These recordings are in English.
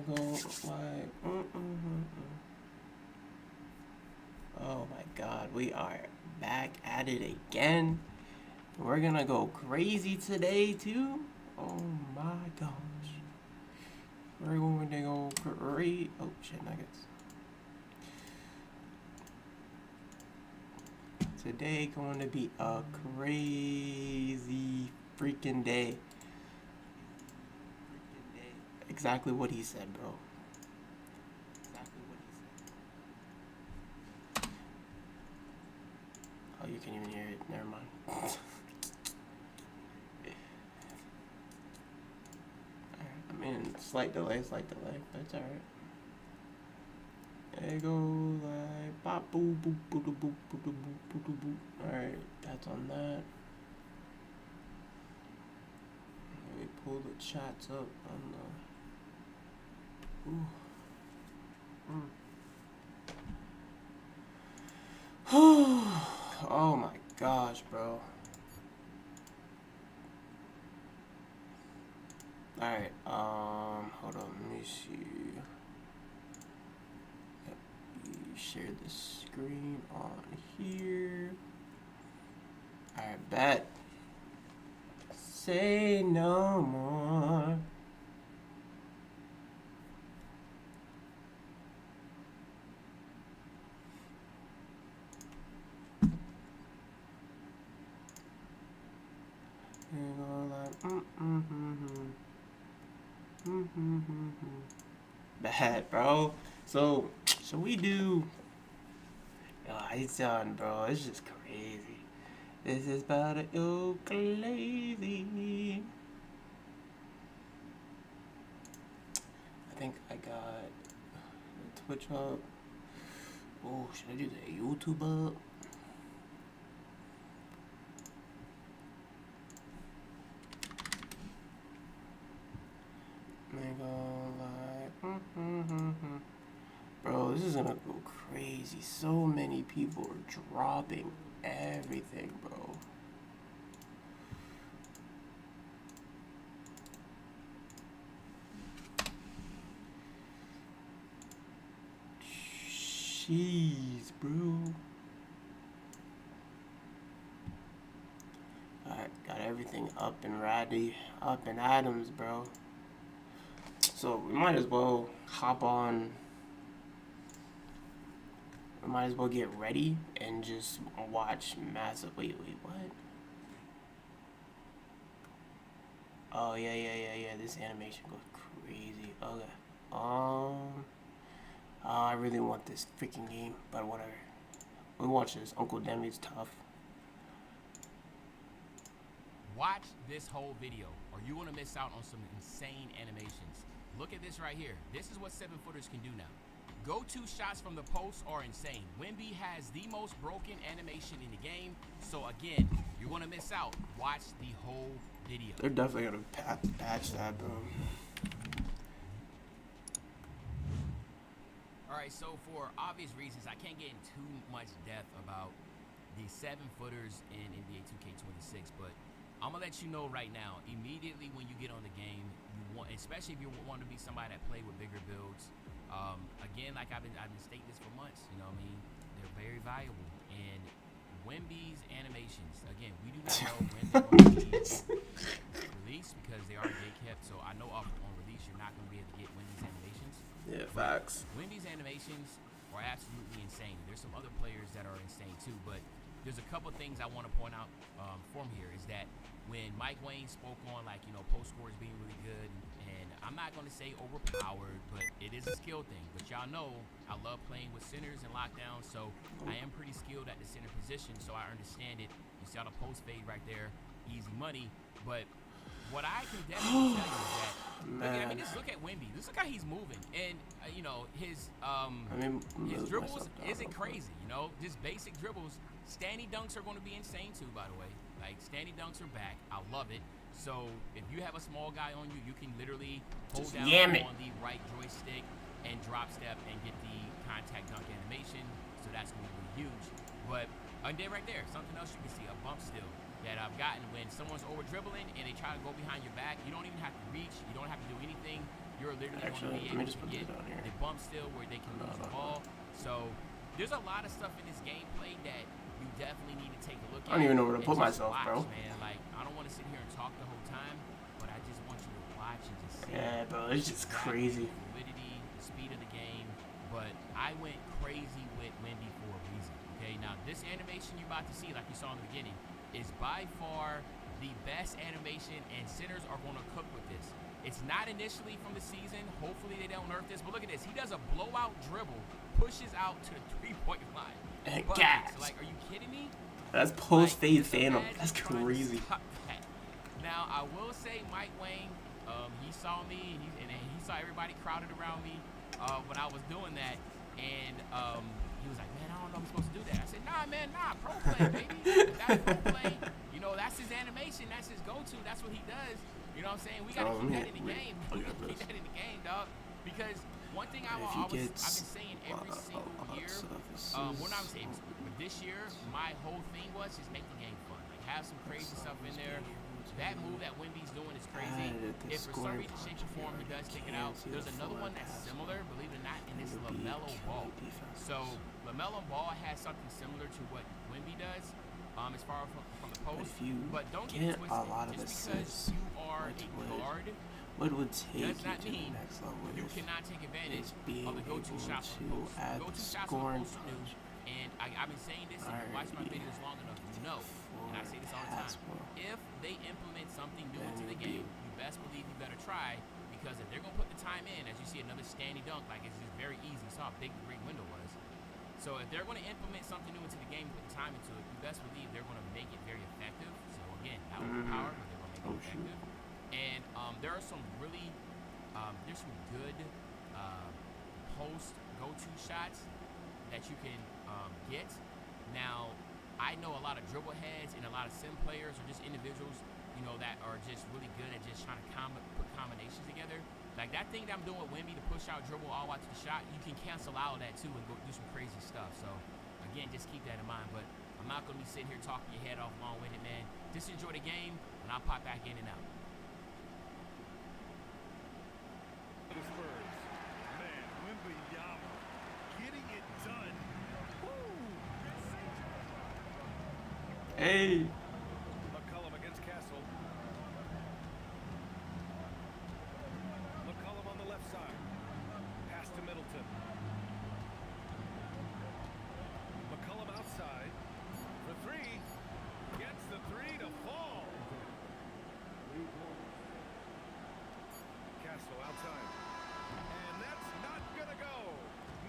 go like. Oh my God, we are back at it again. We're gonna go crazy today too. Oh my gosh, we're going to go crazy. Oh shit, nuggets. Today going to be a crazy freaking day. Exactly what he said, bro. Exactly what he said. Oh, you can't even hear it. Never mind. I mean, slight delay. That's alright. There you go, like pop, boop, boop, boop, boop, boop, boop, boop, boop, boop, boop. Alright, that's on that. Let me pull the chats up on the. Ooh. Oh my gosh, bro. Alright, hold on, let me see. Yep, share the screen on here. Alright, bet. Say no more. You go like, bad, bro. So we do. Oh, it's done, bro. It's just crazy. This is about to go crazy. I think I got the Twitch up. Oh, should I do the YouTube up? Bro, this is gonna go crazy. So many people are dropping everything, bro. Jeez, bro. Alright, got everything up and ready. Up and Adams, bro. So we might as well hop on. We might as well get ready and just watch massive. Wait, what? Oh yeah. This animation goes crazy. Okay. I really want this freaking game, but whatever. We watch this. Uncle Demi's tough. Watch this whole video, or you want to miss out on some insane animations. Look at this right here. This is what 7-footers can do now. Go-to shots from the post are insane. Wemby has the most broken animation in the game. So again, you're gonna miss out. Watch the whole video. They're definitely gonna patch that, bro. Alright, so for obvious reasons, I can't get in too much depth about the 7-footers in NBA 2K26, but I'm gonna let you know right now, immediately when you get on the game, you want, especially if you want to be somebody that play with bigger builds. Again, like I've been stating this for months, you know what I mean? They're very valuable. And Wemby's animations, again, we do not know when they're going to be released because they are gate kept. So I know on release you're not going to be able to get Wemby's animations. Yeah, facts. Wemby's animations are absolutely insane. There's some other players that are insane too, but there's a couple things I want to point out from here is that when Mike Wayne spoke on, like, you know, post scores being really good, and I'm not going to say overpowered, but it is a skill thing. But y'all know I love playing with centers and lockdowns, so I am pretty skilled at the center position, so I understand it. You see all the post fade right there, easy money. But what I can definitely tell you is that, just look at Wemby. Just look how he's moving, and you know his dribbles isn't crazy. You know, just basic dribbles. Standing dunks are going to be insane too, by the way. Like, standing dunks are back. I love it. So if you have a small guy on you, you can literally hold down on the right joystick and drop step and get the contact dunk animation. So that's going to be huge. But and then right there, something else you can see, a bump still that I've gotten when someone's over dribbling and they try to go behind your back. You don't even have to reach. You don't have to do anything. You're you're literally going to Actually, be let me able just to put this get down here. the bump still where they can lose the ball. So there's a lot of stuff in this gameplay that you definitely need to take a look at. I don't even know where to and put just myself, watch, bro. man. Like, I don't want to sit here and talk the whole time, but I just want you to watch and just see. Yeah, bro, it's just exactly crazy. the fluidity, the speed of the game. But I went crazy with Wendy for a reason. Okay, now this animation you're about to see, like you saw in the beginning, is by far the best animation, and centers are going to cook with this. It's not initially from the season. Hopefully they don't nerf this. But look at this. He does a blowout dribble, pushes out to the three-point line. And Buckets. gas. Like, are you kidding me? That's post-fade Like, Phantom. imagine That's trying to crazy. stop that. Now, I will say Mike Wayne, he saw me, and he saw everybody crowded around me when I was doing that. And he was like, man, I don't know if I'm supposed to do that. I said, nah, man, nah, pro play, baby. That's pro play. You know, that's his animation. That's his go-to. That's what he does. You know what I'm saying? We got to keep that in the game. We got to keep that in the game, dog. Because one thing I've been saying every single year, well, not saying, but this year, my whole thing was just make the game fun. Like, have some crazy stuff in there. That move that Wemby's doing is crazy. If for some reason, shape, or form, he does take it out, there's another one that's similar, believe it or not, and it's LaMelo Ball. So LaMelo Ball has something similar to what Wemby does, as far as from the post. But don't get it twisted. Just because you are a guard what would take does not mean you cannot take advantage of the go-to shots from the post. Go-to shots from the post are new, and I've been saying this, if you watch my videos long enough, you know, and I say this all the time, if they implement something new into the game, you best believe you better try, because if they're going to put the time in, as you see another standing dunk, like it's just very easy, you saw how big the green window was. So if they're going to implement something new into the game, put the time into it, you best believe they're going to make it very effective. So again, that was the power, but they're going to make it effective. And there are some really, there's some good post go-to shots that you can get. Now, I know a lot of dribble heads and a lot of sim players or just individuals, you know, that are just really good at just trying to put combinations together. Like that thing that I'm doing with Wemby, the push out dribble all out to the shot, you can cancel out of that too and go do some crazy stuff. So again, just keep that in mind. But I'm not gonna be sitting here talking your head off long with it, man. Just enjoy the game, and I'll pop back in and out. The Spurs. Man, Wembanyama getting it done. Woo! Hey. McCollum against Castle. McCollum on the left side. Pass to Middleton. McCollum outside. For three. Gets the three to fall. Castle outside. And that's not gonna go.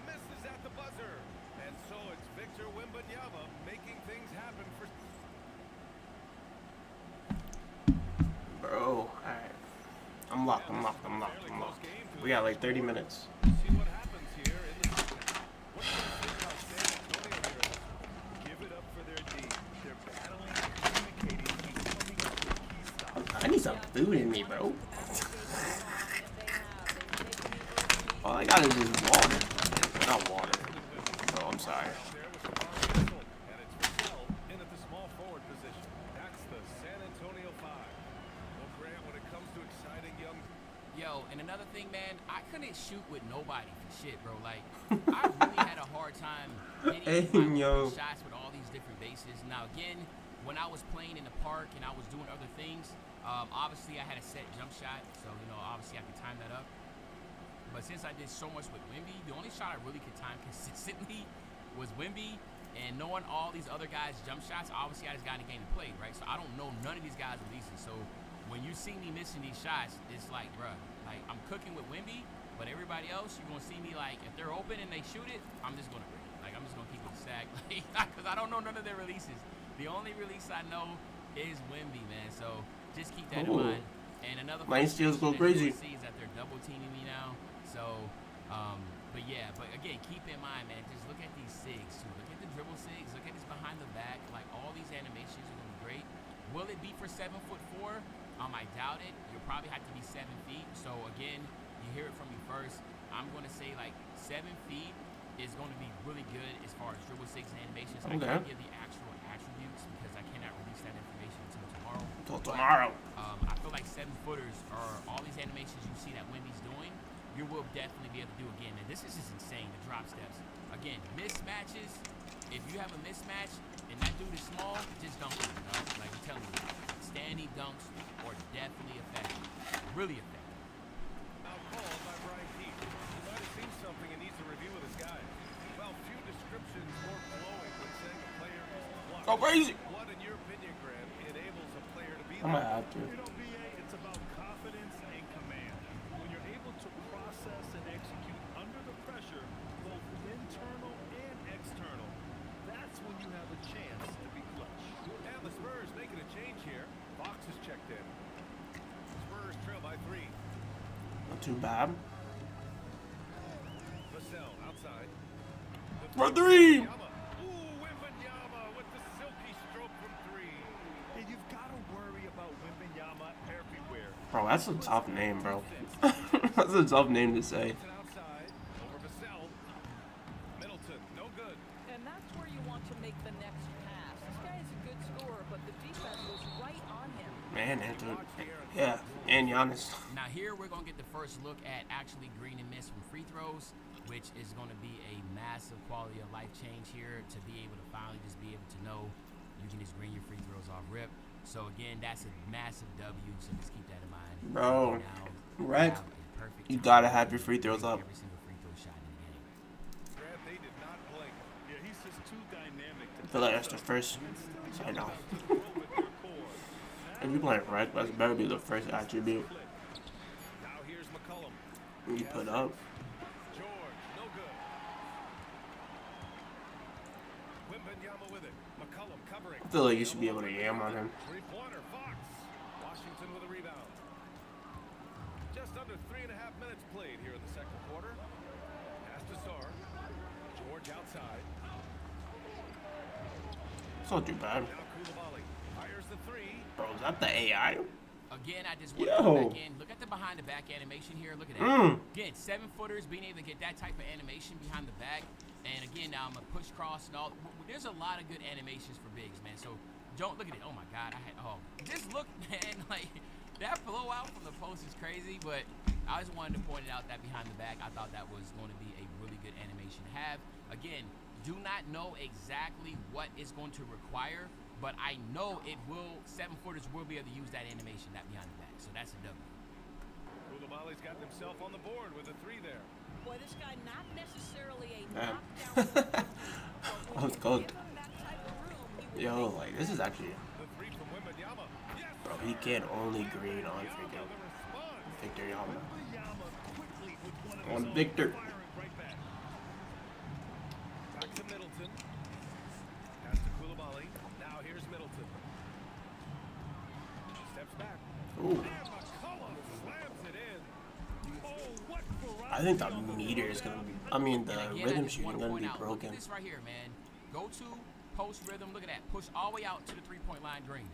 Misses at the buzzer. And so it's Victor Wembanyama making things happen for... Bro, alright. I'm locked. We got like 30 minutes. See what happens here in the second. What do you think about San Antonio here? Give it up for their D. They're battling and communicating and coming up with key stops. I need some food in me, bro. All I got is just water. Not water. Oh, I'm sorry. There was Castle, and it's Russell in at the small forward position. That's the San Antonio 5. Well, Grant, when it comes to exciting young... Yo, and another thing, man, I couldn't shoot with nobody for shit, bro. Like, I really had a hard time hitting shots with all these different bases. Now, again, when I was playing in the park and I was doing other things, obviously I had a set jump shot, so, you know, obviously I could time that up. But since I did so much with Wemby, the only shot I really could time consistently was Wemby. And knowing all these other guys' jump shots, obviously I just got in the game and played, right? So I don't know none of these guys' releases. So when you see me missing these shots, it's like, bruh, like I'm cooking with Wemby, but everybody else, you're gonna see me like if they're open and they shoot it, I'm just gonna bring it. Like I'm just gonna keep it stacked, like because I don't know none of their releases. The only release I know is Wemby, man. So just keep that in mind. And another mine steals go crazy. See is that they're double teaming me now. So, but yeah, but again, keep in mind, man. Just look at these sigs too. Look at the dribble sigs. Look at this behind the back. Like all these animations are gonna be great. Will it be for 7'4"? I doubt it. You'll probably have to be 7 feet. So again, you hear it from me first. I'm gonna say like 7 feet is going to be really good as far as dribble sigs and animations. Okay. I can't give the actual attributes because I cannot release that information until tomorrow. Until tomorrow. I feel like 7-footers are all these animations you see that Wemby's doing. definitely be able to do again. And this is just insane, the drop steps. Again, mismatches. If you have a mismatch and that dude is small, just dunk him, dog. Like I'm telling you, standing dunks are definitely effective. Really effective. Out called by Brian Pete. He might have seen something and needs a review with his guys. Well, few descriptions more glowing when saying a player is clutch. Go crazy. What, in your opinion, Graham, enables a player to be I might have to. You know, BA, it's about confidence and command. When you're able to process and execute under the pressure, both internal and external, that's when you have a chance to be clutch. And the Spurs making a change here. Fox is checked in. Spurs trail by 3. Not too bad. Vassell outside. For 3. Ooh, Wembanyama with the silky stroke from 3. And you've got to worry about Wembanyama everywhere. Bro, that's a tough name, bro. That's a tough name to say. Middleton outside, over Vassell. Middleton, no good. And that's where you want to make the next pass. This guy is a good scorer, but the defense was right on him. Man, Anthony. Yeah, and Giannis. Now here we're going to get the first look at actually Green and miss from free throws, which is going to be a massive quality of life change here to be able to finally just be able to know you can just green your free throws off rip. So again, that's a massive W, so just keep that in mind. Bro, Now, right? have a perfect You time gotta to have your free throws up. every single free throw shot in the game. Grab, they did not blink. Yeah, he's just too dynamic to I feel like that's the first sign off. roll with their core. If you play right, that's better be the first attribute Now here's McCollum. you put up. George, no good. Wembanyama with it. McCollum covering. I feel like you should be able to yam on him. Three-pointer, Fox. Washington with a rebound. Just under 3.5 minutes played here in the second quarter. Pass to Sarr. George outside. It's not too bad. Now Koulibaly fires the 3. Bro, is that the AI? Again, I just want to Yo. go back in. Look at the behind the back animation here. Look at that. Again, 7-footers being able to get that type of animation behind the back. And again, now I'm a push cross and all. There's a lot of good animations for bigs, man. So don't look at it. Oh my God, just look, man. Like that blowout from the post is crazy. But I just wanted to point it out that behind the back, I thought that was going to be a really good animation to have. Again, do not know exactly what it's going to require, but I know it will. 7-footers will be able to use that animation, that behind the back. So that's a W. Koulibaly's got himself on the board with a 3 there. Boy, this guy not necessarily a Man. knockdown. I was cooked. Yo, like, this is actually... The 3 from Wembanyama. Yes! Bro, he can't only green on freaking The response. Victor Yama. Wembanyama quickly with one of On his own, Victor. firing right back. Back to Middleton. Pass to Koulibaly. Now here's Middleton. Steps back. Ooh. And McCollum slams it in. Oh, what variety I think the on the meter board is gonna now. be... I mean, the And again, I rhythm just shooting want to gonna point be out, broken. Look at this right here, man. Go to post rhythm. Look at that. Push all the way out to the 3-point line green.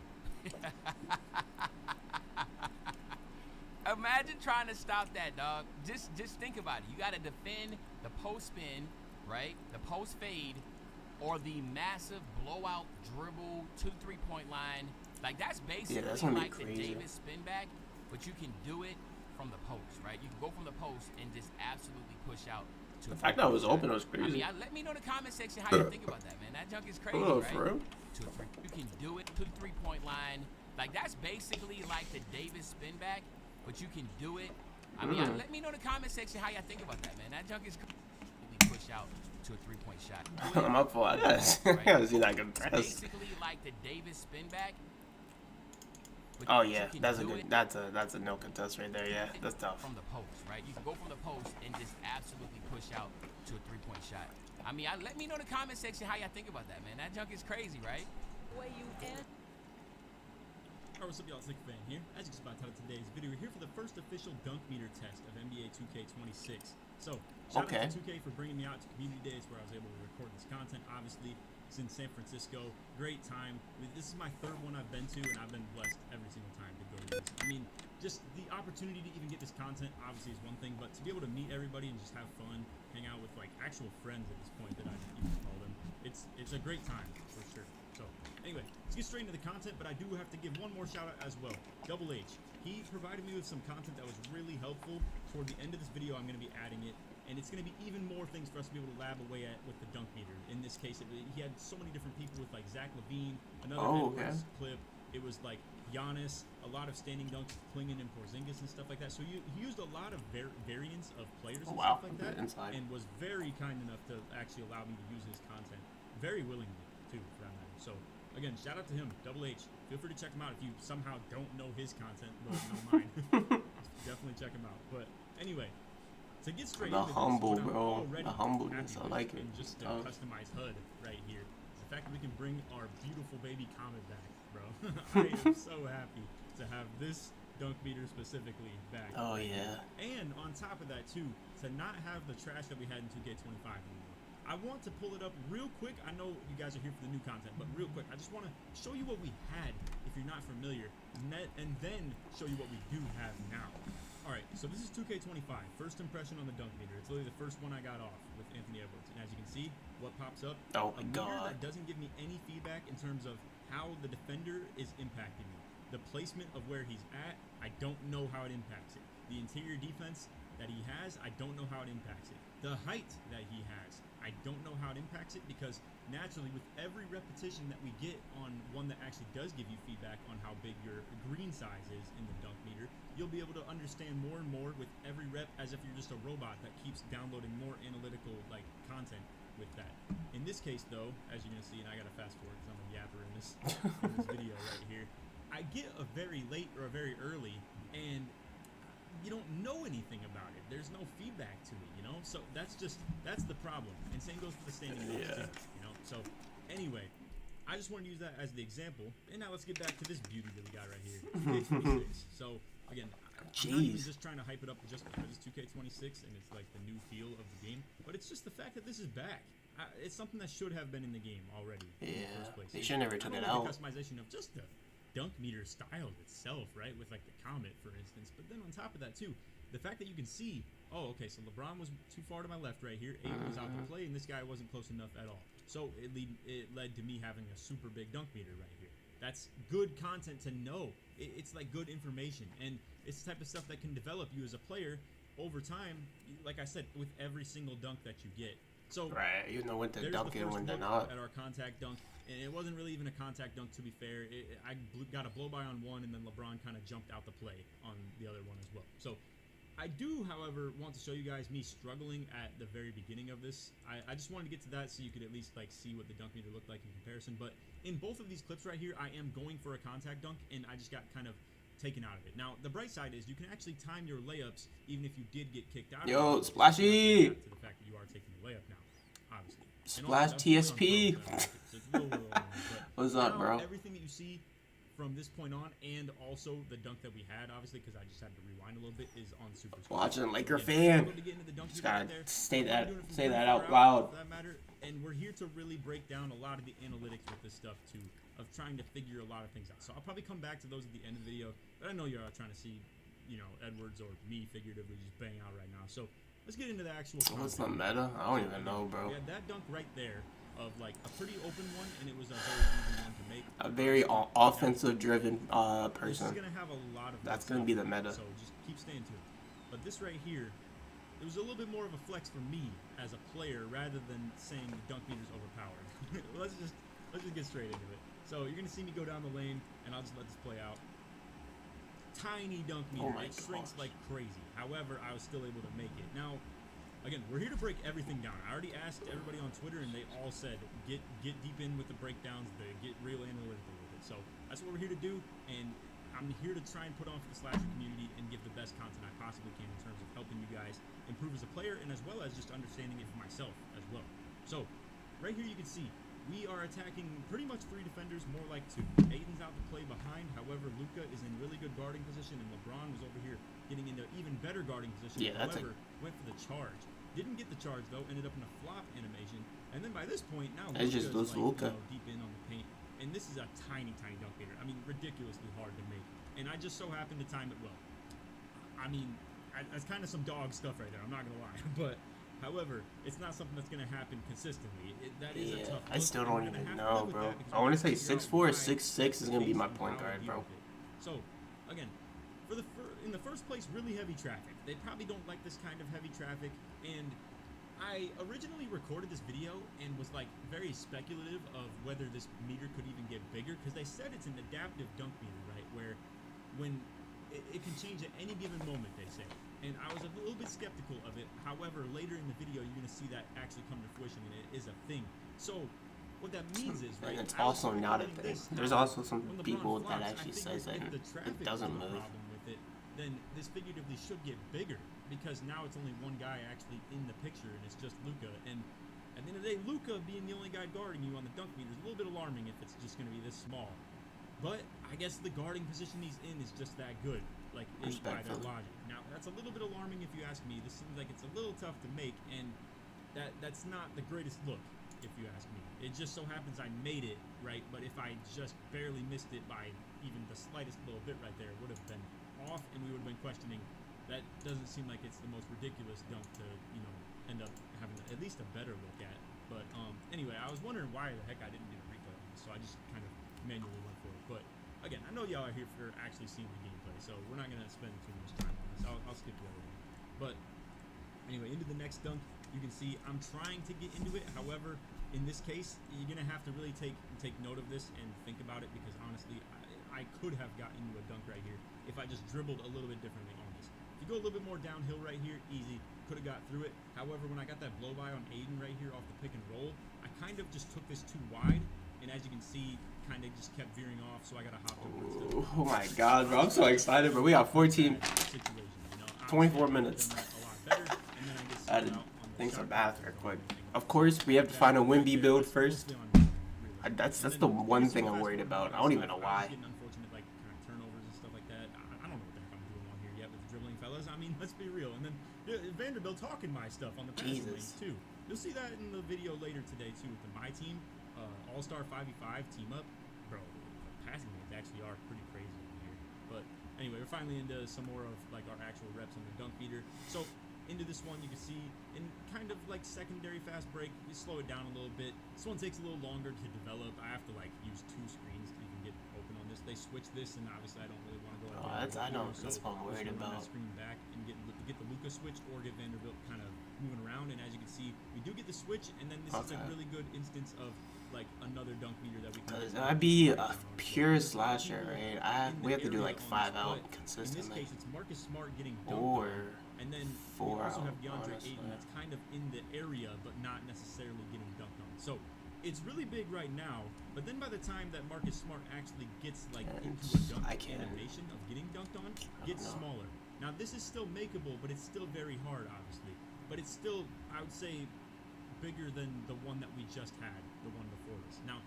Imagine trying to stop that, dog. Just think about it. You got to defend the post spin, right? The post fade, or the massive blowout dribble to the 3-point line. Like that's basically that's gonna be like the crazy. Davis spin back, but you can do it from the post, right? You can go from the post and just absolutely push out. To The a fact that it was 3-point open shot. was crazy. I mean, let me know in the comment section how you think about that, man. That junk is crazy, Oh, right? for real? You can do it to the 3-point line. Like that's basically like the Davis spin back, but you can do it. I mean, let me know in the comment section how y'all think about that, man. That junk is crazy. Push out to a 3-point shot. My fault. I gotta see that good It's test. basically like the Davis spin back. but Oh you yeah, can that's a do good. it That's a no contest right there. Yeah, that's tough. from the post, right? You can go from the post and just absolutely push out to a 3-point shot. I mean, let me know in the comment section how y'all think about that, man. That junk is crazy, right? Way you end. Alright, what's up, y'all? It's Nick Fan here. As you can spot out of today's video, we're here for the first official dunk meter test of NBA 2K26. So, shout out to 2K for bringing me out to Community Days where I was able to record this content. Obviously, it's in San Francisco. Great time. This is my third one I've been to, and I've been blessed every single time to go to this. I mean, just the opportunity to even get this content obviously is one thing, but to be able to meet everybody and just have fun, hang out with like actual friends at this point that I even call them, it's a great time for sure. So anyway, let's get straight into the content, but I do have to give one more shout out as well. Double H. He provided me with some content that was really helpful. Toward the end of this video, I'm going to be adding it, and it's going to be even more things for us to be able to lab away at with the dunk meter. In this case, he had so many different people with like Zach LaVine, another Edwards clip. It was like Giannis, a lot of standing dunks, Klingon and Porzingis and stuff like that. So he used a lot of variants of players and stuff like that, and was very kind enough to actually allow me to use his content very willingly too, for that matter. So again, shout out to him, Double H. Feel free to check him out if you somehow don't know his content, but know mine. Definitely check him out. But anyway, to get straight into humble, this, bro. The humbleness, I like it. And just the customized HUD right here. The fact that we can bring our beautiful baby Comet back, bro. I am so happy to have this dunk meter specifically back. Oh yeah. And on top of that too, to not have the trash that we had in 2K25 anymore. I want to pull it up real quick. I know you guys are here for the new content, but real quick, I just want to show you what we had if you're not familiar, and then show you what we do have now. All right, so this is 2K25, first impression on the dunk meter. It's literally the first one I got off with Anthony Edwards. And as you can see, what pops up? Oh my a meter God. that doesn't give me any feedback in terms of how the defender is impacting me. The placement of where he's at, I don't know how it impacts it. The interior defense that he has, I don't know how it impacts it. The height that he has, I don't know how it impacts it, because naturally with every repetition that we get on one that actually does give you feedback on how big your green size is in the dunk meter, you'll be able to understand more and more with every rep, as if you're just a robot that keeps downloading more analytical like content with that. In this case though, as you're gonna see, and I gotta fast forward because I'm a yapper in this video right here, I get a very late or a very early, and you don't know anything about it. There's no feedback to it, you know? So that's the problem. And same goes for the standing dunks too, you know? So anyway, I just want to use that as the example. And now let's get back to this beauty that we got right here, 2K26. So again, I'm not even just trying to hype it up just because it's 2K26 and it's like the new feel of the game, but it's just the fact that this is back. It's something that should have been in the game already in the first place. They should never took it out. The customization of just the dunk meter style itself, right, with like the Comet for instance, but then on top of that too, the fact that you can see, oh okay, so LeBron was too far to my left right here, Aiden was out to play, and this guy wasn't close enough at all, so it led to me having a super big dunk meter right here. That's good content to know. It's like good information, and it's the type of stuff that can develop you as a player over time, like I said, with every single dunk that you get. So right, you know when to dunk and when to not. At our contact dunk, and it wasn't really even a contact dunk to be fair. I got a blow by on one, and then LeBron kind of jumped out the play on the other one as well. So I do, however, want to show you guys me struggling at the very beginning of this. I just wanted to get to that so you could at least like see what the dunk meter looked like in comparison. But in both of these clips right here, I am going for a contact dunk, and I just got kind of taken out of it. Now the bright side is you can actually time your layups even if you did get kicked out. Yo, Splashy! To the fact that you are taking the layup now, obviously. Splash TSP. What's up, bro? Everything that you see from this point on, and also the dunk that we had, obviously, because I just had to rewind a little bit, is on Super Squad. Watching Laker fan. Just gotta say that out loud. For that matter, and we're here to really break down a lot of the analytics with this stuff too, of trying to figure a lot of things out. So I'll probably come back to those at the end of the video, but I know you're trying to see, you know, Edwards or me figuratively just bang out right now. So let's get into the actual content. What's the meta? I don't even know, bro. We had that dunk right there of like a pretty open one, and it was a very easy one to make. A very offensive driven person. This is gonna have a lot of that's gonna be the meta. So just keep staying to it. But this right here, it was a little bit more of a flex for me as a player rather than saying the dunk meter's overpowered. let's just get straight into it. So you're gonna see me go down the lane, and I'll just let this play out. Tiny dunk meter. It shrinks like crazy. However, I was still able to make it. Now, again, we're here to break everything down. I already asked everybody on Twitter, and they all said get deep in with the breakdowns, get real analytical with it. So that's what we're here to do, and I'm here to try and put on for the Slasher community and give the best content I possibly can in terms of helping you guys improve as a player, and as well as just understanding it for myself as well. So right here you can see we are attacking pretty much 3 defenders, more like 2. Aiden's out to play behind. However, Luka is in really good guarding position, and LeBron was over here getting into even better guarding position. Yeah, However, went for the charge. Didn't get the charge, though. Ended up in a flop animation. And then by this point, now Luka's just like, Luka. You know, deep in on the paint. And this is a tiny, tiny dunk meter. I mean, ridiculously hard to make. And I just so happened to time it well. I mean, that's kind of some dog stuff right there. I'm not going to lie. But, However, it's not something that's going to happen consistently. That is a tough I still look, and don't we're gonna even have to know, live with bro. that because I we want to have say figure out 6'4" or why 6'6" is the gonna be case my and point how to guard, deal bro. with it. So, again, in the first place, really heavy traffic. They probably don't like this kind of heavy traffic, and I originally recorded this video and was like very speculative of whether this meter could even get bigger because they said it's an adaptive dunk meter, right? Where when it can change at any given moment, they say. And I was a little bit skeptical of it. However, later in the video, you're going to see that actually come to fruition, and it is a thing. So, what that means is, right? And it's also not a thing. There's also some when LeBron people that flops, actually I says that figured if the it traffic doesn't was a move. problem with it, then this figuratively should get bigger because now it's only one guy actually in the picture, and it's just Luka. And at the end of the day, Luka being the only guy guarding you on the dunk meter is a little bit alarming if it's just going to be this small. But I guess the guarding position he's in is just that good, like by their logic. Now that's a little bit alarming if you ask me. This seems like it's a little tough to make, and that's not the greatest look if you ask me. It just so happens I made it right, but if I just barely missed it by even the slightest little bit right there, it would have been off, and we would have been questioning. That doesn't seem like it's the most ridiculous dunk to end up having at least a better look at. But anyway, I was wondering why the heck I didn't get a replay on this, so I just kind of manually went for it. But again, I know y'all are here for actually seeing the gameplay, so we're not gonna spend too much time on this. I'll skip the other one. But anyway, into the next dunk, you can see I'm trying to get into it. However, in this case, you're gonna have to really take note of this and think about it because honestly, I could have got into a dunk right here if I just dribbled a little bit differently on this. If you go a little bit more downhill right here, easy, could have got through it. However, when I got that blow by on Aiden right here off the pick and roll, I kind of just took this too wide, and as you can see, kind of just kept veering off, so I got to hop over. Oh my god, bro, I'm so excited, bro. We got 24 minutes. Things are bad real quick. Of course, we have to find a Wimby build first. That's the one thing I'm worried about. I don't even know why. I mean, let's be real. And then Vanderbilt talking my stuff on the passing lane too. You'll see that in the video later today too with the my team All-Star 5v5 team up. Bro, passing lanes actually are pretty crazy over here. But anyway, we're finally into some more of like our actual reps on the dunk meter. So into this one, you can see in kind of like secondary fast break, you slow it down a little bit. This one takes a little longer to develop. I have to like use 2 screens to even get open on this. They switch this, and obviously I don't really want to go. I know. That's what I'm worried about. Screen back and get the Luka switch or get Vanderbilt kind of moving around. And as you can see, we do get the switch, and then this is a really good instance of like another dunk meter that we can. I'd be a pure slasher, right? We have to do like 5 out consistently. In this case, it's Marcus Smart getting dunked on, and then 4 we also out, have DeAndre Ayton that's kind of in the area, but not necessarily getting dunked on. So it's really big right now, but then by the time that Marcus Smart actually gets like into a dunk animation of getting dunked on, gets smaller. Now this is still makeable, but it's still very hard, obviously. But it's still, I would say, bigger than the one that we just had, the one before this. Now,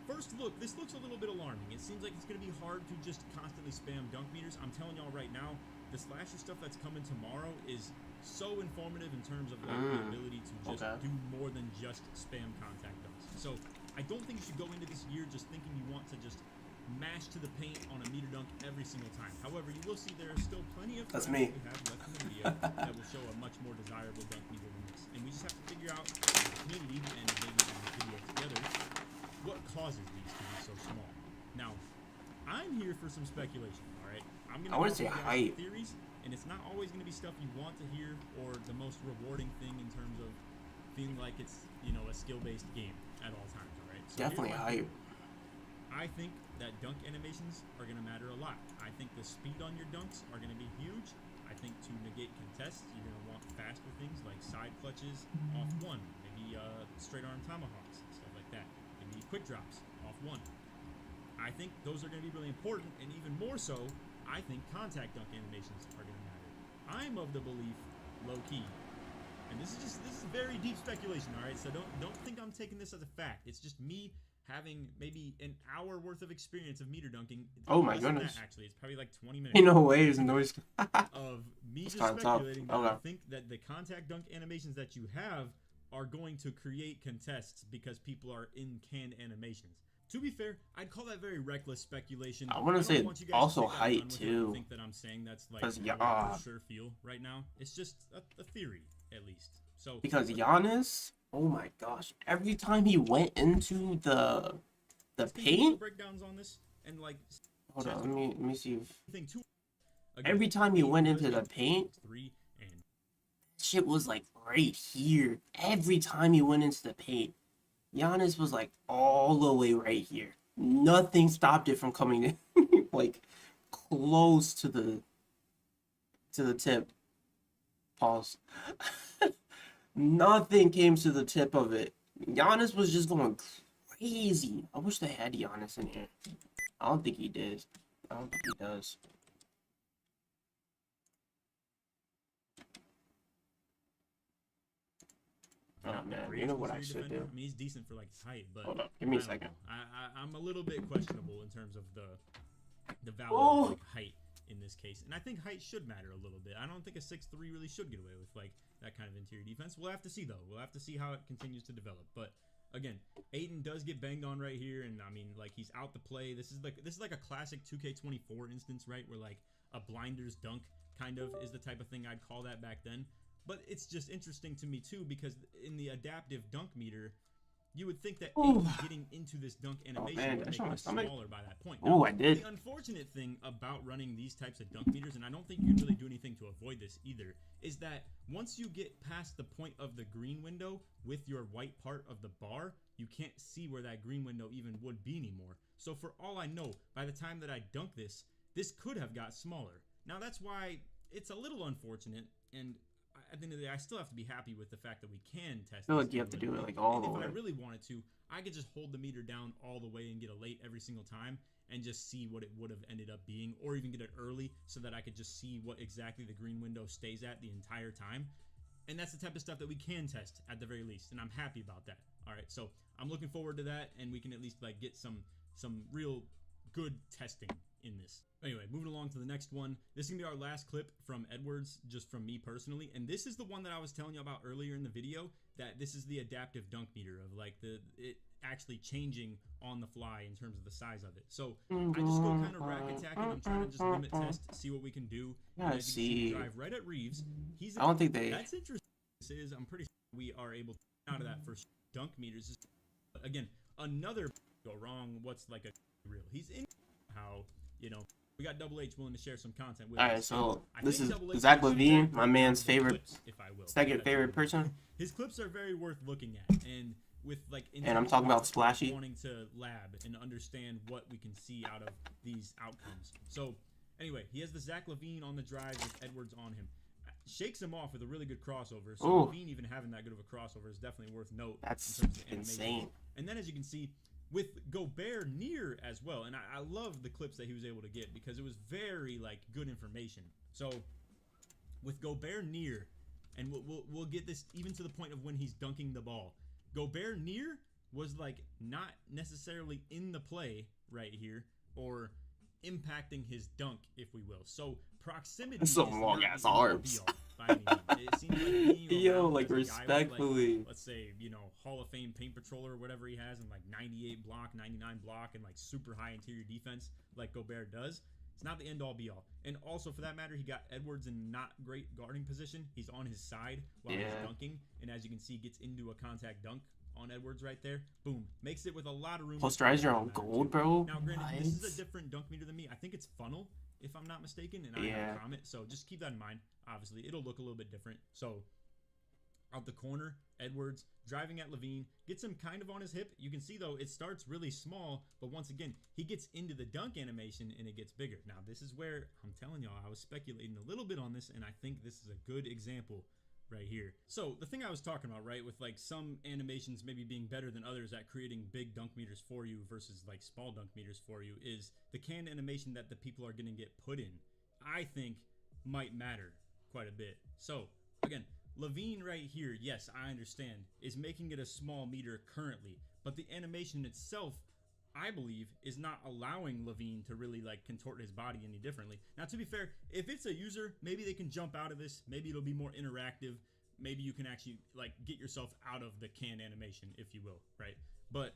first look, this looks a little bit alarming. It seems like it's going to be hard to just constantly spam dunk meters. I'm telling y'all right now, the slasher stuff that's coming tomorrow is so informative in terms of like, the ability to just do more than just spam contact dunks. So I don't think you should go into this year just thinking you want to just mash to the paint on a meter dunk every single time. However, you will see there are still plenty of That's me. we have left in the video that will show a much more desirable dunk meter than this. And we just have to figure out as a community and maybe in this video together what causes these to be so small. Now, I'm here for some speculation, all right? I want to say hype. Theories, and it's not always going to be stuff you want to hear or the most rewarding thing in terms of feeling like it's, a skill-based game at all times, all right? So definitely hype. I think that dunk animations are going to matter a lot. I think the speed on your dunks are going to be huge. I think to negate contests, you're going to want faster things like side clutches off one, maybe straight arm tomahawks, stuff like that. Maybe quick drops off one. I think those are going to be really important, and even more so, I think contact dunk animations are going to matter. I'm of the belief, low key, and this is very deep speculation, all right? So don't think I'm taking this as a fact. It's just me having maybe an hour worth of experience of meter dunking. Oh my goodness! Actually, it's probably like 20 minutes. No way, there's noise. Of me just speculating that I think that the contact dunk animations that you have are going to create contests because people are in canned animations. To be fair, I'd call that very reckless speculation. I want to say also height too. I think that I'm saying that's like for sure feel right now. It's just a theory, at least. So because Giannis, oh my gosh, every time he went into the paint. Breakdowns on this and like. Hold on, let me see if. Again, every time he went into the paint, shit was like right here. Every time he went into the paint, Giannis was like all the way right here. Nothing stopped it from coming in, like close to the tip. Pause. Nothing came to the tip of it. Giannis was just going crazy. I wish they had Giannis in here. I don't think he did. I don't think he does. Oh man, you know what I should do? I mean, he's decent for like his height, but hold up, give me a second. I'm a little bit questionable in terms of the value of like height in this case, and I think height should matter a little bit. I don't think a 6'3" really should get away with like that kind of interior defense. We'll have to see though. We'll have to see how it continues to develop. But again, Ayton does get banged on right here, and I mean, like he's out to play. This is like a classic 2K24 instance, right? Where like a blinders dunk kind of is the type of thing I'd call that back then. But it's just interesting to me too because in the adaptive dunk meter, you would think that Ayton getting into this dunk animation would make him smaller by that point. Oh, I did. The unfortunate thing about running these types of dunk meters, and I don't think you can really do anything to avoid this either, is that once you get past the point of the green window with your white part of the bar, you can't see where that green window even would be anymore. So for all I know, by the time that I dunk this, this could have got smaller. Now that's why it's a little unfortunate, and at the end of the day, I still have to be happy with the fact that we can test. I feel like you have to do it like all the way. If I really wanted to, I could just hold the meter down all the way and get a late every single time and just see what it would have ended up being, or even get it early so that I could just see what exactly the green window stays at the entire time. And that's the type of stuff that we can test at the very least, and I'm happy about that. All right, so I'm looking forward to that, and we can at least like get some real good testing in this. Anyway, moving along to the next one. This is going to be our last clip from Edwards, just from me personally. And this is the one that I was telling you about earlier in the video, that this is the adaptive dunk meter of like it actually changing on the fly in terms of the size of it. So I just go kind of rack attacking. I'm trying to just limit test, see what we can do. Yeah, and as you can see, drive right at Reeves. I don't think they... That's interesting. This is, I'm pretty sure we are able to get out of that first dunk meters. Again, another go wrong. What's like a real? He's in how, you know, we got Double H willing to share some content with us. Alright, so this is Zach LaVine, my man's favorite, second favorite person. His clips are very worth looking at, and with like, and I'm talking about Splashy, wanting to lab and understand what we can see out of these outcomes. So anyway, he has the Zach LaVine on the drive with Edwards on him. Shakes him off with a really good crossover. So LaVine even having that good of a crossover is definitely worth note. That's insane. And then as you can see, with Gobert near as well, and I love the clips that he was able to get because it was very like good information. So with Gobert near, and we'll get this even to the point of when he's dunking the ball. Gobert near was like not necessarily in the play right here or impacting his dunk, if we will. So proximity. Some long ass arms. It seems like yo, like respectfully. Like, let's say, you know, Hall of Fame paint patroller or whatever he has, and like 98 block, 99 block, and like super high interior defense, like Gobert does. It's not the end all be all. And also, for that matter, he got Edwards in not great guarding position. He's on his side while he's dunking, and as you can see, gets into a contact dunk on Edwards right there. Boom. Makes it with a lot of room. Posterizer on gold, bro. Now, granted, this is a different dunk meter than me. I think it's funnel, if I'm not mistaken, and I have a comment. So just keep that in mind. Obviously, it'll look a little bit different. So out the corner, Edwards driving at LaVine, gets him kind of on his hip. You can see, though, it starts really small, but once again, he gets into the dunk animation, and it gets bigger. Now, this is where, I'm telling y'all, I was speculating a little bit on this, and I think this is a good example right here. So the thing I was talking about, right, with like some animations maybe being better than others at creating big dunk meters for you versus like small dunk meters for you, is the canned animation that the people are going to get put in, I think might matter quite a bit. So again, LaVine right here, yes, I understand, is making it a small meter currently, but the animation itself, I believe, is not allowing LaVine to really like contort his body any differently. Now, to be fair, if it's a user, maybe they can jump out of this. Maybe it'll be more interactive. Maybe you can actually like get yourself out of the canned animation, if you will, right? But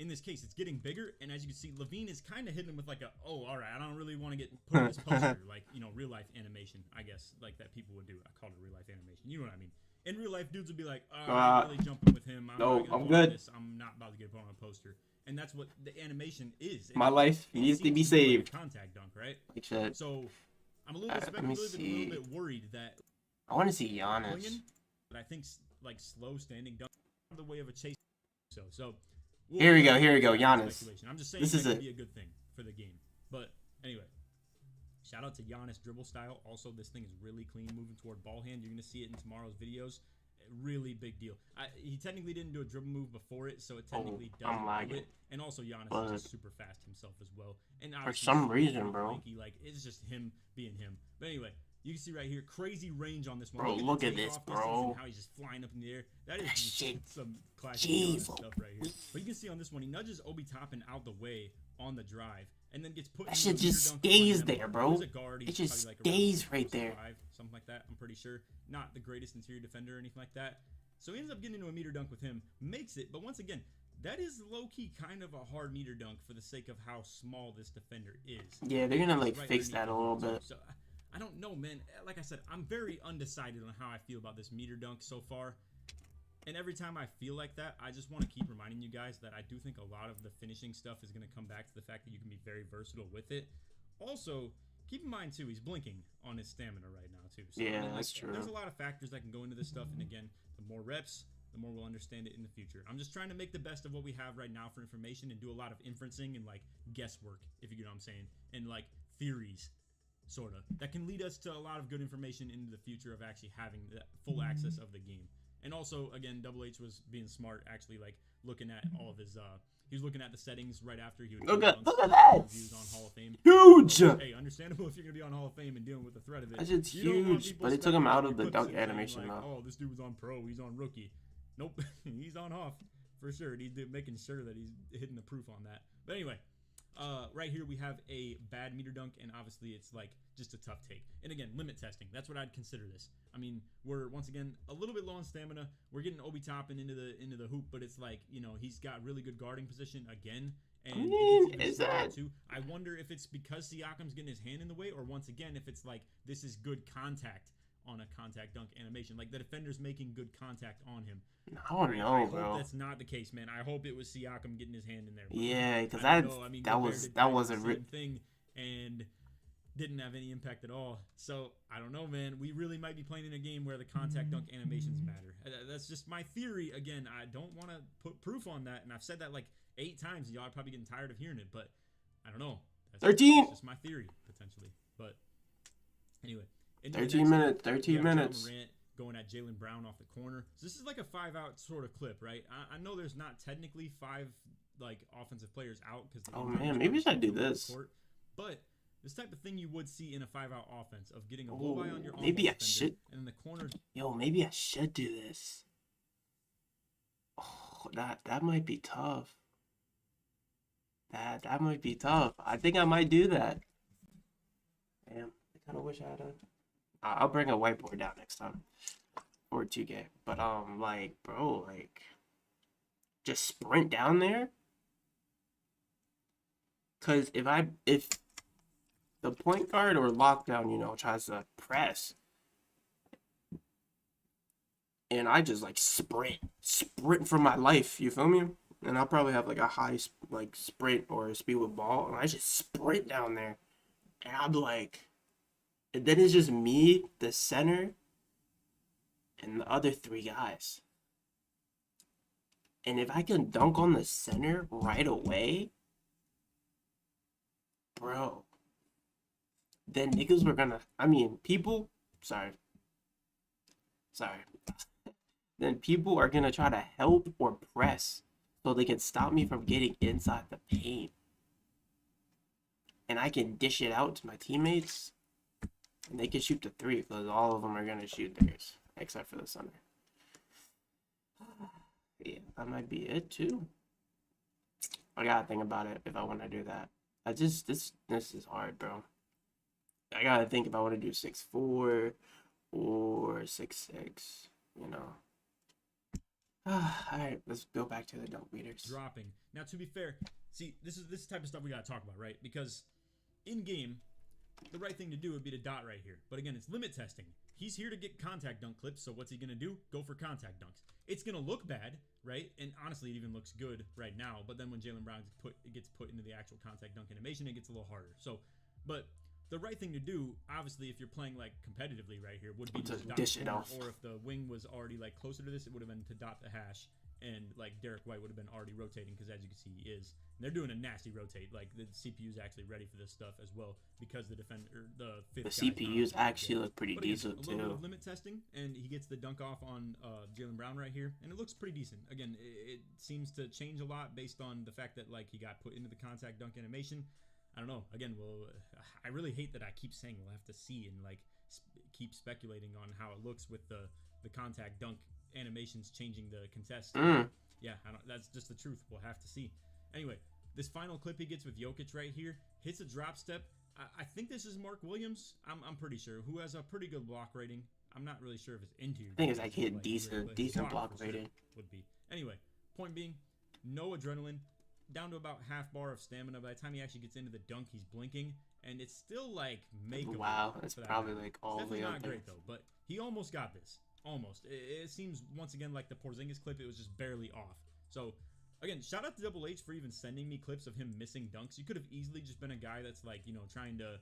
in this case, it's getting bigger, and as you can see, Levine is kind of hitting him with like a, oh, all right, I don't really want to get put in this poster, like, you know, real life animation, I guess, like that people would do. I call it real life animation. You know what I mean? In real life, dudes would be like, oh, I'm really jumping with him. I'm good. I'm not about to get put on a poster. And that's what the animation is. My life needs to be saved. Like contact dunk, right? Like shit. So I'm a little bit speculative and a little bit worried that I want to see Giannis. But I think like slow standing dunk the way of a chase. So here we go, Giannis. I'm just saying this is be a good thing for the game. But anyway, shout out to Giannis dribble style. Also, this thing is really clean moving toward ball hand. You're gonna see it in tomorrow's videos. Really big deal. He technically didn't do a dribble move before it, so it technically doesn't do it. And also, Giannis is just super fast himself as well. And for some reason, bro, like it's just him being him. But anyway, you can see right here, crazy range on this one. Bro, look at this, bro. How he's just flying up in the air. That is some classic stuff right here. But you can see on this one, he nudges Obi Toppin out the way on the drive, and then gets put. That shit just stays there, bro. It just stays right there. Something like that, I'm pretty sure. Not the greatest interior defender or anything like that. So he ends up getting into a meter dunk with him, makes it. But once again, that is low-key kind of a hard meter dunk for the sake of how small this defender is. Yeah, they're gonna like fix that a little bit. So I don't know, man. Like I said, I'm very undecided on how I feel about this meter dunk so far. And every time I feel like that, I just want to keep reminding you guys that I do think a lot of the finishing stuff is going to come back to the fact that you can be very versatile with it. Also, keep in mind, too, he's blinking on his stamina right now, too. So, yeah, that's true. There's a lot of factors that can go into this stuff. And again, the more reps, the more we'll understand it in the future. I'm just trying to make the best of what we have right now for information and do a lot of inferencing and, like, guesswork, if you get what I'm saying, and, like, theories, sort of, that can lead us to a lot of good information into the future of actually having that full access of the game. And also, again, Double H was being smart, actually, like, looking at all of his, he was looking at the settings right after he would look at that! Reviews on Hall of Fame. Huge! So, hey, understandable if you're going to be on Hall of Fame and dealing with the threat of it. That's just huge, but it took him out of the dunk animation, like, though. oh, this dude was on pro, he's on rookie. Nope, he's on off, for sure. He's making sure that he's hitting the proof on that. But anyway, right here we have a bad meter dunk, and obviously it's like just a tough take. And again, limit testing. That's what I'd consider this. I mean, we're once again a little bit low on stamina. We're getting Obi Toppin into the hoop, but it's like, you know, he's got really good guarding position again. And I mean, is that? Too. I wonder if it's because Siakam's getting his hand in the way, or once again if it's like this is good contact on a contact dunk animation, like the defender's making good contact on him. I don't know, bro. I hope that's not the case, man. I hope it was Siakam getting his hand in there. Yeah, because that was a same thing, and didn't have any impact at all. So I don't know, man. We really might be playing in a game where the contact dunk animations matter. That's just my theory. Again, I don't want to put proof on that, and I've said that like 8 times. Y'all are probably getting tired of hearing it, but I don't know. That's 13. That's just my theory potentially. But anyway. 13 minutes. 13 minutes. Morant going at Jaylen Brown off the corner. So this is like a 5-out sort of clip, right? I know there's not technically 5 like offensive players out because. Oh man, maybe I should do this. Court, but this type of thing you would see in a 5-out offense of getting a blow by on your maybe I should. And in the corner. Yo, maybe I should do this. Oh, that might be tough. That might be tough. I think I might do that. Damn, I kind of wish I had a. I'll bring a whiteboard down next time for 2K. But like, bro, like, just sprint down there. Cause if the point guard or lockdown, you know, tries to press, and I just like sprint for my life, you feel me? And I'll probably have like a high like sprint or a speed with ball, and I just sprint down there, and I'm like. And then it's just me, the center, and the other 3 guys. And if I can dunk on the center right away, bro, then niggas were gonna, then people are gonna try to help or press so they can stop me from getting inside the paint. And I can dish it out to my teammates. And they can shoot the 3 because all of them are going to shoot theirs, except for the center. Yeah, that might be it too. I gotta think about it if I want to do that. This is hard, bro. I gotta think if I want to do 6'4" or 6'6", you know. Alright, let's go back to the dunk meters. Dropping. Now, to be fair, see, this is type of stuff we gotta talk about, right? Because in game, the right thing to do would be to dot right here. But again, it's limit testing. He's here to get contact dunk clips, so what's he gonna do? Go for contact dunks. It's gonna look bad, right? And honestly, it even looks good right now. But then when Jaylen Brown gets put into the actual contact dunk animation, it gets a little harder. So, but the right thing to do, obviously, if you're playing like competitively right here, would be to dot dish the it corner, off. or if the wing was already like closer to this, it would have been to dot the hash, and like Derek White would have been already rotating because as you can see, he is. And they're doing a nasty rotate. Like the CPU is actually ready for this stuff as well because the CPUs actually look pretty decent a little bit too. of limit testing, and he gets the dunk off on Jaylen Brown right here, and it looks pretty decent. Again, it seems to change a lot based on the fact that like he got put into the contact dunk animation. I don't know. Again, well, I really hate that I keep saying we'll have to see and like keep speculating on how it looks with the contact dunk animations changing the contest. Yeah, that's just the truth. We'll have to see. Anyway, this final clip he gets with Jokic right here hits a drop step. I think this is Mark Williams. I'm pretty sure, who has a pretty good block rating. I'm not really sure if it's interior. I think it's like he had decent block rating. Would be. Anyway, point being, no adrenaline. Down to about half bar of stamina. By the time he actually gets into the dunk, he's blinking, and it's still like makeable. Wow, that's probably like all the way definitely up not there. great though, but he almost got this. Almost. It seems once again like the Porzingis clip. It was just barely off. So again, shout out to Double H for even sending me clips of him missing dunks. You could have easily just been a guy that's like, you know, trying to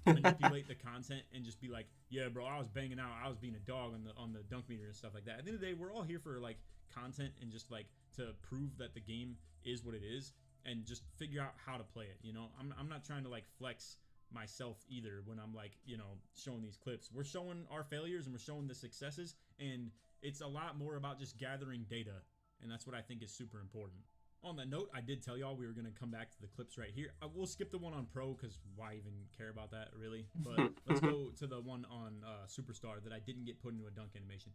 manipulate the content and just be like, yeah, bro, I was banging out, I was being a dog on the dunk meter and stuff like that. At the end of the day, we're all here for like content and just like to prove that the game is what it is and just figure out how to play it. You know, I'm not trying to like flex myself either when I'm like, you know, showing these clips. We're showing our failures and we're showing the successes, and it's a lot more about just gathering data, and that's what I think is super important. On that note, I did tell y'all we were going to come back to the clips right here. We'll skip the one on Pro because why even care about that, really? But let's go to the one on Superstar that I didn't get put into a dunk animation.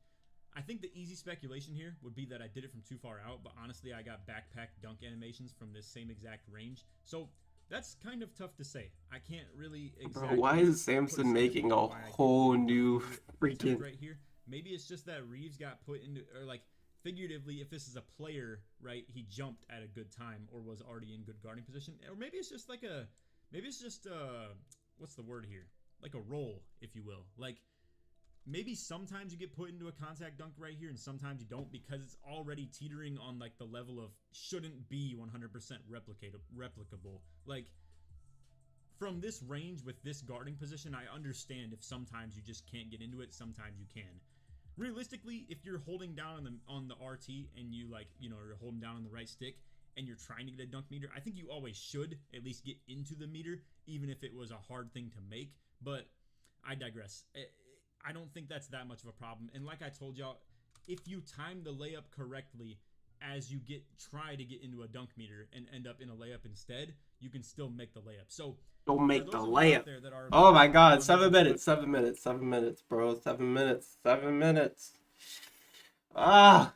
I think the easy speculation here would be that I did it from too far out, but honestly, I got backpack dunk animations from this same exact range. So that's kind of tough to say. I can't really exactly. Bro, why is Samson making a whole new freaking right here? Maybe it's just that Reeves got put into, or like figuratively, if this is a player, right, he jumped at a good time or was already in good guarding position, or maybe it's just like what's the word here? Like a roll, if you will. Like maybe sometimes you get put into a contact dunk right here and sometimes you don't because it's already teetering on like the level of shouldn't be 100% replicable. Like from this range with this guarding position, I understand if sometimes you just can't get into it, sometimes you can. Realistically, if you're holding down on the RT and you like, you know, you're holding down on the right stick and you're trying to get a dunk meter, I think you always should at least get into the meter, even if it was a hard thing to make. But I digress. I don't think that's that much of a problem. And like I told y'all, if you time the layup correctly as you try to get into a dunk meter and end up in a layup instead, you can still make the layup. So don't make the layup. Oh my god, 7 minutes, 7 minutes, 7 minutes, bro. 7 minutes, 7 minutes. Ah.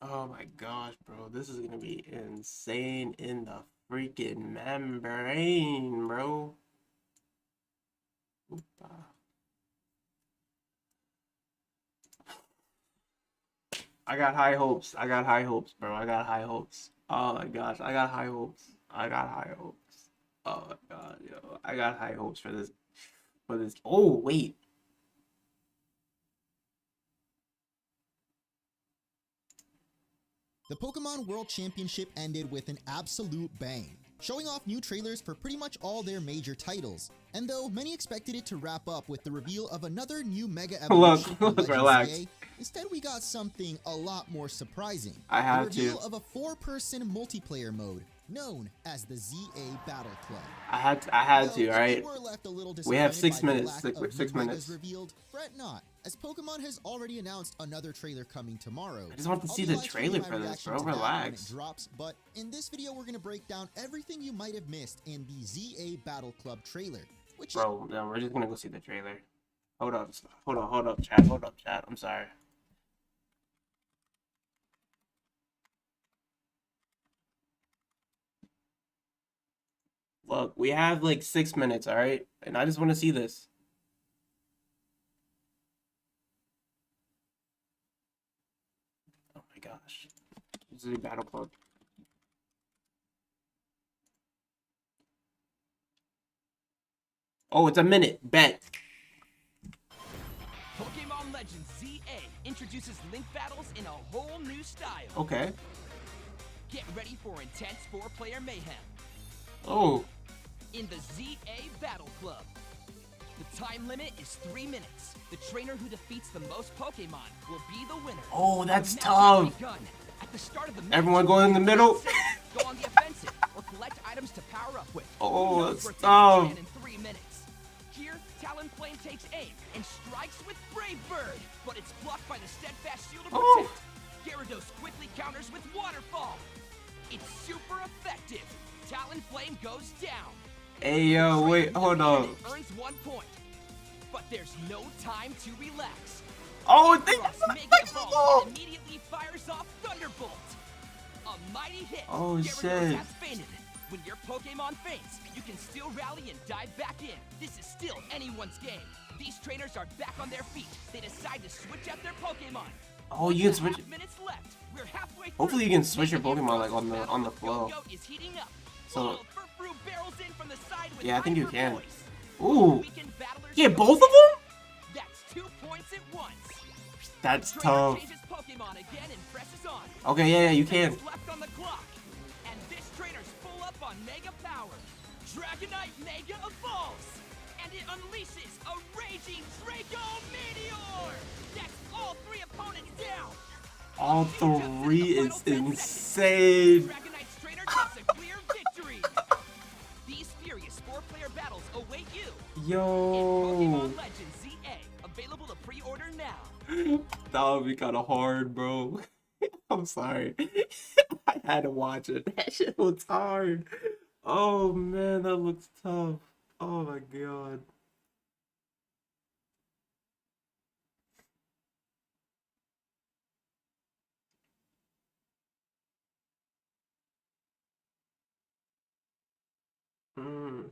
Oh my gosh, bro. This is gonna be insane in the freaking membrane, bro. Oopa. I got high hopes. I got high hopes, bro. I got high hopes. Oh my gosh, I got high hopes. I got high hopes. Oh my god, yo. I got high hopes for this. Oh, wait. The Pokemon World Championship ended with an absolute bang, showing off new trailers for pretty much all their major titles. And though many expected it to wrap up with the reveal of another new Mega Evolution for Legends relax. EA, instead we got something a lot more surprising. I had the reveal to. of a 4-person multiplayer mode known as the ZA Battle Club. I had to, alright? We have 6 minutes. 6 minutes. Revealed, fret not, as Pokemon has already announced another trailer coming tomorrow. I just want to see the trailer for this, bro. Relax. Drops, but in this video we're going to break down everything you might have missed in the ZA Battle Club trailer. Bro, no, we're just going to go see the trailer. Hold up, chat. I'm sorry. Look, we have like 6 minutes, all right? And I just want to see this. Oh my gosh. This is a battle club. Oh, it's a minute. Bet. Pokemon Legends ZA introduces link battles in a whole new style. Okay. Get ready for intense 4-player mayhem. Oh. In the ZA Battle Club. The time limit is 3 minutes. The trainer who defeats the most Pokemon will be the winner. Oh, that's The match tough. has begun. At the start of the match, Everyone going in the middle. go on the offensive or collect items to power up with. Oh, Who knows that's where things tough. stand in 3 minutes. Here, Talonflame takes aim and strikes with Brave Bird, but it's blocked by the Steadfast Shield of Oh. Protect. Gyarados quickly counters with Waterfall. It's super effective. Talonflame goes down. Hey, yo, wait, hold on. Earns 1 point. But there's no time to relax. Oh, they Cross Mega Evolve and immediately fires off Thunderbolt. A mighty hit. Oh, Gyarados shit. has fainted. When your Pokemon faints, you can still rally and dive back in. This is still anyone's game. These trainers are back on their feet. They decide to switch out their Pokemon. Oh, you can switch. 1.5 minutes left. We're halfway through. Hopefully you can switch your Mega Pokemon like Evolve's on the battle flow. Go-Go is heating up. So- Oh, Furfrou barrels in from the side with Yeah, I think you Hyper can. Voice. Ooh. Weakened battlers Yeah, go both of down. them? That's 2 points at once. That's Trainer tough. changes Pokemon again and presses on. Okay, yeah, you can. Seconds left on the clock. And this trainer's full up on Mega Power. Dragonite Mega evolves. And it unleashes a raging Draco Meteor. That's all 3 opponents down. All Just in the 3 final is 10 insane. Dragonite's trainer takes a clear victory. These furious 4-player battles await you. In Yo. Pokemon Legends ZA, available to pre-order now. That would be kind of hard, bro. I'm sorry. I had to watch it. That shit was hard. Oh, man, that looks tough. Oh, my God. Mm.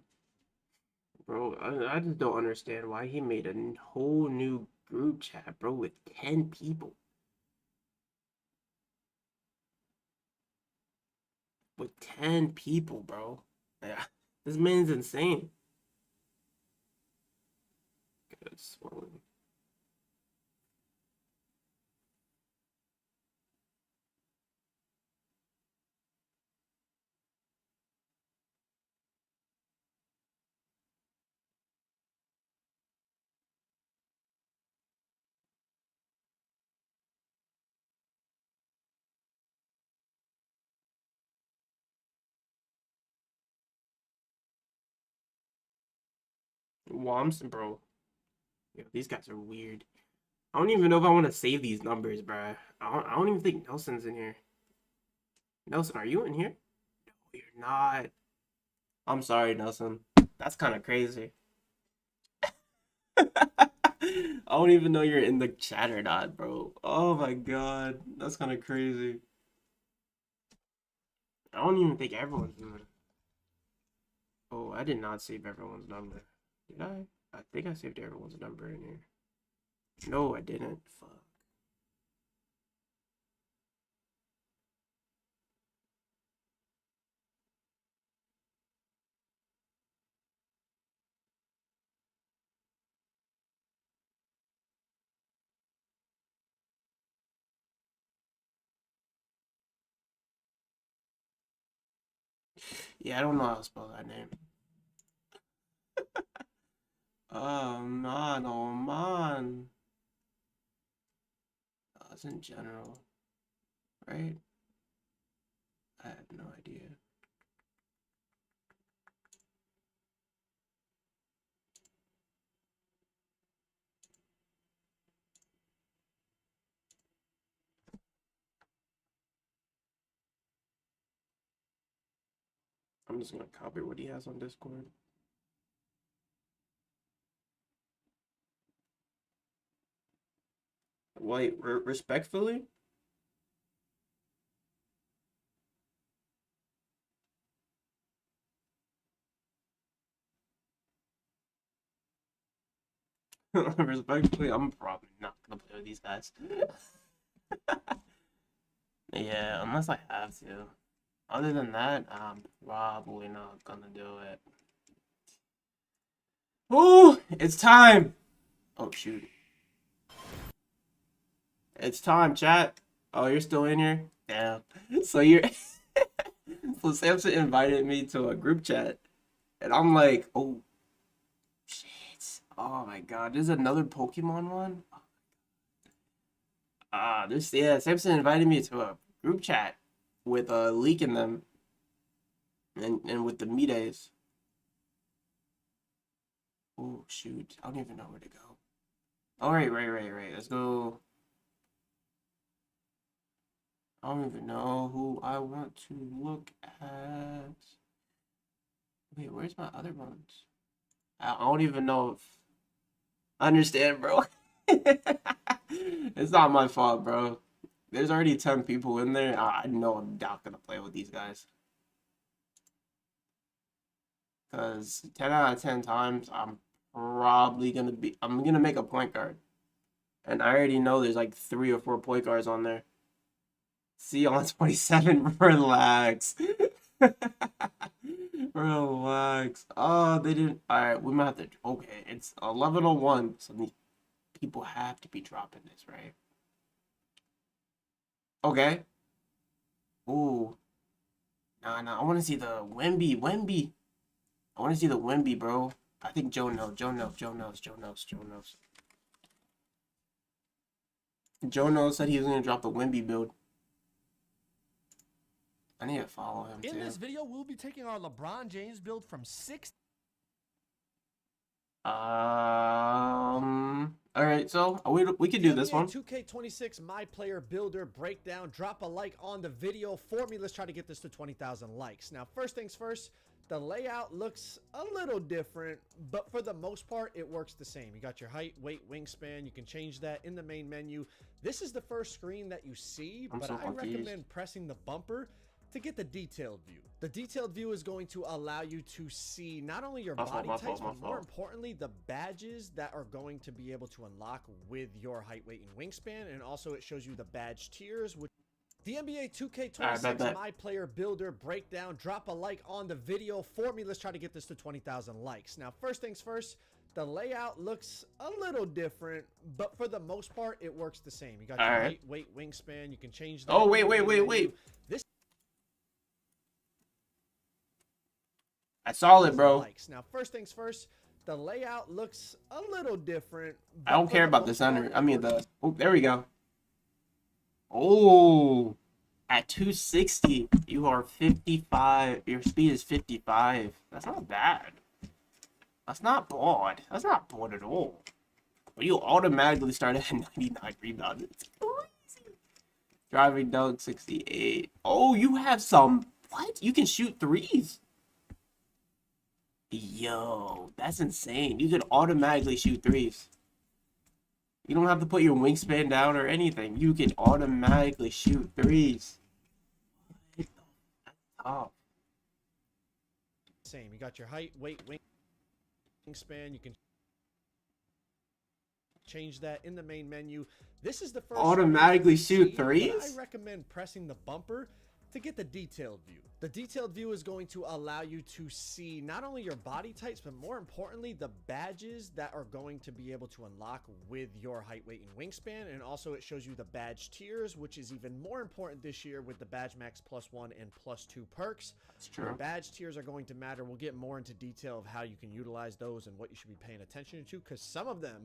Bro, I just don't understand why he made a whole new group chat, bro, with 10 people. With 10 people, bro. Yeah, this man's insane. Good swollen. Womps, bro. Yo, these guys are weird. I don't even know if I want to save these numbers, bruh. I don't even think Nelson's in here. Nelson, are you in here? No, you're not. I'm sorry, Nelson. That's kind of crazy. I don't even know you're in the chat or not, bro. Oh my God. That's kind of crazy. I don't even think everyone's in there. Oh, I did not save everyone's number. Did I? I think I saved everyone's number in here. No, I didn't. Fuck. Yeah, I don't know how to spell that name. Oh man, oh man. It's in general, right? I have no idea. I'm just gonna copy what he has on Discord. Wait, respectfully? Respectfully, I'm probably not gonna play with these guys. Yeah, unless I have to. Other than that, I'm probably not gonna do it. Ooh, it's time! Oh, shoot. It's time, chat. Oh, you're still in here? Damn. So you're... So Samson invited me to a group chat. And I'm like, oh, shit. Oh my god, there's another Pokemon one? Yeah, Samson invited me to a group chat with a leak in them. And with the Mides. Oh, shoot. I don't even know where to go. Oh, right. Let's go. I don't even know who I want to look at. Wait, where's my other ones? I don't even know if... I understand, bro. It's not my fault, bro. There's already 10 people in there. I know I'm not gonna play with these guys. Because 10 out of 10 times, I'm gonna make a point guard. And I already know there's like 3 or 4 point guards on there. See on 27, relax. Relax. Oh, they didn't. Alright, we might have to. Okay, it's 11:01, so these people have to be dropping this, right? Okay. Ooh. Nah, I want to see the Wemby. I want to see the Wemby, bro. I think Joe knows. Joe knows said he was going to drop the Wemby build. I need to follow him, too. In this video, we'll be taking our LeBron James build from 6. Alright, so we could do this one. 2K26 My Player Builder breakdown. Drop a like on the video for me. Let's try to get this to 20,000 likes. Now, first things first, the layout looks a little different, but for the most part, it works the same. You got your height, weight, wingspan. You can change that in the main menu. This is the first screen that you see, but I recommend pressing the bumper to get the detailed view. The detailed view is going to allow you to see not only your body types, but more importantly, the badges that are going to be able to unlock with your height, weight, and wingspan. And also it shows you the badge tiers, which the NBA 2K26 My Player Builder breakdown. Drop a like on the video for me. Let's try to get this to 20,000 likes. Now, first things first, the layout looks a little different, but for the most part, it works the same. You got your height, weight, wingspan. You can change that. Oh, wait. This I saw it, bro. Now, first things first, the layout looks a little different. I don't care about the center. I mean, oh, there we go. Oh, at 260, you are 55. Your speed is 55. That's not bad. That's not bad. That's not bad at all. But you automatically start at 99 rebounds. It's crazy. Driving dunk 68. Oh, you have some. What? You can shoot threes. Yo, that's insane. You can automatically shoot threes. You don't have to put your wingspan down or anything. You can automatically shoot threes. That's tough. Same. You got your height, weight, wingspan. You can change that in the main menu. This is the first automatically shoot threes. I recommend pressing the bumper to get the detailed view. The detailed view is going to allow you to see not only your body types, but more importantly, the badges that are going to be able to unlock with your height, weight, and wingspan. And also it shows you the badge tiers, which is even more important this year with the Badge Max +1 and +2 perks. That's true. Your badge tiers are going to matter. We'll get more into detail of how you can utilize those and what you should be paying attention to, because some of the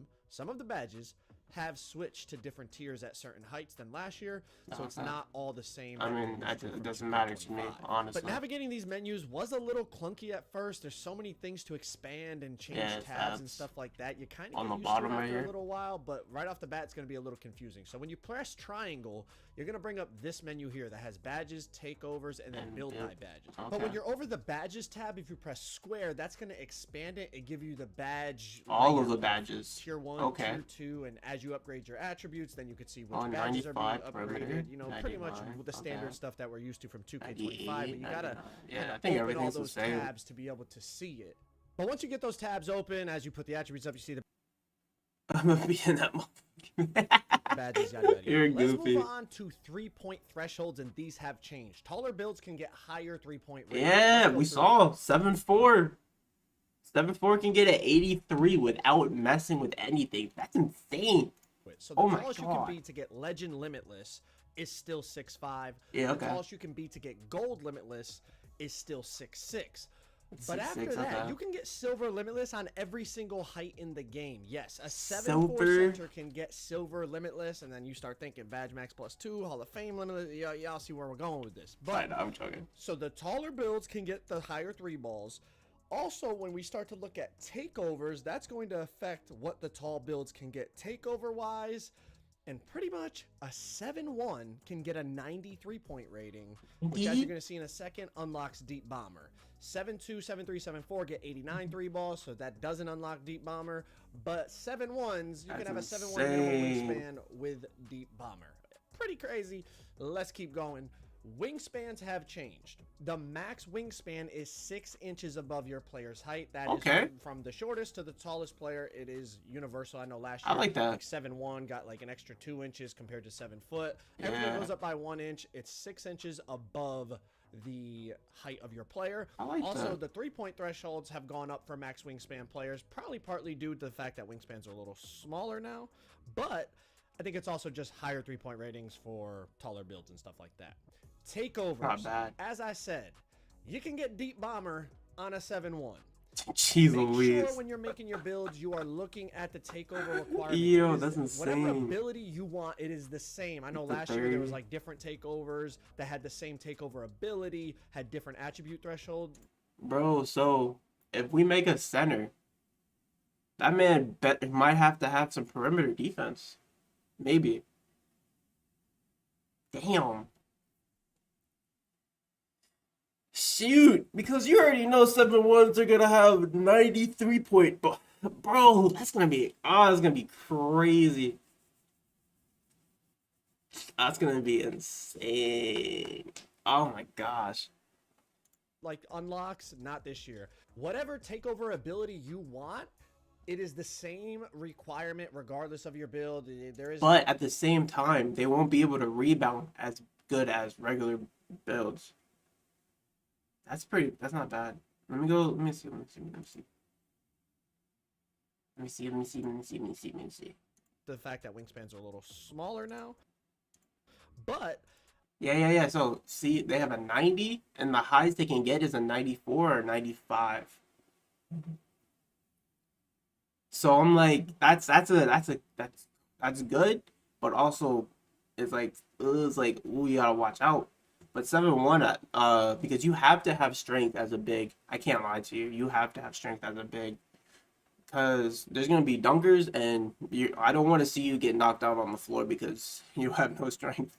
badges have switched to different tiers at certain heights than last year, so it's not all the same. I mean, it doesn't matter to me, honestly. But navigating these menus was a little clunky at first. There's so many things to expand and change tabs and stuff like that. You kind of on get the used bottom to it right after here. a little while, but right off the bat, it's going to be a little confusing. So when you press triangle, you're going to bring up this menu here that has badges, takeovers, and then build my badges. Okay. But when you're over the badges tab, if you press square, that's going to expand it and give you the badge. All of the badges. Tier 1, Tier 2, and as you upgrade your attributes, then you can see which badges are being upgraded. You know, pretty much the standard stuff that we're used to from 2K25. But you gotta I think open all everything's the those same. tabs to be able to see it. But once you get those tabs open, as you put the attributes up, you see the I'm gonna be in that Badges, yada, yada, You're yada. Let's goofy. move on to 3-point thresholds, and these have changed. Taller builds can get higher 3-point ratings. Yeah, Let's go we through saw 7-4. 7-4 can get an 83 without messing with anything. That's insane. it. So the Oh my tallest you can God. be to get Legend Limitless is still 6'5". Yeah, The okay. tallest you can be to get Gold Limitless is still 6'6". But 6'6", after that, okay. you can get Silver Limitless on every single height in the game. Yes, a 7'4" Silver. center can get Silver Limitless, and then you start thinking Badge Max +2, Hall of Fame Limitless. Y'all see where we're going with this. I But know, I'm joking. so the taller builds can get the higher 3 balls. Also, when we start to look at takeovers, that's going to affect what the tall builds can get takeover-wise. And pretty much a 7-1 can get a 93-point rating, which, as you're going to see in a second, unlocks Deep Bomber. 7-2, 7-3, 7-4 get 89 3 balls, so that doesn't unlock Deep Bomber. But 7-1s, you can have a 7-1 minimum wingspan with Deep Bomber. Pretty crazy. Let's keep going. Wingspans have changed. The max wingspan is 6 inches above your player's height. That is from the shortest to the tallest player. It is universal. I know last year, I like that. like 7'1" got like an extra 2 inches compared to 7 foot. Everything goes up by 1 inch. It's 6 inches above the height of your player. I like also, that. the 3-point thresholds have gone up for max wingspan players, probably partly due to the fact that wingspans are a little smaller now. But I think it's also just higher 3-point ratings for taller builds and stuff like that. Takeovers. Not bad. As I said, you can get Deep Bomber on a 7-1. Jeez Make Louise. sure when you're making your builds, you are looking at the takeover requirement. Yo, It is that's insane. Whatever ability you want, it is the same. I know last year there was like different takeovers that had the same takeover ability, had different attribute threshold. Bro, so if we make a center, that man might have to have some perimeter defense. Maybe. Damn. Shoot, because you already know 7-1s are gonna have 93 point. Bro, that's gonna be crazy. That's gonna be insane. Oh my gosh. Like unlocks, not this year. Whatever takeover ability you want, it is the same requirement regardless of your build. There is But at the same time, they won't be able to rebound as good as regular builds. That's not bad. Let me see. the fact that wingspans are a little smaller now. But Yeah. So see, they have a 90, and the highest they can get is a 94 or 95. So I'm like, that's good, but also it's like ooh, you gotta watch out. But 7-1, because you have to have strength as a big. I can't lie to you. You have to have strength as a big, because there's gonna be dunkers, and I don't want to see you get knocked out on the floor because you have no strength.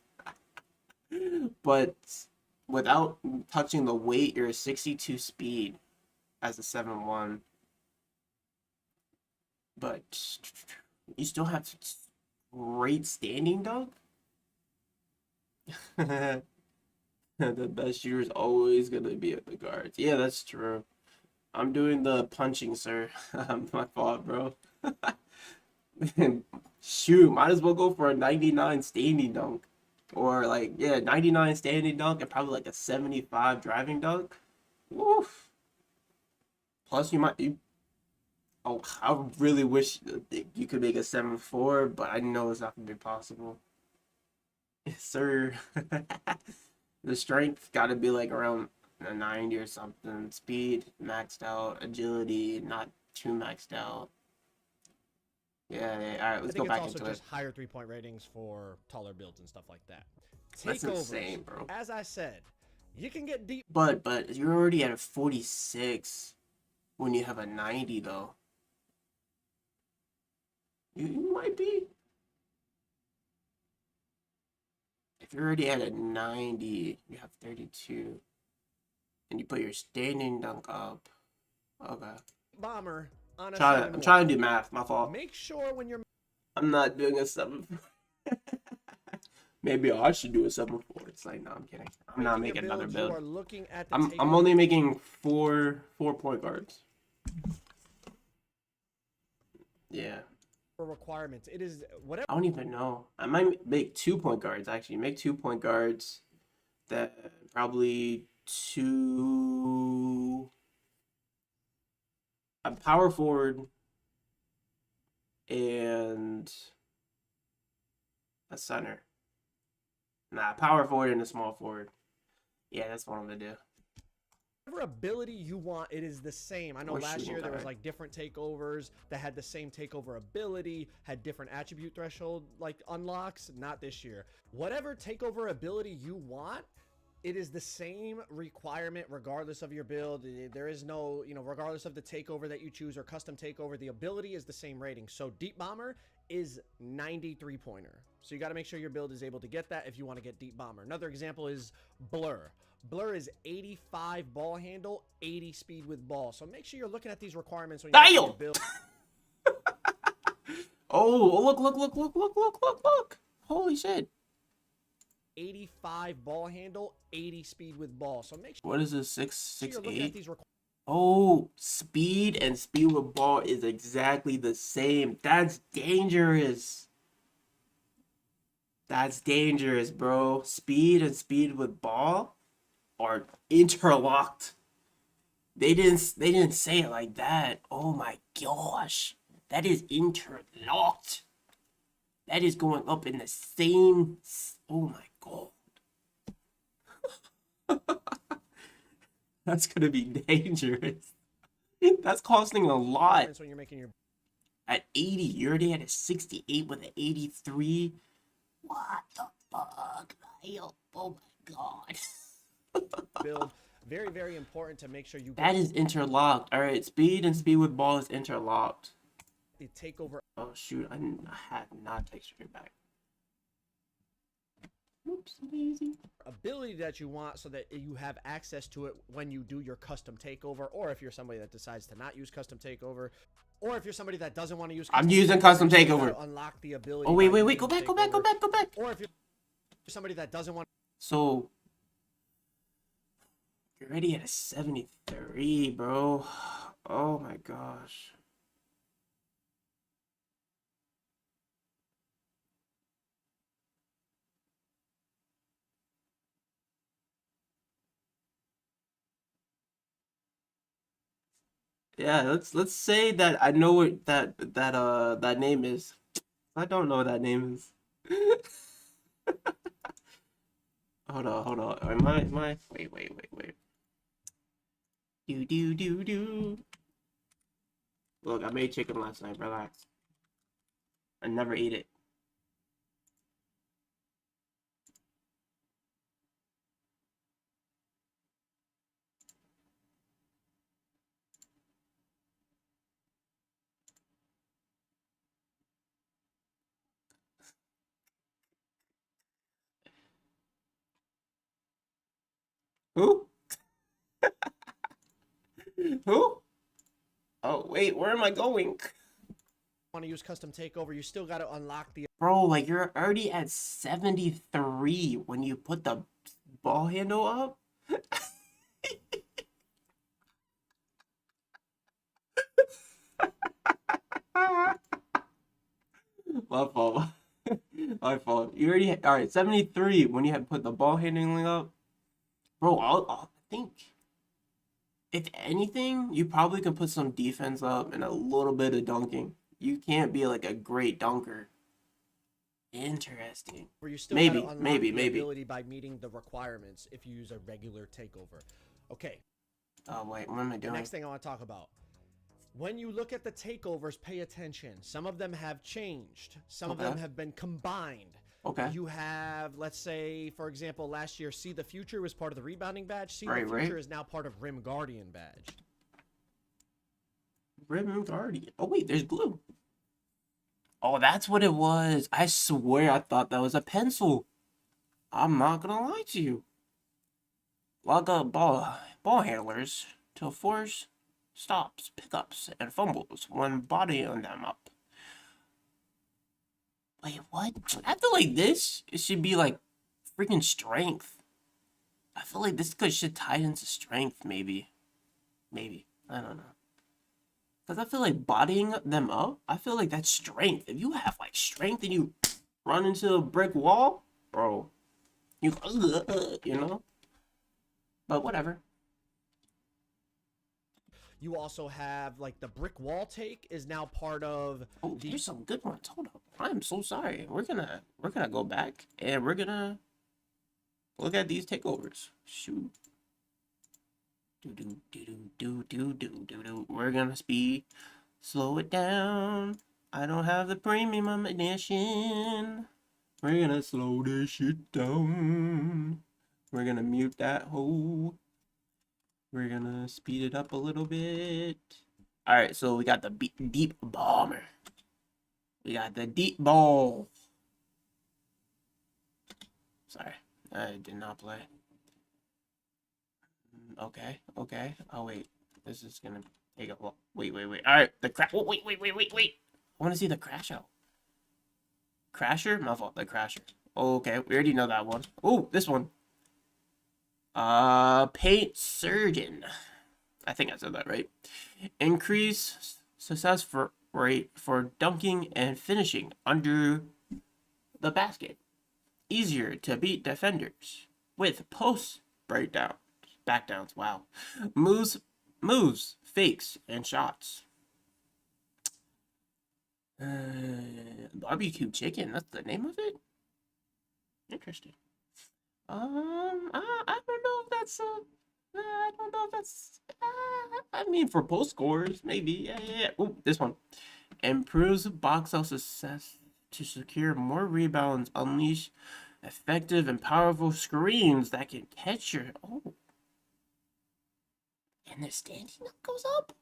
But without touching the weight, you're a 62 speed as a 7-1. But you still have great standing dunk. The best shooter is always gonna be at the guards. Yeah, that's true. I'm doing the punching, sir. My fault, bro. Shoot, might as well go for a 99 standing dunk. Or 99 standing dunk and probably like a 75 driving dunk. Woof. Plus I really wish you could make a 7-4, but I know it's not gonna be possible. Yes, sir. The strength gotta be like around a 90 or something. Speed maxed out. Agility not too maxed out. Yeah. All right, let's go back into it. I think it's also just higher 3-point ratings for taller builds and stuff like that. That's Takeovers, insane, bro. As I said, you can get deep. But you're already at a 46 when you have a 90 though. You might be. If you're already at a 90, you have 32, and you put your standing dunk up. Okay. Bomber on a I'm trying to do math. My fault. Make sure when you're. I'm not doing a 7. Maybe I should do a 7-4. It's like, no, I'm kidding. I'm not making another build. You are looking at the I'm only making four point guards. Yeah. requirements. It is whatever. I don't even know. I might make 2 point guards actually. Make 2 point guards that probably a power forward and a center. Nah, power forward and a small forward. Yeah, that's what I'm gonna do. Whatever ability you want, it is the same. I know last year there was like different takeovers that had the same takeover ability, had different attribute threshold like unlocks. Not this year. Whatever takeover ability you want, it is the same requirement regardless of your build. There is no, regardless of the takeover that you choose or custom takeover, the ability is the same rating. So Deep Bomber is 93 pointer. So you got to make sure your build is able to get that if you want to get Deep Bomber. Another example is Blur. Blur is 85 ball handle, 80 speed with ball. So make sure you're looking at these requirements when you're build. Oh, look. Holy shit. 85 ball handle, 80 speed with ball. So make sure. What is this? 6'8"? These Oh, speed and speed with ball is exactly the same. That's dangerous. That's dangerous, bro. Speed and speed with ball are interlocked. They didn't say it like that. Oh my gosh. That is interlocked. That is going up in the same. Oh my god. That's gonna be dangerous. That's costing a lot. when you're making your At 80, you already had a 68 with an 83. What the fuck? Oh my god. build. Very, very important to make sure you That is interlocked. All right, speed and speed with ball is interlocked. the takeover Oh shoot, I had not textured it back. Oops, daisy. ability that you want so that you have access to it when you do your custom takeover, or if you're somebody that decides to not use custom takeover, or if you're somebody that doesn't want to use I'm using custom takeover. Unlock the ability. Oh wait, go back. Or if you're somebody that doesn't want. So you're already at a 73, bro. Oh my gosh. Yeah, let's say that I know what that name is. I don't know what that name is. Hold on. Am I? Wait. Do. Look, I made chicken last night. Relax. I never ate it. Who? Who? Oh, wait, where am I going? Want to use custom takeover, you still got to unlock the. Bro, like you're already at 73 when you put the ball handle up. My fault. My fault. You already all right. 73 when you had put the ball handling up, bro. I think if anything, you probably can put some defense up and a little bit of dunking. You can't be like a great dunker. Interesting. Where you still maybe ability by meeting the requirements if you use a regular takeover. Okay. Oh wait, what am I doing? The next thing I want to talk about. When you look at the takeovers, pay attention. Some of them have changed. Some of them have been combined. Okay. You have, let's say, for example, last year, See the Future was part of the rebounding badge. See the Future is now part of Rim Guardian badge. Rim Guardian. Oh wait, there's glue. Oh, that's what it was. I swear I thought that was a pencil. I'm not gonna lie to you. Log up ball handlers to force stops, pickups, and fumbles when bodying them up. Wait, what? I feel like it should be like freaking strength. I feel like this should tie into strength, maybe. I don't know. Because I feel like bodying them up, I feel like that's strength. If you have like strength and you run into a brick wall, bro, you you know. But whatever. You also have like the brick wall take is now part of Oh, the here's some good ones. Hold up. I'm so sorry. We're gonna go back and we're gonna look at these takeovers. Shoot. Do. We're gonna speed. Slow it down. I don't have the premium edition. We're gonna slow this shit down. We're gonna mute that hole. We're gonna speed it up a little bit. Alright, so we got the deep bomber. We got the deep ball. Sorry, I did not play. Okay. Oh, wait. This is gonna take a while. Wait. Alright, the crash. Oh, wait. I wanna see the crash out. Crasher? My fault, the crasher. Okay, we already know that one. Oh, this one. Paint Surgeon. I think I said that right. Increase success rate for dunking and finishing under the basket. Easier to beat defenders with post backdowns. Wow. Moves, fakes, and shots. Barbecue chicken. That's the name of it. Interesting. I don't know if that's I don't know if that's. I mean, for post scores, maybe. Yeah. Ooh, this one improves box out success to secure more rebounds, unleash effective and powerful screens that can catch your. Oh, and their standing goes up.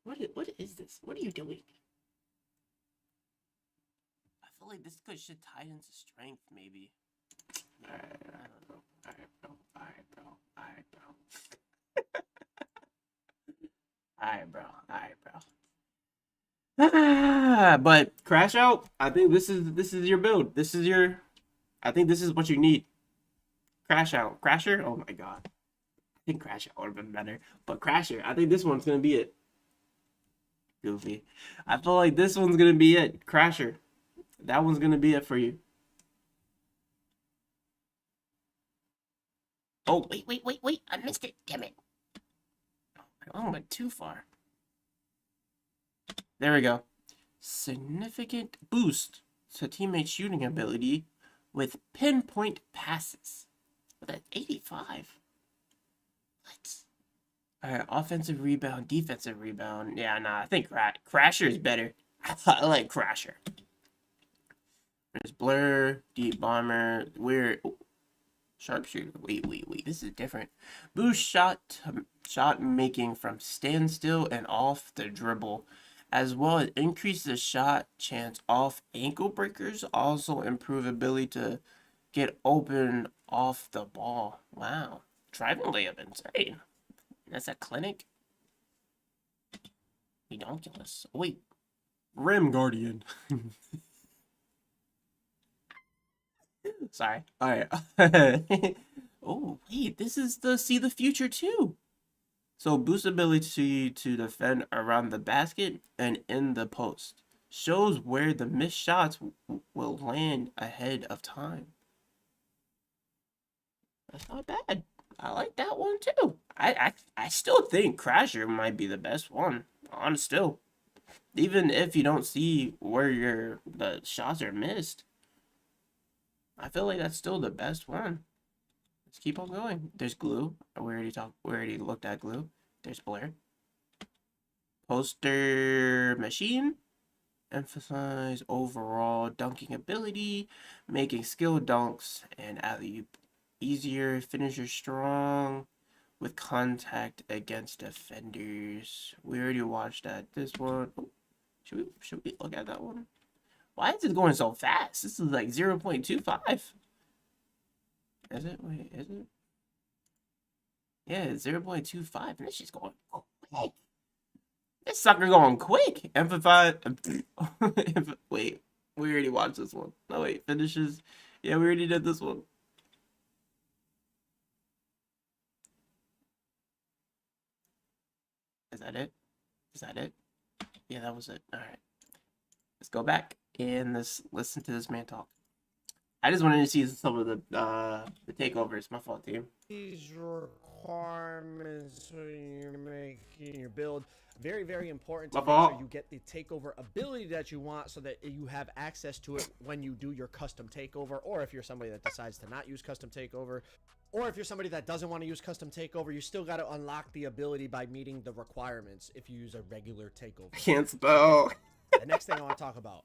What is this? What are you doing? I feel like this should tie into strength, maybe. Alright, I don't know. Alright, bro. But crash out. I think this is your build. I think this is what you need. Crash out, crasher. Oh my god. I think crash out would have been better, but crasher. I think this one's gonna be it. Goofy. I feel like this one's gonna be it. Crasher. That one's gonna be it for you. Oh, wait. I missed it. Damn it. I went too far. There we go. Significant boost to teammate shooting ability with pinpoint passes. But that's 85. What? Alright, offensive rebound, defensive rebound. Yeah, nah, I think Crasher is better. I like Crasher. There's Blur, Deep Bomber, Weird. Sharpshooter. Wait. This is different. Boost shot making from standstill and off the dribble, as well as increase the shot chance off ankle breakers. Also improve ability to get open off the ball. Wow. Driving layup insane. That's a clinic. Redonkulous. Wait. Rim Guardian. Sorry. All right. Oh, wait. This is the see the future too. So boost ability to defend around the basket and in the post. Shows where the missed shots will land ahead of time. That's not bad. I like that one too. I still think Crasher might be the best one. On still. Even if you don't see where the shots are missed. I feel like that's still the best one. Let's keep on going. There's glue. We already looked at glue. There's Blair. Poster machine. Emphasize overall dunking ability, making skill dunks and alley-oop easier. Finisher strong with contact against defenders. We already watched that. This one. Oh, should we look at that one? Why is it going so fast? This is like 0.25. Is it? Wait, is it? Yeah, it's 0.25. And it's just going quick. This sucker going quick. Emphasize. Wait, we already watched this one. No, wait, finishes. Yeah, we already did this one. Is that it? Is that it? Yeah, that was it. All right. Let's go back and let's listen to this man talk. I just wanted to see some of the takeovers. My fault, team. These requirements when you're making your build, very, very important to My make sure fault. you get the takeover ability that you want so that you have access to it when you do your custom takeover, or if you're somebody that decides to not use custom takeover, or if you're somebody that doesn't want to use custom takeover, you still got to unlock the ability by meeting the requirements if you use a regular takeover. Can't spell. The next thing I want to talk about.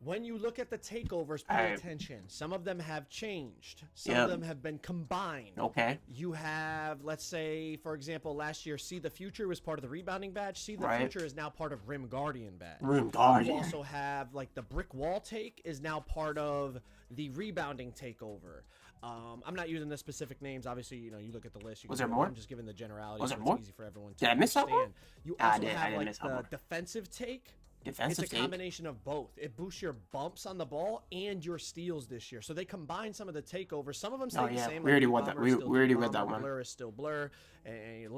When you look at the takeovers, pay attention. Some of them have changed. Some of them have been combined. Okay. You have, let's say, for example, last year, See the Future was part of the rebounding badge. See the Future is now part of Rim Guardian badge. Rim Guardian. You also have, like, the brick wall take is now part of the rebounding takeover. I'm not using the specific names. Obviously, you know, you look at the list. You Was can there more? I'm just giving the generality. Was there so more? It's easy for everyone to Did I miss out understand. one? You I also did. I have, didn't like, miss out the one. defensive take. Defensive It's a take. combination of both. It boosts your bumps on the ball and your steals this year. So they combine some of the takeovers. Some of them stay the same. We already like won that. Bomber is We still already Bomber, read that one. Blur is still Blur, and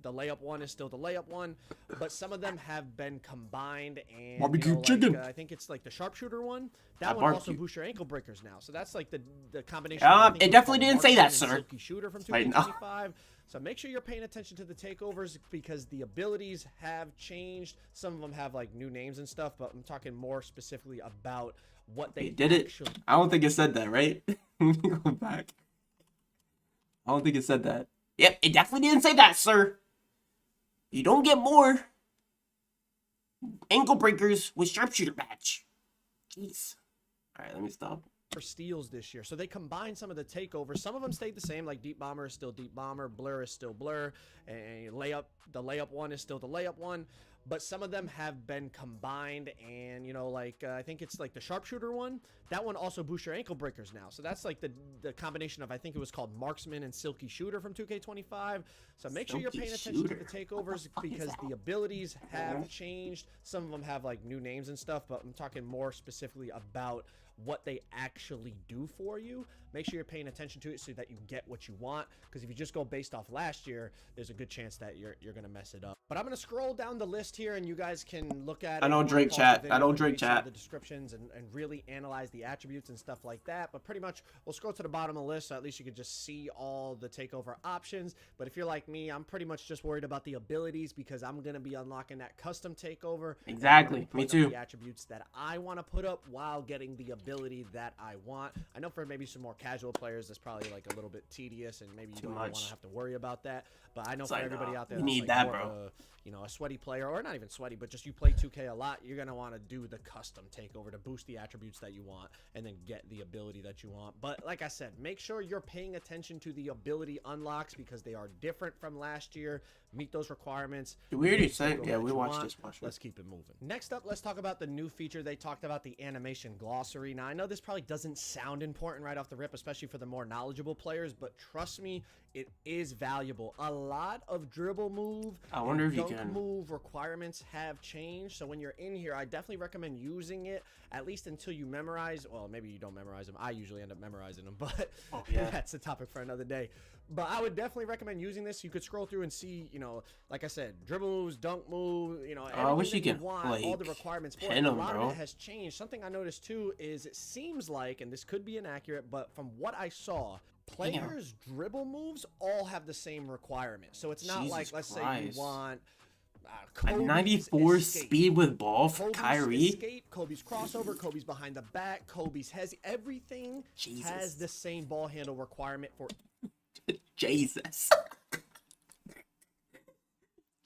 the layup one is still the layup one. But some of them have been combined, and Barbecue like, chicken. I think it's like the sharpshooter one. That That one also barbecue. boosts your ankle breakers now. So that's like the combination. It definitely didn't say that, sir. Silky shooter from Right now. 2K25. So make sure you're paying attention to the takeovers because the abilities have changed. Some of them have like new names and stuff, but I'm talking more specifically about what they Did it? actually. I don't think it said that, right? Let me go back. I don't think it said that. Yep, it definitely didn't say that, sir. You don't get more ankle breakers with sharpshooter badge. Jeez. All right, let me stop. For steals this year. So they combine some of the takeovers. Some of them stayed the same, like Deep Bomber is still Deep Bomber, Blur is still Blur, and the layup one is still the layup one. But some of them have been combined, and you know, like I think it's like the sharpshooter one. That one also boosts your ankle breakers now. So that's like the combination of, I think it was called Marksman and Silky Shooter from 2K25. So make sure you're paying attention to the takeovers because the abilities have changed. Some of them have like new names and stuff, but I'm talking more specifically about what they actually do for you. Make sure you're paying attention to it so that you get what you want, because if you just go based off last year, there's a good chance that you're gonna mess it up. But I'm gonna scroll down the list here and you guys can look at it. I don't drink chat. I don't drink chat. The descriptions and really analyze the attributes and stuff like that. But pretty much we'll scroll to the bottom of the list so at least you can just see all the takeover options. But if you're like me, I'm pretty much just worried about the abilities because I'm gonna be unlocking that custom takeover. Exactly. Me too. The attributes that I want to put up while getting the ability that I want. I know for maybe some more casual players that's probably like a little bit tedious and maybe you don't want to have to worry about that, but I know for everybody out there you that's need like that, more bro. of a, you know, a sweaty player, or not even sweaty, but just you play 2K a lot, you're gonna want to do the custom takeover to boost the attributes that you want and then get the ability that you want. But like I said, make sure you're paying attention to the ability unlocks because they are different from last year. Meet those requirements. Did we already say? Yeah, we watched this portion. Let's keep it moving. Next up, let's talk about the new feature. They talked about the animation glossary. Now, I know this probably doesn't sound important right off the rip, especially for the more knowledgeable players, but trust me, it is valuable. A lot of dribble move and dunk move requirements have changed. So when you're in here, I definitely recommend using it, at least until you memorize. Well, maybe you don't memorize them. I usually end up memorizing them, but that's a topic for another day. But I would definitely recommend using this. You could scroll through and see, you know, like I said, dribble moves, dunk move, you know, I wish you could want, like all the requirements for pin it. them, A lot bro. of it has changed. Something I noticed too is it seems like, and this could be inaccurate, but from what I saw, players' dribble moves all have the same requirement. So it's not like, let's say you want a 94 escape. speed with ball for Kobe's Kyrie. escape, Kobe's crossover, Kobe's behind the back, Kobe's everything has the same ball handle requirement for. Jesus.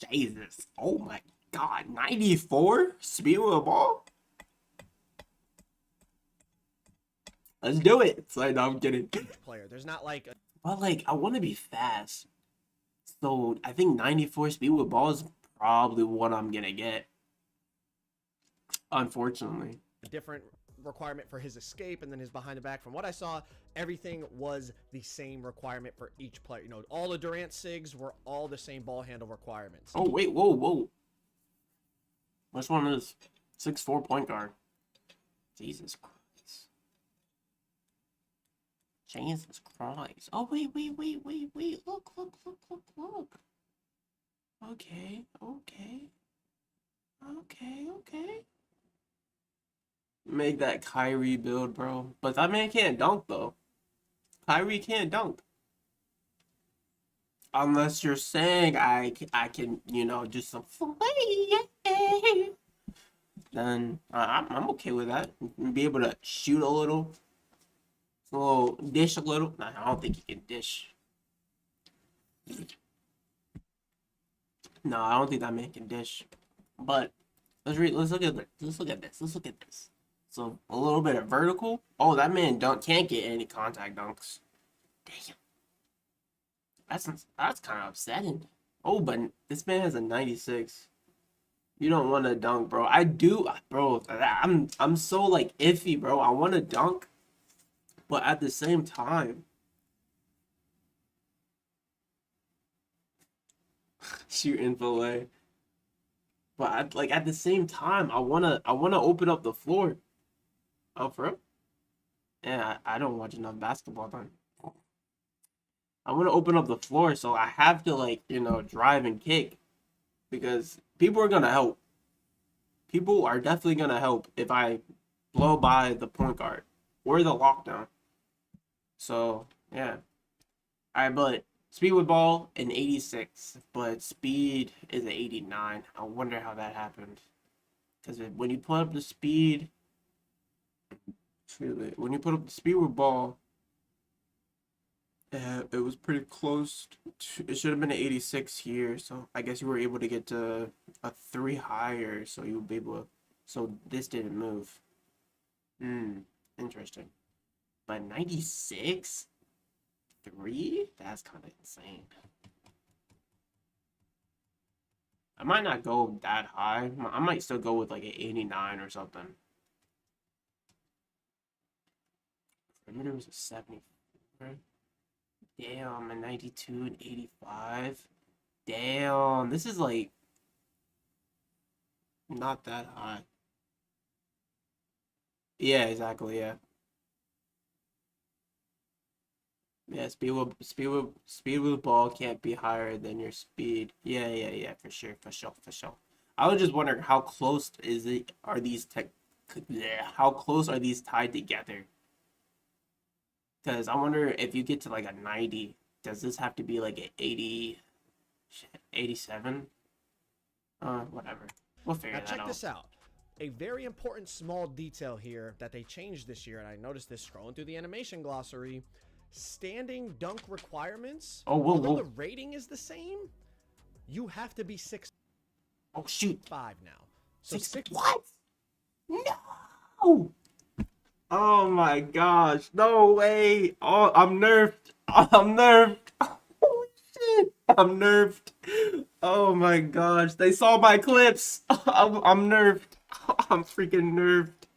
Jesus. Oh my God. 94 speed with a ball. Let's do it. It's like, no, I'm kidding. Player, there's not like. But like, I want to be fast. So I think 94 speed with ball is probably what I'm gonna get. Unfortunately. A different requirement for his escape and then his behind the back. From what I saw, everything was the same requirement for each player. You know, all the Durant SIGs were all the same ball handle requirements. Oh wait, whoa. Which one is 6'4" point guard? Jesus Christ. Jesus Christ. Oh wait. Look. Okay, okay, okay. Make that Kyrie build, bro. But that man can't dunk, though. Kyrie can't dunk. Unless you're saying I can, you know, do some play. Then I'm okay with that. Be able to shoot a little dish a little. Nah, I don't think he can dish. No, I don't think that man can dish. But let's look at this. Let's look at this. Let's look at this. So a little bit of vertical. Oh, that man can't get any contact dunks. Damn. That's kind of upsetting. Oh, but this man has a 96. You don't want to dunk, bro. I do, bro. I'm so like iffy, bro. I want to dunk, but at the same time, shooting fillet. But like at the same time, I wanna open up the floor. Oh, for real? Yeah, I don't watch enough basketball then. I want to open up the floor, so I have to like drive and kick because people are gonna help. People are definitely gonna help if I blow by the point guard or the lockdown. So yeah, all right, but speed with ball an 86, but speed is an 89. I wonder how that happened because when you put up the speed, when you put up the speed with ball. It was pretty close. It should have been an 86 here, so I guess you were able to get to a 3 higher, so you would be able to. So this didn't move. Interesting. But 96? 3? That's kind of insane. I might not go that high. I might still go with like an 89 or something. Perimeter was a 74. Damn, a 92 and 85. Damn, this is like not that high. Yeah, exactly, yeah. Yeah, speed with ball can't be higher than your speed. Yeah, for sure. I was just wondering how close is it are these tech yeah, how close are these tied together? Because I wonder if you get to like a 90, does this have to be like an 80, 87? Whatever. We'll figure Now that check out. this out. A very important small detail here that they changed this year, and I noticed this scrolling through the animation glossary. Standing dunk requirements, Oh, although the rating is the same, you have to be 6'5" Oh, shoot. now. So What? No! Oh my gosh. No way. Oh, I'm nerfed. I'm nerfed. Holy shit. I'm nerfed. Oh my gosh. They saw my clips. I'm nerfed. I'm freaking nerfed.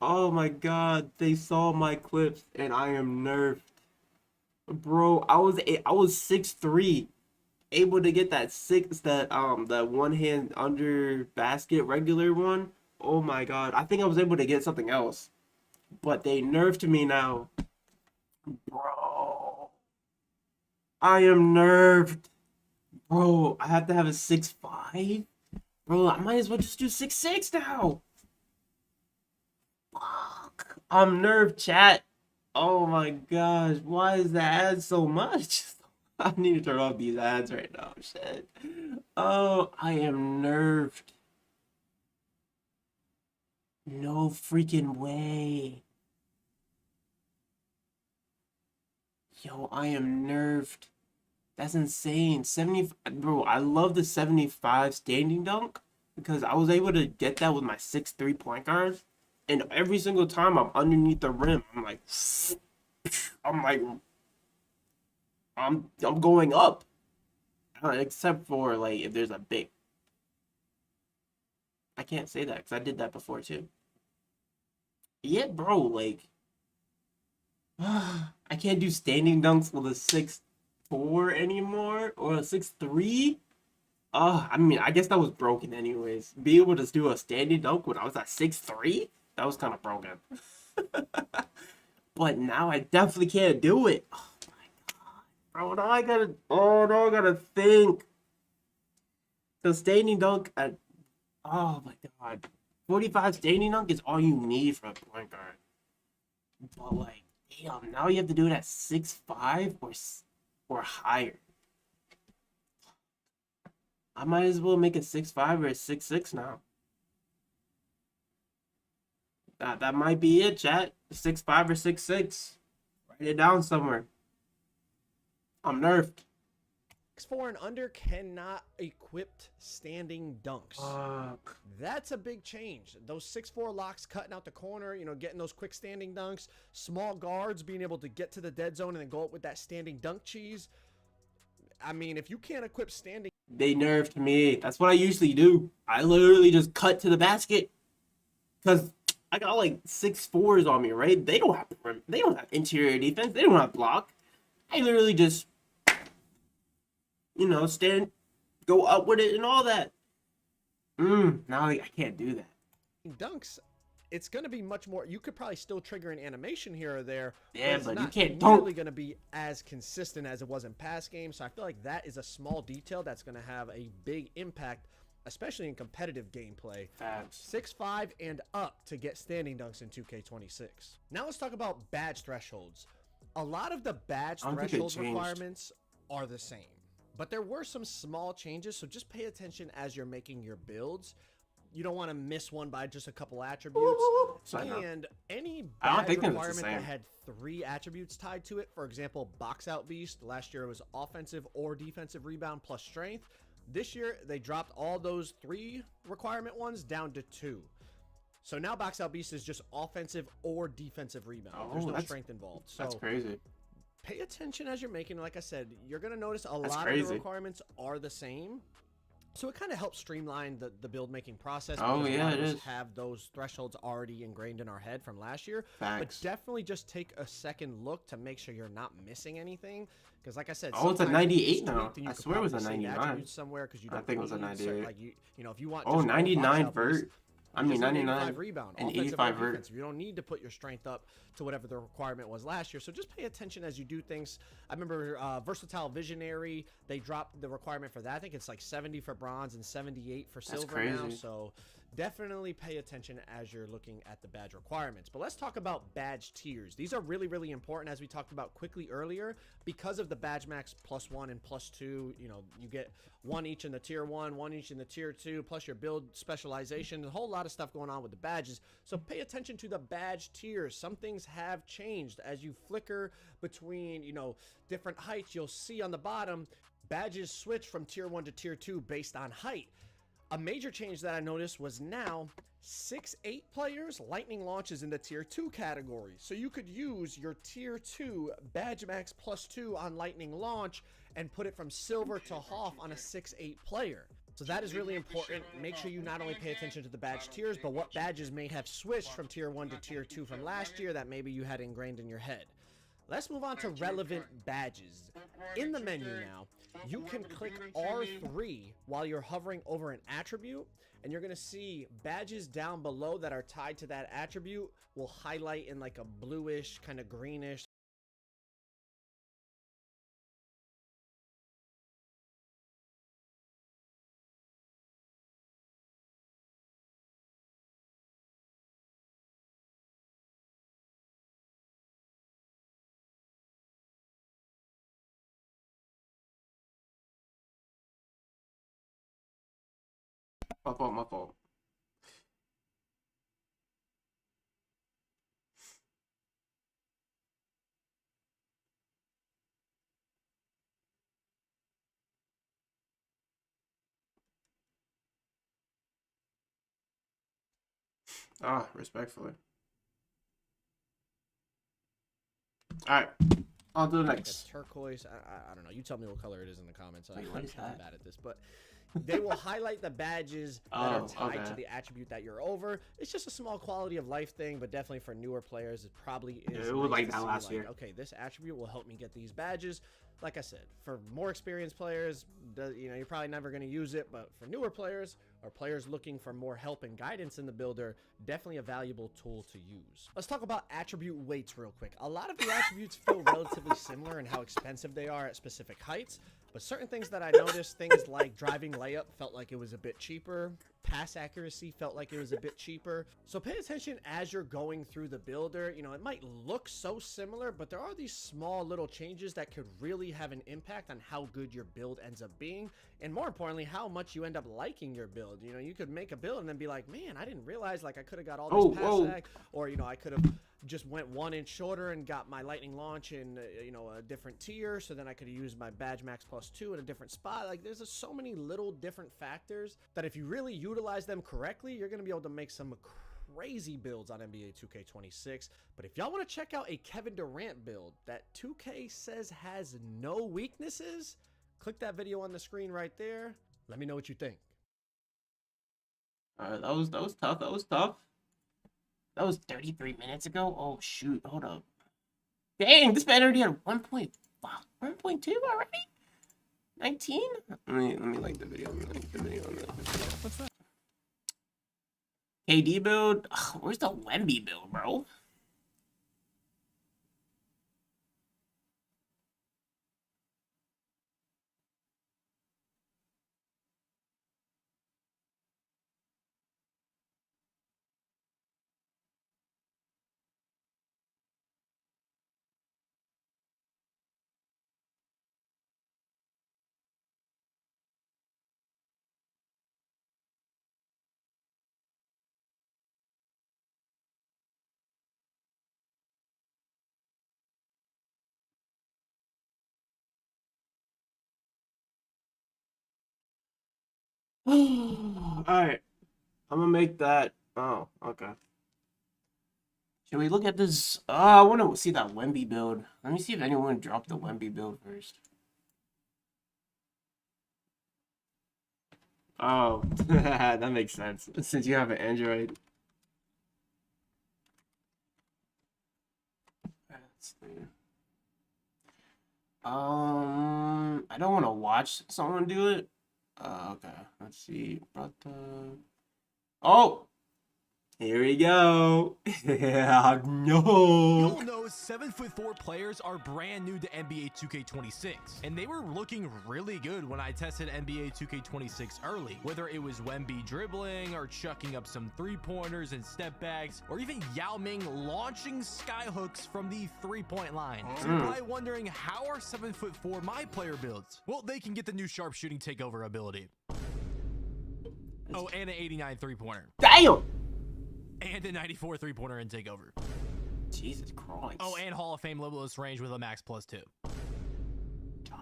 Oh my god. They saw my clips and I am nerfed. Bro, I was 6'3", able to get that one hand under basket regular one. Oh my god. I think I was able to get something else. But they nerfed me now. Bro. I am nerfed. Bro, I have to have a 6'5"? Bro, I might as well just do 6'6" now. Fuck. I'm nerfed, chat. Oh my gosh. Why is the ad so much? I need to turn off these ads right now. Shit. Oh, I am nerfed. No freaking way. Yo, I am nerfed. That's insane. 70, bro, I love the 75 standing dunk because I was able to get that with my 6'3" point guard. And every single time I'm underneath the rim, I'm like, I'm going up. Except for like if there's a big. I can't say that because I did that before too. Yeah, bro, like I can't do standing dunks with a 6'4" anymore or a 6'3". I mean, I guess that was broken anyways. Be able to do a standing dunk when I was at 6'3", that was kind of broken. But now I definitely can't do it. Oh my god, bro! Now I gotta. Oh no, I gotta think. The standing dunk at, oh my god, 45 standing dunk is all you need for a point guard. But like, damn, now you have to do it at 6'5" or higher. I might as well make it 6'5" or 6'6" now. That might be it, chat. 6'5" or 6'6". Write it down somewhere. I'm nerfed. 6'4" and under cannot equip standing dunks. Fuck. That's a big change. Those 6'4" locks cutting out the corner, you know, getting those quick standing dunks. Small guards being able to get to the dead zone and then go up with that standing dunk cheese. I mean, if you can't equip standing... They nerfed me. That's what I usually do. I literally just cut to the basket. Because I got like 6'4s on me, right? They don't have interior defense. They don't have block. I literally just, you know, stand, go up with it and all that. Now I can't do that. Dunks, it's going to be much more. You could probably still trigger an animation here or there. Yeah, but you can't dunk. It's dunk. going to be as consistent as it was in past games. So I feel like that is a small detail that's going to have a big impact, especially in competitive gameplay. 6'5" and up to get standing dunks in 2K26. Now let's talk about badge thresholds. A lot of the badge threshold requirements are the same, but there were some small changes, so just pay attention as you're making your builds. You don't want to miss one by just a couple attributes. And any badge requirement that had 3 attributes tied to it, for example, box out beast, last year it was offensive or defensive rebound plus strength. This year they dropped all those 3 requirement ones down to 2. So now box out beast is just offensive or defensive rebound. There's no strength involved. So that's crazy. Pay attention as you're making. Like I said, you're going to notice a lot of the requirements are the same. So it kind of helps streamline the build making process. Oh yeah, it is. Have those thresholds already ingrained in our head from last year. Facts. But definitely just take a second look to make sure you're not missing anything. Because like I said, oh, it's a 98 now. I swear it was a 99. Somewhere because you I think it was a 98. Like you know, if you want. Oh, 99 vert. I mean, 99 rebound and 85 vert. You don't need to put your strength up to whatever the requirement was last year. So just pay attention as you do things. I remember Versatile Visionary, they dropped the requirement for that. I think it's like 70 for bronze and 78 for silver now. So definitely pay attention as you're looking at the badge requirements. But let's talk about badge tiers. These are really, really important, as we talked about quickly earlier, because of the badge max +1 and +2. You know, you get 1 each in the tier 1, 1 each in the tier 2, plus your build specialization, a whole lot of stuff going on with the badges. So pay attention to the badge tiers. Some things have changed as you flicker between, you know, different heights. You'll see on the bottom badges switch from tier 1 to tier 2 based on height. A major change that I noticed was now 6'8" players, lightning launches in the tier 2 category. So you could use your tier 2 badge max +2 on lightning launch and put it from silver to Hoff on a 6'8" player. So that is really important. Make sure you not only pay attention to the badge tiers, but what badges may have switched from tier 1 to tier 2 from last year that maybe you had ingrained in your head. Let's move on to relevant badges. In the menu now, you can click R3 while you're hovering over an attribute, and you're going to see badges down below that are tied to that attribute will highlight in like a bluish, kind of greenish. My fault, my fault. Respectfully. Alright. On to the next. Like turquoise. I don't know. You tell me what color it is in the comments. Wait, what is I'm that? bad at this, but they will highlight the badges that are tied to the attribute that you're over. It's just a small quality of life thing, but definitely for newer players, it probably is. Yeah, it was like that last year. Okay, this attribute will help me get these badges. Like I said, for more experienced players, you know, you're probably never going to use it, but for newer players or players looking for more help and guidance in the builder, definitely a valuable tool to use. Let's talk about attribute weights real quick. A lot of the attributes feel relatively similar in how expensive they are at specific heights. But certain things that I noticed, things like driving layup felt like it was a bit cheaper. Pass accuracy felt like it was a bit cheaper. So pay attention as you're going through the builder. You know, it might look so similar, but there are these small little changes that could really have an impact on how good your build ends up being. And more importantly, how much you end up liking your build. You know, you could make a build and then be like, man, I didn't realize like I could have got all this pass act, or, you know, I could have just went 1 inch shorter and got my lightning launch in you know, a different tier, so then I could have used my badge max +2 in a different spot. Like, there's just so many little different factors that if you really utilize them correctly, you're going to be able to make some crazy builds on NBA 2K26. But if y'all want to check out a Kevin Durant build that 2K says has no weaknesses, click that video on the screen right there. Let me know what you think. All right, that was tough. That was tough. That was 33 minutes ago. Oh shoot! Hold up. Dang, this man already had 1.2 already. 19. Let me like the video. Let me like the video on that. What's that? KD build. Ugh, where's the Wemby build, bro? All right, I'm gonna make that. Oh, okay. Should we look at this? I want to see that Wemby build. Let me see if anyone dropped the Wemby build first. Oh, that makes sense since you have an Android. Let's see. I don't want to watch someone do it. Okay, let's see. Oh, here we go. Yeah, no. You'll know 7'4" players are brand new to NBA 2K26, and they were looking really good when I tested NBA 2K26 early, whether it was Wemby dribbling or chucking up some three-pointers and step backs, or even Yao Ming launching skyhooks from the three-point line. So you're probably wondering, how are 7'4" MyPLAYER builds? Well, they can get the new sharpshooting takeover ability. Oh, and an 89 three-pointer. Damn! And a 94 three-pointer in takeover. Jesus Christ. Oh, and Hall of Fame limitless range with a max +2.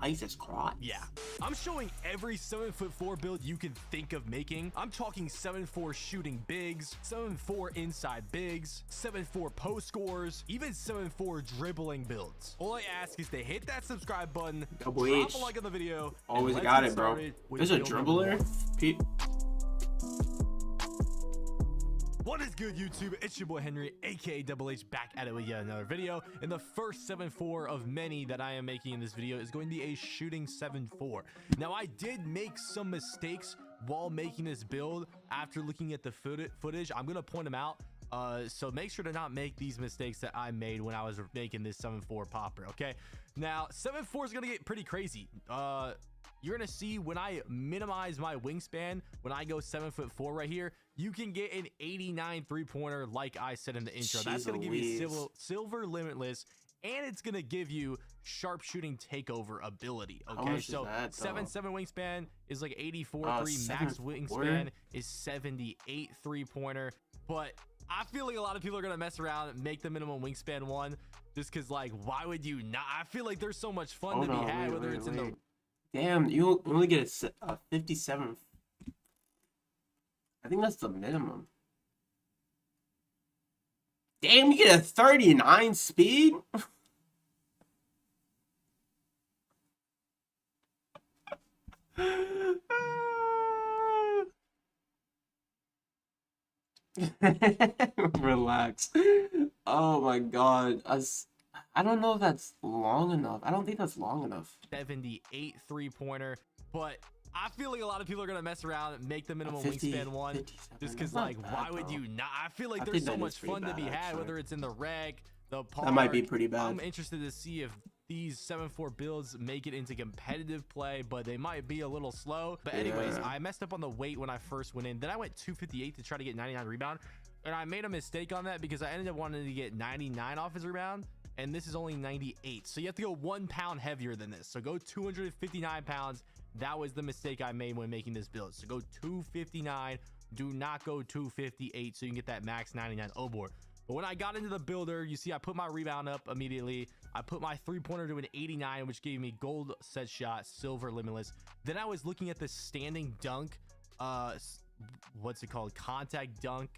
Jesus Christ. Yeah. I'm showing every 7'4" build you can think of making. I'm talking 7'4" shooting bigs, 7'4" inside bigs, 7'4" post scores, even 7'4" dribbling builds. All I ask is to hit that subscribe button, drop a like on the video. Always got it, bro. There's a dribbler. Pete. What is good, YouTube? It's your boy Henry, aka Double H, back at it with yet another video. And the first 7'4" of many that I am making in this video is going to be a shooting 7'4". Now, I did make some mistakes while making this build. After looking at the footage, I'm going to point them out. So make sure to not make these mistakes that I made when I was making this 7'4" popper, okay? Now, 7'4" is going to get pretty crazy. You're going to see when I minimize my wingspan, when I go 7'4" right here, you can get an 89 three-pointer like I said in the intro. That's going to give you silver limitless, and it's going to give you sharpshooting takeover ability. Okay, so 7'7" wingspan is like 84 3. Max wingspan is 78 three-pointer. But I feel like a lot of people are going to mess around and make the minimum wingspan 1 just because, like, why would you not? I feel like there's so much fun to be had, whether it's in the... Damn, you only get a 57. I think that's the minimum. Damn, you get a 39 speed? Relax. Oh my god. I don't know if that's long enough. I don't think that's long enough. 78 three-pointer, but I feel like a lot of people are going to mess around and make the minimum wingspan 1 just because, like, why would you not? I feel like there's so much fun to be had, whether it's in the reg, the par. That might be pretty bad. I'm interested to see if these 7-4 builds make it into competitive play, but they might be a little slow. But anyways, I messed up on the weight when I first went in. Then I went 258 to try to get 99 rebound, and I made a mistake on that because I ended up wanting to get 99 off his rebound, and this is only 98. So you have to go 1 pound heavier than this. So go 259 pounds. That was the mistake I made when making this build. So go 259. Do not go 258 so you can get that max 99 O board. But when I got into the builder, you see I put my rebound up immediately. I put my 3-pointer to an 89, which gave me gold set shot, silver limitless. Then I was looking at the standing dunk, what's it called? Contact dunk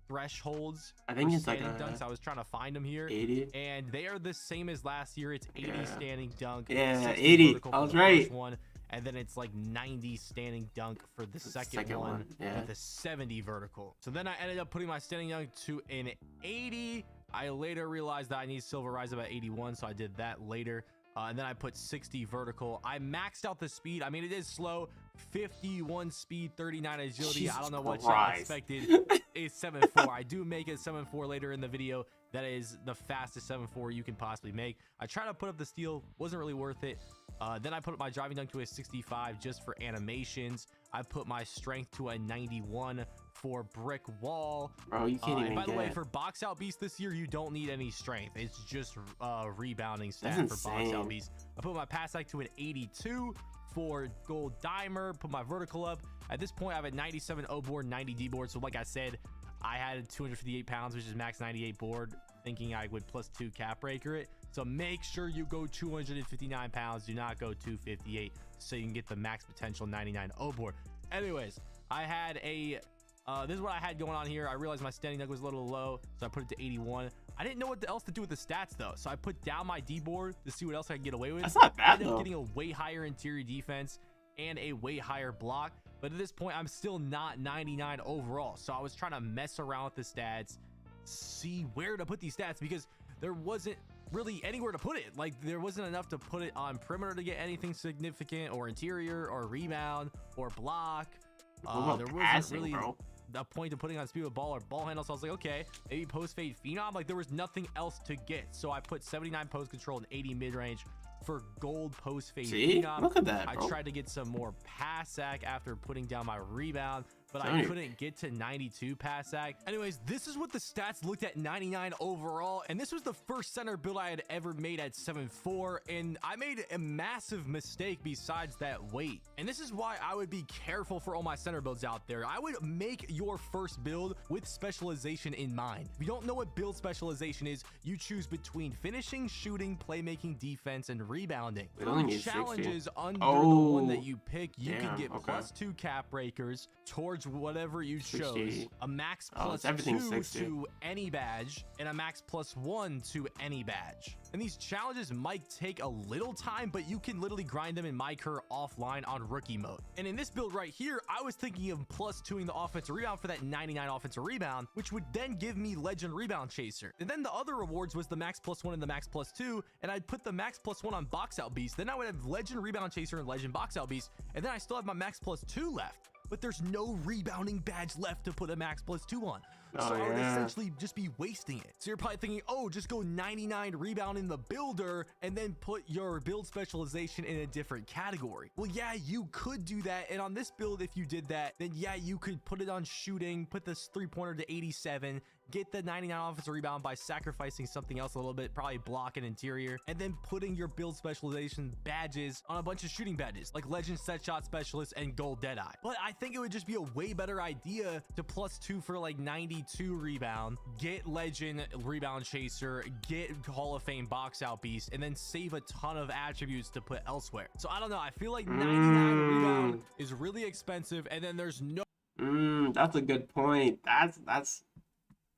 thresholds. I think it's standing like dunks. I was trying to find them here. 80. And they are the same as last year. It's 80 standing dunk. Yeah, 80. I was right. One. And then it's like 90 standing dunk for the second one with a 70 vertical. So then I ended up putting my standing dunk to an 80. I later realized that I need silver rise up at 81, so I did that later. And then I put 60 vertical. I maxed out the speed. I mean, it is slow. 51 speed, 39 agility. Jesus I don't know what Christ. you expected. It's 7-4. I do make it 7-4 later in the video. That is the fastest 7-4 you can possibly make. I tried to put up the steal. Wasn't really worth it. Then I put my driving dunk to a 65 just for animations. I put my strength to a 91 for brick wall. Bro, you can't even and by the way, get... for box out beast this year, you don't need any strength. It's just rebounding stat That's for box insane. out beast. I put my pass act to an 82 for gold dimer. Put my vertical up. At this point, I have a 97 O board, 90 D board. So like I said, I had 258 pounds, which is max 98 board, thinking I would +2 cap breaker it. So make sure you go 259 pounds. Do not go 258 so you can get the max potential 99 O board. Anyways, I had a this is what I had going on here. I realized my standing dunk was a little low, so I put it to 81. I didn't know what else to do with the stats though, so I put down my D board to see what else I can get away with. That's not bad I ended up though. getting a way higher interior defense and a way higher block, but at this point I'm still not 99 overall. So I was trying to mess around with the stats, see where to put these stats, because there wasn't really anywhere to put it. Like there wasn't enough to put it on perimeter to get anything significant, or interior, or rebound, or block. There wasn't really a point to putting on speed with ball or ball handle. So I was like, okay, maybe post fade phenom. Like there was nothing else to get, so I put 79 post control and 80 mid range for gold post fade phenom. Look at that, bro. I tried to get some more pass sack after putting down my rebound, but I couldn't get to 92 pass sack. Anyways, this is what the stats looked at 99 overall, and this was the first center build I had ever made at 7-4, and I made a massive mistake besides that weight. And this is why I would be careful for all my center builds out there. I would make your first build with specialization in mind. If you don't know what build specialization is, you choose between finishing, shooting, playmaking, defense, and rebounding. Through challenges under the one that you pick, you can get +2 cap breakers towards whatever you chose, a max +2 to any badge, and a max +1 to any badge. And these challenges might take a little time, but you can literally grind them in MyPLAYER offline on rookie mode. And in this build right here, I was thinking of +2ing the offensive rebound for that 99 offensive rebound, which would then give me legend rebound chaser. And then the other rewards was the max +1 and the max +2, and I'd put the max +1 on box out beast. Then I would have legend rebound chaser and legend box out beast, and then I still have my max +2 left. But there's no rebounding badge left to put a max +2 on. So I would essentially just be wasting it. So you're probably thinking, oh, just go 99 rebound in the builder and then put your build specialization in a different category. Well, yeah, you could do that. And on this build, if you did that, then yeah, you could put it on shooting, put this 3-pointer to 87, get the 99 offensive rebound by sacrificing something else a little bit, probably block and interior, and then putting your build specialization badges on a bunch of shooting badges like legend set shot specialist and gold deadeye. But I think it would just be a way better idea to +2 for like 92 rebound, get legend rebound chaser, get Hall of Fame box out beast, and then save a ton of attributes to put elsewhere. So I don't know, I feel like 99 rebound is really expensive, and then there's no that's a good point. That's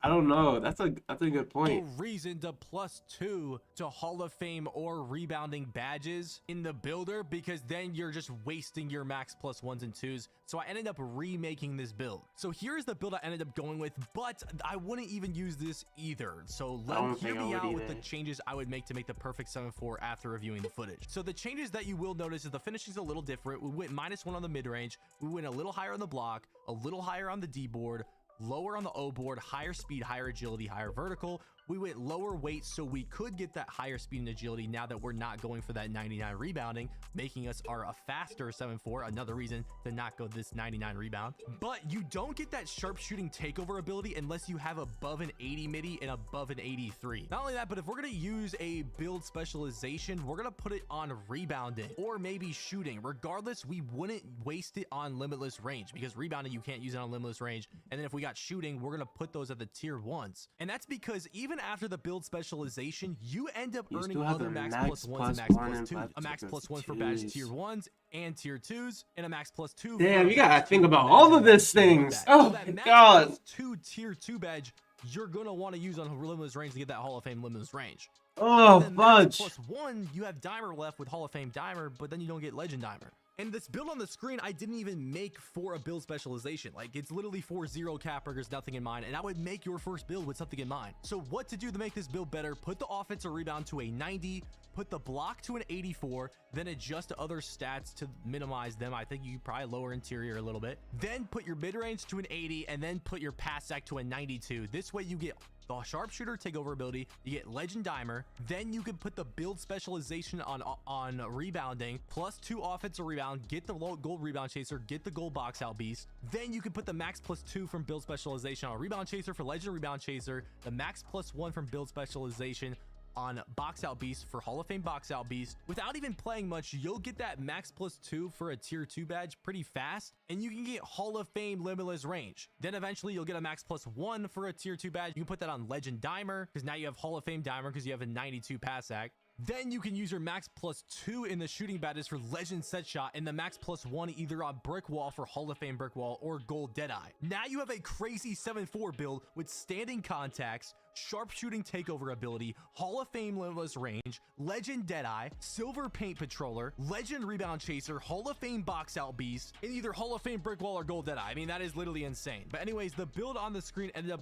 I don't know. That's a good point. No reason to +2 to Hall of Fame or rebounding badges in the builder, because then you're just wasting your max +1s and 2s. So I ended up remaking this build. So here's the build I ended up going with, but I wouldn't even use this either. So hear me out with the changes I would make to make the perfect 7-4 after reviewing the footage. So the changes that you will notice is the finishing's a little different. We went -1 on the mid range. We went a little higher on the block, a little higher on the D board, lower on the O board, higher speed, higher agility, higher vertical. We went lower weight so we could get that higher speed and agility now that we're not going for that 99 rebounding, making us a faster 7-4. Another reason to not go this 99 rebound. But you don't get that sharpshooting takeover ability unless you have above an 80 midi and above an 83. Not only that, but if we're going to use a build specialization, we're going to put it on rebounding or maybe shooting. Regardless, we wouldn't waste it on limitless range because rebounding, you can't use it on limitless range. And then if we got shooting, we're going to put those at the tier 1s. And that's because even after the build specialization, you end up earning other max plus 1s and max plus 2. A max plus 1 for badge tier 1s and tier 2s, and a max plus 2. Damn, you gotta think about all of these things. Oh my max god. Plus 2 tier 2 badge, you're gonna want to use on limitless range to get that Hall of Fame limitless range. Oh, fudge. Plus 1, you have Dimer left with Hall of Fame Dimer, but then you don't get Legend Dimer. And this build on the screen, I didn't even make for a build specialization. Like, it's literally for 0 cap breakers, nothing in mind. And I would make your first build with something in mind. So what to do to make this build better? Put the offensive rebound to a 90, put the block to an 84, then adjust other stats to minimize them. I think you probably lower interior a little bit. Then put your mid-range to an 80, and then put your pass sack to a 92. This way you get the sharpshooter takeover ability, you get Legend Dimer, then you can put the build specialization on rebounding, plus 2 offensive rebound, get the gold rebound chaser, get the gold box out beast. Then you can put the max plus 2 from build specialization on rebound chaser for Legend rebound chaser, the max plus 1 from build specialization on box out beast for Hall of Fame box out beast. Without even playing much, you'll get that max plus 2 for a tier 2 badge pretty fast, and you can get Hall of Fame limitless range. Then eventually you'll get a max plus 1 for a tier 2 badge. You can put that on Legend Dimer because now you have Hall of Fame Dimer because you have a 92 pass act. Then you can use your max plus 2 in the shooting badges for Legend set shot, and the max plus 1 either on brick wall for Hall of Fame brick wall or gold deadeye. Now you have a crazy 7-4 build with standing contacts, sharpshooting takeover ability, Hall of Fame limitless range, Legend deadeye, silver paint patroller, Legend rebound chaser, Hall of Fame box out beast, and either Hall of Fame brick wall or gold deadeye. I mean, that is literally insane. But anyways, the build on the screen ended up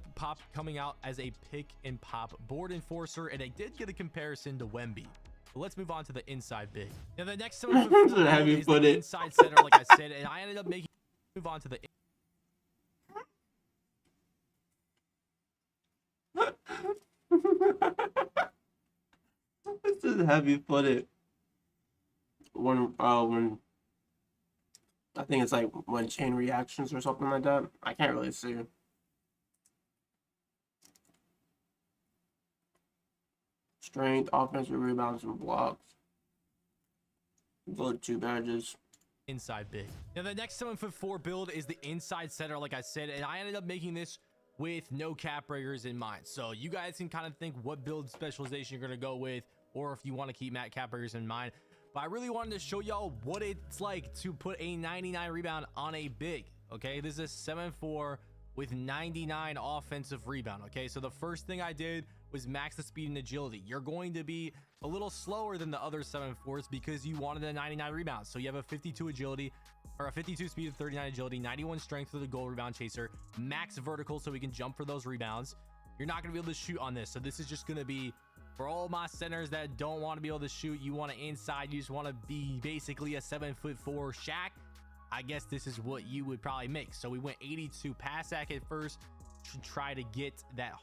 coming out as a pick and pop board enforcer, and I did get a comparison to Wemby. But let's move on to the inside big. Now the next one is the inside center, like I said, and I ended up move on to the This is heavy footed. When I think it's like when chain reactions or something like that. I can't really see. Strength, offensive rebounds, and blocks. Those are 2 badges. Inside big. Now the next 7'4" build is the inside center, like I said, and I ended up making this with no cap breakers in mind. So you guys can kind of think what build specialization you're going to go with, or if you want to keep cap breakers in mind. But I really wanted to show y'all what it's like to put a 99 rebound on a big. Okay, this is a 7'4" with 99 offensive rebound. Okay, so the first thing I did was max the speed and agility. You're going to be a little slower than the other 7'4s because you wanted a 99 rebound. So you have a 52 agility, or a 52 speed of 39 agility, 91 strength for the goal rebound chaser, max vertical so we can jump for those rebounds. You're not going to be able to shoot on this. So this is just going to be for all my centers that don't want to be able to shoot. You want to inside, you just want to be basically a 7'4" Shaq. I guess this is what you would probably make. So we went 82 pass act at first to try to get that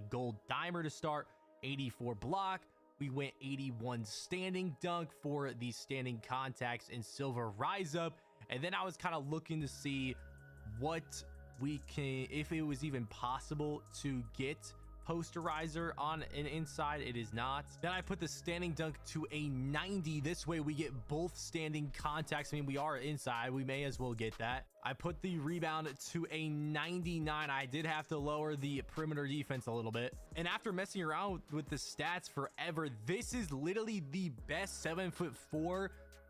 gold dimer to start, 84 block. We went 81 standing dunk for the standing contacts and silver rise up. And then I was kind of looking to see what we can, if it was even possible to get posterizer on an inside. It is not. Then I put the standing dunk to a 90. This way we get both standing contacts. I mean, we are inside, we may as well get that. I put the rebound to a 99. I did have to lower the perimeter defense a little bit. And after messing around with the stats forever, this is literally the best 7'4"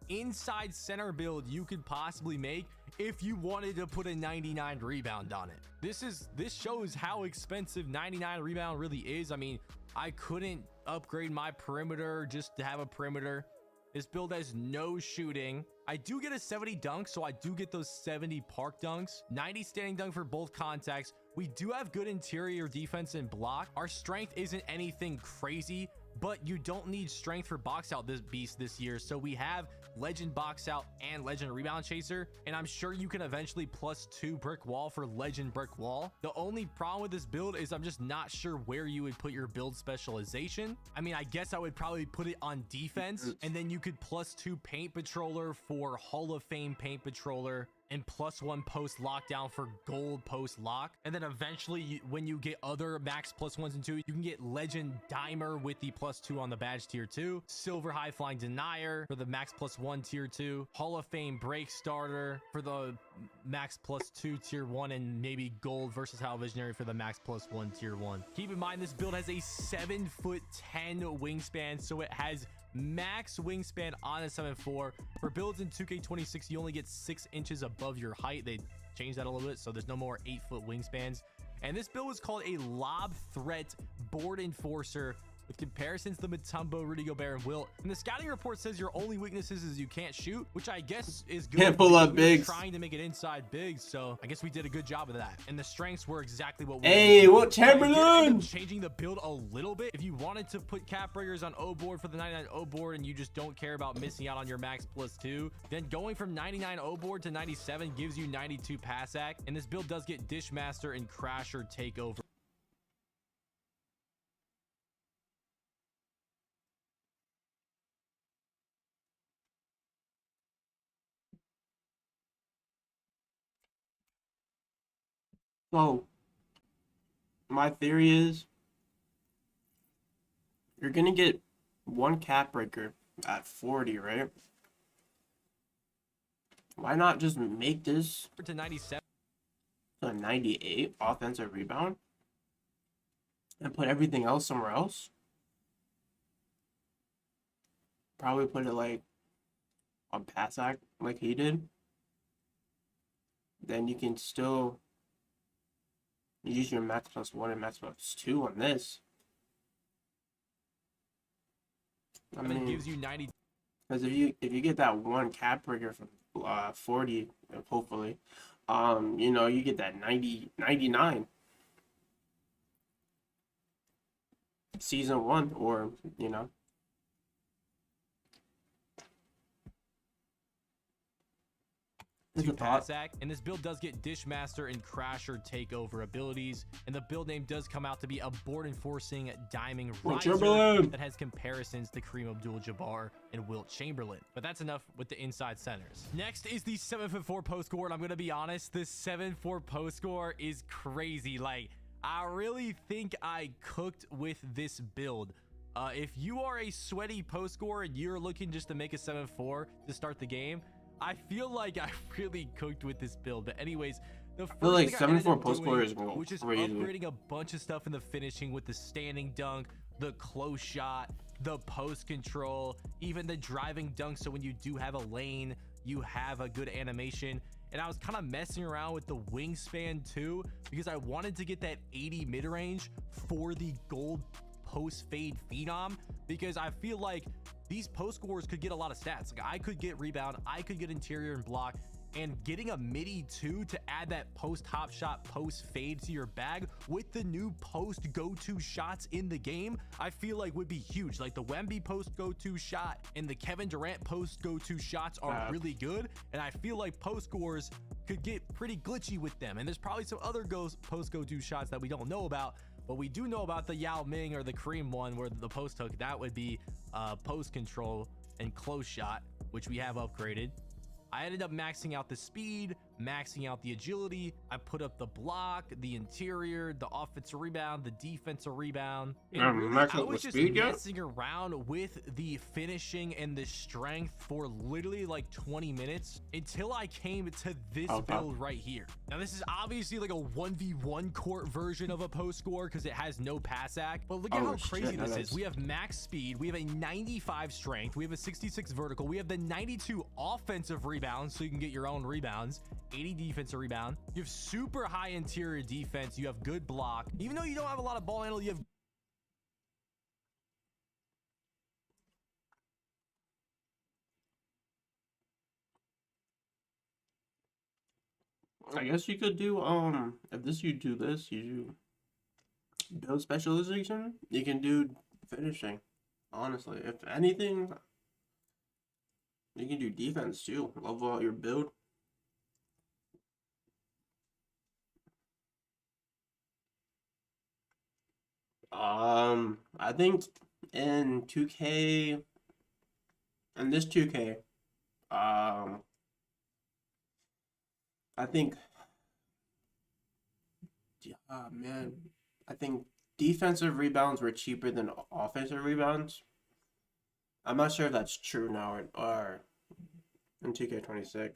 inside center build you could possibly make if you wanted to put a 99 rebound on it. This shows how expensive 99 rebound really is. I mean, I couldn't upgrade my perimeter just to have a perimeter. This build has no shooting. I do get a 70 dunk, so I do get those 70 park dunks. 90 standing dunk for both contacts. We do have good interior defense and block. Our strength isn't anything crazy, but you don't need strength for box out this beast this year. So we have legend box out and legend rebound chaser, and I'm sure you can eventually +2 brick wall for legend brick wall. The only problem with this build is I'm just not sure where you would put your build specialization. I mean, I guess I would probably put it on defense, and then you could +2 paint patroller for Hall of Fame paint patroller, and +1 post lockdown for gold post lock. And then eventually when you get other max +1s and 2, you can get legend dimer with the +2 on the badge tier 2, silver high flying denier for the max +1 tier 2, Hall of Fame break starter for the max +2 tier 1, and maybe gold versus Hal visionary for the max +1 tier 1. Keep in mind this build has a 7'10" wingspan, so it has max wingspan on a 7'4". For builds in 2K26, you only get 6 inches above your height. They changed that a little bit, so there's no more 8-foot wingspans. And this build is called a lob threat board enforcer, with comparisons to Mutombo, Rudy Gobert, and Wilt. And the scouting report says your only weaknesses is you can't shoot, which I guess is good. Can't pull up bigs. Trying to make it inside bigs, so I guess we did a good job of that. And the strengths were exactly what we Hey, Wilt Chamberlain! Changing the build a little bit. If you wanted to put cap breakers on O board for the 99 O board and you just don't care about missing out on your max +2, then going from 99 O board to 97 gives you 92 pass act. And this build does get Dishmaster and Crasher takeover. So, my theory is you're gonna get one cap breaker at 40, right? Why not just make this to 97 to 98 offensive rebound and put everything else somewhere else? Probably put it like on pass act like he did. Then you can still use your max +1 and max +2 on this. I mean, it gives you 90. Because if you get that one cap breaker from 40, hopefully, you know, you get that 99 season 1, or you know. Pass act, and this build does get Dishmaster and Crasher takeover abilities, and the build name does come out to be a board enforcing diamond riser that has comparisons to Kareem Abdul-Jabbar and Wilt Chamberlain. But that's enough with the inside centers. Next is the 7'4" post score, and I'm gonna be honest, this 7'4" post score is crazy. Like, I really think I cooked with this build. If you are a sweaty post scorer and you're looking just to make a 7'4" to start the game, I feel like I really cooked with this build. But anyways, the first like thing 7'4" post score is which is crazy. upgrading a bunch of stuff in the finishing with the standing dunk, the close shot, the post control, even the driving dunk. So when you do have a lane, you have a good animation. And I was kind of messing around with the wingspan too, because I wanted to get that 80 mid-range for the gold post fade phenom, because I feel like these post scorers could get a lot of stats. Like, I could get rebound, I could get interior and block, and getting a midi too to add that post hop shot, post fade to your bag with the new post go-to shots in the game, I feel like would be huge. Like the Wemby post go-to shot and the Kevin Durant post go-to shots are really good, and I feel like post scorers could get pretty glitchy with them. And there's probably some other post go-to shots that we don't know about, but we do know about the Yao Ming or the Kareem one where the post hook, that would be post control and close shot, which we have upgraded. I ended up maxing out the speed, maxing out the agility. I put up the block, the interior, the offensive rebound, the defensive rebound. And really, I was just messing around with the finishing and the strength for literally like 20 minutes until I came to this build right here. Now, this is obviously like a 1v1 court version of a post score because it has no pass act, but look at how crazy this is. We have max speed, we have a 95 strength, we have a 66 vertical, we have the 92 offensive rebound, so you can get your own rebounds, 80 defensive rebound, you have super high interior defense, you have good block. Even though you don't have a lot of ball handle, you have I guess you could do if you do this, you do build specialization, you can do finishing. Honestly, if anything, you can do defense too. Level out your build. I think in 2K, in this 2K, I think, man, I think defensive rebounds were cheaper than offensive rebounds. I'm not sure if that's true now or in 2K26.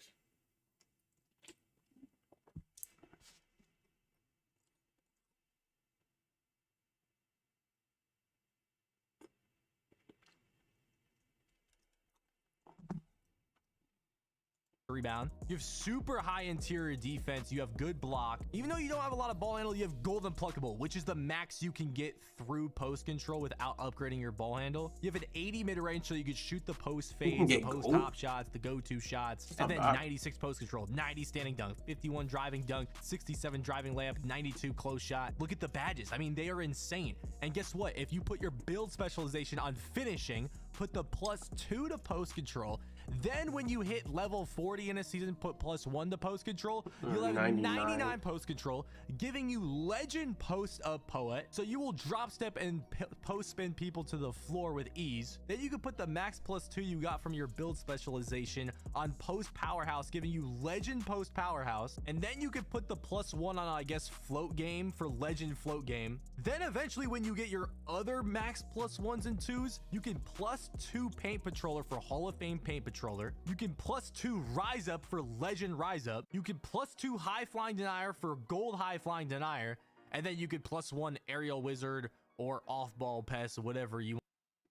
Rebound. You have super high interior defense. You have good block. Even though you don't have a lot of ball handle, you have golden pluckable, which is the max you can get through post control without upgrading your ball handle. You have an 80 mid range, so you could shoot the post fades, the post top shots, the go-to shots, and then 96 post control, 90 standing dunk, 51 driving dunk, 67 driving layup, 92 close shot. Look at the badges. I mean, they are insane. And guess what? If you put your build specialization on finishing, put the +2 to post control, then when you hit level 40 in a season, put +1 to post control, you'll have 99 post control, giving you legend post up poet. So you will drop step and post spin people to the floor with ease. Then you can put the max +2 you got from your build specialization on post powerhouse, giving you legend post powerhouse. And then you could put the +1 on, I guess, float game for legend float game. Then eventually when you get your other max +1s and 2s, you can +2 paint patroller for Hall of Fame paint patroller. You can +2 rise up for legend rise up. You can +2 high flying denier for gold high flying denier. And then you could +1 aerial wizard or off ball pest, whatever you want.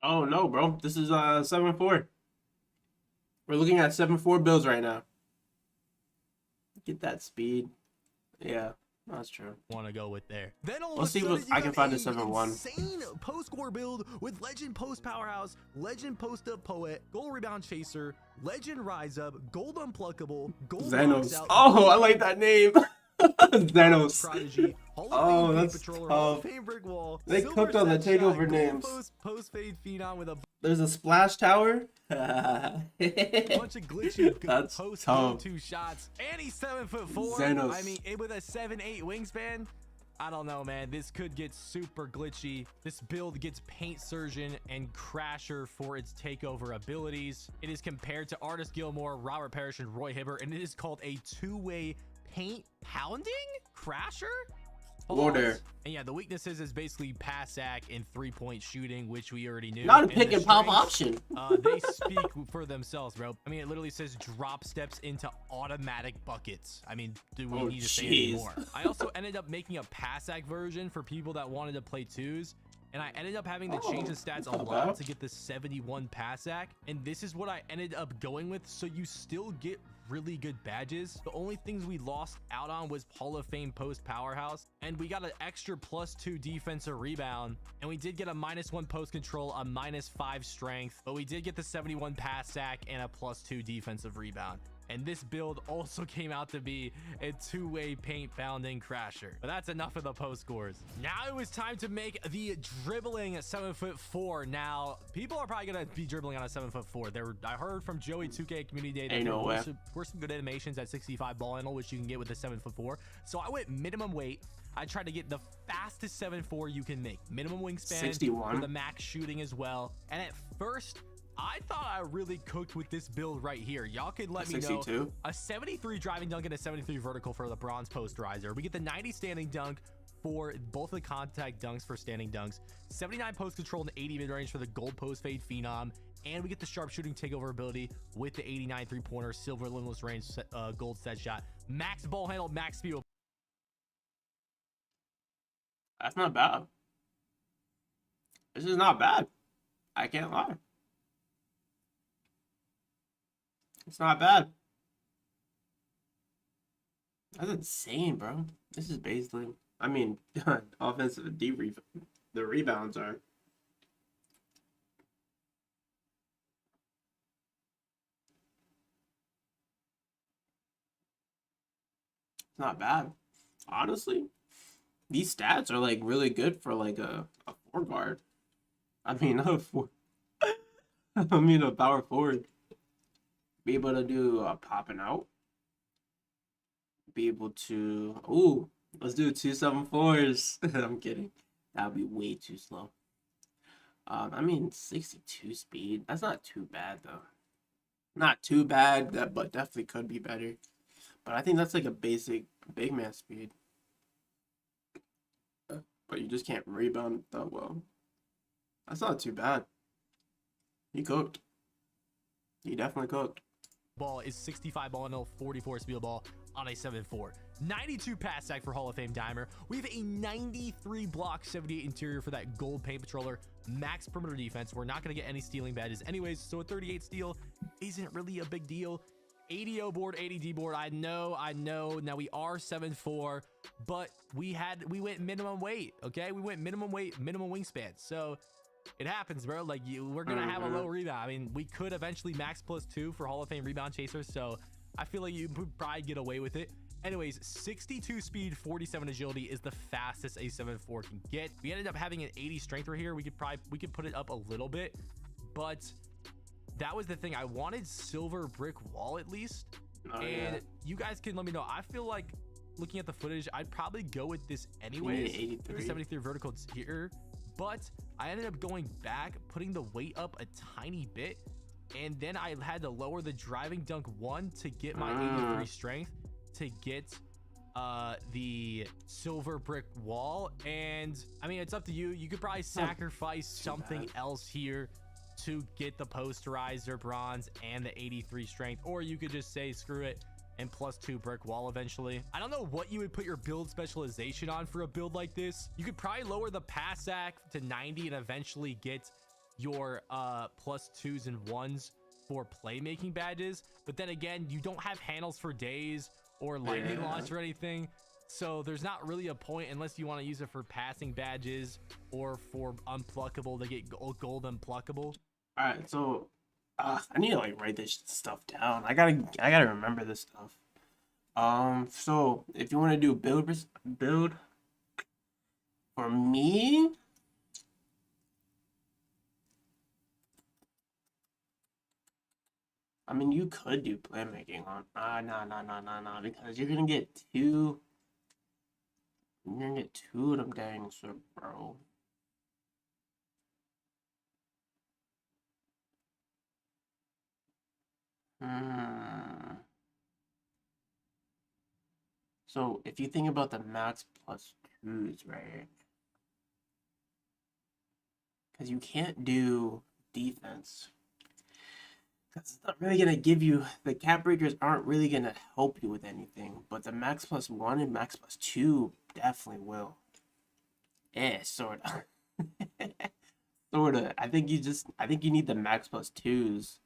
Oh no, bro. This is 7-4. We're looking at 7-4 builds right now. Get that speed. Yeah. That's true. Want to go with there. Then let's see if I can find a 7-1. Insane post score build with legend post powerhouse, legend post up poet, goal rebound chaser, legend rise up, gold unpluckable, gold Xenos. out, Oh, I like that name. Xenos. Prodigy, oh, that's patroller, tough. brick wall, They cooked on the takeover shot, names. Post fade phenom with a There's a splash tower. bunch of glitchy That's post tough. 2 shots, and he's 7'4". Xenos. I mean, with a 7'8" wingspan. I don't know, man. This could get super glitchy. This build gets Paint Surgeon and Crasher for its takeover abilities. It is compared to Artist Gilmore, Robert Parrish, and Roy Hibbert, and it is called a 2-way paint pounding Crasher. Order. And yeah, the weaknesses is basically pass sack and 3-point shooting, which we already knew. Not a pick and pop option. They speak for themselves, bro. I mean, it literally says drop steps into automatic buckets. I mean, do we need to say any more? I also ended up making a pass sack version for people that wanted to play 2s. And I ended up having to change the stats a lot to get the 71 pass sack. And this is what I ended up going with. So you still get really good badges. The only things we lost out on was Hall of Fame post powerhouse, and we got an extra +2 defensive rebound, and we did get a -1 post control, a -5 strength, but we did get the 71 pass sack and a +2 defensive rebound. And this build also came out to be a 2-way paint pounding Crasher. But that's enough of the post scores. Now it was time to make the dribbling 7'4". Now people are probably gonna be dribbling on a 7'4". I heard from Joey 2K Community Day that there were some good animations at 65 ball handle, which you can get with the 7'4". So I went minimum weight. I tried to get the fastest 7'4" you can make. Minimum wingspan, 61 for the max shooting as well. And at first, I thought I really cooked with this build right here. Y'all could let me know. A 73 driving dunk and a 73 vertical for the bronze post riser. We get the 90 standing dunk for both the contact dunks for standing dunks. 79 post control and 80 mid range for the gold post fade phenom. And we get the sharpshooting takeover ability with the 89 3-pointer, silver limitless range, gold set shot, max ball handle, max speed. That's not bad. This is not bad. I can't lie. It's not bad. That's insane, bro. This is basically, I mean, offensive the rebounds are. It's not bad. Honestly, these stats are like really good for like a 4 guard. I mean, not a 4. I mean, a power forward. Be able to do popping out. Be able to. Ooh, let's do 274s. I'm kidding. That would be way too slow. I mean, 62 speed. That's not too bad, though. Not too bad, but definitely could be better. But I think that's like a basic big man speed. But you just can't rebound that well. That's not too bad. He cooked. He definitely cooked. Ball is 65 ball and 44 speed ball on a 7-4. 92 pass stack for Hall of Fame Dimer. We have a 93 block, 78 interior for that gold paint patroller. Max perimeter defense. We're not going to get any stealing badges anyways, so a 38 steal isn't really a big deal. 80 O board, 80 D board. I know. Now we are 7-4, but we went minimum weight. Okay, we went minimum weight, minimum wingspan. So it happens, bro. Like we're gonna have a low rebound. I mean, we could eventually max +2 for Hall of Fame rebound chasers. So I feel like you would probably get away with it. Anyways, 62 speed, 47 agility is the fastest a 7-4 can get. We ended up having an 80 strength right here. We could put it up a little bit, but that was the thing. I wanted silver brick wall at least. And you guys can let me know. I feel like looking at the footage, I'd probably go with this anyways. 73 vertical here, but I ended up going back, putting the weight up a tiny bit, and then I had to lower the driving dunk 1 to get my 83 strength to get the silver brick wall. And I mean, it's up to you. You could probably sacrifice something else here to get the posterizer bronze and the 83 strength, or you could just say screw it and +2 brick wall eventually. I don't know what you would put your build specialization on for a build like this. You could probably lower the pass sack to 90 and eventually get your +2s and 1s for playmaking badges, but then again, you don't have handles for days or lightning launch or anything, so there's not really a point unless you want to use it for passing badges or for unpluckable to get gold unpluckable. All right, so I need to like write this stuff down. I gotta remember this stuff. So if you want to do build for me, I mean, you could do playmaking on no, because you're gonna get two of them dang, so bro. So if you think about the max +2s, right? Because you can't do defense. Because it's not really gonna give you, the cap breakers aren't really gonna help you with anything. But the max +1 and max +2 definitely will. Sorta. Sorta. I think you need the max +2s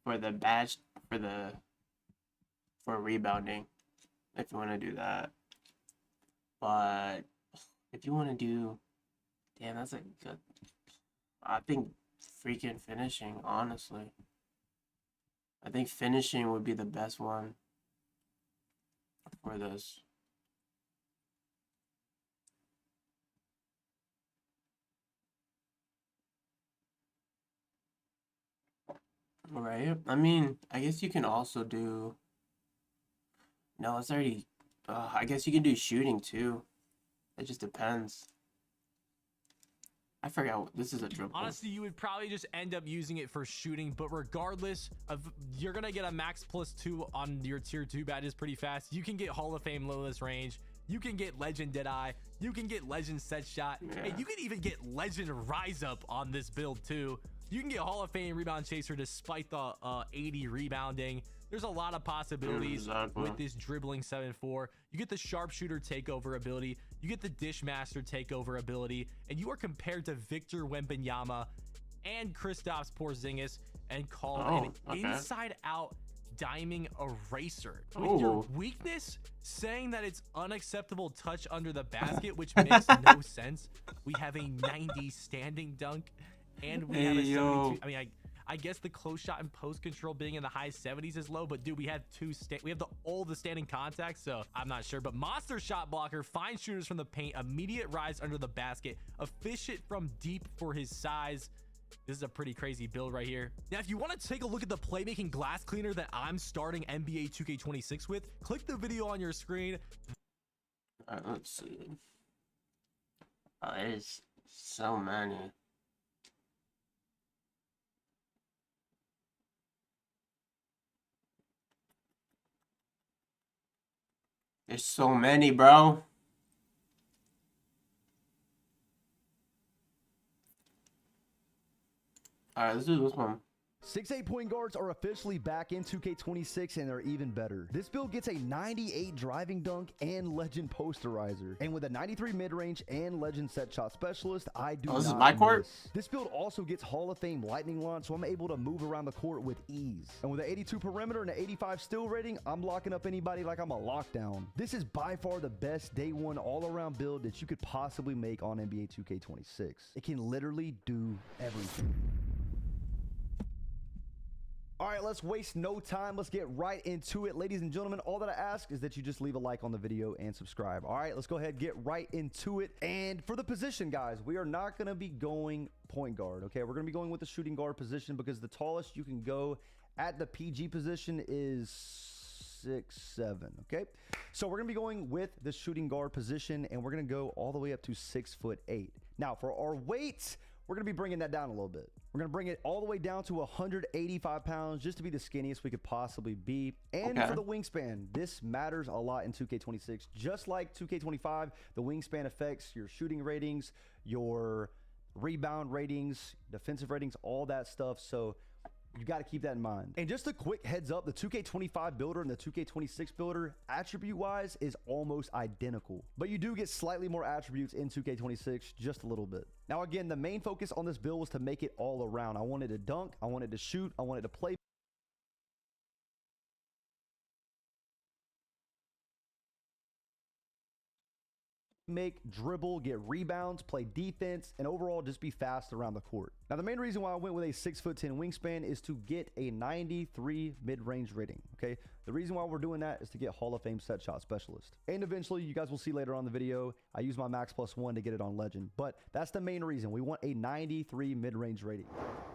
for the badge for rebounding, if you want to do that. But if you want to do, damn, that's a good, I think freaking finishing, honestly. I think finishing would be the best one for this. Right? I mean, I guess you can also do, no, it's already, I guess you can do shooting too. It just depends. I forgot, this is a dribble. Honestly, you would probably just end up using it for shooting, but regardless of, you're gonna get a max +2 on your tier 2 badges pretty fast. You can get Hall of Fame limitless range, you can get Legend Deadeye, you can get Legend set shot, and you can even get Legend rise up on this build too. You can get Hall of Fame rebound chaser despite the 80 rebounding. There's a lot of possibilities with this dribbling 7-4. You get the sharpshooter takeover ability, you get the dishmaster takeover ability, and you are compared to Victor Wembanyama and Kristaps Porzingis and called an inside-out diming eraser. With your weakness saying that it's unacceptable touch under the basket, which makes no sense. We have a 90 standing dunk, and we have a 72. I mean, I guess the close shot and post control being in the high 70s is low, but dude, we have all the standing contacts, so I'm not sure. But monster shot blocker, find shooters from the paint, immediate rise under the basket, efficient from deep for his size. This is a pretty crazy build right here. Now, if you want to take a look at the playmaking glass cleaner that I'm starting NBA 2K26 with, click the video on your screen. All right, let's see. Oh, there's so many. There's so many, bro. Alright, let's do this one. 6'8" point guards are officially back in 2K26 and they're even better. This build gets a 98 driving dunk and legend posterizer. And with a 93 mid-range and legend set shot specialist, I do this not is my court? miss. This build also gets Hall of Fame lightning launch, so I'm able to move around the court with ease. And with an 82 perimeter and an 85 steal rating, I'm locking up anybody like I'm a lockdown. This is by far the best day one all-around build that you could possibly make on NBA 2K26. It can literally do everything. All right, let's waste no time. Let's get right into it. Ladies and gentlemen, all that I ask is that you just leave a like on the video and subscribe. All right, let's go ahead and get right into it. And for the position, guys, we are not going to be going point guard, okay? We're going to be going with the shooting guard position because the tallest you can go at the PG position is 6'7", okay? So we're going to be going with the shooting guard position, and we're going to go all the way up to 6'8". Now, for our weights, we're going to be bringing that down a little bit. We're going to bring it all the way down to 185 pounds just to be the skinniest we could possibly be. And for the wingspan, this matters a lot in 2K26. Just like 2K25, the wingspan affects your shooting ratings, your rebound ratings, defensive ratings, all that stuff. So you got to keep that in mind. And just a quick heads up, the 2K25 builder and the 2K26 builder, attribute-wise, is almost identical. But you do get slightly more attributes in 2K26, just a little bit. Now, again, the main focus on this build was to make it all around. I wanted to dunk, I wanted to shoot, I wanted to play. Make, dribble, get rebounds, play defense, and overall just be fast around the court. Now, the main reason why I went with a 6'10" wingspan is to get a 93 mid-range rating, okay? The reason why we're doing that is to get Hall of Fame set shot specialist. And eventually, you guys will see later on in the video, I use my max +1 to get it on legend. But that's the main reason. We want a 93 mid-range rating.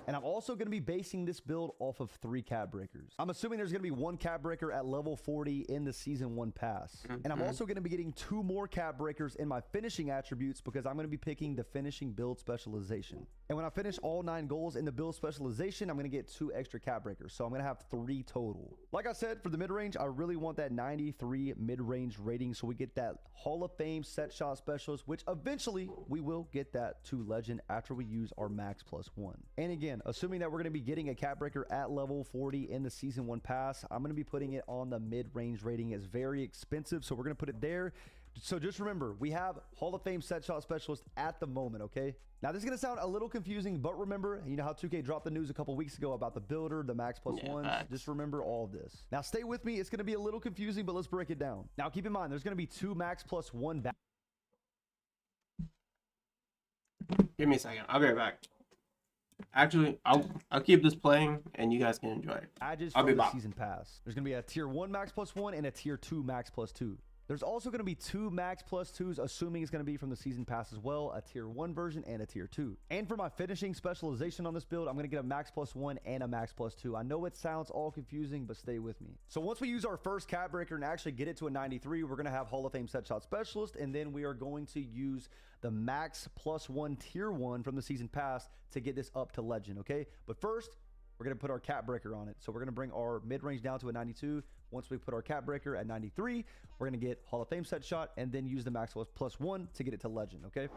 And I'm also going to be basing this build off of 3 cap breakers. I'm assuming there's going to be 1 cap breaker at level 40 in the Season 1 pass. And I'm also going to be getting 2 more cap breakers in my finishing attributes because I'm going to be picking the finishing build specialization. And when I finish all 9 goals in the build specialization, I'm going to get 2 extra cap breakers. So I'm going to have 3 total. Like I said, for the mid-range, I really want that 93 mid-range rating so we get that Hall of Fame set shot specialist, which eventually we will get that to legend after we use our max +1. And again, assuming that we're going to be getting a cap breaker at level 40 in the Season 1 pass, I'm going to be putting it on the mid-range rating. It's very expensive, so we're going to put it there. So just remember, we have Hall of Fame set shot specialist at the moment, okay? Now, this is going to sound a little confusing, but remember, you know how 2K dropped the news a couple weeks ago about the builder, the max +1s? Just remember all of this. Now, stay with me. It's going to be a little confusing, but let's break it down. Now, keep in mind, there's going to be 2 max +1 back. Give me a second. I'll be right back. Actually, I'll keep this playing, and you guys can enjoy it. I'll be back. Season pass. There's going to be a tier 1 max +1 and a tier 2 max +2. There's also going to be 2 max +2s, assuming it's going to be from the season pass as well, a tier 1 version and a tier 2. And for my finishing specialization on this build, I'm going to get a max +1 and a max +2. I know it sounds all confusing, but stay with me. So once we use our first cap breaker and actually get it to a 93, we're going to have Hall of Fame set shot specialist, and then we are going to use the max +1 tier 1 from the season pass to get this up to legend, okay? But first, we're going to put our cap breaker on it. So we're going to bring our mid-range down to a 92. Once we put our cap breaker at 93, we're going to get Hall of Fame set shot and then use the max +1 to get it to legend, okay?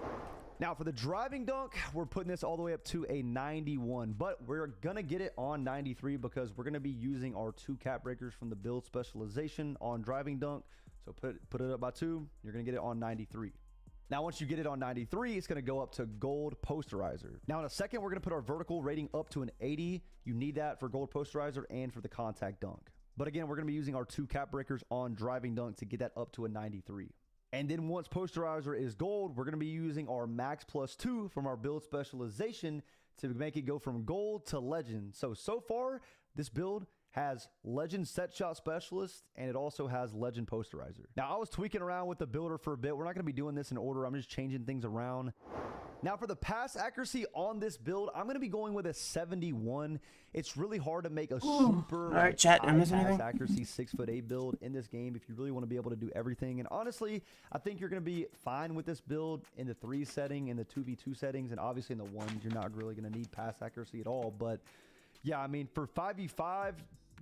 Now, for the driving dunk, we're putting this all the way up to a 91, but we're going to get it on 93 because we're going to be using our 2 cap breakers from the build specialization on driving dunk. So put it up by 2, you're going to get it on 93. Now, once you get it on 93, it's going to go up to gold posterizer. Now, in a second, we're going to put our vertical rating up to an 80. You need that for gold posterizer and for the contact dunk. But again, we're going to be using our 2 cap breakers on driving dunk to get that up to a 93. And then once posterizer is gold, we're going to be using our max +2 from our build specialization to make it go from gold to legend. So far, this build has legend set shot specialist, and it also has legend posterizer. Now, I was tweaking around with the builder for a bit. We're not going to be doing this in order. I'm just changing things around. Now for the pass accuracy on this build, I'm going to be going with a 71. It's really hard to make a super Alright, chat, did I miss high pass anything? accuracy 6'8" build in this game if you really want to be able to do everything. And honestly, I think you're going to be fine with this build in the 3 setting, in the 2v2 settings, and obviously in the 1s, you're not really going to need pass accuracy at all. But yeah, I mean, for 5v5,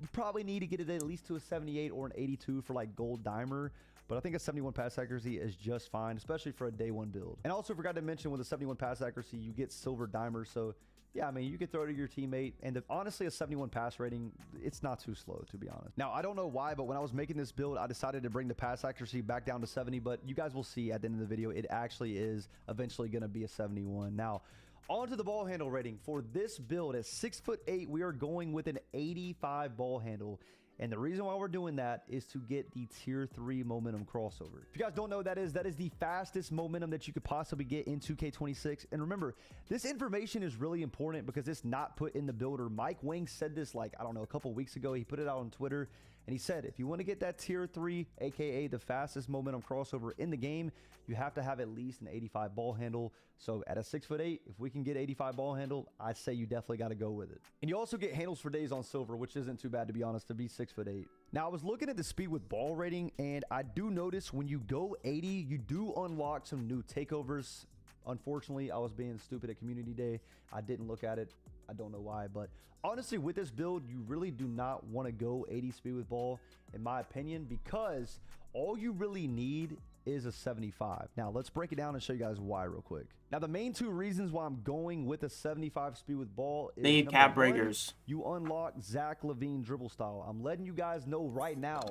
you probably need to get it at least to a 78 or an 82 for like gold dimer. But I think a 71 pass accuracy is just fine, especially for a day 1 build. And also forgot to mention with a 71 pass accuracy, you get silver dimer. So yeah, I mean, you could throw it to your teammate. And honestly, a 71 pass rating, it's not too slow, to be honest. Now, I don't know why, but when I was making this build, I decided to bring the pass accuracy back down to 70. But you guys will see at the end of the video, it actually is eventually going to be a 71. Now, on to the ball handle rating. For this build at 6'8", we are going with an 85 ball handle. And the reason why we're doing that is to get the tier 3 momentum crossover. If you guys don't know what that is the fastest momentum that you could possibly get in 2K26. And remember, this information is really important because it's not put in the builder. Mike Wang said this like, I don't know, a couple weeks ago. He put it out on Twitter. And he said, if you want to get that tier 3, aka the fastest momentum crossover in the game, you have to have at least an 85 ball handle. So at a 6'8", if we can get 85 ball handle, I'd say you definitely got to go with it. And you also get handles for days on silver, which isn't too bad, to be honest, to be 6'8". Now, I was looking at the speed with ball rating, and I do notice when you go 80, you do unlock some new takeovers. Unfortunately, I was being stupid at community day. I didn't look at it. I don't know why, but honestly, with this build, you really do not want to go 80 speed with ball, in my opinion, because all you really need is a 75. Now, let's break it down and show you guys why real quick. Now, the main 2 reasons why I'm going with a 75 speed with ball is They need cap breakers. You unlock Zach LaVine dribble style. I'm letting you guys know right now,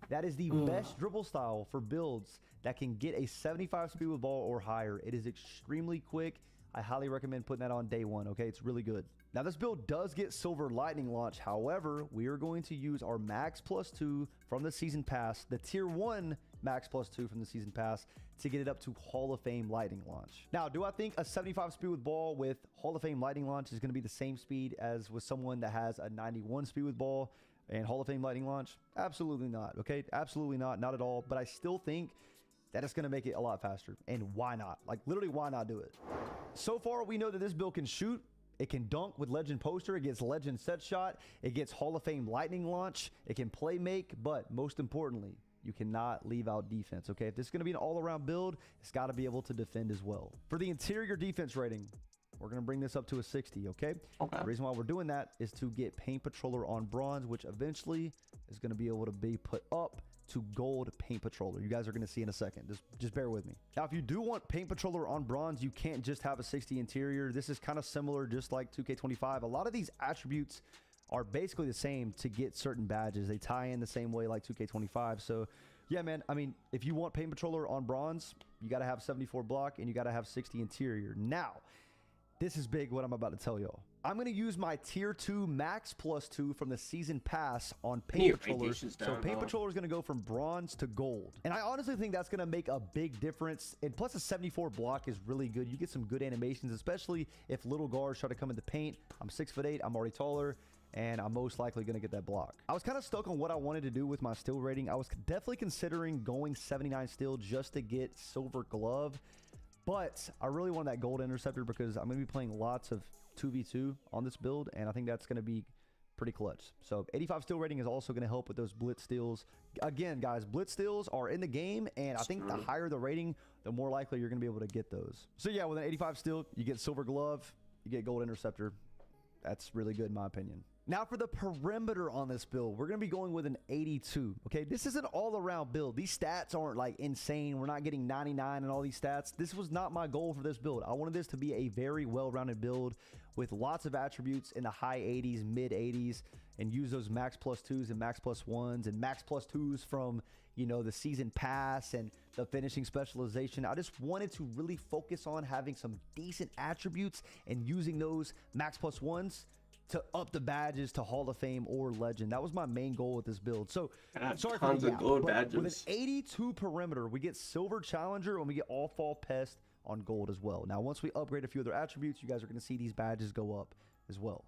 that is the best dribble style for builds that can get a 75 speed with ball or higher. It is extremely quick. I highly recommend putting that on day 1, okay? It's really good. Now, this build does get silver lightning launch. However, we are going to use our max +2 from the season pass, the tier 1 max +2 from the season pass, to get it up to Hall of Fame lightning launch. Now, do I think a 75 speed with ball with Hall of Fame lightning launch is going to be the same speed as with someone that has a 91 speed with ball and Hall of Fame lightning launch? Absolutely not, okay? Absolutely not at all. But I still think that it's going to make it a lot faster. And why not? Like, literally, why not do it? So far, we know that this build can shoot. It can dunk with Legend Poster. It gets Legend Set Shot. It gets Hall of Fame Lightning Launch. It can play make. But most importantly, you cannot leave out defense, okay? If this is going to be an all-around build, it's got to be able to defend as well. For the interior defense rating, we're going to bring this up to a 60, okay? The reason why we're doing that is to get Paint Patroller on bronze, which eventually is going to be able to be put up to gold Paint Patroller. You guys are going to see in a second. Just bear with me. Now, if you do want Paint Patroller on bronze, you can't just have a 60 interior. This is kind of similar, just like 2K25. A lot of these attributes are basically the same to get certain badges. They tie in the same way like 2K25. So yeah, man, I mean, if you want Paint Patroller on bronze, you got to have 74 block and you got to have 60 interior. Now, this is big what I'm about to tell y'all. I'm going to use my tier 2 max +2 from the season pass on Paint Patroller. So Paint Patroller is going to go from bronze to gold. And I honestly think that's going to make a big difference. And plus a 74 block is really good. You get some good animations, especially if little guards try to come into paint. I'm 6'8", I'm already taller, and I'm most likely going to get that block. I was kind of stuck on what I wanted to do with my steal rating. I was definitely considering going 79 steal just to get silver glove. But I really want that gold interceptor because I'm going to be playing lots of 2v2 on this build, and I think that's going to be pretty clutch. So 85 steal rating is also going to help with those blitz steals. Again, guys, blitz steals are in the game, and I think the higher the rating, the more likely you're going to be able to get those. So yeah, with an 85 steal, you get silver glove, you get gold interceptor. That's really good in my opinion. Now for the perimeter on this build, we're going to be going with an 82. Okay, this is an all-around build. These stats aren't like insane. We're not getting 99 and all these stats. This was not my goal for this build. I wanted this to be a very well-rounded build with lots of attributes in the high 80s, mid 80s, and use those max +2s and max +1s and max +2s from, you know, the season pass and the finishing specialization. I just wanted to really focus on having some decent attributes and using those max +1s to up the badges to Hall of Fame or Legend. That was my main goal with this build. So sorry for the gold badges. With an 82 perimeter, we get Silver Challenger and we get All Fall Pest on gold as well. Now, once we upgrade a few other attributes, you guys are going to see these badges go up as well.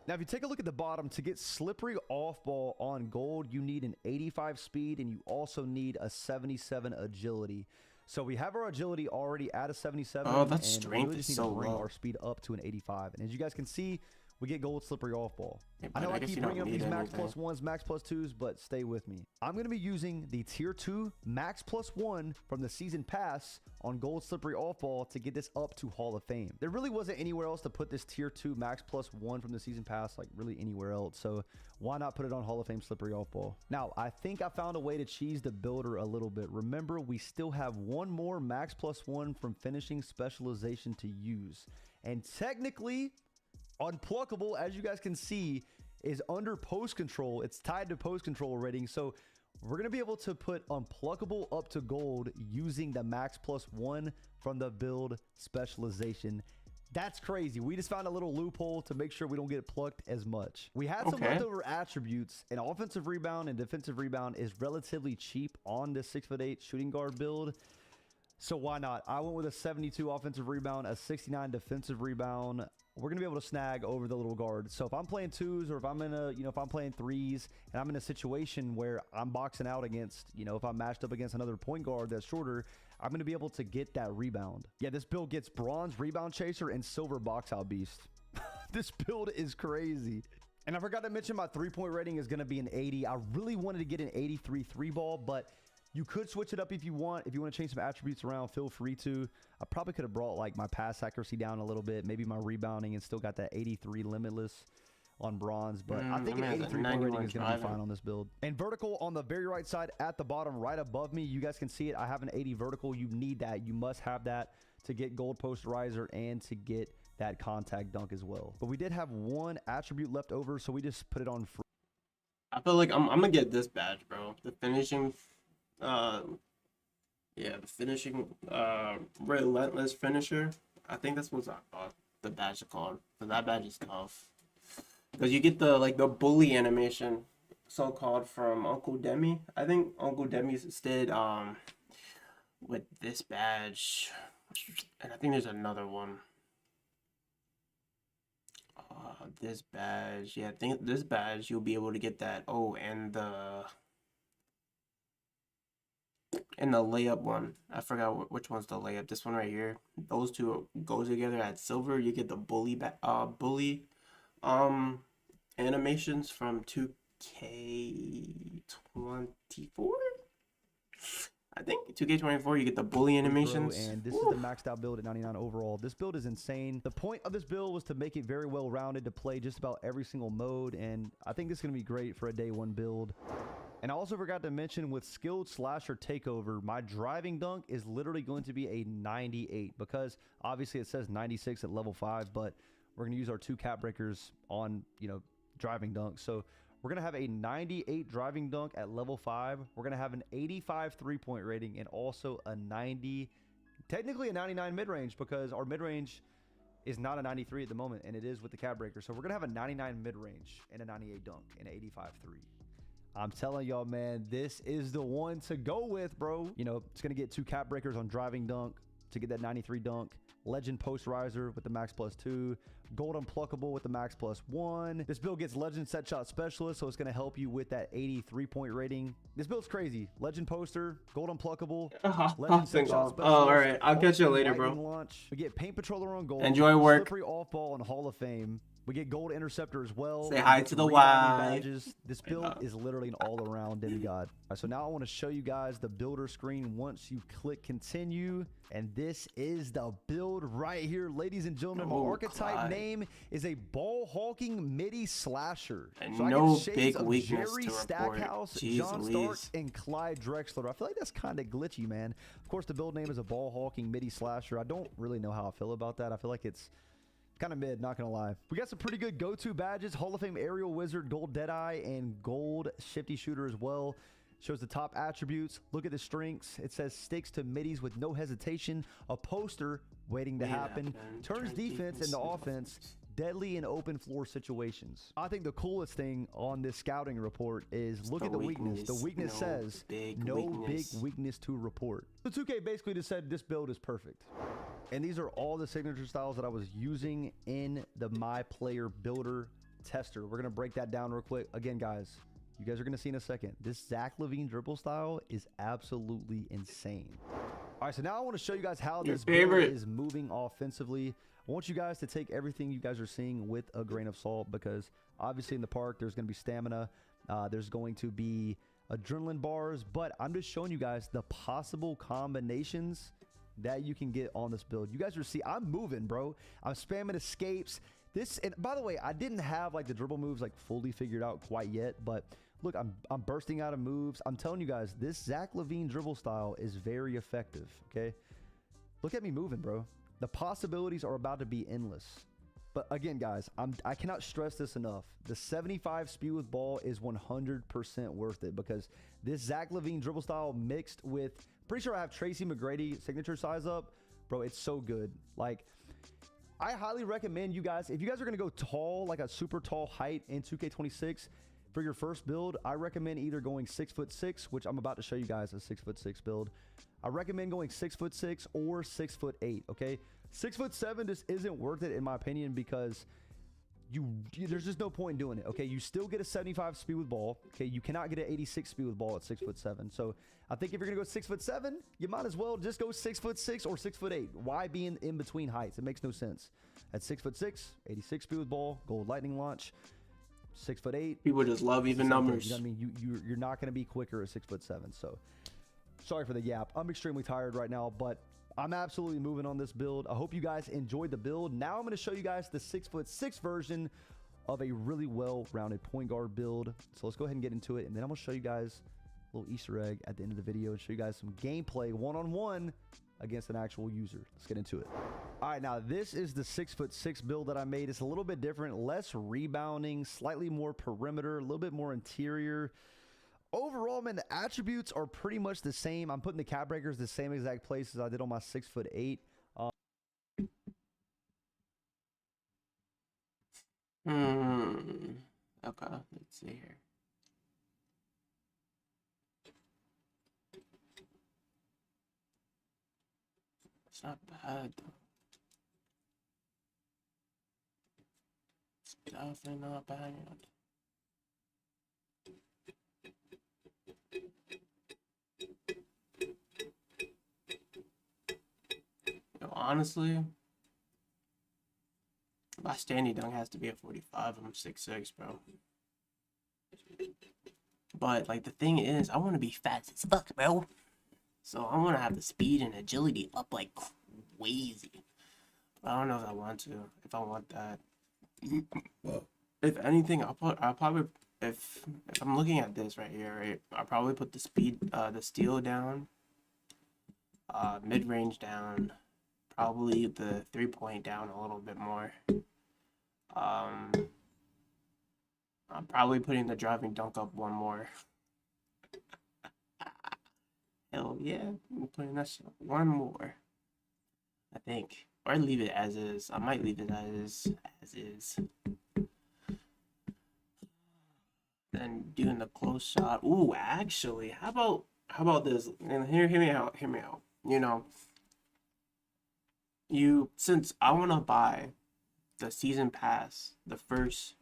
Now, if you take a look at the bottom, to get Slippery Off Ball on gold, you need an 85 speed and you also need a 77 agility. So we have our agility already at a 77. Oh, that and we strength really is just so need to bring low. our speed up to an 85. And as you guys can see, we get gold slippery off ball. Yeah, I but know I guess keep you don't bringing up need these max anything. plus ones, max plus twos, but stay with me. I'm going to be using the tier 2 max plus 1 from the season pass on gold slippery off ball to get this up to Hall of Fame. There really wasn't anywhere else to put this tier 2 max plus 1 from the season pass, like really anywhere else. So why not put it on Hall of Fame slippery off ball? Now, I think I found a way to cheese the builder a little bit. Remember, we still have one more max plus 1 from finishing specialization to use. And technically, Unpluckable, as you guys can see, is under post control. It's tied to post control rating. So we're going to be able to put Unpluckable up to gold using the max plus 1 from the build specialization. That's crazy. We just found a little loophole to make sure we don't get plucked as much. We had some leftover attributes, and offensive rebound and defensive rebound is relatively cheap on this 6'8" shooting guard build. So why not? I went with a 72 offensive rebound, a 69 defensive rebound. We're going to be able to snag over the little guard. So if I'm playing twos, or if I'm in a, if I'm playing threes and I'm in a situation where I'm boxing out against, if I'm matched up against another point guard that's shorter, I'm going to be able to get that rebound. Yeah, this build gets bronze rebound chaser and silver box out beast. This build is crazy. And I forgot to mention my 3-point rating is going to be an 80. I really wanted to get an 83 3 ball, but you could switch it up if you want. If you want to change some attributes around, feel free to. I probably could have brought like my pass accuracy down a little bit, maybe my rebounding, and still got that 83 limitless on bronze. But I think an 83 point rating is going to be fine on this build. And vertical on the very right side at the bottom right above me, you guys can see it. I have an 80 vertical. You need that. You must have that to get gold posterizer and to get that contact dunk as well. But we did have one attribute left over, so we just put it on free. I feel like I'm gonna get this badge, bro. The finishing, the finishing, relentless finisher. I think that's what the badge is called. But that badge is tough because you get the bully animation, so called, from Uncle Demi. I think Uncle Demi did with this badge, and I think there's another one. This badge, yeah, I think this badge you'll be able to get that. Oh, and the layup one. I forgot which one's the layup. This one right here. Those two go together at silver. You get the bully animations from 2K24. I think 2K24, you get the bully animations. And this is the maxed out build at 99 overall. This build is insane. The point of this build was to make it very well rounded to play just about every single mode. And I think this is going to be great for a day one build. And I also forgot to mention with skilled slasher takeover, my driving dunk is literally going to be a 98 because obviously it says 96 at level 5, but we're going to use our 2 cap breakers on, driving dunk. So we're going to have a 98 driving dunk at level 5. We're going to have an 85 3-point rating and also a 90, technically a 99 mid-range because our mid-range is not a 93 at the moment, and it is with the cap breaker. So we're going to have a 99 mid-range and a 98 dunk and an 85 3. I'm telling y'all, man, this is the one to go with, bro. It's going to get 2 cap breakers on driving dunk to get that 93 dunk. Legend posterizer with the max plus 2, gold unpluckable with the max plus 1. This build gets legend set shot specialist, so it's going to help you with that 83-point rating. This build's crazy. Legend poster, gold unpluckable, legend set shot specialist. Oh, all right. I'll catch you later, bro. Launch. We get paint patroller on gold. Enjoy work. Slippery off ball on Hall of Fame. We get gold interceptor as well. Say hi to the Y. Badges. This build is literally an all-around demigod. So now I want to show you guys the builder screen once you click continue. And this is the build right here, ladies and gentlemen. My archetype name is a ball hawking midi slasher. And so no I get shades big of weakness Jerry to report. Stackhouse, Jeez John Stark, Louise. and Clyde Drexler. I feel like that's kind of glitchy, man. Of course, the build name is a ball hawking midi slasher. I don't really know how I feel about that. I feel like it's kind of mid, not gonna lie. We got some pretty good go-to badges: Hall of Fame Aerial Wizard, Gold Deadeye, and Gold Shifty Shooter as well. Shows the top attributes. Look at the strengths. It says sticks to middies with no hesitation. A poster waiting to happen. Turns defense into offense. Deadly in open floor situations. I think the coolest thing on this scouting report is look at the weakness. The weakness says no big weakness to report. So 2K basically just said this build is perfect. And these are all the signature styles that I was using in the MyPLAYER builder tester. We're going to break that down real quick. Again, guys, you guys are going to see in a second. This Zach LaVine dribble style is absolutely insane. All All right, so now I want to show you guys how Your this build favorite. is moving offensively. I want you guys to take everything you guys are seeing with a grain of salt, because obviously in the park there's going to be stamina, there's going to be adrenaline bars, but I'm just showing you guys the possible combinations that you can get on this build. You guys are see, I'm moving, bro. I'm spamming escapes. This, and by the way, I didn't have like the dribble moves like fully figured out quite yet, but look, I'm bursting out of moves. I'm telling you guys, this Zach LaVine dribble style is very effective. Okay, look at me moving, bro. The possibilities are about to be endless. But again, guys, I cannot stress this enough. The 75 speed with ball is 100% worth it, because this Zach LaVine dribble style mixed with, pretty sure I have Tracy McGrady signature size up, bro. It's so good. Like, I highly recommend you guys, if you guys are going to go tall, like a super tall height in 2K26 for your first build, I recommend either going 6'6", which I'm about to show you guys a 6'6" build. I recommend going 6'6" or 6'8". Okay, 6'7" just isn't worth it in my opinion, because there's just no point in doing it. Okay, you still get a 75 speed with ball. Okay, you cannot get an 86 speed with ball at 6'7". So I think if you're gonna go 6'7", you might as well just go 6'6" or 6'8". Why be in between heights? It makes no sense. At 6'6", 86 speed with ball, gold lightning launch. 6'8". People just love even numbers. You know what I mean? You're not gonna be quicker at 6'7". So sorry for the yap. I'm extremely tired right now, but I'm absolutely moving on this build. I hope you guys enjoyed the build. Now I'm going to show you guys the 6'6" version of a really well-rounded point guard build. So let's go ahead and get into it, and then I'm going to show you guys a little Easter egg at the end of the video and show you guys some gameplay one-on-one against an actual user. Let's get into it. All right, now this is the 6'6" build that I made. It's a little bit different, less rebounding, slightly more perimeter, a little bit more interior. Overall, man, the attributes are pretty much the same. I'm putting the cap breakers the same exact place as I did on my 6'8". Okay, let's see here. It's not bad though. It's definitely not bad. Honestly, my standing dunk has to be a 45. I'm 6'6", bro. But like the thing is, I want to be fast as fuck, bro. So I want to have the speed and agility up like crazy. But I don't know if I want to. If I want that. If anything, I'll probably if I'm looking at this right here, right, I'll probably put the speed, the steal down, mid range down. Probably the 3-point down a little bit more. I'm probably putting the driving dunk up one more. Hell yeah, I'm putting that shit up one more. I think, or leave it as is. I might leave it as is. Then doing the close shot. Ooh, actually, how about this? And hear me out. You know. Since I want to buy the season pass, the first,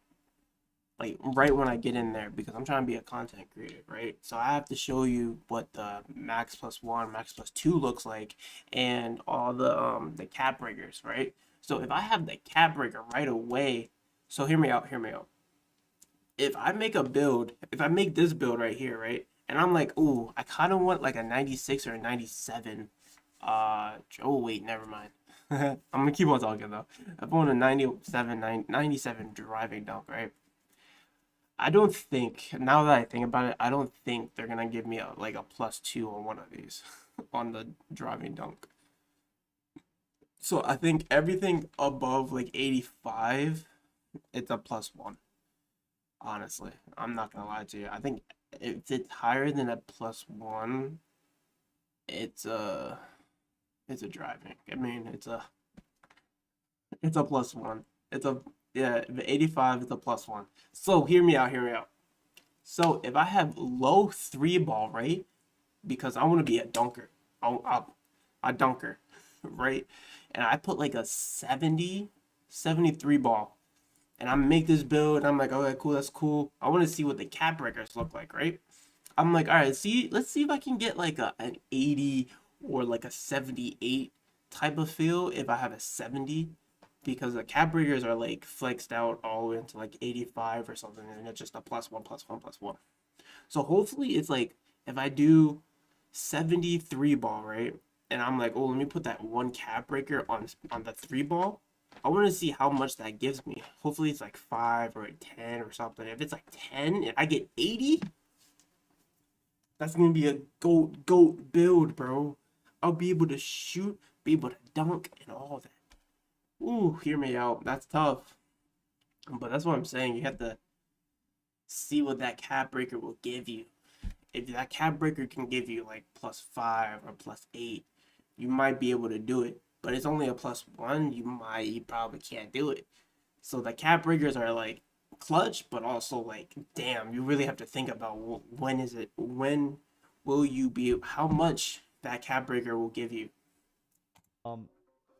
like right when I get in there, because I'm trying to be a content creator, right? So I have to show you what the max +1, max +2 looks like, and all the cap breakers, right? So if I have the cap breaker right away, so hear me out. If I make this build right here, right, and I'm like, ooh, I kind of want like a 96 or a 97. Oh wait, never mind. I'm gonna keep on talking though. I want a 97 driving dunk, right? I don't think, now that I think about it, I don't think they're gonna give me a +2 on one of these on the driving dunk. So I think everything above like 85, it's a +1. Honestly, I'm not gonna lie to you. I think if it's higher than a +1, it's a driving. I mean, it's a +1. Yeah, 85 is a +1. So hear me out. So if I have low 3 ball, right? Because I want to be a dunker. A dunker, right? And I put like a 70, 73 ball. And I make this build. I'm like, okay, cool, that's cool. I want to see what the cap breakers look like, right? I'm like, all right, let's see if I can get like an 80 or like a 78 type of feel if I have a 70, because the cap breakers are like flexed out all the way into like 85 or something, and it's just a +1 +1 +1. So hopefully it's like if I do 73 ball, right? And I'm like, oh, let me put that one cap breaker on the 3 ball. I want to see how much that gives me. Hopefully it's like 5 or 10 or something. If it's like 10 and I get 80, that's gonna be a goat build, bro. I'll be able to shoot, be able to dunk, and all that. Ooh, hear me out. That's tough. But that's what I'm saying. You have to see what that cap breaker will give you. If that cap breaker can give you like +5 or +8, you might be able to do it. But it's only a +1, you probably can't do it. So the cap breakers are like clutch, but also like, damn, you really have to think about when will you be, how much that cap breaker will give you.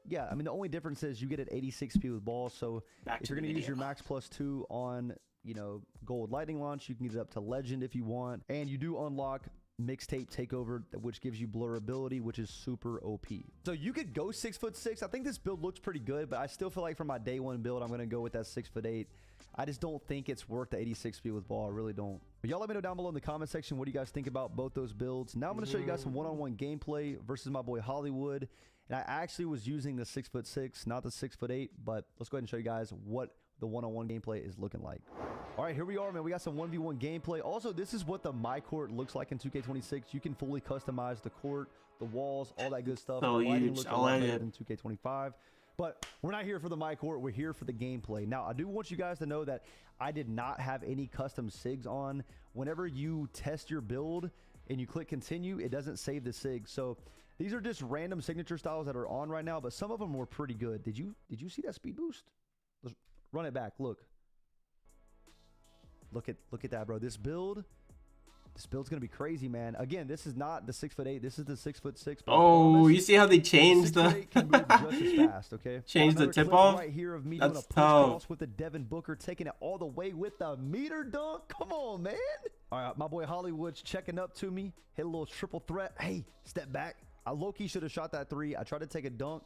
Yeah, I mean, the only difference is you get an 86 speed with ball. So if you're going to use your max +2 on, you know, gold lightning launch, you can get it up to legend if you want. And you do unlock mixtape takeover, which gives you blurability, which is super OP. So you could go 6'6". I think this build looks pretty good, but I still feel like for my day one build, I'm going to go with that 6'8". I just don't think it's worth the 86 speed with ball. I really don't. But y'all let me know down below in the comment section what do you guys think about both those builds. Now I'm going to show you guys some one-on-one gameplay versus my boy Hollywood. And I actually was using the 6'6", not the 6'8", but let's go ahead and show you guys what the one-on-one gameplay is looking like. All right, here we are, man. We got some 1v1 gameplay. Also, this is what the My Court looks like in 2K26. You can fully customize the court, the walls, all that good stuff. So the lighting huge. looks a lot better than 2K25. But we're not here for the My Court. We're here for the gameplay. Now, I do want you guys to know that I did not have any custom SIGs on. Whenever you test your build and you click continue, it doesn't save the SIG. So these are just random signature styles that are on right now, but some of them were pretty good. Did you see that speed boost? Let's run it back. Look at that, bro. This build's gonna be crazy, man. Again, this is not the 6'8". This is the 6'6". Oh, you see how they changed the 6'8" can move just as fast, okay? Change the tip off right here of me That's doing a push tough. cross with the Devin Booker, taking it all the way with the meter dunk. Come on, man. All right, my boy Hollywood's checking up to me. Hit a little triple threat. Hey, step back. I low-key should have shot that 3. I tried to take a dunk,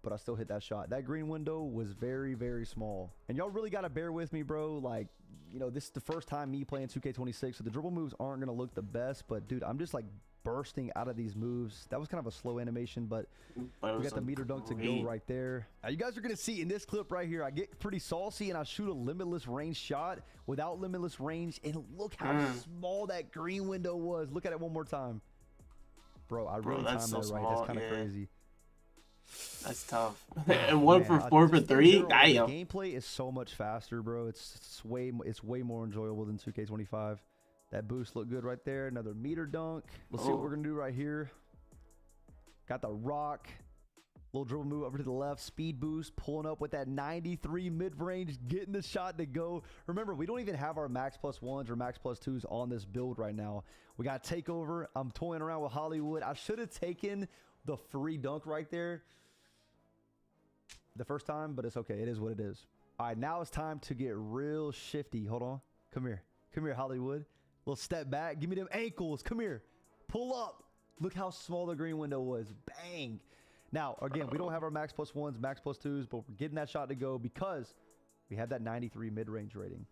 but I still hit that shot. That green window was very, very small. And y'all really got to bear with me, bro. Like, you know, this is the first time me playing 2K26, so the dribble moves aren't going to look the best. But, dude, I'm just, like, bursting out of these moves. That was kind of a slow animation, but we got the meter dunk to go right there. Now, you guys are going to see in this clip right here, I get pretty saucy, and I shoot a limitless range shot without limitless range. And look how small that green window was. Look at it one more time. Bro, I really timed that right. That's kind of crazy. That's tough. And 1 for 4 for 3. The gameplay is so much faster, bro. It's way more enjoyable than 2K25. That boost looked good right there. Another meter dunk. Let's see what we're gonna do right here. Got the rock. Little dribble move over to the left. Speed boost. Pulling up with that 93 mid-range. Getting the shot to go. Remember, we don't even have our max +1s or max +2s on this build right now. We got takeover. I'm toying around with Hollywood. I should have taken the free dunk right there the first time, but it's okay. It is what it is. All right, now it's time to get real shifty. Hold on. Come here. Come here, Hollywood. Little step back. Give me them ankles. Come here. Pull up. Look how small the green window was. Bang. Now, again, we don't have our max +1s, max +2s, but we're getting that shot to go because we have that 93 mid-range rating.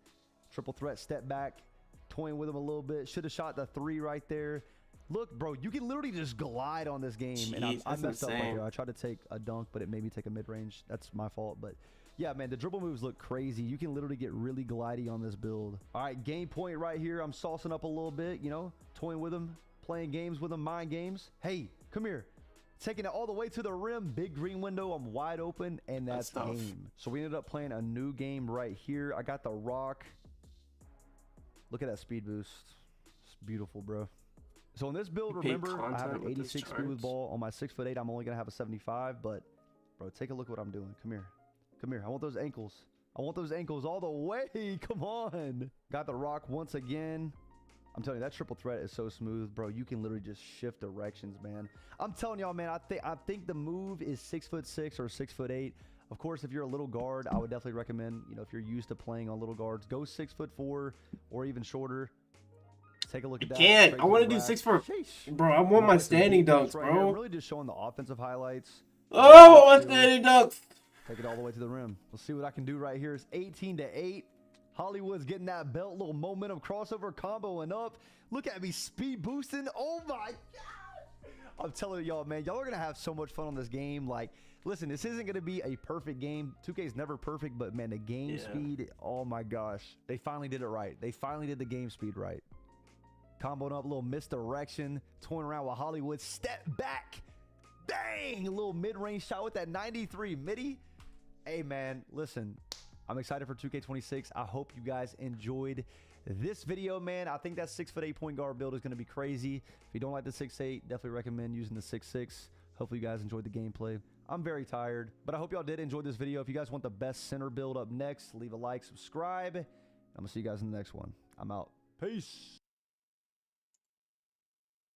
Triple threat, step back, toying with him a little bit. Should have shot the 3 right there. Look, bro, you can literally just glide on this game. Jeez, and I messed up right insane. there. I tried to take a dunk, but it made me take a mid-range. That's my fault. But yeah, man, the dribble moves look crazy. You can literally get really glidey on this build. All right, game point right here. I'm saucing up a little bit, you know, toying with him, playing games with him, mind games. Hey, come here. Taking it all the way to the rim. Big green window. I'm wide open, and that's game. So we ended up playing a new game right here. I got the rock. Look at that speed boost. It's beautiful, bro. So in this build, remember, I have an 86 speed with ball. On my 6'8", I'm only going to have a 75. But, bro, take a look at what I'm doing. Come here. Come here. I want those ankles. I want those ankles all the way. Come on. Got the rock once again. I'm telling you, that triple threat is so smooth, bro. You can literally just shift directions, man. I'm telling y'all, man, I think the move is 6'6" or 6'8". Of course, if you're a little guard, I would definitely recommend, you know, if you're used to playing on little guards, go 6'4" or even shorter. Take a look at that. Can't. Straight I want to the do rack. 6 for. Sheesh. Bro, I want my Look at some standing defense dunks, right here. I'm bro. really just showing the offensive highlights. Oh, my standing dunks. Take it all the way to the rim. Let's see what I can do right here. It's 18-8. Hollywood's getting that belt. Little momentum crossover combo and up. Look at me speed boosting. Oh my god. I'm telling y'all, man, y'all are going to have so much fun on this game. Like, listen, this isn't going to be a perfect game. 2K is never perfect, but man, the game speed, oh my gosh. They finally did it right. They finally did the game speed right. Comboing up, a little misdirection. Toying around with Hollywood. Step back. Dang, a little mid-range shot with that 93 midi. Hey, man, listen, I'm excited for 2K26. I hope you guys enjoyed this video, man. I think that 6'8" point guard build is going to be crazy. If you don't like the 6'8", definitely recommend using the 6'6". Hopefully you guys enjoyed the gameplay. I'm very tired, but I hope y'all did enjoy this video. If you guys want the best center build up next, leave a like, subscribe. I'm going to see you guys in the next one. I'm out. Peace.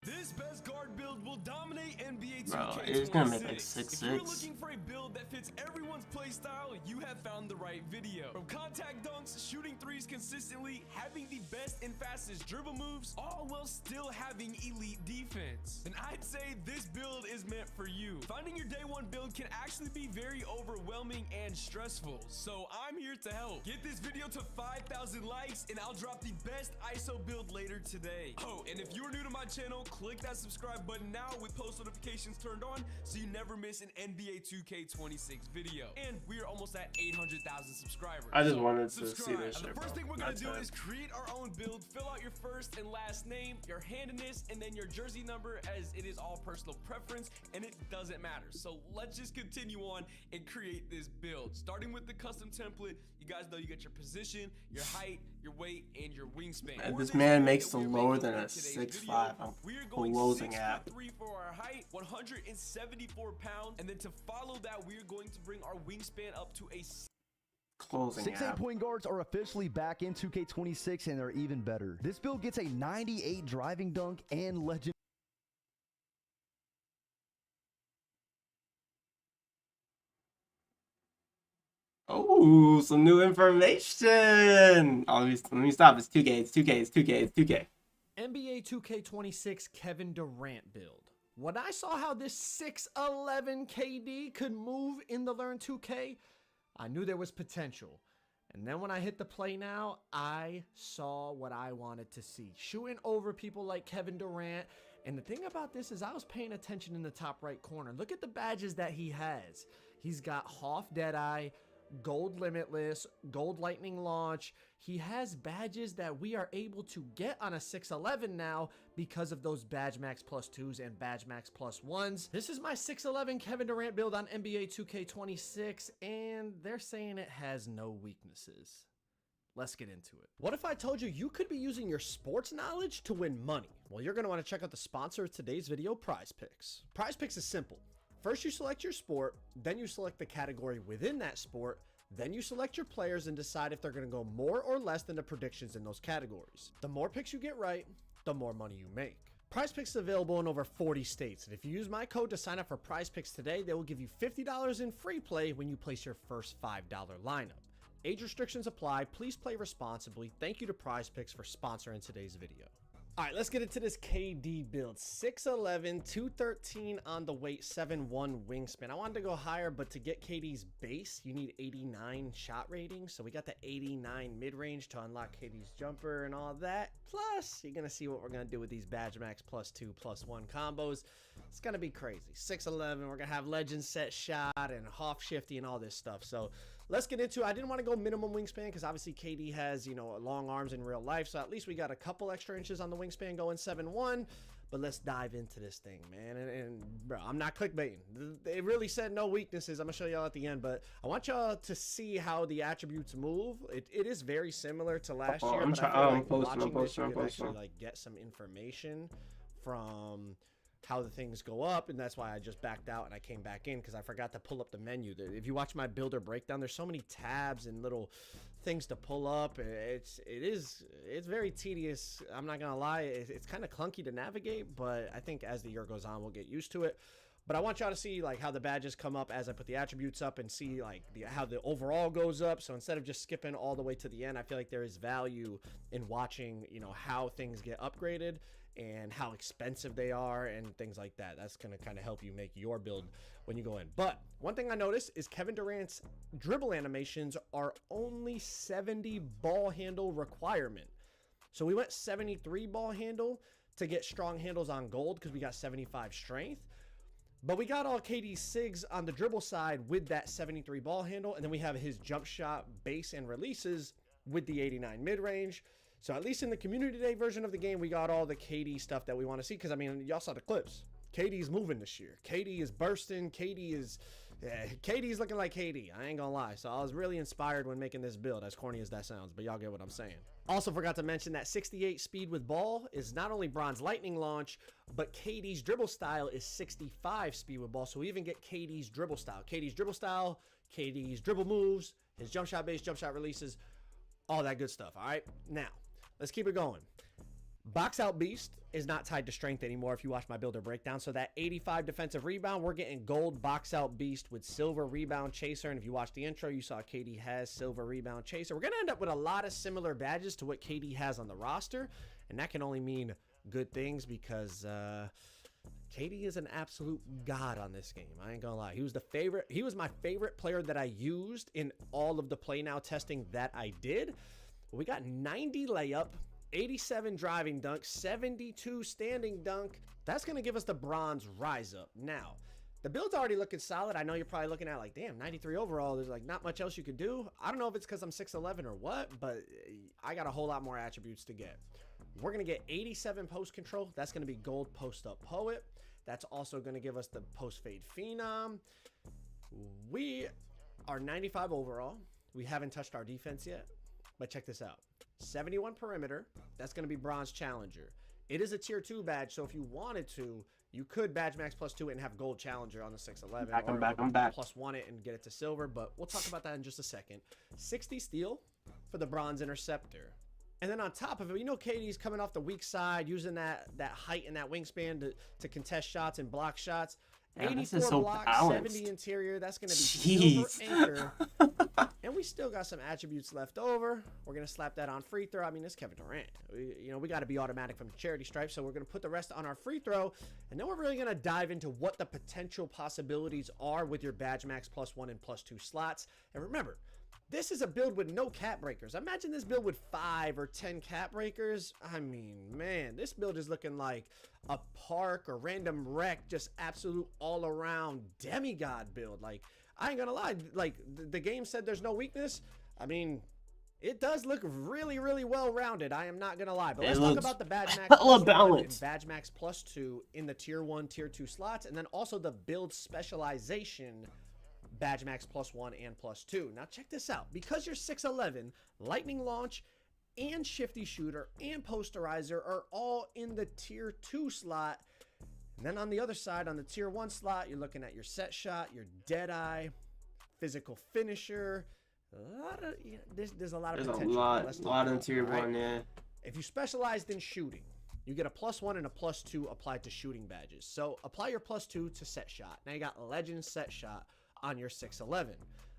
This best guard build will dominate NBA 2K26. Bro, it's gonna make like 6'6". If you're looking for a build that fits everyone's playstyle, you have found the right video. From contact dunks, shooting threes consistently, having the best and fastest dribble moves, all while still having elite defense. And I'd say this build is meant for you. Finding your day one build can actually be very overwhelming and stressful, so I'm here to help. Get this video to 5,000 likes and I'll drop the best ISO build later today. Oh, and if you're new to my channel, click that subscribe button now with post notifications turned on so you never miss an NBA 2K26 video. And we are almost at 800,000 subscribers. I just wanted to see Subscribe. this shit, The first bro. thing we're gonna That's do it. is create our own build, fill out your first and last name, your handedness, and then your jersey number, as it is all personal preference and it doesn't matter. So let's just continue on and create this build. Starting with the custom template, you guys know you get your position, your height, your weight, and your wingspan. And For this this man build makes that the we're lower making than in a today's 6'5". video, I'm we are going closing at. 6'3" for our height, 174 pounds, and then to follow that, we are going to bring our wingspan up to a Closing 6'8" at. point guards are officially back in 2K26 and they're even better. This build gets a 98 driving dunk and legend. Oh, some new information. Oh, let me stop. It's 2K. It's 2K. It's 2K. It's 2K. NBA 2K26 Kevin Durant build. When I saw how this 6'11 KD could move in the Learn 2K, I knew there was potential. And then when I hit the play now, I saw what I wanted to see. Shooting over people like Kevin Durant. And the thing about this is I was paying attention in the top right corner. Look at the badges that he has. He's got Hoff Deadeye, Gold Limitless, Gold Lightning Launch. He has badges that we are able to get on a 6'11 now because of those Badge Max plus 2s and Badge Max plus 1s. This is my 6'11 Kevin Durant build on NBA 2K26, and they're saying it has no weaknesses. Let's get into it. What if I told you you could be using your sports knowledge to win money? Well, you're going to want to check out the sponsor of today's video, Prize Picks. Prize Picks is simple. First, you select your sport, then you select the category within that sport, then you select your players and decide if they're going to go more or less than the predictions in those categories. The more picks you get right, the more money you make. Prize Picks is available in over 40 states, and if you use my code to sign up for Prize Picks today, they will give you $50 in free play when you place your first $5 lineup. Age restrictions apply. Please play responsibly. Thank you to Prize Picks for sponsoring today's video. All right, let's get into this KD build. 6'11", 213 on the weight, 7'1 wingspan. I wanted to go higher, but to get KD's base, you need 89 shot rating. So we got the 89 mid-range to unlock KD's jumper and all that. Plus, you're going to see what we're going to do with these Badge Max plus 2, plus 1 combos. It's going to be crazy. 6'11", we're going to have legend set shot and half shifty and all this stuff. So let's get into it. I didn't want to go minimum wingspan because obviously KD has, long arms in real life. So at least we got a couple extra inches on the wingspan going 7'1". But let's dive into this thing, man. And bro, I'm not clickbaiting. They really said no weaknesses. I'm going to show y'all at the end. But I want y'all to see how the attributes move. It is very similar to last year. I'm but I feel like watching this, posting. you can actually get some information from how the things go up, and that's why I just backed out and I came back in because I forgot to pull up the menu. If you watch my builder breakdown, there's so many tabs and little things to pull up. It's very tedious. I'm not gonna lie, it's kind of clunky to navigate, but I think as the year goes on, we'll get used to it. But I want y'all to see like how the badges come up as I put the attributes up and see like how the overall goes up. So instead of just skipping all the way to the end, I feel like there is value in watching, you know, how things get upgraded and how expensive they are and things like that. That's going to kind of help you make your build when you go in. But one thing I noticed is Kevin Durant's dribble animations are only 70 ball handle requirement. So we went 73 ball handle to get strong handles on gold because we got 75 strength. But we got all KD's SIGs on the dribble side with that 73 ball handle. And then we have his jump shot base and releases with the 89 mid-range. So at least in the community day version of the game, we got all the KD stuff that we want to see. Because, I mean, y'all saw the clips. KD's moving this year. KD is bursting. KD's looking like KD. I ain't gonna lie. So I was really inspired when making this build, as corny as that sounds. But y'all get what I'm saying. Also forgot to mention that 68 speed with ball is not only Bronze Lightning launch, but KD's dribble style is 65 speed with ball. So we even get KD's dribble style. KD's dribble style, KD's dribble moves, his jump shot base, jump shot releases, all that good stuff. All right, now let's keep it going. Box out beast is not tied to strength anymore if you watch my builder breakdown. So that 85 defensive rebound, we're getting gold box out beast with silver rebound chaser. And if you watch the intro, you saw KD has silver rebound chaser. We're going to end up with a lot of similar badges to what KD has on the roster. And that can only mean good things because KD is an absolute god on this game. I ain't gonna lie. He was my favorite player that I used in all of the play now testing that I did. We got 90 layup, 87 driving dunk, 72 standing dunk. That's going to give us the bronze rise up. Now, the build's already looking solid. I know you're probably looking at like, damn, 93 overall. There's like not much else you could do. I don't know if it's because I'm 6'11 or what, but I got a whole lot more attributes to get. We're going to get 87 post control. That's going to be gold post up poet. That's also going to give us the post fade phenom. We are 95 overall. We haven't touched our defense yet. But check this out. 71 perimeter. That's going to be bronze challenger. It is a tier 2 badge, so if you wanted to, you could badge max +2 it and have gold challenger on the 611. I'm back. +1 it and get it to silver, but we'll talk about that in just a second. 60 steal for the bronze interceptor. And then on top of it, you know KD's coming off the weak side, using that height and that wingspan to contest shots and block shots. Yeah, 84 so block, balanced. 70 interior. That's going to be silver anchor. And we still got some attributes left over. We're going to slap that on free throw. I mean, it's Kevin Durant. We got to be automatic from the charity stripe. So we're going to put the rest on our free throw. And then we're really going to dive into what the potential possibilities are with your badge max +1 and +2 slots. And remember, this is a build with no cap breakers. Imagine this build with 5 or 10 cap breakers. I mean, man, this build is looking like a park or random wreck, just absolute all-around demigod build. Like, I ain't gonna lie, like, the game said there's no weakness. I mean, it does look really, really well-rounded. I am not gonna lie. But let's talk about the badge max +1 and badge max +2 in the tier 1, tier 2 slots, and then also the build specialization badge max +1 and +2. Now check this out. Because you're 6'11", lightning launch and shifty shooter and posterizer are all in the tier 2 slot. And then on the other side, on the tier 1 slot, you're looking at your set shot, your dead eye, physical finisher. There's a lot of potential. There's a lot in tier 1, yeah. If you specialized in shooting, you get a +1 and a +2 applied to shooting badges. So apply your +2 to set shot. Now you got legend set shot on your 6'11".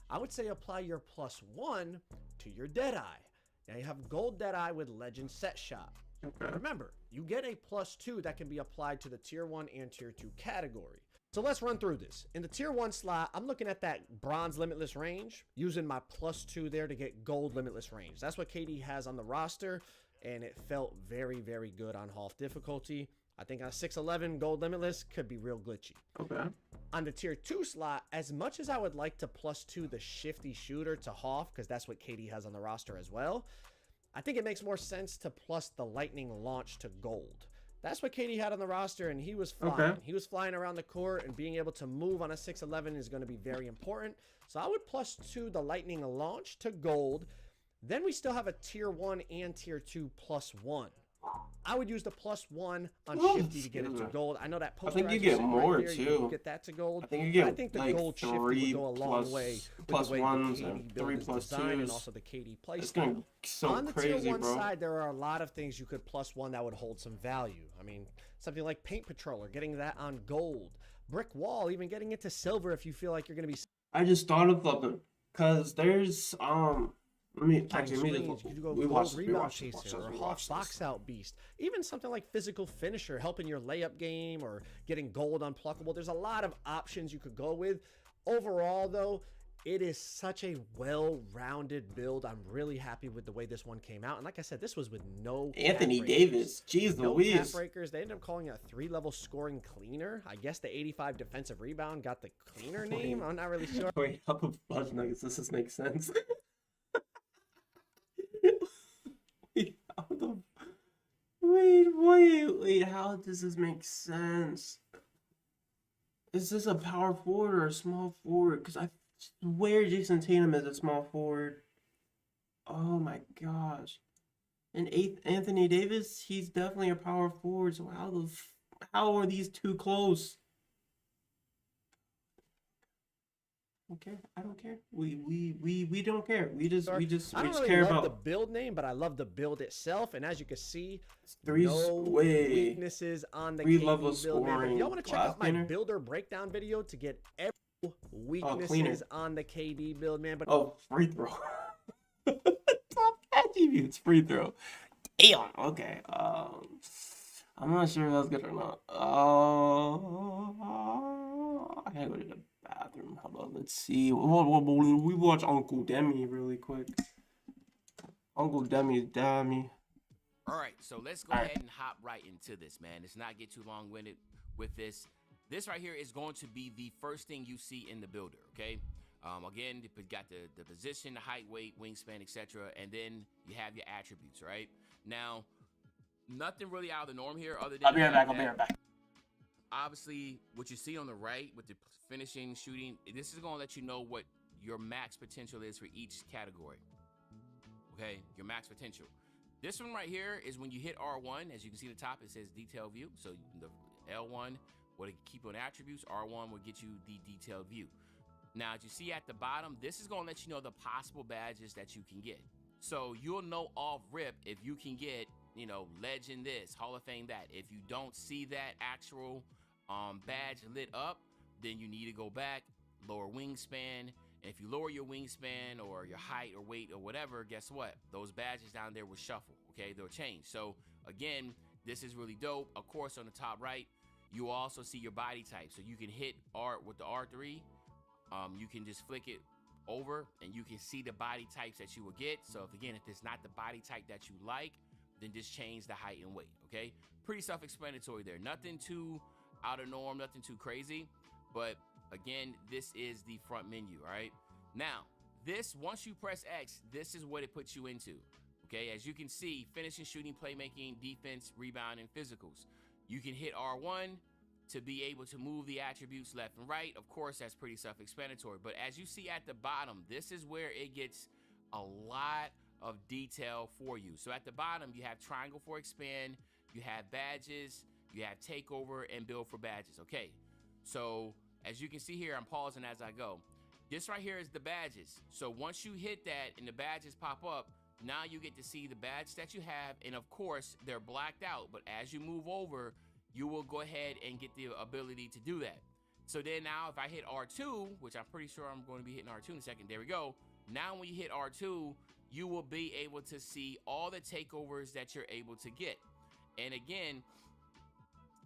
I would say apply your +1 to your Deadeye. Now you have gold Deadeye with legend set shot. Okay. Remember, you get a +2 that can be applied to the tier 1 and tier 2 category. So let's run through this. In the tier 1 slot, I'm looking at that bronze limitless range, using my +2 there to get gold limitless range. That's what KD has on the roster, and it felt very, very good on half difficulty. I think on 6'11", gold limitless could be real glitchy. Okay. On the tier 2 slot, as much as I would like to +2 the shifty shooter to Hoff, because that's what KD has on the roster as well, I think it makes more sense to plus the lightning launch to gold. That's what KD had on the roster, and he was flying. Okay. He was flying around the court, and being able to move on a 6'11" is going to be very important. So I would +2 the lightning launch to gold. Then we still have a tier 1 and tier 2 +1. I would use the +1 on shifty to get it to gold. I know that I think you get more right there, too. You get that to gold. I think you get I think the like gold shifty 3 would go a long way with plus the way ones the and KD 3 build is designed and +2s. also the KD play It's style. gonna be so On the crazy, tier 1 bro. side, there are a lot of things you could +1 that would hold some value. I mean, something like Paint Patroller, getting that on gold. brick wall, even getting into silver if you feel like you're going to be. I just thought of something, cause there's let me actually Screens. You could go we gold watched rebound this, chaser or we Hoff watched this. box out beast. Even something like physical finisher, helping your layup game or getting gold unpluckable. There's a lot of options you could go with. Overall, though, it is such a well-rounded build. I'm really happy with the way this one came out. And like I said, this was with no Anthony cap breakers. Davis. Jeez No Louise. cap breakers. They ended up calling it a 3-level scoring cleaner. I guess the 85 defensive rebound got the cleaner name. I'm not really sure. Wait, how the fudge nuggets does this make sense? Wait, how the... Wait, how does this make sense? Is this a power forward or a small forward? Because I swear Jason Tatum is a small forward. Oh my gosh. And Anthony Davis, he's definitely a power forward. So how are these two close? Okay, I don't care. We don't care. We just I don't really care love about the build name, but I love the build itself. And as you can see, no weaknesses on the KD level build name. If y'all scoring want to check out my cleaner. builder breakdown video to get every weaknesses on the KD build, man. But free throw. Top attributes, free throw. Damn. Okay. I'm not sure if that's good or not. I gotta go to the bathroom. Hold on. Let's see. We watch Uncle Demi really quick. Uncle Demi's Demi. All right, so let's go ahead and hop right into this, man. Let's not get too long-winded with this. This right here is going to be the first thing you see in the builder, okay? Again, you got the position, the height, weight, wingspan, etc., and then you have your attributes, right? Now, nothing really out of the norm here other than I'll be right back. Obviously, what you see on the right with the finishing, shooting, this is going to let you know what your max potential is for each category, okay? Your max potential. This one right here is when you hit R1, as you can see at the top, it says detailed view. So the L1 will keep on attributes, R1 will get you the detailed view. Now, as you see at the bottom, this is gonna let you know the possible badges that you can get. So you'll know off rip if you can get, you know, legend this, Hall of Fame that. If you don't see that actual badge lit up, then you need to go back, lower wingspan. And if you lower your wingspan or your height or weight or whatever, guess what? Those badges down there will shuffle, okay? They'll change. So again, this is really dope. Of course, on the top right, you also see your body type. So you can hit R with the R3. You can just flick it over and you can see the body types that you will get. So if it's not the body type that you like, then just change the height and weight, okay? Pretty self-explanatory there. Nothing too out of norm, nothing too crazy. But again, this is the front menu, all right? Now, this, once you press X, this is what it puts you into, okay? As you can see, finishing, shooting, playmaking, defense, rebound, and physicals. You can hit R1 to be able to move the attributes left and right. Of course, that's pretty self-explanatory. But as you see at the bottom, this is where it gets a lot of detail for you. So at the bottom, you have triangle for expand, you have badges, you have takeover, and build for badges, okay? So as you can see here, I'm pausing as I go. This right here is the badges. So once you hit that and the badges pop up, now you get to see the badge that you have. And of course, they're blacked out. But as you move over, you will go ahead and get the ability to do that. So then now if I hit R2, which I'm pretty sure I'm going to be hitting R2 in a second. There we go. Now when you hit R2, you will be able to see all the takeovers that you're able to get. And again,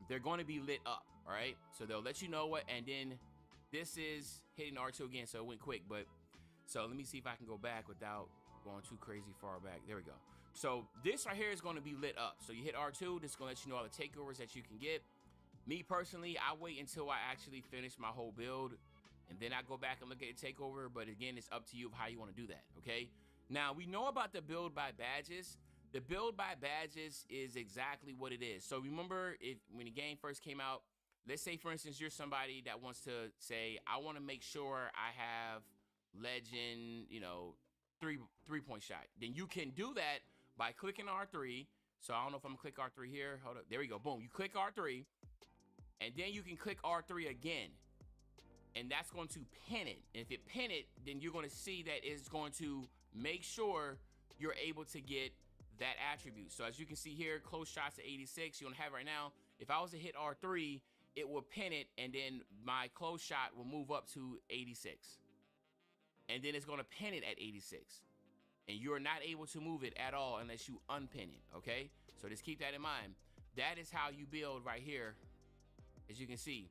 they're going to be lit up, all right? So they'll let you know what, and then this is hitting R2 again, so it went quick. But so let me see if I can go back without going too crazy far back. There we go. So this right here is going to be lit up. So you hit R2, this is going to let you know all the takeovers that you can get. Me personally, I wait until I actually finish my whole build, and then I go back and look at the takeover. But again, it's up to you of how you want to do that, okay? Now, we know about the build by badges. The build by badges is exactly what it is. So remember, when the game first came out, let's say, for instance, you're somebody that wants to say, I want to make sure I have legend, you know, three-point shot. Then you can do that by clicking R3. So I don't know if I'm gonna click R3 here. Hold up. There we go. Boom. You click R3, and then you can click R3 again. And that's going to pin it. And if it pin it, then you're going to see that it's going to make sure you're able to get that attribute. So as you can see here, close shots at 86. You don't have it right now. If I was to hit R3, it will pin it, and then my close shot will move up to 86. And then it's going to pin it at 86. And you're not able to move it at all unless you unpin it, okay? So just keep that in mind. That is how you build right here. As you can see,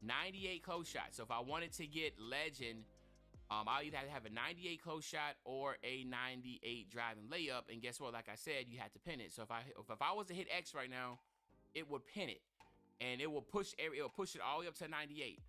98 close shots. So if I wanted to get legend, I'll either have to have a 98 close shot or a 98 driving layup. And guess what? Like I said, you had to pin it. So if I was to hit X right now, it would pin it, and it will push it all the way up to 98.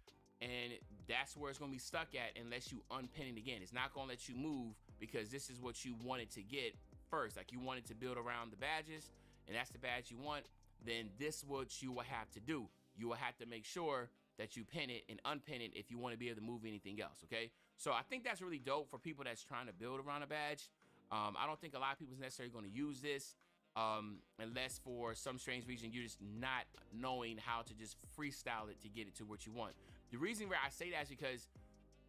And that's where it's gonna be stuck at unless you unpin it again. It's not gonna let you move because this is what you wanted to get first. Like you wanted to build around the badges, and that's the badge you want. Then this is what you will have to do. You will have to make sure that you pin it and unpin it if you want to be able to move anything else, okay? So I think that's really dope for people that's trying to build around a badge. I don't think a lot of people is necessarily going to use this unless for some strange reason you're just not knowing how to just freestyle it to get it to what you want. The reason why I say that is because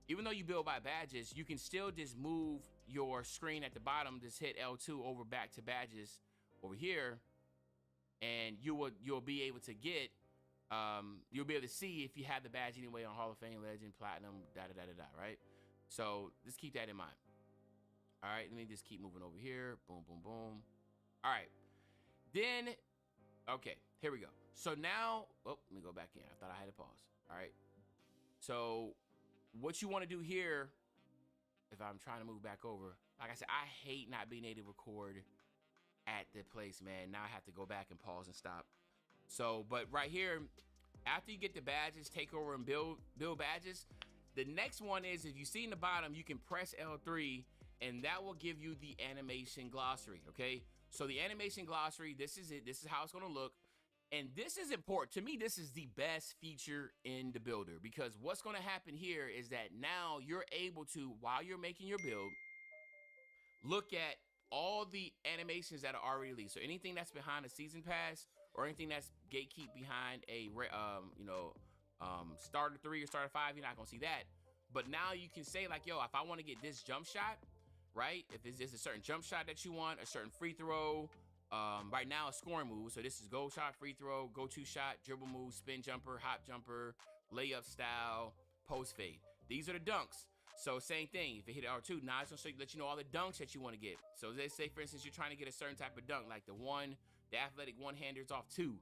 even though you build by badges, you can still just move your screen at the bottom, just hit L2 over back to badges over here, and you'll be able to get you'll be able to see if you have the badge anyway on Hall of Fame, Legend, Platinum, right? So just keep that in mind. All right, let me just keep moving over here. Boom, boom, boom. All right, then, okay, here we go. So now, oh, let me go back in. I thought I had to pause. All right, so what you want to do here, if I'm trying to move back over, like I said, I hate not being able to record at the place, man. Now I have to go back and pause and stop. So, but right here, after you get the badges, take over and build badges, the next one is, if you see in the bottom, you can press L3, and that will give you the animation glossary, okay? So the animation glossary, this is it. This is how it's gonna look. And this is important. To me, this is the best feature in the builder, because what's gonna happen here is that now you're able to, while you're making your build, look at all the animations that are already released. So anything that's behind a season pass, or anything that's gatekeep behind a starter 3 or starter 5, you're not gonna see that. But now you can say like, yo, if I want to get this jump shot, right? If it's just a certain jump shot that you want, a certain free throw, right now a scoring move. So this is go shot, free throw, go to shot, dribble move, spin jumper, hop jumper, layup style, post fade. These are the dunks. So same thing, if you hit R2, now it's gonna let you know all the dunks that you want to get. So let's say, for instance, you're trying to get a certain type of dunk, like the athletic one-handers off 2.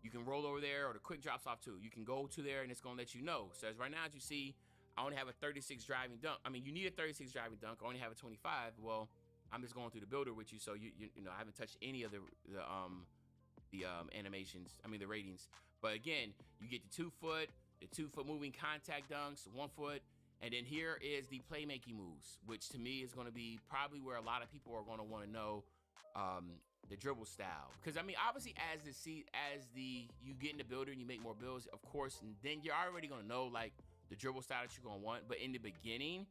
You can roll over there, or the quick drops off 2. You can go to there and it's gonna let you know. So as right now, as you see, I only have a 36 driving dunk. I mean, you need a 36 driving dunk. I only have a 25. Well, I'm just going through the builder with you, so you know, I haven't touched any of the animations. I mean, the ratings. But again, you get the 2 foot, the 2 foot moving contact dunks, 1 foot, and then here is the playmaking moves, which to me is going to be probably where a lot of people are going to want to know the dribble style. Because I mean, obviously, as you get in the builder and you make more builds, of course, and then you're already going to know like the dribble style that you're going to want. But in the beginning,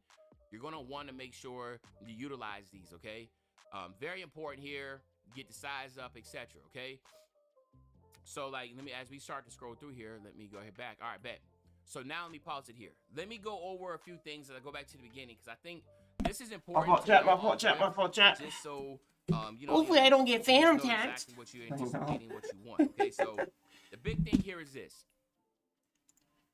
you're going to want to make sure you utilize these, okay? Very important here, get the size up, etc., okay? So like, as we start to scroll through here, let me go ahead back. All right, bet. So now let me pause it here. Let me go over a few things as I go back to the beginning, because I think this is important. My fault, chat. Just so, hopefully I don't get phantom tagged. Exactly what you're anticipating, what you want, okay? So the big thing here is this.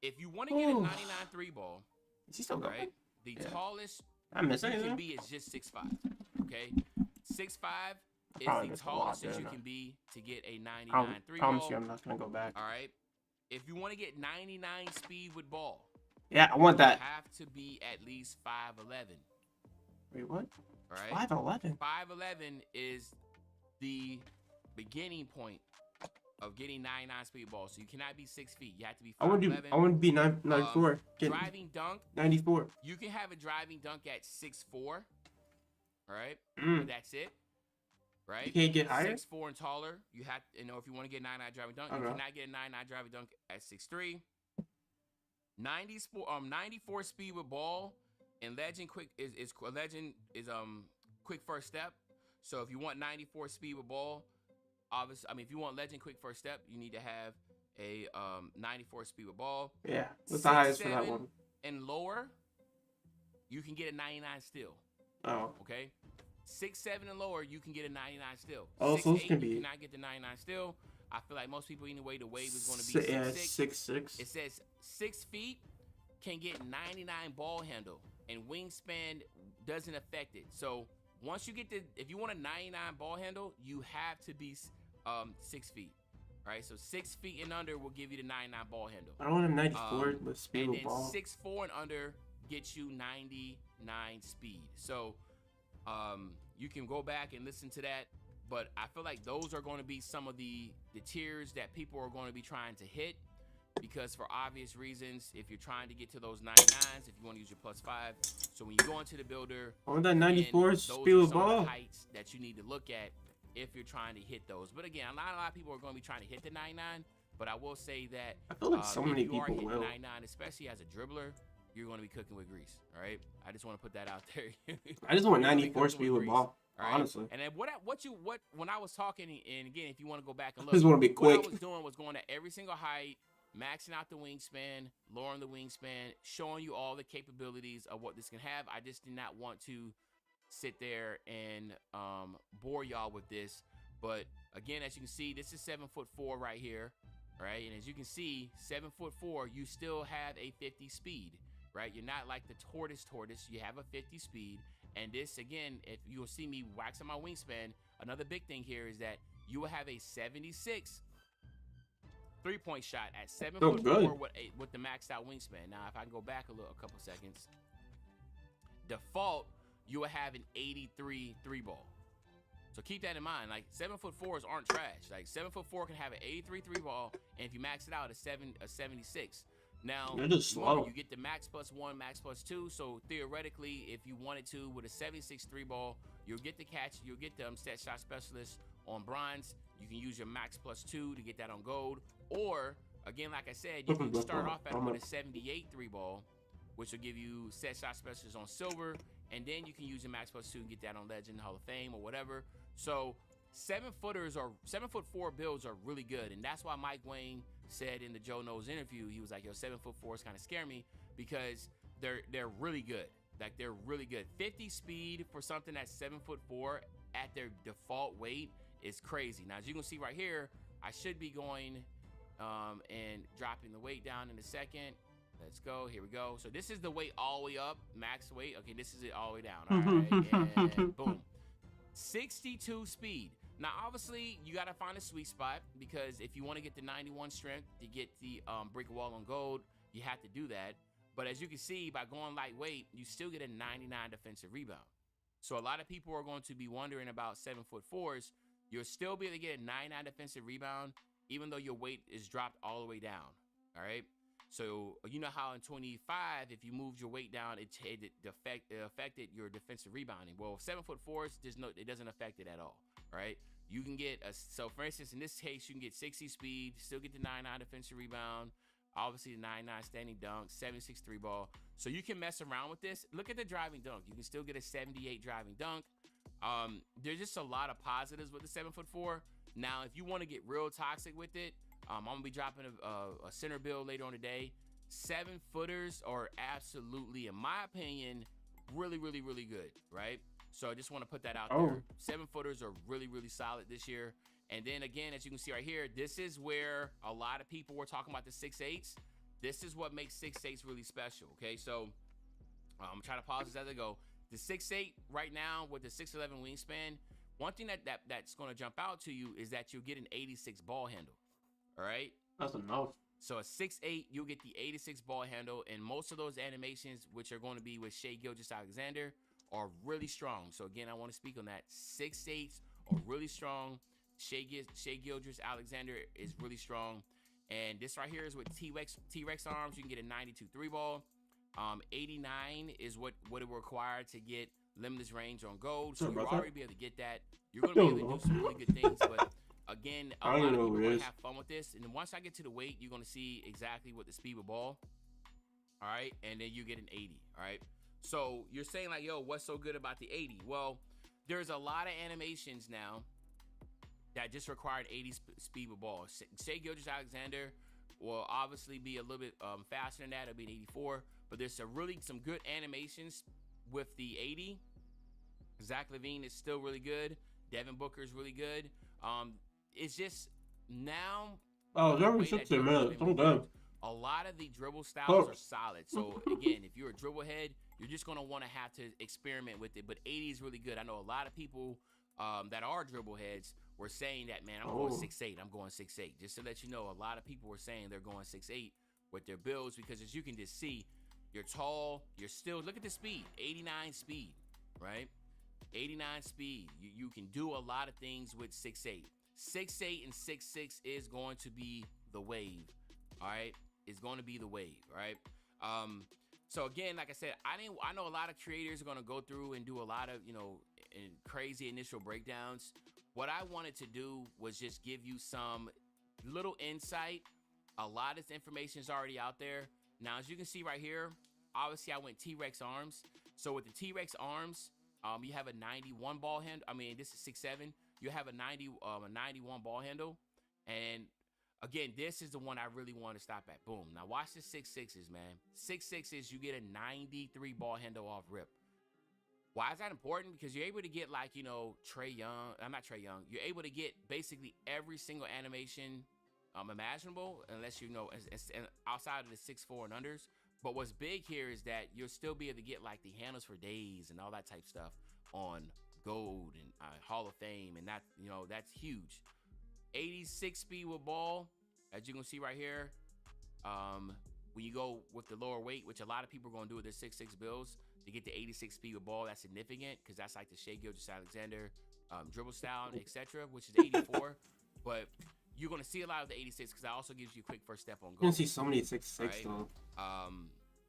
If you want to get a 99 3 ball, is he still going? Right, the tallest I'm missing you can anything? be is just 6'5", okay? 6'5" is Probably the missed a lot tallest that there, you no. can be to get a 99 I 3 promise ball. you I'm not going to go back. All right? If you want to get 99 speed with ball, Yeah, I want that. you have to be at least 5'11". Wait, what? All right? 5'11". 5'11" is the beginning point of getting 99 speed ball. So you cannot be 6 feet. You have to be 5'11". I want to be 94. Driving dunk. 94. You can have a driving dunk at 6'4". All right? Mm. But that's it. Right? You can't get higher? 6'4" and taller. You have, if you want to get 99 driving dunk, you cannot get a 99 driving dunk at 6'3". 94 speed with ball, and legend quick is quick first step. So if you want 94 speed with ball, obviously, if you want legend quick first step, you need to have a 94 speed with ball. Yeah, what's the highest for that one? And lower, you can get a 99 still. Oh. Okay. 6'7" and lower, you can get a 99 still. Oh, 6'8", so this can be. you cannot get the 99 still. I feel like most people anyway, the wave is going to be 6'6". It says 6 feet, can get 99 ball handle, and wingspan doesn't affect it. So once you get if you want a 99 ball handle, you have to be 6 feet. Right, so 6 feet and under will give you the 99 ball handle. I don't want a 94 with speed and then ball. 6'4" and under gets you 99 speed. So you can go back and listen to that. But I feel like those are going to be some of the tiers that people are going to be trying to hit, because for obvious reasons, if you're trying to get to those 99s, if you want to use your +5, so when you go into the builder, I want that 94 speed those are some ball. of the heights that you need to look at if you're trying to hit those. But again, a lot of people are going to be trying to hit the 99. But I will say that I feel like so many if you are people hitting will. 99, especially as a dribbler, you're going to be cooking with grease. All right, I just want to put that out there. I just want You're gonna be 94 cooking speed with with grease. ball. All right? Honestly. And then when I was talking, and again, if you want to go back and I look, just want to be quick. what I was doing was going at every single height, maxing out the wingspan, lowering the wingspan, showing you all the capabilities of what this can have. I just did not want to sit there and bore y'all with this. But again, as you can see, this is 7'4" right here, right? And as you can see, 7'4", you still have a 50 speed, right? You're not like the tortoise. You have a 50 speed. And this, again, if you'll see me waxing my wingspan, another big thing here is that you will have a 76 3-point shot at 7'4" with the maxed out wingspan. Now, if I can go back a couple seconds, default, you will have an 83 3-ball. So keep that in mind. Like 7'4"s aren't trash. Like 7'4" can have an 83 3-ball, and if you max it out, a 76. Now, They're just slow. you get the max +1, max +2. So theoretically, if you wanted to, with a 76 3-ball, you'll get the catch. You'll get the set shot specialist on bronze. You can use your max +2 to get that on gold. Or again, like I said, you can start off with a 78 3-ball, which will give you set shot specialist on silver, and then you can use your max +2 and get that on Legend, Hall of Fame, or whatever. So 7'4" builds are really good, and that's why Mike Wayne said in the Joe Knows interview, he was like, "Yo, 7'4" kind of scare me because they're really good. Like they're really good. 50 speed for something that's 7'4" at their default weight is crazy. Now, as you can see right here, I should be going and dropping the weight down in a second. Let's go. Here we go. So this is the weight all the way up, max weight. Okay, this is it all the way down. All right, and boom. 62 speed. Now, obviously, you got to find a sweet spot, because if you want to get the 91 strength to get the brick wall on gold, you have to do that. But as you can see, by going lightweight, you still get a 99 defensive rebound. So a lot of people are going to be wondering about 7'4"s. You'll still be able to get a 99 defensive rebound, even though your weight is dropped all the way down. All right. So you know how in 25, if you moved your weight down, it affected your defensive rebounding. Well, 7'4"s, it doesn't affect it at all. Right? You can get so for instance, in this case, you can get 60 speed, still get the 99 defensive rebound, obviously the 99 standing dunk, 76 3-ball. So you can mess around with this. Look at the driving dunk. You can still get a 78 driving dunk. There's just a lot of positives with the 7'4". Now, if you want to get real toxic with it, I'm gonna be dropping a center build later on today. 7-footers are absolutely, in my opinion, really, really, really good, right? So I just want to put that out there. 7-footers are really, really solid this year. And then again, as you can see right here, this is where a lot of people were talking about the 6'8s. This is what makes 6'8s really special, okay? So I'm trying to pause this as I go. The 6'8 right now with the 6'11 wingspan, one thing that's going to jump out to you is that you'll get an 86 ball handle. All right, that's enough. So a 6'8", you'll get the 86 ball handle, and most of those animations, which are going to be with Shai Gilgeous-Alexander, are really strong. So again, I want to speak on that. 6'8s are really strong. Shai Gilgeous-Alexander is really strong, and this right here is with T-Rex arms. You can get a 92 3-ball. 89 is what it will require to get limitless range on gold. So you'll already be able to get that. You're going to be able to do some really good things, but again, a lot of people are going to have fun with this. And then once I get to the weight, you're going to see exactly what the speed of ball. All right. And then you get an 80. All right. So you're saying like, yo, what's so good about the 80? Well, there's a lot of animations now that just required 80 speed of ball. Shai Gilgeous-Alexander will obviously be a little bit faster than that. It'll be an 84. But there's some good animations with the 80. Zach LaVine is still really good. Devin Booker is really good. It's just now. Oh, the it's already way that 16 dribbles minutes. been I'm done. reworked, a lot of the dribble styles are solid. So again, if you're a dribble head, you're just gonna want to have to experiment with it. But 80 is really good. I know a lot of people that are dribble heads were saying that, man, I'm going 6'8". I'm going 6'8". Just to let you know, a lot of people were saying they're going 6'8" with their builds because, as you can just see, you're tall. You're still, look at the speed, 89 speed, right? 89 speed. You can do a lot of things with 6'8". 6'8" and 6'6" is going to be the wave. All right, it's going to be the wave. Right. So again, like I said, I know a lot of creators are going to go through and do a lot of crazy initial breakdowns. What I wanted to do was just give you some little insight. A lot of this information is already out there. Now, as you can see right here, obviously I went T-Rex arms. So with the T-Rex arms, you have a 91 ball handle. I mean, this is 6'7". You have a 91 ball handle. And again, this is the one I really want to stop at. Boom. Now watch the 6'6s, man. 6'6s, you get a 93 ball handle off rip. Why is that important? Because you're able to get, like, Trey Young. I'm not Trey Young. You're able to get basically every single animation imaginable, unless outside of the 6'4" and unders. But what's big here is that you'll still be able to get like the handles for days and all that type stuff on gold and Hall of Fame, and that's huge. 86 speed with ball, as you can see right here. When you go with the lower weight, which a lot of people are going to do with their 6'6" builds, to get the 86 speed with ball, that's significant because that's like the Shai Gilgeous-Alexander dribble style, etc., which is 84. But you're going to see a lot of the 86 because that also gives you a quick first step on goal. You're going to see so many 6'6", right? Though.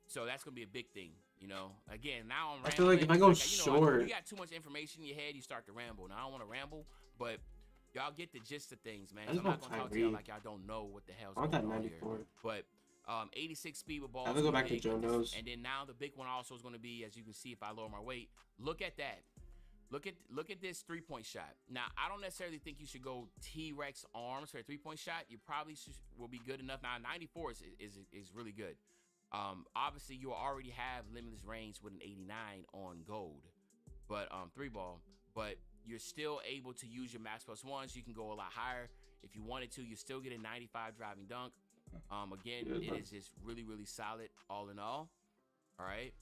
So that's going to be a big thing, Again, now I'm rambling. I feel like if I go short... you got too much information in your head, you start to ramble. Now, I don't want to ramble, but y'all get the gist of things, man. I'm not going to talk to y'all like y'all don't know what the hell's going on here. But 86 speed with ball. I have to go back to Joe Knows. And then now the big one also is going to be, as you can see, if I lower my weight, look at that. Look at this three-point shot. Now, I don't necessarily think you should go T-Rex arms for a three-point shot. You probably will be good enough. Now, 94 is really good. Obviously, you already have limitless range with an 89 on gold, but three ball. But you're still able to use your max plus ones. You can go a lot higher if you wanted to. You still get a 95 driving dunk. Again, it is just really, really solid all in all. All right.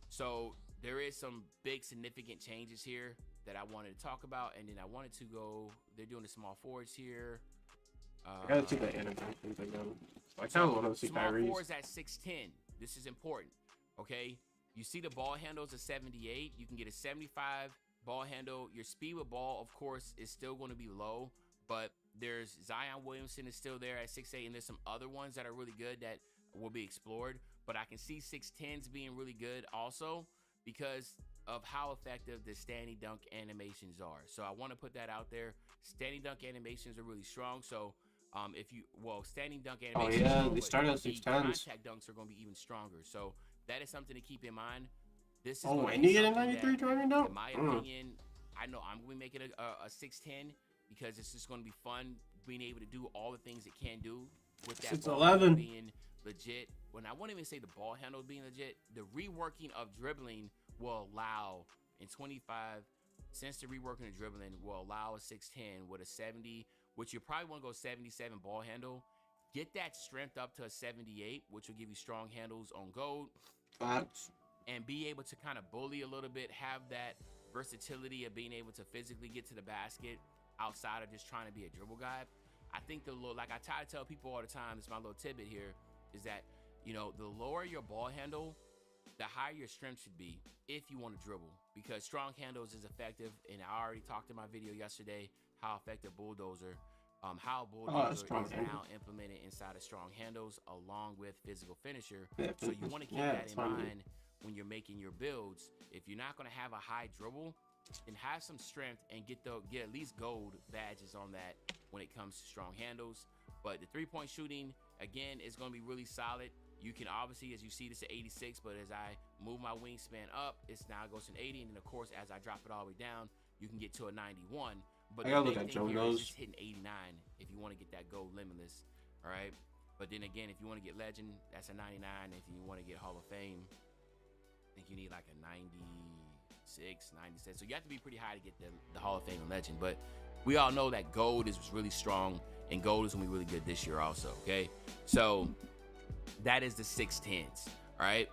So there is some big significant changes here that I wanted to talk about, and then I wanted to go. They're doing the small forwards here. I gotta see the animations again. I kind of want to see small Kyrie's. Forwards at 6'10". This is important. Okay. You see the ball handles at 78. You can get a 75 ball handle. Your speed with ball, of course, is still going to be low, but there's Zion Williamson is still there at 6'8", and there's some other ones that are really good that will be explored. But I can see 6'10s being really good also because of how effective the standing dunk animations are. So I want to put that out there. Standing dunk animations are really strong. So standing dunk animations. Oh yeah, they started at 6'10s. Contact dunks are going to be even stronger. So that is something to keep in mind. This is and you get a 93 driving dunk? In my opinion, I know I'm going to make it a 6'10" because it's just going to be fun being able to do all the things it can do with that ball 6'11" being legit. When I won't even say the ball handle being legit, the reworking of dribbling will allow in 25 since the reworking of dribbling will allow a 6'10" with a 70, which you probably want to go 77 ball handle. Get that strength up to a 78, which will give you strong handles on gold. Facts. And be able to kind of bully a little bit, have that versatility of being able to physically get to the basket outside of just trying to be a dribble guy. I think like I try to tell people all the time, it's my little tidbit here, is that, the lower your ball handle, the higher your strength should be if you want to dribble, because strong handles is effective. And I already talked in my video yesterday how effective Bulldozer, is now implemented inside of strong handles along with physical finisher. So you want to keep that in mind when you're making your builds. If you're not going to have a high dribble, then have some strength and get at least gold badges on that when it comes to strong handles. But the three-point shooting, again, is going to be really solid. You can obviously, as you see, this is 86, but as I move my wingspan up, it now goes to an 80, and then of course, as I drop it all the way down, you can get to a 91. But the big thing here is just hitting 89 if you want to get that gold limitless, all right? But then again, if you want to get legend, that's a 99. If you want to get Hall of Fame, I think you need like a 96, 97. So you have to be pretty high to get the Hall of Fame and legend. But we all know that gold is really strong and gold is gonna be really good this year also. Okay, so that is the 610s. All right.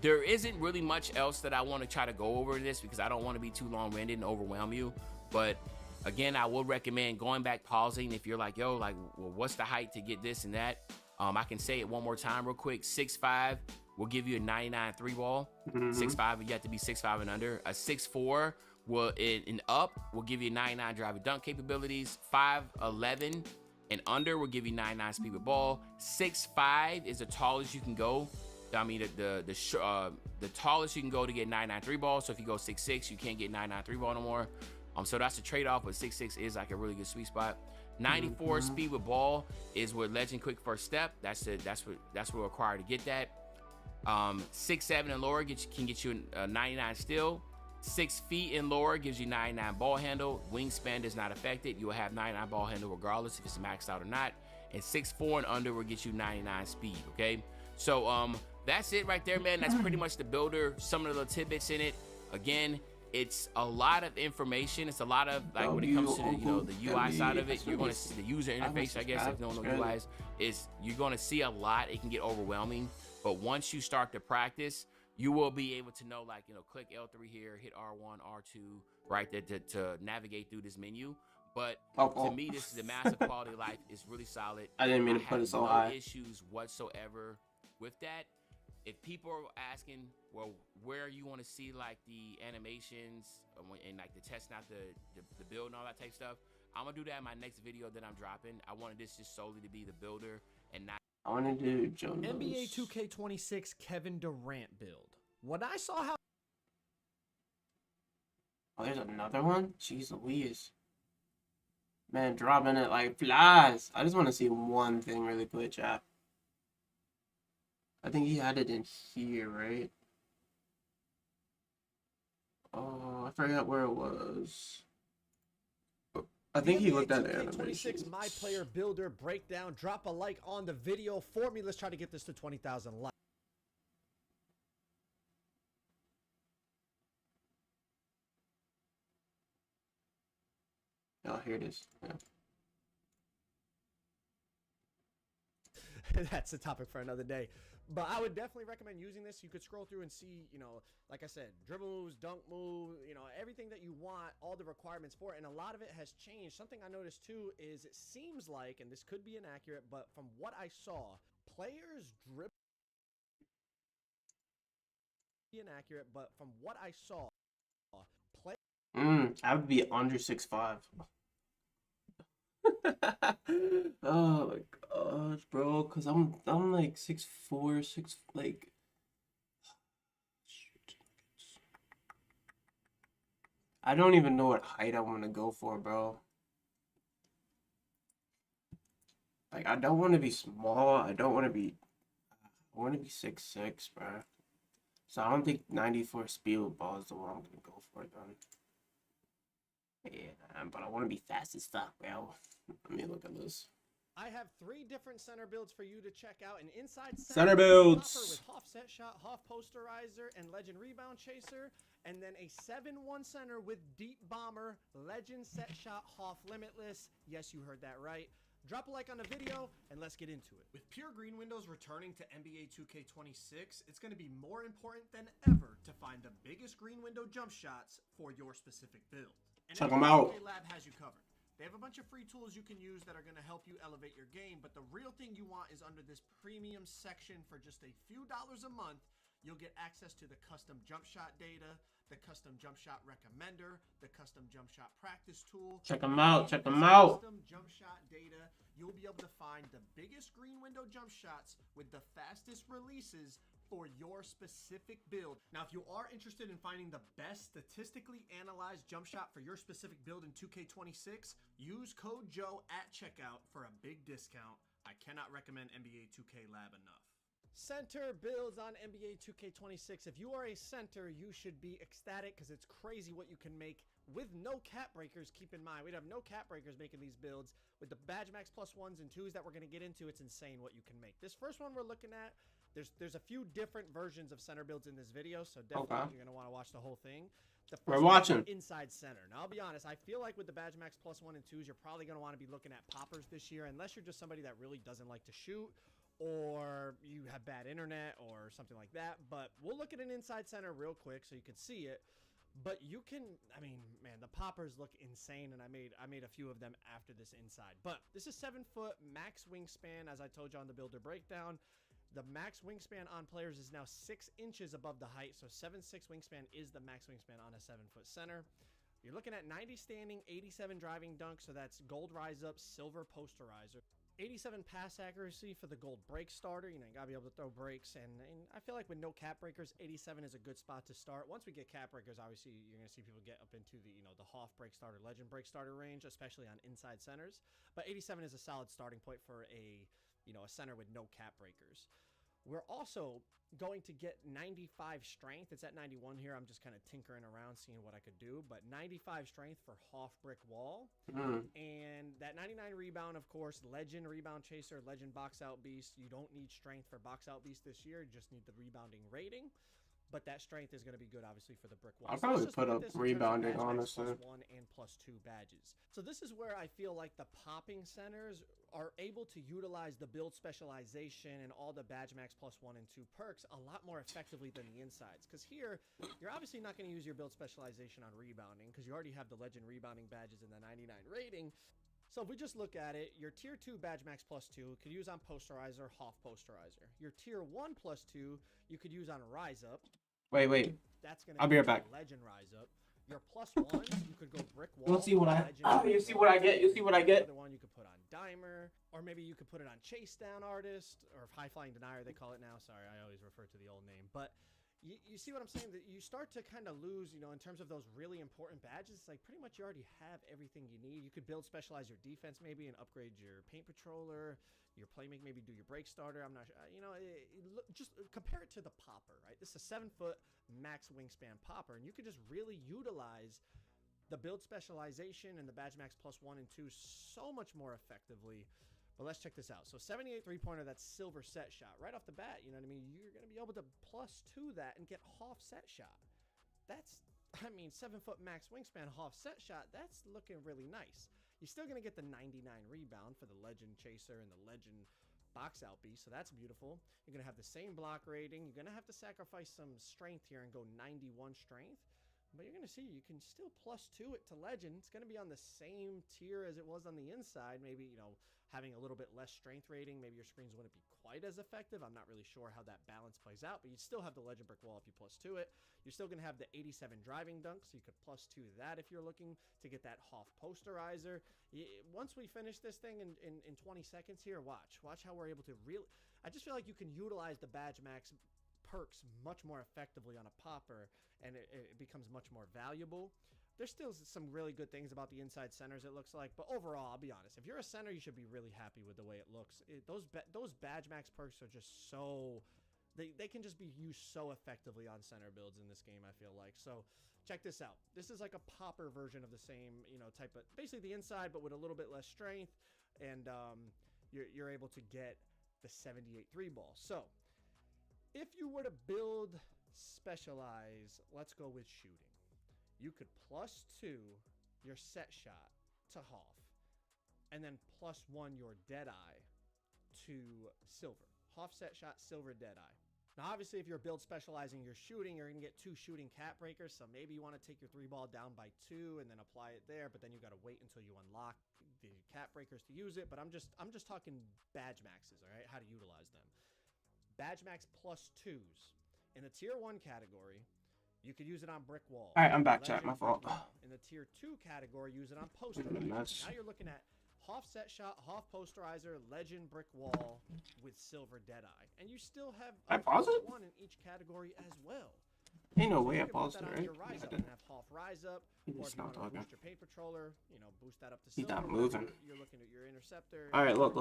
There isn't really much else that I want to try to go over this because I don't want to be too long-winded and overwhelm you. But again, I would recommend going back, pausing if you're like, yo, like, well, what's the height to get this and that? I can say it one more time real quick. 6'5" will give you a 99 3-ball. 6'5", you have to be 6'5" and under. A 6'4" will and up will give you 99 drive and dunk capabilities. 5'11" and under will give you 99 speed with ball. 6'5" is the tallest you can go. I mean, the tallest you can go to get 99 3-ball. So if you go 6'6", you can't get 99 3-ball no more. So that's the trade-off, but 6'6" is like a really good sweet spot. 94 speed with ball is with legend quick first step. That's what required to get that. 6'7" and lower can get you a 99 still. 6 feet and lower gives you 99 ball handle. Wingspan is not affected. You will have 99 ball handle regardless if it's maxed out or not. And 6'4" and under will get you 99 speed. Okay, so that's it right there, man. That's pretty much the builder. Some of the little tidbits in it. Again, it's a lot of information. It's a lot of, like, when it comes to the UI side of it, you're going to see the user interface, I guess, if no one knows UIs, is you're going to see a lot. It can get overwhelming, but once you start to practice, you will be able to know, like, click L3 here, hit R1, R2, right there to navigate through this menu. But to me, this is a massive quality of life. It's really solid. I didn't mean to put it so high. No issues whatsoever with that. If people are asking, well, where you want to see like the animations and like the testing out the build and all that type of stuff, I'm gonna do that in my next video that I'm dropping. I wanted this just solely to be the builder and not. I want to do Jonas. NBA 2K26 Kevin Durant build. When I saw how. Oh, there's another one? Jeez Louise. Man, dropping it like flies. I just want to see one thing really quick, chat. I think he had it in here, right? Oh, I forgot where it was. I think he looked at the animation. MyPLAYER builder breakdown. Drop a like on the video for me. Let's try to get this to 20,000 likes. Oh, here it is. Yeah. That's a topic for another day. But I would definitely recommend using this. You could scroll through and see, like I said, dribble moves, dunk moves, everything that you want, all the requirements for it. And a lot of it has changed. Something I noticed too is it seems like, and this could be inaccurate, but from what I saw, players dribble. Inaccurate, but from what I saw, I would be under 6'5". Oh my gosh, bro, cause I'm like 6'4", like. Shoot. I don't even know what height I want to go for, bro. Like, I don't want to be small. I want to be 6'6", bro. So I don't think 94 speed with ball is the one I'm gonna go for then. Yeah, but I want to be fast as fuck, bro. Let me look at this. I have 3 different center builds for you to check out. An inside center builds with Hoff set shot, Hoff posterizer, and legend rebound chaser. And then a 7-1 center with deep bomber, legend set shot, Hoff limitless. Yes, you heard that right. Drop a like on the video, and let's get into it. With pure green windows returning to NBA 2K26, it's going to be more important than ever to find the biggest green window jump shots for your specific build. And check them out. NBA Lab has you covered. They have a bunch of free tools you can use that are going to help you elevate your game, but the real thing you want is under this premium section. For just a few dollars a month, you'll get access to the custom jump shot data, the custom jump shot recommender, the custom jump shot practice tool. Check them out. Check them out. Custom jump shot data. You'll be able to find the biggest green window jump shots with the fastest releases for your specific build. Now, if you are interested in finding the best statistically analyzed jump shot for your specific build in 2K26, use code Joe at checkout for a big discount. I cannot recommend NBA 2K Lab enough. Center builds on NBA 2K26. If you are a center, you should be ecstatic because it's crazy what you can make with no cap breakers. Keep in mind, we'd have no cap breakers making these builds. With the Badge Max plus 1s and 2s that we're going to get into, it's insane what you can make. This first one we're looking at, there's a few different versions of center builds in this video, so definitely you're going to want to watch the whole thing. The We're first one is watching. inside center. Now, I'll be honest. I feel like with the Badge Max plus 1 and 2s, you're probably going to want to be looking at poppers this year, unless you're just somebody that really doesn't like to shoot, or you have bad internet or something like that. But we'll look at an inside center real quick so you can see it. But you can, I mean, man, the poppers look insane, and I made a few of them after this inside. But this is 7 foot max wingspan, as I told you on the builder breakdown. The max wingspan on players is now 6 inches above the height, so 7'6" wingspan is the max wingspan on a 7 foot center. You're looking at 90 standing, 87 driving dunk, so that's gold rise up, silver posterizer. 87 pass accuracy for the gold break starter. You know, you gotta be able to throw breaks, and I feel like with no cap breakers, 87 is a good spot to start. Once we get cap breakers, obviously you're gonna see people get up into the, you know, the Hoff break starter, legend break starter range, especially on inside centers. But 87 is a solid starting point for a, you know, a center with no cap breakers. We're also going to get 95 strength. It's at 91 here. I'm just kind of tinkering around, seeing what I could do. But 95 strength for Hoff brick wall. And that 99 rebound, of course, legend rebound chaser, legend box out beast. You don't need strength for box out beast this year. You just need the rebounding rating. But that strength is going to be good, obviously, for the brick wall. I'll probably put up rebounding, honestly. +1 and +2 badges. So this is where I feel like the popping centers are able to utilize the build specialization and all the Badge Max +1 and 2 perks a lot more effectively than the insides. Because here, you're obviously not going to use your build specialization on rebounding, because you already have the legend rebounding badges and the 99 rating. So if we just look at it, your tier 2 Badge Max +2 could use on posterizer, Hoff posterizer. Your tier 1 +2 you could use on rise up. Wait. That's gonna I'll be right back. Legend rise up. Your +1 you could go brick wall. You'll see what I. Legend, You see what I get. You see what I get. Another one you could put on dimer, or maybe you could put it on chase down artist, or high flying denier they call it now. Sorry, I always refer to the old name, but. You see what I'm saying? That you start to kind of lose, you know, in terms of those really important badges. It's like pretty much you already have everything you need. You could build, specialize your defense maybe, and upgrade your paint patroller, your playmaker, maybe do your break starter. I'm not sure. You know, just compare it to the popper, right? This is a 7 foot max wingspan popper, and you could just really utilize the build specialization and the Badge Max +1 and 2 so much more effectively. But let's check this out. So 78 3-pointer, that's silver set shot. Right off the bat, you know what I mean? You're going to be able to +2 that and get Hoff set shot. That's, I mean, 7 foot max wingspan Hoff set shot. That's looking really nice. You're still going to get the 99 rebound for the legend chaser and the legend box out beast. So that's beautiful. You're going to have the same block rating. You're going to have to sacrifice some strength here and go 91 strength. But you're going to see you can still +2 it to legend. It's going to be on the same tier as it was on the inside. Maybe, you know, having a little bit less strength rating, maybe your screens wouldn't be quite as effective. I'm not really sure how that balance plays out, but you'd still have the legend brick wall if you +2 it. You're still going to have the 87 driving dunk, so you could +2 that if you're looking to get that Hoff posterizer. Once we finish this thing in 20 seconds here, watch how we're able to really... I just feel like you can utilize the Badge Max perks much more effectively on a popper, and it becomes much more valuable. There's still some really good things about the inside centers, it looks like, but overall, I'll be honest, if you're a center, you should be really happy with the way it looks. Those Badge Max perks are just so... They can just be used so effectively on center builds in this game, I feel like. So check this out. This is like a popper version of the same, you know, type of... Basically the inside, but with a little bit less strength, and you're able to get the 78 3-ball. So if you were to build specialize, let's go with shooting. You could +2 your set shot to Hoff, and then +1 your Deadeye to silver. Hoff set shot, silver Deadeye. Now, obviously, if you're build specializing your shooting, you're going to get 2 shooting cap breakers, so maybe you want to take your 3-ball down by 2 and then apply it there, but then you got to wait until you unlock the cap breakers to use it. But I'm just talking Badge Maxes, all right? How to utilize them. Badge Max +2s in the tier 1 category. You could use it on brick wall. All right, I'm back, chat. My fault. In the tier 2 category, use it on posterizer. Now you're looking at Hoff set shot, Hoff posterizer, legend brick wall with silver Deadeye, and you still have I pause it? one in each category as well. Ain't no So way you I can put paused that it, on right? your rise I up didn't. and have Hoff rise up, He or just if you want stopped to talking. boost your paint patroller, you know, boost that up to He's silver. not moving. You're looking at your interceptor. All right, you look.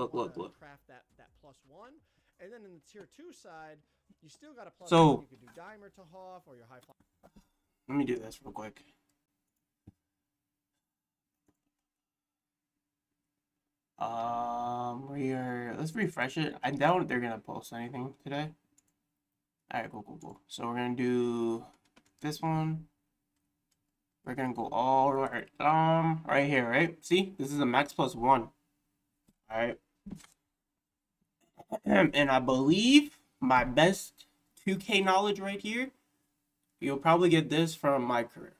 Craft that +1, and then in the tier 2 side, you still got a +1. So- You could do dimer to Hoff or your high fly. Let me do this real quick. Let's refresh it. I doubt they're gonna post anything today. All right, cool. So we're gonna do this one. We're gonna go all right. Right here, right? See, this is a max plus 1. All right. And I believe my best 2K knowledge right here, you'll probably get this from my career.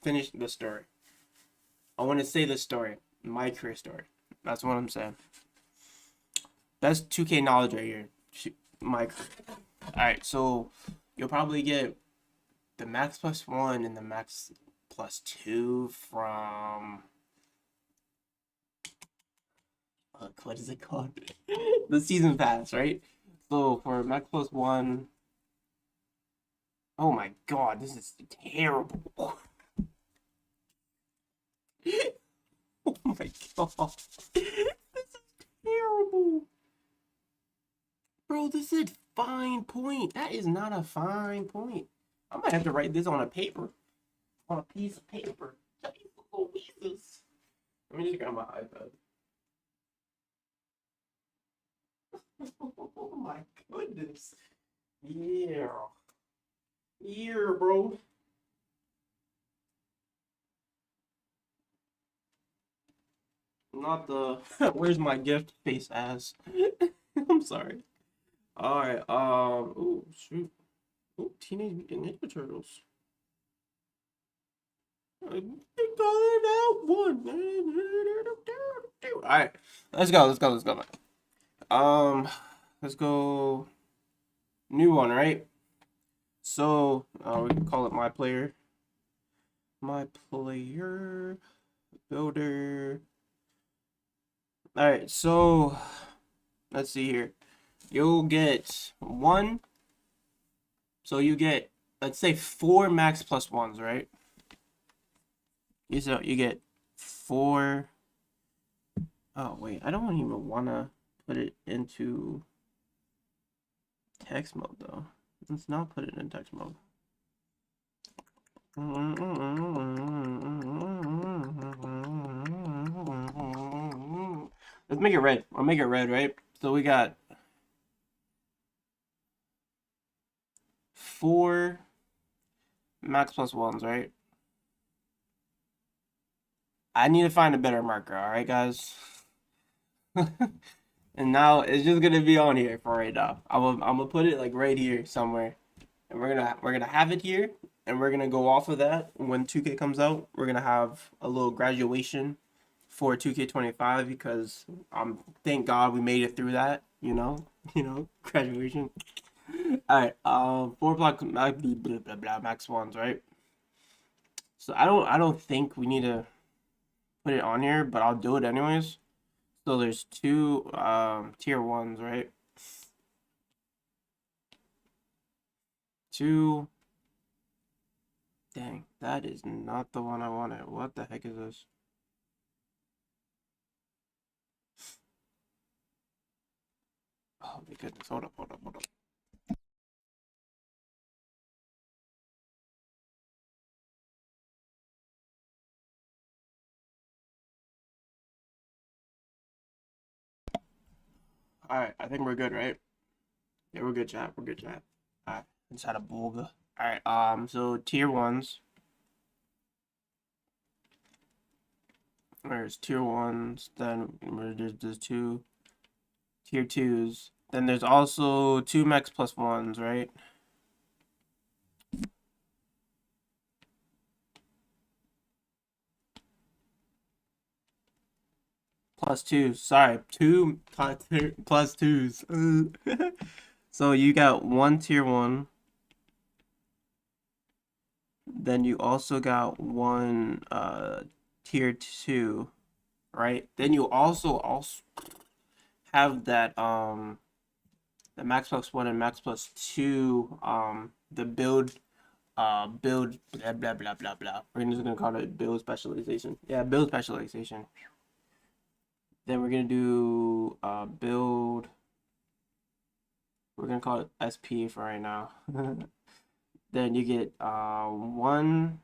Finish the story. I want to say the story, my career story. That's what I'm saying. Best 2K knowledge right here. My career. All right, so you'll probably get the max plus 1 and the max plus 2 from what is it called? The season pass, right? So for max plus 1, oh my god, this is terrible. Oh my god. This is terrible. Bro, this is fine point. That is not a fine point. I might have to write this on a paper. On a piece of paper. Jesus. Let me just grab my iPad. Oh my goodness. Yeah. Yeah, bro. Not the where's my gift face ass? I'm sorry. Alright, oh shoot. Oh, Teenage Mutant Ninja Turtles. I think I got one. Alright, let's go. Let's go. New one, right? So, we can call it my player. My player builder. Alright, so let's see here. You'll get 1. So you get, let's say 4 max plus 1s, right? You get 4. Oh wait, I don't even wanna put it into text mode though. Let's not put it in text mode. Let's make it red. I'll make it red, right? So we got 4 max plus 1s, right? I need to find a better marker, alright guys? And now it's just gonna be on here for right now. I'm gonna put it like right here somewhere. And we're gonna have it here, and we're gonna go off of that when 2K comes out. We're gonna have a little graduation for 2K25 because thank God we made it through that, you know, graduation. All right, 4 block blah, blah, blah, blah, max 1s, right? So I don't think we need to put it on here, but I'll do it anyways. So there's 2 tier 1s, right? 2. Dang, that is not the one I wanted. What the heck is this? Oh my goodness, hold up. Alright, I think we're good, right? Yeah, we're good, chat. Alright, just had a bulga. Alright, so tier 1s. There's tier 1s, then there's 2 tier 2s. Then there's also 2 max plus 1s, right? Plus 2s, sorry, 2 plus 2s. So you got 1 tier 1. Then you also got 1 tier 2, right? Then you also have that the max plus 1 and max plus 2 the build blah blah blah blah blah. We're just gonna call it build specialization. Yeah, build specialization. Then we're gonna do build. We're gonna call it SP for right now. Then you get 1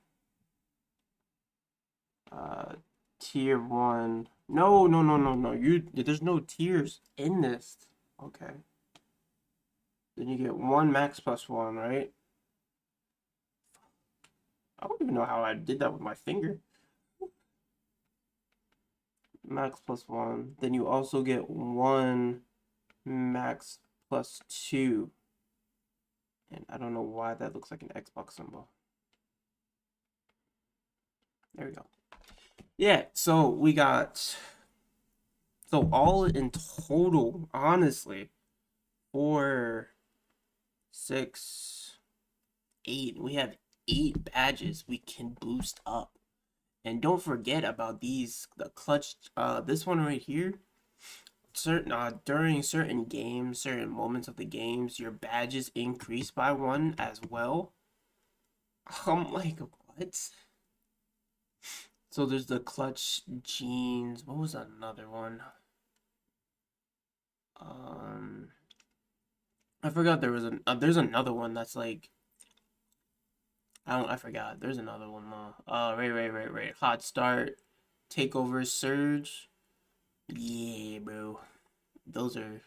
tier 1. No. There's no tiers in this. Okay. Then you get 1 max plus 1, right? I don't even know how I did that with my finger. Max plus 1. Then you also get 1 max plus 2. And I don't know why that looks like an Xbox symbol. There we go. Yeah, so we got... So all in total, honestly, 4, 6, 8. We have 8 badges we can boost up. And don't forget about these, the clutch, this one right here. During certain games, certain moments of the games, your badges increase by 1 as well. I'm like, what? So there's the clutch jeans. What was another one? I forgot there was there's another one that's like, I forgot. There's another one though. Right. Hot start, takeover, surge. Yeah, bro. Those are.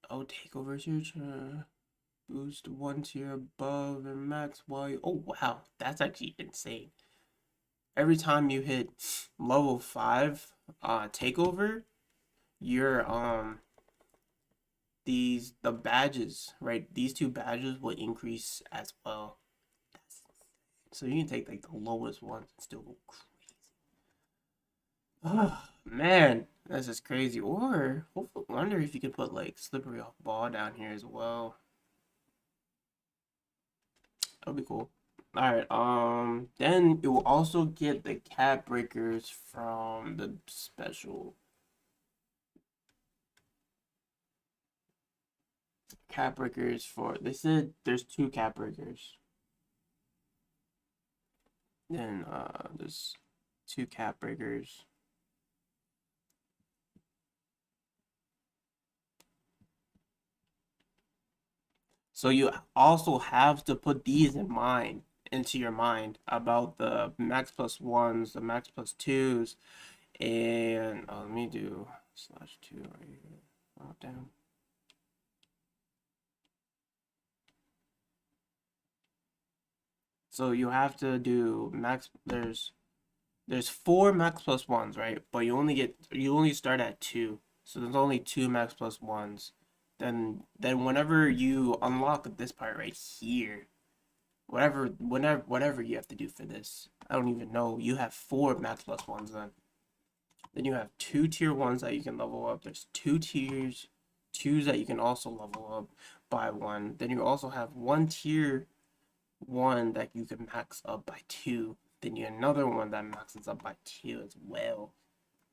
Oh, takeover, surge. Boost 1 tier above and max while you. Oh wow, that's actually insane. Every time you hit level 5, takeover, your the badges, right? These 2 badges will increase as well. So you can take like the lowest ones and still go crazy. Oh man, this is crazy. Or hopefully, wonder if you could put like slippery off ball down here as well. That'll be cool. Alright, then it will also get the cap breakers from the special. Cap breakers for, they said there's 2 cap breakers. Then there's 2 cap breakers. So you also have to put these into your mind about the max plus 1s, the max plus 2s, and let me do /2 right here. Oh damn. So you have to do max. There's 4 max plus 1s, right? But you only start at 2. So there's only 2 max plus 1s. Then whenever you unlock this part right here, whatever you have to do for this, I don't even know. You have 4 max plus 1s then. Then you have 2 tier 1s that you can level up. There's 2 tiers 2s that you can also level up by 1. Then you also have 1 tier 1 that you can max up by 2. Then you have another one that maxes up by 2 as well.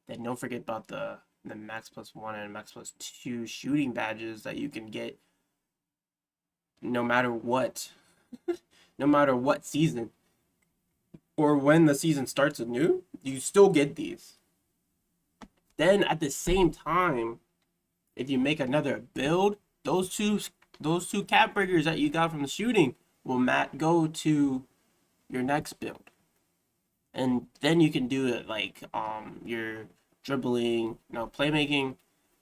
Then don't forget about the max plus 1 and max plus 2 shooting badges that you can get no matter what. No matter what season or when the season starts anew, you still get these. Then at the same time, if you make another build, those two cap breakers that you got from the shooting will go to your next build. And then you can do it like your dribbling, playmaking,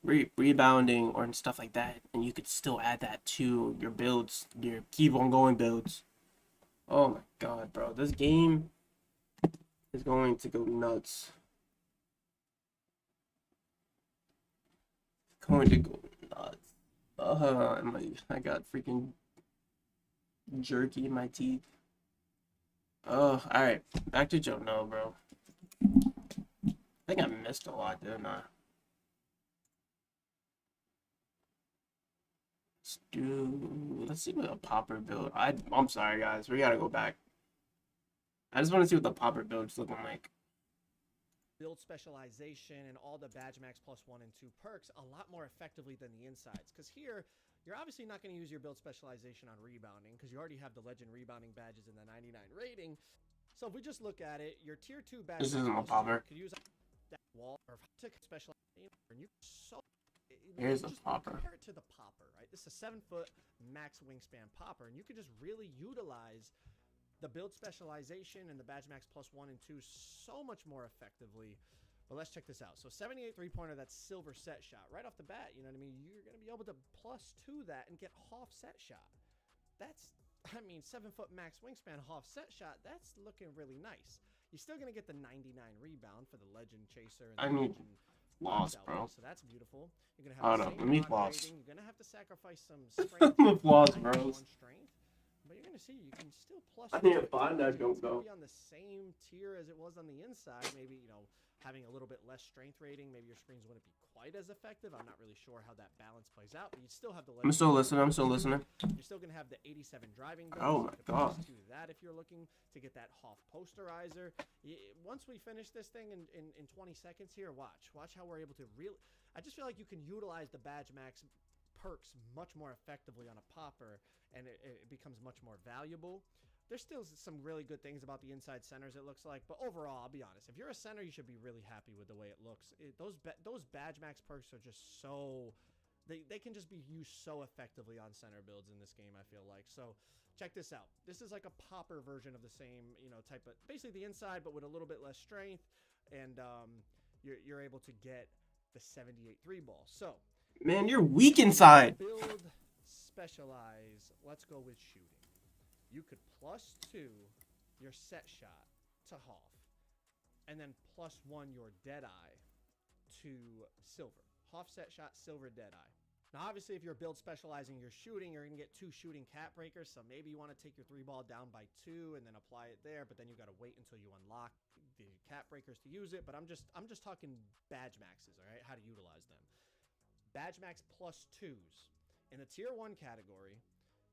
rebounding, or stuff like that, and you could still add that to your builds, your keep on going builds. Oh my god, bro, this game is going to go nuts. It's going to go nuts. I got freaking jerky in my teeth. Oh, alright. Back to Joe. No, bro. I think I missed a lot, didn't I? Let's see what a popper build. I'm sorry, guys. We gotta go back. I just want to see what the popper build's looking like. Build specialization and all the badge max plus 1 and 2 perks a lot more effectively than the insides. Because here, you're obviously not going to use your build specialization on rebounding because you already have the legend rebounding badges and the 99 rating. So if we just look at it, your tier 2 badge this isn't a popper. Could use that wall or specialization, and you here's the popper. Compare it to the popper, right? This is a 7-foot max wingspan popper, and you can just really utilize the build specialization and the badge max plus 1 and 2 so much more effectively. But let's check this out. So 78 3-pointer, that's silver set shot. Right off the bat, you know what I mean? You're going to be able to plus 2 that and get half set shot. That's I mean, 7-foot max wingspan, half set shot, that's looking really nice. You're still going to get the 99 rebound for the Legend Chaser. And I the need Legend floss, Box bro. Outlet, so that's beautiful. You're going to Hold have up, the let same me rod floss. rating. You're going to have to sacrifice some strength. The floss, on bros. strength, but you're going to see you can still plus. I need to find that joke, It's going though. to be on the same tier as it was on the inside. Maybe, you know, having a little bit less strength rating, maybe your screens wouldn't be quite as effective. I'm not really sure how that balance plays out, but you still have the. I'm still listening. I'm still listening. You're still gonna have the 87 driving. Oh my god! To that, if you're looking to get that Hoff posterizer, once we finish this thing in 20 seconds here, watch how we're able to really. I just feel like you can utilize the Badge Max perks much more effectively on a popper, and it becomes much more valuable. There's still some really good things about the inside centers, it looks like. But overall, I'll be honest. If you're a center, you should be really happy with the way it looks. Those Badge Max perks are just so... They can just be used so effectively on center builds in this game, I feel like. So check this out. This is like a popper version of the same, you know, type of... Basically the inside, but with a little bit less strength. And you're able to get the 78 3-ball. So... Man, you're weak inside. Build, specialize. Let's go with shooting. You could +2 your set shot to Hoff, and then +1 your Deadeye to Silver. Hoff set shot, Silver Deadeye. Now, obviously, if you're build specializing your shooting, you're going to get 2 shooting cap breakers, so maybe you want to take your 3-ball down by 2 and then apply it there, but then you got to wait until you unlock the cap breakers to use it. But I'm just talking Badge Maxes, all right? How to utilize them. Badge Max +2s. In the Tier 1 category,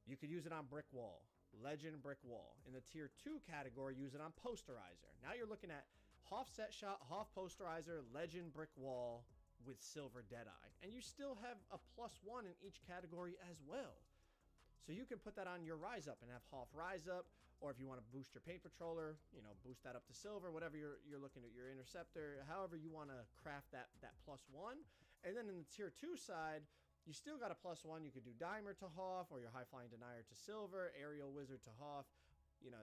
you could use it on Brick Wall. Legend Brick Wall. In the Tier 2 category, use it on Posterizer. Now you're looking at Hoff Set Shot, Hoff Posterizer, Legend Brick Wall with Silver Deadeye. And you still have a +1 in each category as well. So you can put that on your Rise Up and have Hoff Rise Up, or if you want to boost your Paint Patroller, you know, boost that up to Silver, whatever you're looking at, your Interceptor, however you want to craft that +1. And then in the Tier 2 side, you still got a +1. You could do Dimer to Hoff, or your High Flying Denier to Silver, Aerial Wizard to Hoff. You know,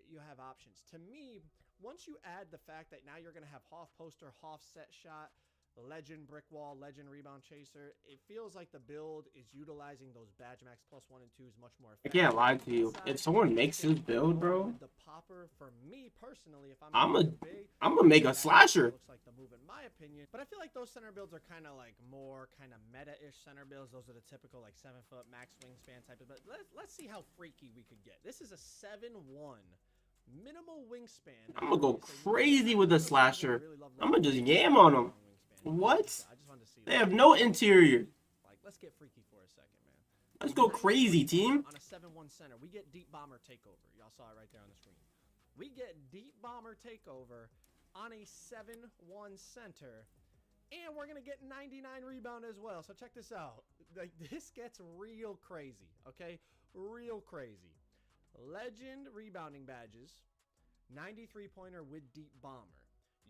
you have options. To me, once you add the fact that now you're going to have Hoff Poster, Hoff Set Shot, Legend Brick Wall, Legend Rebound Chaser, it feels like the build is utilizing those Badge Max +1 and 2s much more I effectively. can't lie to you. If someone makes this build, bro, The popper, for me personally, if I'm gonna make a slasher. Looks like the move in my opinion, but I feel like those center builds are kind of like more kind of meta-ish center builds. Those are the typical like 7-foot max wingspan type of. But let's see how freaky we could get. This is a 7-1 minimal wingspan. I'm gonna go crazy with the slasher. I'm gonna just yam on them. What? I just wanted to see They have no interior. Like, let's get freaky for a second, man. Let's go crazy, team. On a 7-1 center, we get Deep Bomber Takeover. Y'all saw it right there on the screen. We get Deep Bomber Takeover on a 7-1 center, and we're gonna get 99 rebound as well. So check this out. Like, this gets real crazy, okay? Real crazy. Legend rebounding badges, 93 pointer with Deep Bomber.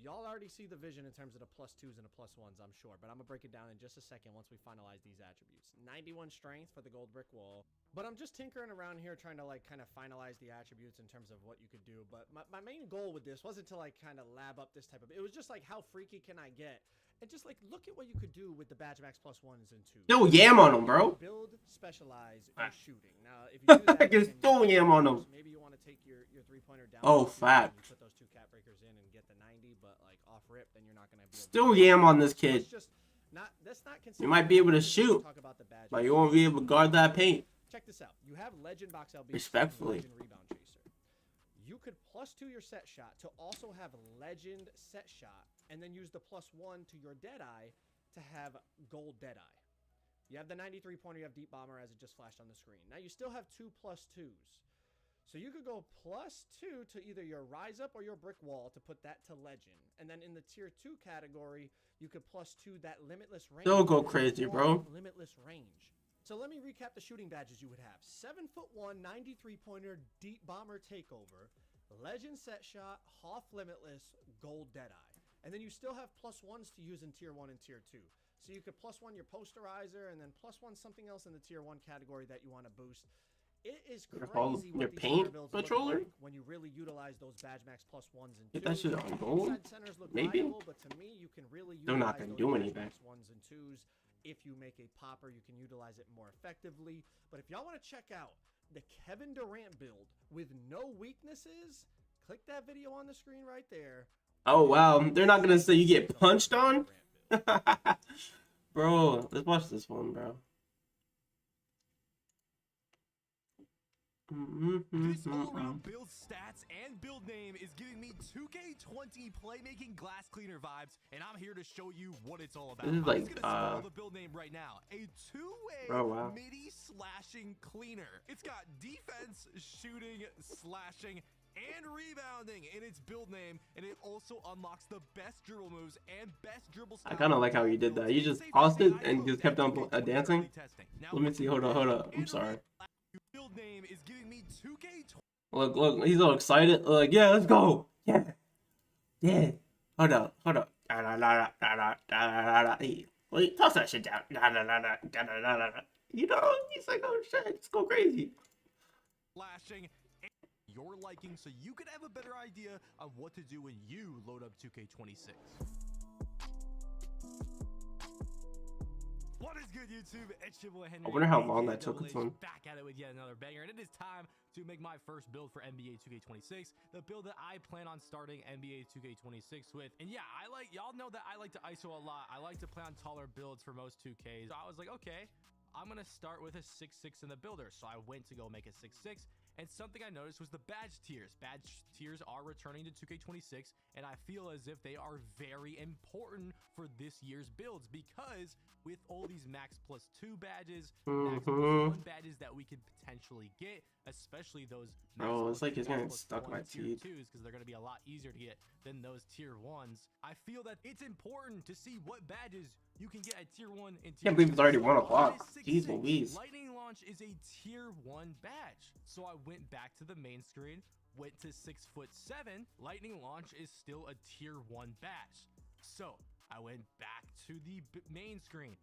Y'all already see the vision in terms of the +2s and the +1s, I'm sure, but I'm gonna break it down in just a second once we finalize these attributes. 91 strength for the gold brick wall, but I'm just tinkering around here trying to like kind of finalize the attributes in terms of what you could do. But my main goal with this wasn't to like kind of lab up this type of, it was just like how freaky can I get, and just like look at what you could do with the Badge Max +1s and 2s. Still yam on them, bro. Build, specialize, and shooting. Now, if you do that, I can still yam on them. maybe you want to take your 3-pointer down. Oh, fact. Put those 2 cap breakers in and get the 90, but like off rip, then you're not gonna be Still yam on this kid. That's not You might be able to shoot, but you won't be able to guard that paint. Check this out. You have Legend Box LB. Respectfully. Legend Rebound Chaser. You could +2 your set shot to also have Legend Set Shot, and then use the +1 to your Deadeye to have Gold Deadeye. You have the 93 pointer, you have Deep Bomber as it just flashed on the screen. Now you still have 2 +2s. So you could go +2 to either your Rise Up or your Brick Wall to put that to Legend. And then in the Tier 2 category, you could +2 that Limitless Range. Still go crazy, bro. Limitless Range. So let me recap the shooting badges you would have. 7'1", 93 pointer, Deep Bomber Takeover, Legend Set Shot, Hoff Limitless, Gold Deadeye. And then you still have +1s to use in Tier 1 and Tier 2. So you could +1 your Posterizer and then +1 something else in the Tier 1 category that you want to boost. It is crazy your what paint these builds look controller like when you really utilize those Badge Max +1s and 2s. Get that shit on gold? Inside centers look Maybe? viable, but to me, you can really They're not utilize gonna those do Badge anything. Max 1s and 2s. If you make a popper, you can utilize it more effectively. But if y'all want to check out the Kevin Durant build with no weaknesses, click that video on the screen right there. Oh wow, they're not gonna say you get punched on? Bro, let's watch this one, bro. This all-around build stats and build name is giving me 2K20 playmaking glass cleaner vibes, and I'm here to show you what it's all about. This is like, I'm just gonna spell the build name right now. A two-way midi slashing cleaner. It's got defense, shooting, slashing, and rebounding in its build name, and it also unlocks the best dribble moves and best dribble style. I kind of like how you did that. You just paused it and just kept on dancing. Let me see. Hold up. I'm sorry. Build name is giving me 2K20. Look, he's all excited. Like, yeah, let's go. Yeah. Hold up. Wait, toss that shit down. You know, he's like, oh shit, let's go crazy. Flashing your liking so you can have a better idea of what to do when you load up 2K26. What is good, YouTube? It's your boy Henry. I wonder how long that took with him. Back at it with yet another banger, and it is time to make my first build for NBA 2K26, the build that I plan on starting NBA 2K26 with. And yeah, y'all know that I like to ISO a lot. I like to play on taller builds for most 2Ks. So I was like, okay, I'm gonna start with a 6'6" in the builder. So I went to go make a 6'6". And something I noticed was the badge tiers. Badge tiers are returning to 2K26, and I feel as if they are very important for this year's builds, because with all these max plus 2 badges, max plus 1 badges that we could potentially get, especially those max it's like he's getting stuck my tier teeth. 2s, because they're going to be a lot easier to get than those tier 1s. I feel that it's important to see what badges you can get at tier 1 and tier 2. Can't believe it's already 1 o'clock. 6'6". Jeez Louise. Lightning Launch is a tier 1 badge. So I went back to the main screen, went to 6'7". Lightning Launch is still a tier 1 badge. So I went back to the main screen,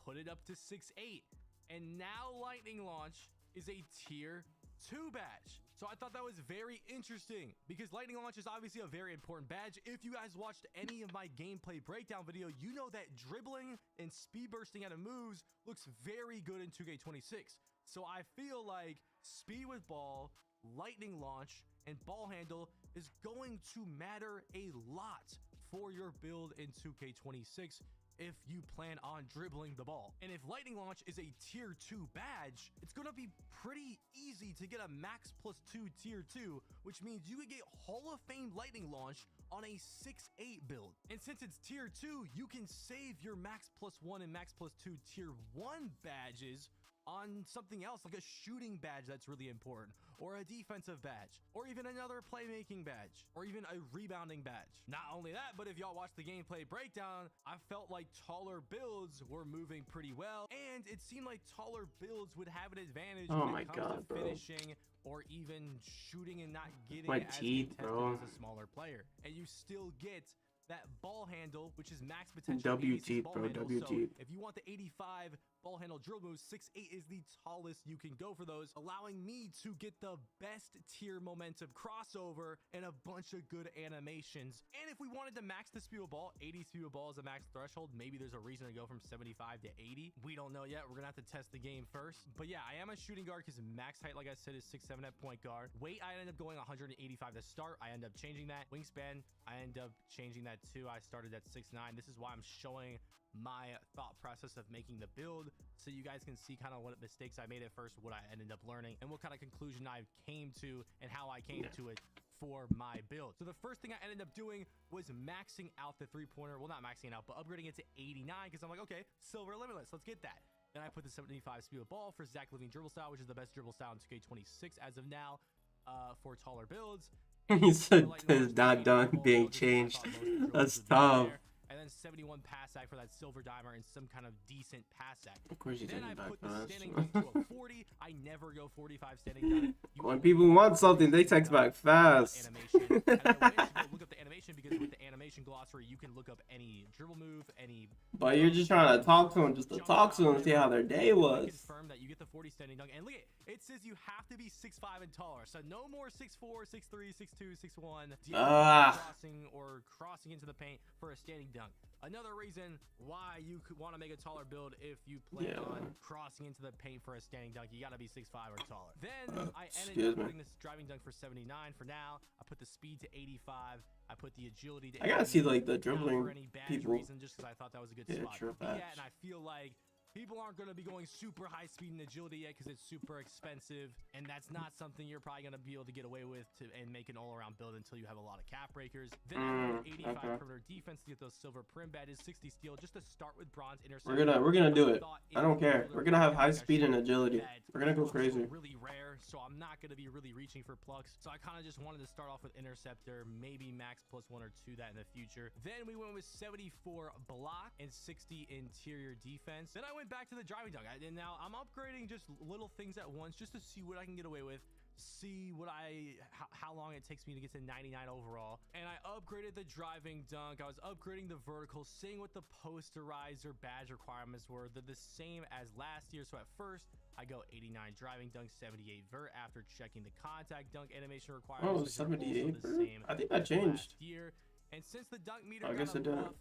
put it up to 6'8", and now Lightning Launch is a tier 2 badge. So I thought that was very interesting, because Lightning Launch is obviously a very important badge. If you guys watched any of my gameplay breakdown video, you know that dribbling and speed bursting out of moves looks very good in 2K26. So I feel like speed with ball, Lightning Launch, and ball handle is going to matter a lot for your build in 2K26 if you plan on dribbling the ball. And if Lightning Launch is a tier 2 badge, it's gonna be pretty easy to get a max plus 2 tier 2, which means you could get Hall of Fame Lightning Launch on a 6'8 build. And since it's tier 2, you can save your max plus 1 and max plus 2 tier 1 badges on something else, like a shooting badge that's really important, or a defensive badge, or even another playmaking badge, or even a rebounding badge. Not only that, but if y'all watch the gameplay breakdown, I felt like taller builds were moving pretty well, and it seemed like taller builds would have an advantage when it comes to finishing or even shooting and not getting as contested as a smaller player. And you still get that ball handle, which is max potential. WT, bro, WT. So if you want the 85 ball handle drill moves, 6'8" is the tallest you can go for those, allowing me to get the best tier momentum crossover and a bunch of good animations. And if we wanted to max the speed of ball, 80 speed of ball is a max threshold. Maybe there's a reason to go from 75 to 80. We don't know yet. We're gonna have to test the game first. But yeah, I am a shooting guard because max height, like I said, is 6'7" at point guard. Weight, I ended up going 185 to start. I end up changing that. Wingspan, I end up changing that too. I started at 6'9". This is why I'm showing my thought process of making the build, so you guys can see kind of what mistakes I made at first, what I ended up learning, and what kind of conclusion I came to, and how I came to it for my build. So the first thing I ended up doing was maxing out the three-pointer. Well, not maxing it out, but upgrading it to 89, because I'm like, okay, silver limitless, let's get that. Then I put the 75 speed of ball for Zach Living dribble style, which is the best dribble style in 2K26 as of now, for taller builds. He said it's not done being changed. That's tough. And then 71 pass sack for that silver dimer and some kind of decent pass sack. Of course you Then I back put the fast. standing dunk to a 40. I never go 45 standing dunk. When people want something, they text back fast. Animation. And I went to go look up the animation, because with the animation animation glossary, you can look up any dribble move, any. But you're just trying to talk to him, just to talk to them, see how their day was. Confirm that you get the 40 standing dunk, and look at it says you have to be 6'5" and taller, so no more 6'4", 6'3", 6'2", 6'1", crossing into the paint for a standing dunk. Another reason why you could want to make a taller build if you plan on crossing into the paint for a standing dunk, you got to be 6'5" or taller. Then I ended up putting this driving dunk for 79 for now. I put the speed to 85. I put the agility to. I gotta see like the dribbling for any people. reason, just because I thought that was a good spot to be at, and I feel like people aren't going to be going super high speed and agility yet because it's super expensive, and that's not something you're probably going to be able to get away with and make an all-around build until you have a lot of cap breakers. Then I put 85 perimeter defense to get those silver prim badges, 60 steal, just to start with bronze interception. We're gonna do it. I don't care. We're gonna have high speed and agility. We're gonna go crazy. Really rare, so I'm not going to be really reaching for plucks. So I kind of just wanted to start off with interceptor, maybe max +1 or 2 that in the future. Then we went with 74 block and 60 interior defense. Then I went back to the driving dunk, and now I'm upgrading just little things at once just to see what I can get away with, see what how long it takes me to get to 99 overall. And I upgraded the driving dunk. I was upgrading the vertical, seeing what the posterizer badge requirements were. They're the same as last year. So at first I go 89 driving dunk, 78 vert after checking the contact dunk animation requirements. Oh, 78 vert? I think that changed. Year. And since the dunk meter I guess it got did. rough,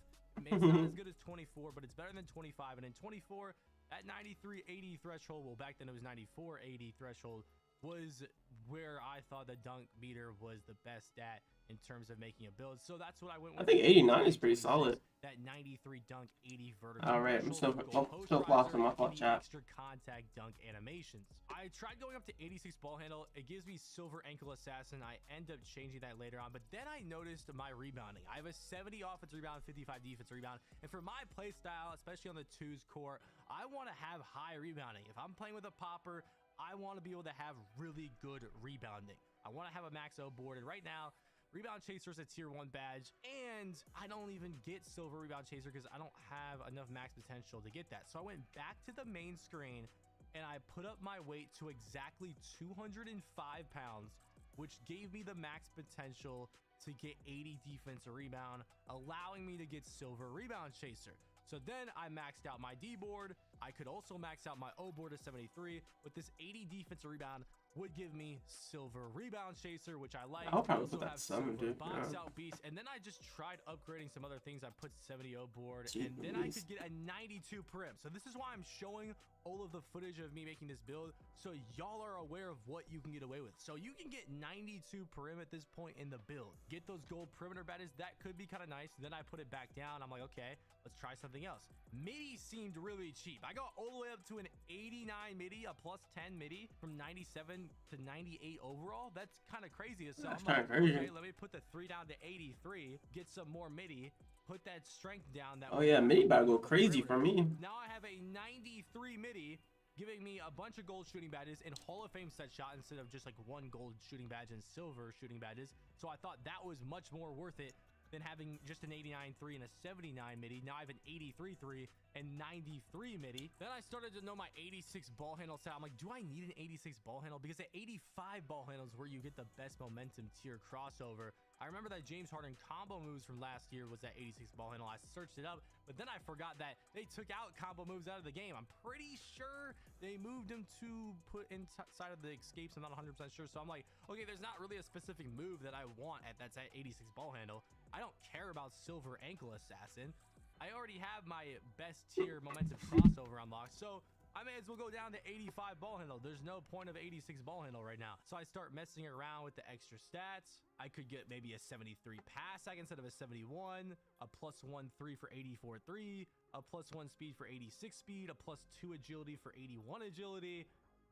it's not as good as 24, but it's better than 25. And in 24, at 93.80 threshold, well, back then it was 94.80 threshold, was where I thought the dunk meter was the best stat in terms of making a build. So that's what I went with. I think 89 is pretty solid. That 93 dunk, 80 vertical. All right, I'm still flossing my fault, chat. Extra contact dunk animations. I tried going up to 86 ball handle. It gives me silver ankle assassin. I end up changing that later on, but then I noticed my rebounding. I have a 70 offense rebound, 55 defense rebound, and for my play style, especially on the twos core, I want to have high rebounding. If I'm playing with a popper, I want to be able to have really good rebounding. I want to have a max O board, and right now, Rebound Chaser is a tier 1 badge, and I don't even get Silver Rebound Chaser because I don't have enough max potential to get that. So I went back to the main screen, and I put up my weight to exactly 205 pounds, which gave me the max potential to get 80 defense or rebound, allowing me to get Silver Rebound Chaser. So then I maxed out my D board. I could also max out my O board to 73. With this 80 defense or rebound, would give me Silver Rebound Chaser, which I like. I'll probably also put that have 7, dude. Box Out Beast, and then I just tried upgrading some other things. I put 70 O board, and then I could get a 92 prim. So this is why I'm showing all of the footage of me making this build, so y'all are aware of what you can get away with. So you can get 92 prim at this point in the build. Get those gold perimeter badges. That could be kind of nice. Then I put it back down. I'm like, okay, let's try something else. Midi seemed really cheap. I got all the way up to an 89 midi, a +10 midi from 97 to 98 overall. That's kind of crazy. So I'm like, okay, let me put the 3 down to 83, get some more midi, put that strength down. That oh yeah, midi about to go crazy for me. Now I have a 93 midi, giving me a bunch of gold shooting badges and Hall of Fame set shot instead of just like 1 gold shooting badge and silver shooting badges. So I thought that was much more worth it than having just an 89-3 and a 79 midi. Now I have an 83-3 and 93 midi. Then I started to know my 86 ball handle set. I'm like, do I need an 86 ball handle? Because at 85 ball handles where you get the best momentum tier crossover. I remember that James Harden combo moves from last year was that 86 ball handle. I searched it up, but then I forgot that they took out combo moves out of the game. I'm pretty sure they moved them to put inside of the escapes. I'm not 100% sure. So I'm like, okay, there's not really a specific move that I want that's at 86 ball handle. I don't care about Silver Ankle Assassin. I already have my best tier momentum crossover unlocked, so I may as well go down to 85 ball handle. There's no point of 86 ball handle right now. So I start messing around with the extra stats. I could get maybe a 73 pass instead of a 71, a +1 3 for 84-3, a +1 speed for 86 speed, a +2 agility for 81 agility,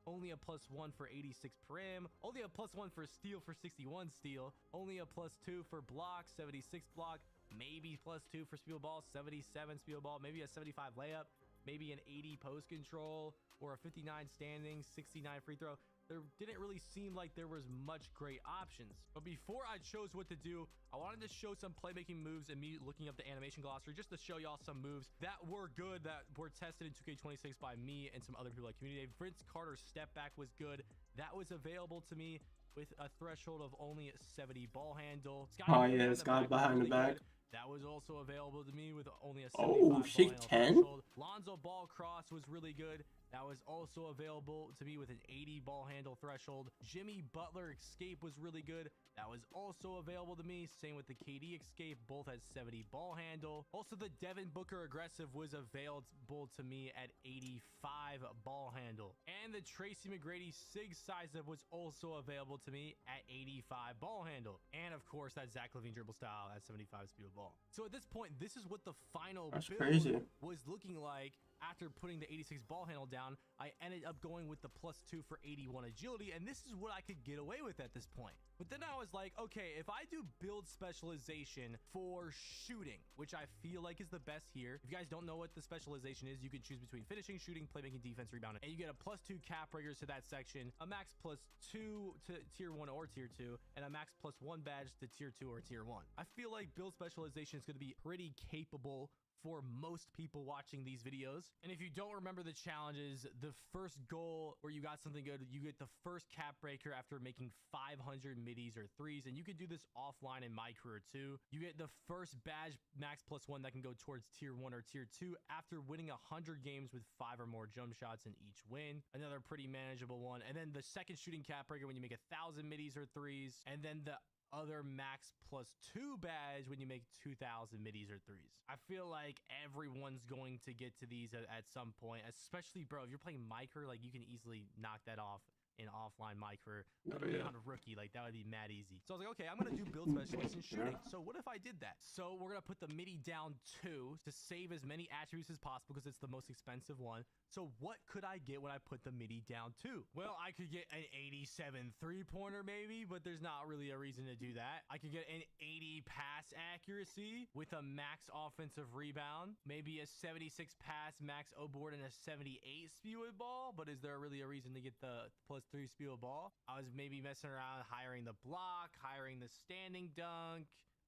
only a +1 for 86 prim, only a +1 for steal for 61 steal, only a +2 for block, 76 block, maybe +2 for speed ball, 77 speed ball, maybe a 75 layup, maybe an 80 post control, or a 59 standing, 69 free throw. There didn't really seem like there was much great options. But before I chose what to do, I wanted to show some playmaking moves and me looking up the animation glossary just to show y'all some moves that were good, that were tested in 2K26 by me and some other people like Community. Vince Carter's step back was good. That was available to me with a threshold of only 70 ball handle. Oh yeah, it's got behind the back. That was also available to me with only a 75 Oh, ball she handle can? threshold. Lonzo Ball Cross was really good. That was also available to me with an 80 ball handle threshold. Jimmy Butler Escape was really good. That was also available to me. Same with the KD Escape. Both has 70 ball handle. Also, the Devin Booker Aggressive was available to me at 85 ball handle. And the Tracy McGrady Sig Size Up was also available to me at 85 ball handle. And of course, that Zach LaVine dribble style at 75 speed of ball. So at this point, this is what the final That's build crazy. was looking like. After putting the 86 ball handle down, I ended up going with the +2 for 81 agility, and this is what I could get away with at this point. But then I was like, okay, if I do build specialization for shooting, which I feel like is the best here. If you guys don't know what the specialization is, you can choose between finishing, shooting, playmaking, defense, rebounding, and you get a +2 cap breakers to that section, a max +2 to tier 1 or tier 2, and a max +1 badge to tier 2 or tier 1. I feel like build specialization is going to be pretty capable for most people watching these videos. And if you don't remember the challenges, the first goal where you got something good, you get the first cap breaker after making 500 middies or threes, and you can do this offline in my career too. You get the first badge max +1 that can go towards tier 1 or tier 2 after winning 100 games with 5 or more jump shots in each win. Another pretty manageable one. And then the second shooting cap breaker when you make 1,000 middies or threes, and then the other max +2 badge when you make 2,000 middies or threes. I feel like everyone's going to get to these at some point, especially, bro, if you're playing micro, like you can easily knock that off in offline micro. But on a rookie, like that would be mad easy. So I was like, okay, I'm gonna do build specialist in shooting. So what if I did that? So we're gonna put the midi down 2 to save as many attributes as possible because it's the most expensive one. So what could I get when I put the midi down 2? Well, I could get an 87 3-pointer maybe, but there's not really a reason to do that. I could get an 80 pass accuracy with a max offensive rebound, maybe a 76 pass max O board and a 78 speed with ball. But is there really a reason to get the +3 speed with ball? I was maybe messing around hiring the block, hiring the standing dunk,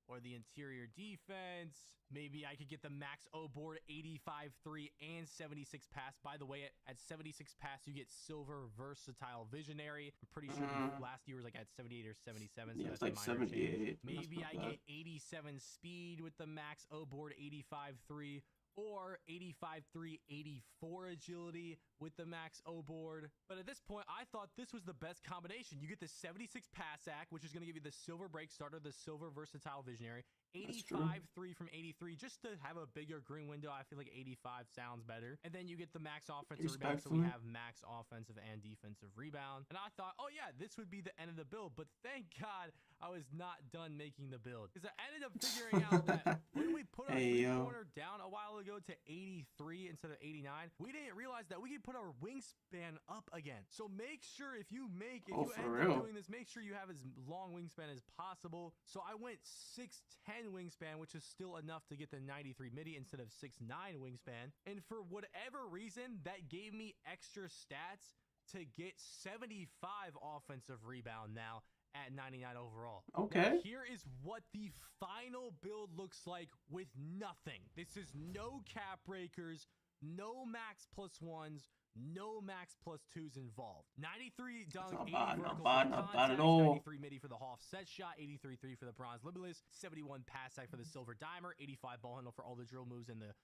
or the interior defense. Maybe I could get the max O board 85 3 and 76 pass. By the way, at 76 pass, you get silver versatile visionary. I'm pretty sure last year was like at 78 or 77. So Yeah, that's it's like a minor 78. change. Maybe I get 87 speed with the max O board 85 3. Or 85 3 84 agility with the max O board. But at this point, I thought this was the best combination. You get the 76 pass act, which is going to give you the silver break starter, the silver versatile visionary, 85 3 from 83 just to have a bigger green window. I feel like 85 sounds better. And then you get the max offensive rebound, so we have max offensive and defensive rebound. And I thought, oh yeah, this would be the end of the build. But thank God I was not done making the build, because I ended up figuring out that when we put our three-pointer down a while ago to 83 instead of 89, we didn't realize that we could put our wingspan up again. So make sure if you end up doing this, make sure you have as long wingspan as possible. So I went 6'10 wingspan, which is still enough to get the 93 midi instead of 6'9 wingspan. And for whatever reason, that gave me extra stats to get 75 offensive rebound now at 99 overall. Okay. Now, here is what the final build looks like with nothing. This is no cap breakers, no max +1s, no max +2s involved. 93 dunk, 80 vertical for contact, 93 midi for the Hoff set shot, 83 3 for the bronze limitless, 71 pass act for the silver dimer, 85 ball handle for all the drill moves and the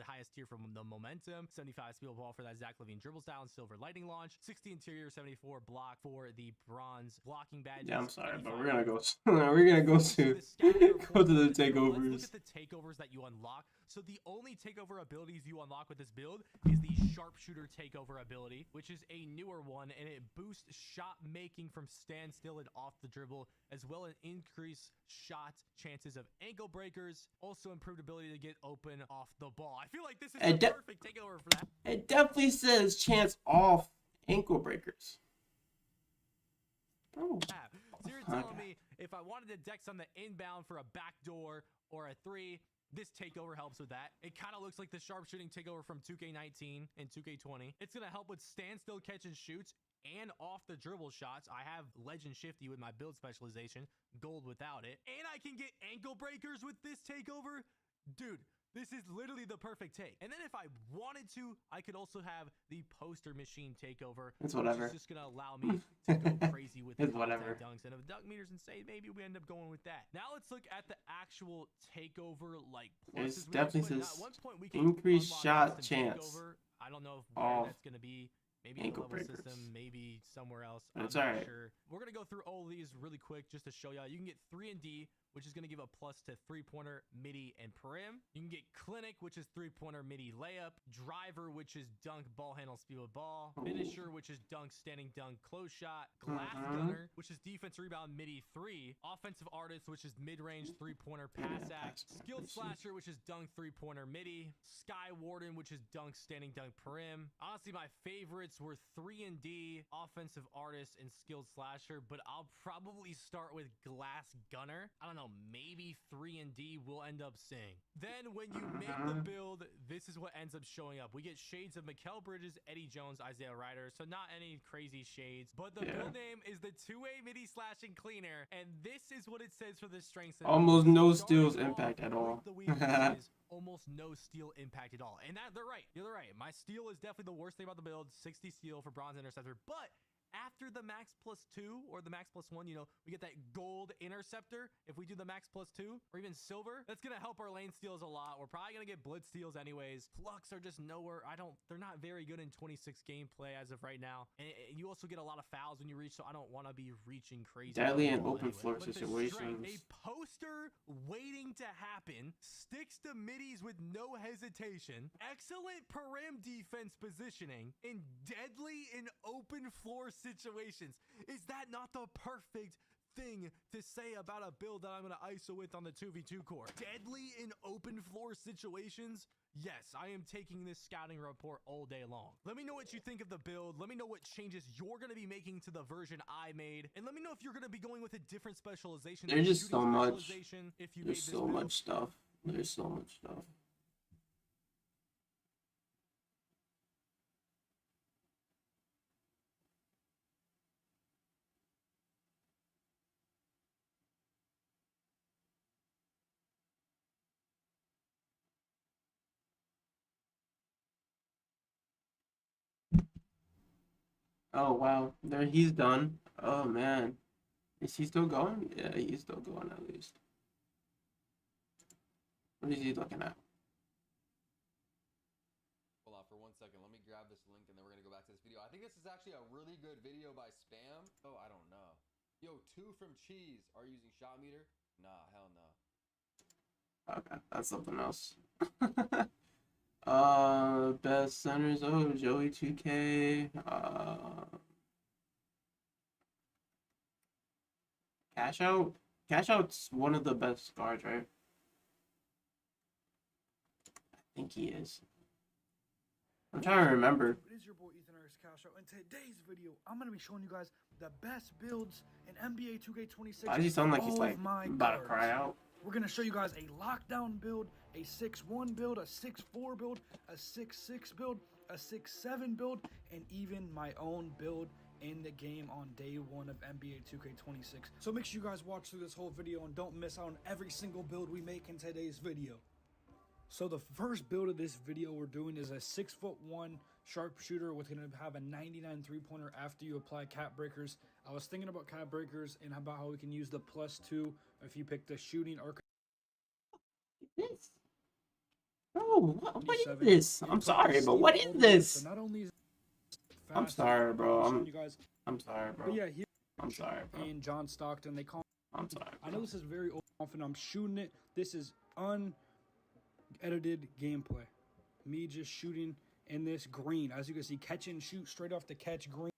highest tier from the momentum, 75 speed ball for that Zach LaVine dribble style and silver lightning launch, 60 interior, 74 block for the bronze blocking badges. Yeah, I'm sorry, but we're gonna go to the takeovers. Let's look at the takeovers that you unlock. So the only takeover abilities you unlock with this build is the sharpshooter takeover ability, which is a newer one, and it boosts shot making from standstill and off the dribble, as well as increase shot chances of ankle breakers, also improved ability to get open off the ball. I feel like this is the perfect takeover for that. It definitely says chance off ankle breakers. Bro. So you're telling me if I wanted to dex on the inbound for a backdoor or a 3, this takeover helps with that. It kind of looks like the sharpshooting takeover from 2K19 and 2K20. It's going to help with standstill catch and shoots and off the dribble shots. I have legend shifty with my build specialization, gold without it. And I can get ankle breakers with this takeover. Dude, This is literally the perfect take. And then if I wanted to, I could also have the poster machine takeover. It's whatever. Which is just gonna allow me to go crazy with the It's whatever. dunks. And if dunk meter's insane, maybe we end up going with that. Now let's look at the actual takeover like It pluses. definitely says at one point we can increased unlock shot custom chance. takeover. I don't know where Off that's gonna be. Maybe in the ankle level breakers. system, maybe somewhere else. It's I'm not alright. sure. We're gonna go through all of these really quick just to show y'all. You can get 3 and D, which is gonna give a plus to 3-pointer, midi, and perim. You can get clinic, which is 3-pointer, midi, layup. Driver, which is dunk, ball handle, speed with ball. Finisher, which is dunk, standing dunk, close shot. Glass gunner, which is defense, rebound, midi, 3. Offensive artist, which is mid-range, 3-pointer, pass act. Skilled slasher, which is dunk, 3-pointer, midi. Sky warden, which is dunk, standing dunk, perim. Honestly, my favorites were 3 and D, offensive artist, and skilled slasher, but I'll probably start with glass gunner. I don't know, maybe 3 and D will end up seeing. Then when you make the build, this is what ends up showing up. We get shades of Mikal Bridges, Eddie Jones, Isaiah Ryder, so not any crazy shades, but the build name is the 2A midi slashing cleaner, and this is what it says for the strengths. Almost no steals impact at all. The weaknesses, almost no steal impact at all. And that they're right. You're right. My steal is definitely the worst thing about the build. 60 steal for bronze interceptor, but after the max +2 or the max +1, you know, we get that gold interceptor. If we do the max +2 or even silver, that's gonna help our lane steals a lot. We're probably gonna get blitz steals anyways. Flux are just nowhere. They're not very good in 26 gameplay as of right now. And you also get a lot of fouls when you reach, so I don't want to be reaching crazy. Deadly and open floor situations. A poster waiting to happen, sticks to middies with no hesitation, excellent perim defense positioning, and deadly in open floor situations. Is that not the perfect thing to say about a build that I'm going to ISO with on the 2v2 core? Deadly in open floor situations? Yes, I am taking this scouting report all day long. Let me know what you think of the build. Let me know what changes you're going to be making to the version I made. And let me know if you're going to be going with a different specialization. There's just so much. There's so much stuff. There's so much stuff. Oh wow, there he's done. Oh man, is he still going? Yeah, he's still going at least. What is he looking at? Hold on for 1 second. Let me grab this link and then we're gonna go back to this video. I think this is actually a really good video by Spam. Oh, I don't know. Yo, 2 from Cheese are using shot meter. Nah, hell no. Okay, that's something else. Best centers. Oh, Joey 2K. Cash Out. Cash Out's one of the best guards, right? I think he is. I'm trying to remember. It is your boy Ethan Harris Cash Out. In today's video, I'm gonna be showing you guys the best builds in NBA 2K26. Why does he sound like he's like about to cry out? We're going to show you guys a lockdown build, a 6-1 build, a 6-4 build, a 6-6 build, a 6-7 build, and even my own build in the game on day 1 of NBA 2K26. So make sure you guys watch through this whole video and don't miss out on every single build we make in today's video. So the first build of this video we're doing is a 6'1" sharpshooter with going to have a 99 3-pointer after you apply cap breakers. I was thinking about cap breakers and about how we can use the +2 if you pick the shooting or. This? Oh, what is this? I'm sorry, but what is this? So not only is I'm sorry, bro. I'm sorry, bro. But yeah, here I'm sorry, bro. and John Stockton, they call. I'm sorry, bro. I know this is very confident. I'm shooting it. This is unedited gameplay. Me just shooting in this green. As you can see, catch and shoot straight off the catch green.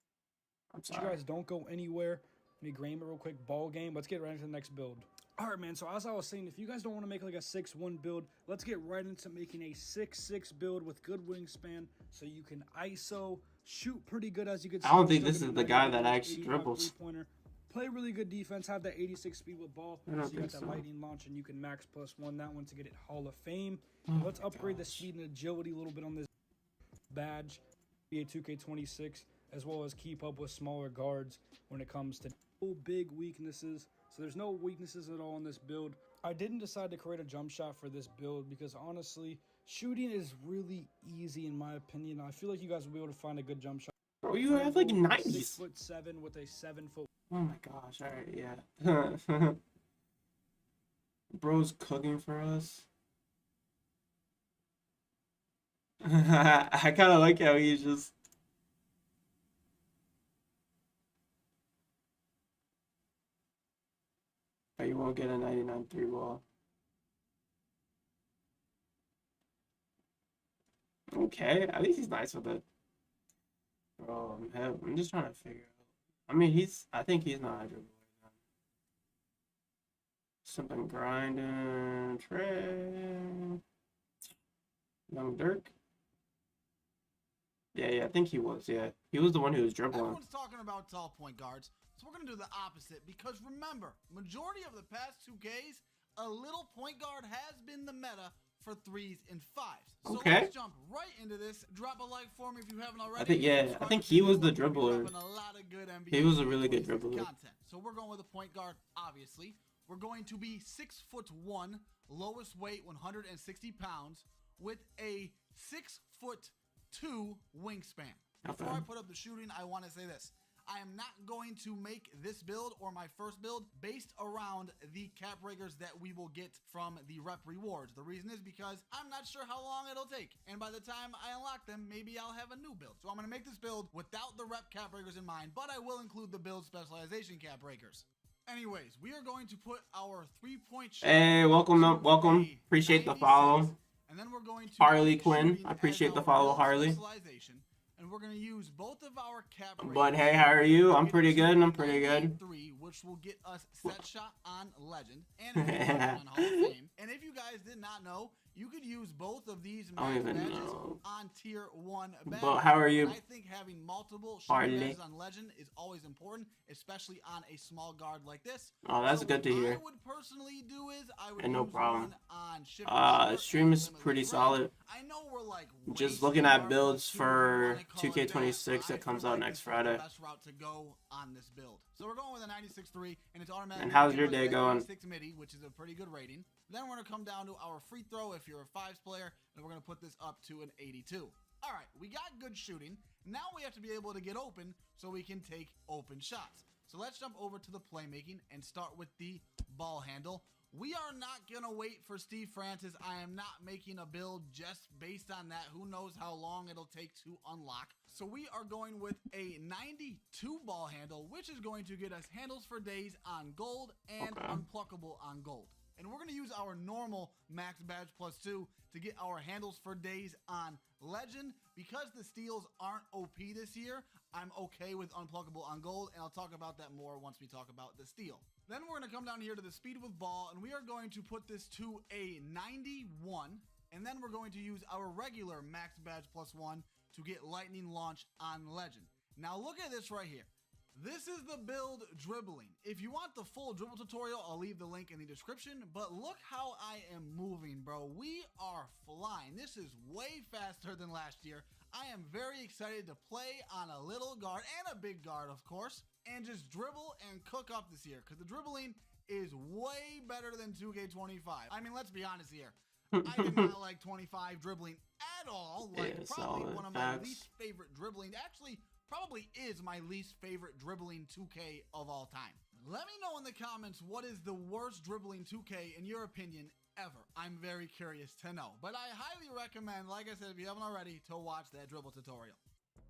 I'm So sorry. you guys don't go anywhere. Let me green it real quick. Ball game. Let's get right into the next build. All right, man. So as I was saying, if you guys don't want to make like a 6-1 build, let's get right into making a 6-6 build with good wingspan, so you can ISO, shoot pretty good. As you can see, I don't think this is the guy that actually dribbles. Play really good defense. Have that 86 speed with ball. I don't So you got think that so. lightning launch, and you can max +1 that one to get it Hall of Fame. Let's upgrade the speed and agility a little bit on this badge, NBA 2K26, as well as keep up with smaller guards when it comes to no big weaknesses. So there's no weaknesses at all in this build. I didn't decide to create a jump shot for this build because honestly, shooting is really easy in my opinion. I feel like you guys will be able to find a good jump shot. Bro, you have like 90s. 6'7" with a 7'. Oh my gosh! All right, yeah. Bro's cooking for us. I kind of like how he's just. But you won't get a 99 3 ball. Okay, at least he's nice with it. Bro, I'm just trying to figure out. I mean, I think he's not a dribble. Something grinding, Trey. Young Dirk. Yeah, I think he was. Yeah, he was the one who was dribbling. Everyone's talking about tall point guards, so we're gonna do the opposite because remember, majority of the past 2Ks, a little point guard has been the meta for 3s and 5s. So okay. Let's jump right into this. Drop a like for me if you haven't already. I think he was the dribbler. He was a really good dribbler. Content. So we're going with a point guard, obviously. We're going to be 6'1", lowest weight 160 pounds, with a 6'2" wingspan. Before I put up the shooting, I want to say this. I am not going to make this build or my first build based around the cap breakers that we will get from the rep rewards. The reason is because I'm not sure how long it'll take. And by the time I unlock them, maybe I'll have a new build. So I'm going to make this build without the rep cap breakers in mind, but I will include the build specialization cap breakers. Anyways, we are going to put our 3-point shot. Hey, welcome. Appreciate the follow. And then we're going to Harley Quinn. I appreciate the follow, Harley. And we're going to use both of our cap breakers. But hey, how are you? I'm pretty good. I'm pretty good. 3, which will get us set shot on Legend and on Hall of Fame. And if you guys did not know, you could use both of these badges on tier 1 badges. But how are you? And I think having multiple badges on Legend is always important, especially on a small guard like this. Oh, that's good to hear. What I would personally do is I would no use problem. one on Stream is pretty solid. I know we're like just looking at builds for 2K26 that comes out next Friday. Best route to go on this build. So we're going with a 96.3, and it's automatic. And how's your day going? 96 midi, which is a pretty good rating. Then we're going to come down to our free throw if you're a 5s player, and we're going to put this up to an 82. All right, we got good shooting. Now we have to be able to get open so we can take open shots. So let's jump over to the playmaking and start with the ball handle. We are not going to wait for Steve Francis. I am not making a build just based on that. Who knows how long it'll take to unlock. So we are going with a 92 ball handle, which is going to get us handles for days on gold and unpluckable on gold. And we're going to use our normal max badge +2 to get our handles for days on legend. Because the steals aren't OP this year, I'm okay with unpluckable on gold, and I'll talk about that more once we talk about the steal. Then we're going to come down here to the speed with ball, and we are going to put this to a 91, and then we're going to use our regular max badge +1 to get lightning launch on legend. Now look at this right here. This is the build dribbling. If you want the full dribble tutorial, I'll leave the link in the description, but look how I am moving, bro. We are flying. This is way faster than last year. I am very excited to play on a little guard and a big guard, of course, and just dribble and cook up this year, because the dribbling is way better than 2K25. I mean, let's be honest here. I did not like 25 dribbling at all. Like, probably one of my least favorite dribbling. Actually, probably is my least favorite dribbling 2K of all time. Let me know in the comments what is the worst dribbling 2K in your opinion ever. I'm very curious to know. But I highly recommend, like I said, if you haven't already, to watch that dribble tutorial.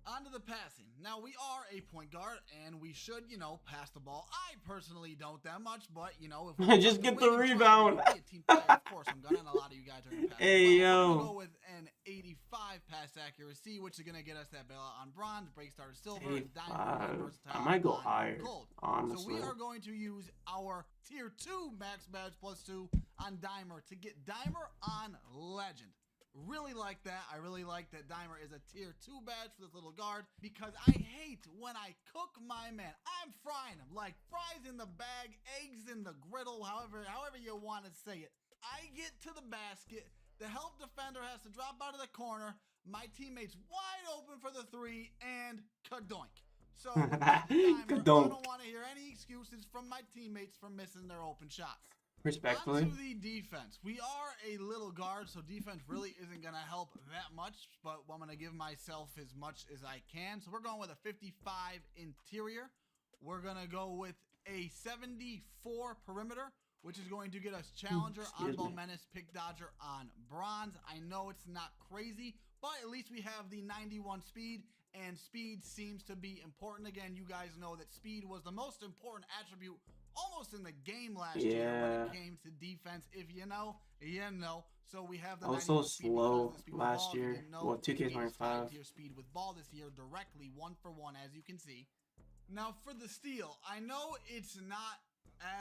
On to the passing. Now, we are a point guard, and we should, you know, pass the ball. I personally don't that much, but, you know, if we just get the rebound. Of course, I'm gonna, and a lot of you guys are gonna pass. Hey, yo. We're gonna go with an 85 pass accuracy, which is gonna get us that bailout on bronze, break starter silver, diamond, versatile. I might go higher, gold. honestly. So we are going to use our tier 2 max badge +2 on Dimer to get Dimer on legend. Really like that. I really like that Dimer is a tier 2 badge for this little guard, because I hate when I cook my man. I'm frying him like fries in the bag, eggs in the griddle, however you want to say it. I get to the basket, the help defender has to drop out of the corner, my teammate's wide open for the 3, and kadoink. So with that timer, I Don't. don't want to hear any excuses from my teammates for missing their open shots. Respectfully. On to the defense. We are a little guard, so defense really isn't going to help that much, but I'm going to give myself as much as I can. So we're going with a 55 interior. We're going to go with a 74 perimeter, which is going to get us Challenger, Oddball Menace, Pick Dodger on Bronze. I know it's not crazy, but at least we have the 91 speed, and speed seems to be important. Again, you guys know that speed was the most important attribute almost in the game last year when it came to defense. If you know, you know. So we have the I was so slow last year. Well, 2K25. Your speed with ball this year directly 1-for-1, as you can see. Now for the steal, I know it's not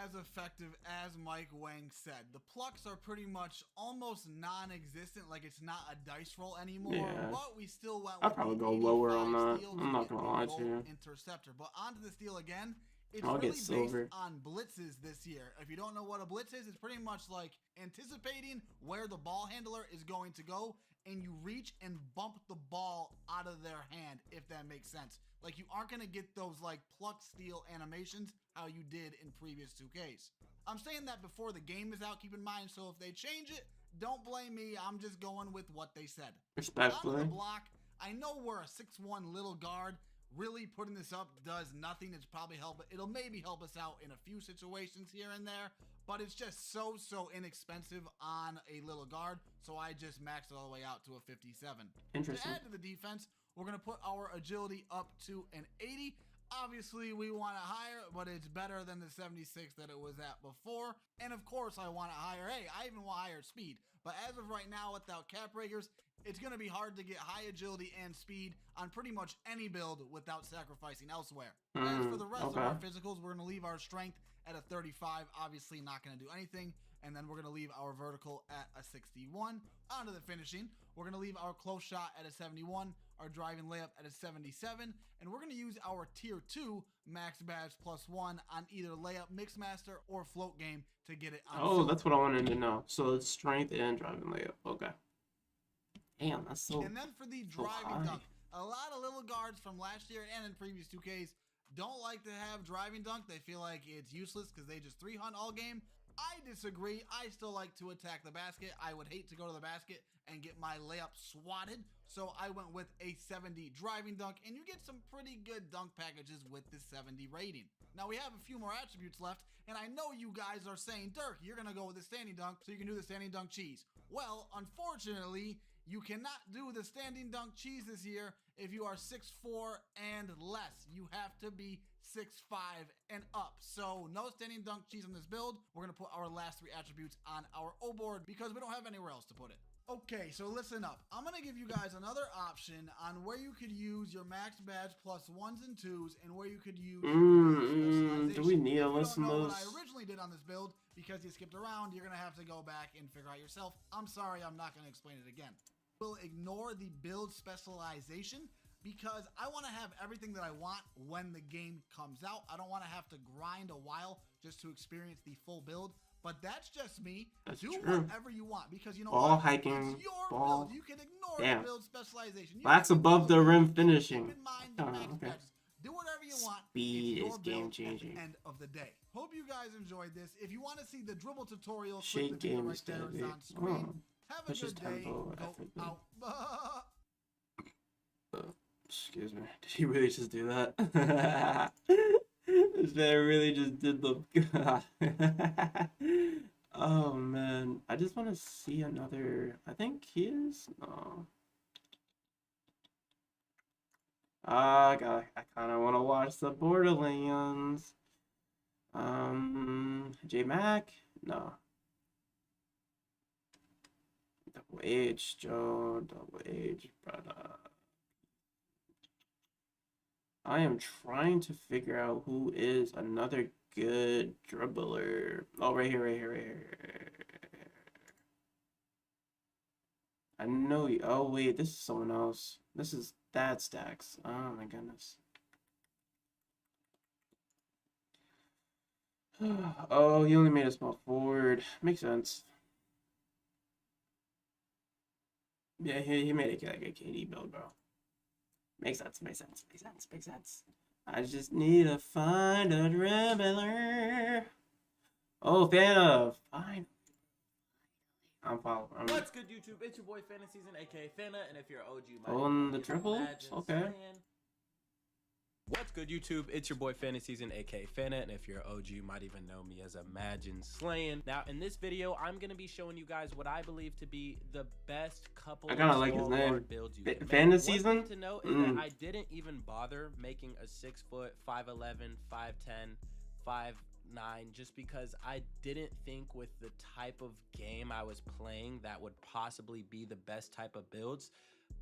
as effective as Mike Wang said. The plucks are pretty much almost non-existent, like it's not a dice roll anymore. Yeah. But we still went I'll with probably the go lower on 85 that. steal I'm not to gonna get lie the to you. gold interceptor. But onto the steal again. It's I'll really get silver. based on blitzes this year. If you don't know what a blitz is, it's pretty much like anticipating where the ball handler is going to go, and you reach and bump the ball out of their hand, if that makes sense. Like, you aren't going to get those like pluck steal animations how you did in previous 2Ks. I'm saying that before the game is out, keep in mind, so if they change it, don't blame me. I'm just going with what they said. Respectfully. On the block, I know we're a 6'1" little guard. Really putting this up does nothing. It's probably it'll maybe help us out in a few situations here and there, but it's just so inexpensive on a little guard, so I just maxed it all the way out to a 57. Interesting. To add to the defense, we're going to put our agility up to an 80. Obviously, we want it higher, but it's better than the 76 that it was at before. And of course, I want it higher. Hey, I even want higher speed. But as of right now, without cap breakers, it's going to be hard to get high agility and speed on pretty much any build without sacrificing elsewhere. As for the rest of our physicals, we're going to leave our strength at a 35. Obviously, not going to do anything. And then we're going to leave our vertical at a 61. On to the finishing. We're going to leave our close shot at a 71, our driving layup at a 77, and we're going to use our tier 2 max badge +1 on either layup mixmaster or float game to get it on silver. That's what I wanted to know. So it's strength and driving layup. Okay. Damn, that's so. And then for the driving dunk, a lot of little guards from last year and in previous 2Ks don't like to have driving dunk. They feel like it's useless because they just 3-hunt all game. I disagree. I still like to attack the basket. I would hate to go to the basket and get my layup swatted. So I went with a 70 driving dunk, and you get some pretty good dunk packages with the 70 rating. Now we have a few more attributes left, and I know you guys are saying, Dirk, you're going to go with the standing dunk so you can do the standing dunk cheese. Well, unfortunately, you cannot do the standing dunk cheese this year if you are 6'4" and less. You have to be 6'5" and up. So no standing dunk cheese on this build. We're going to put our last 3 attributes on our O board because we don't have anywhere else to put it. Okay, so listen up. I'm going to give you guys another option on where you could use your max badge +1s and 2s and where you could use do we need to listen to what those? I originally did on this build because you skipped around, you're going to have to go back and figure out yourself. I'm sorry, I'm not going to explain it again. We'll ignore the build specialization because I want to have everything that I want when the game comes out. I don't want to have to grind a while just to experience the full build. But that's just me. Do whatever you want because you know ball what? hiking, It's your ball. build. You can ignore the build specialization. Black's above the rim finishing. Keep in mind the max badges. Do whatever you want. Speed it's is your game build changing. At the end of the day. Hope you guys enjoyed this. If you want to see the dribble tutorial, Shake click the video game right there. It's on screen. Have a good day. Go out. Excuse me. Did he really just do that? This man really just did the. Oh man, I just want to see another. I think he is. No. I kind of want to watch the Borderlands. J Mac? No. Double H, Joe. Double H, brother. I am trying to figure out who is another good dribbler. Oh, right here. I know you. Oh, wait, this is someone else. This is Dad Stacks. Oh, my goodness. Oh, he only made a small forward. Makes sense. Yeah, he made it like a KD build, bro. Makes sense. I just need to find a dribbler. Oh, fan of. Fine. I'm following. What's good, YouTube? It's your boy Fantasy Season, aka Fana, and if you're OG, you might Pulling the be triple? Okay. What's good, YouTube? It's your boy Fantasy Season, aka Fana, and if you're OG, you might even know me as Imagine Slaying. Now, in this video, I'm gonna be showing you guys what I believe to be the best couple I kind of of like his name. builds you can make. Fantasy One Season? thing to note is that I didn't even bother making a 6 foot, 5'11", 5'10", 5'9", just because I didn't think with the type of game I was playing that would possibly be the best type of builds.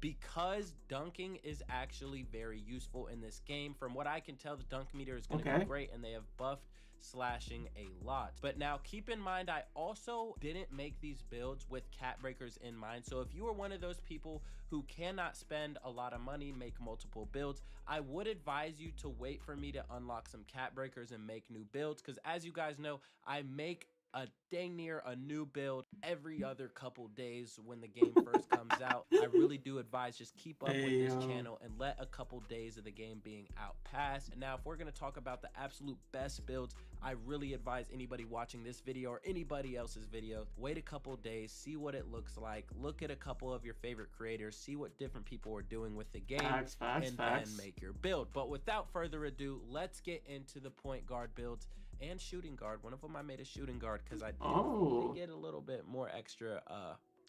Because dunking is actually very useful in this game. From what I can tell, the dunk meter is going to be great, and they have buffed slashing a lot. But now keep in mind, I also didn't make these builds with cap breakers in mind. So if you are one of those people who cannot spend a lot of money, make multiple builds, I would advise you to wait for me to unlock some cap breakers and make new builds, because as you guys know, I make a dang near a new build every other couple days when the game first comes out. I really do advise just keep up with this channel and let a couple days of the game being out pass. And now if we're going to talk about the absolute best builds, I really advise anybody watching this video or anybody else's video, wait a couple days, see what it looks like, look at a couple of your favorite creators, see what different people are doing with the game, and then make your build. But without further ado, let's get into the point guard builds and shooting guard. One of them I made a shooting guard because I did get a little bit more extra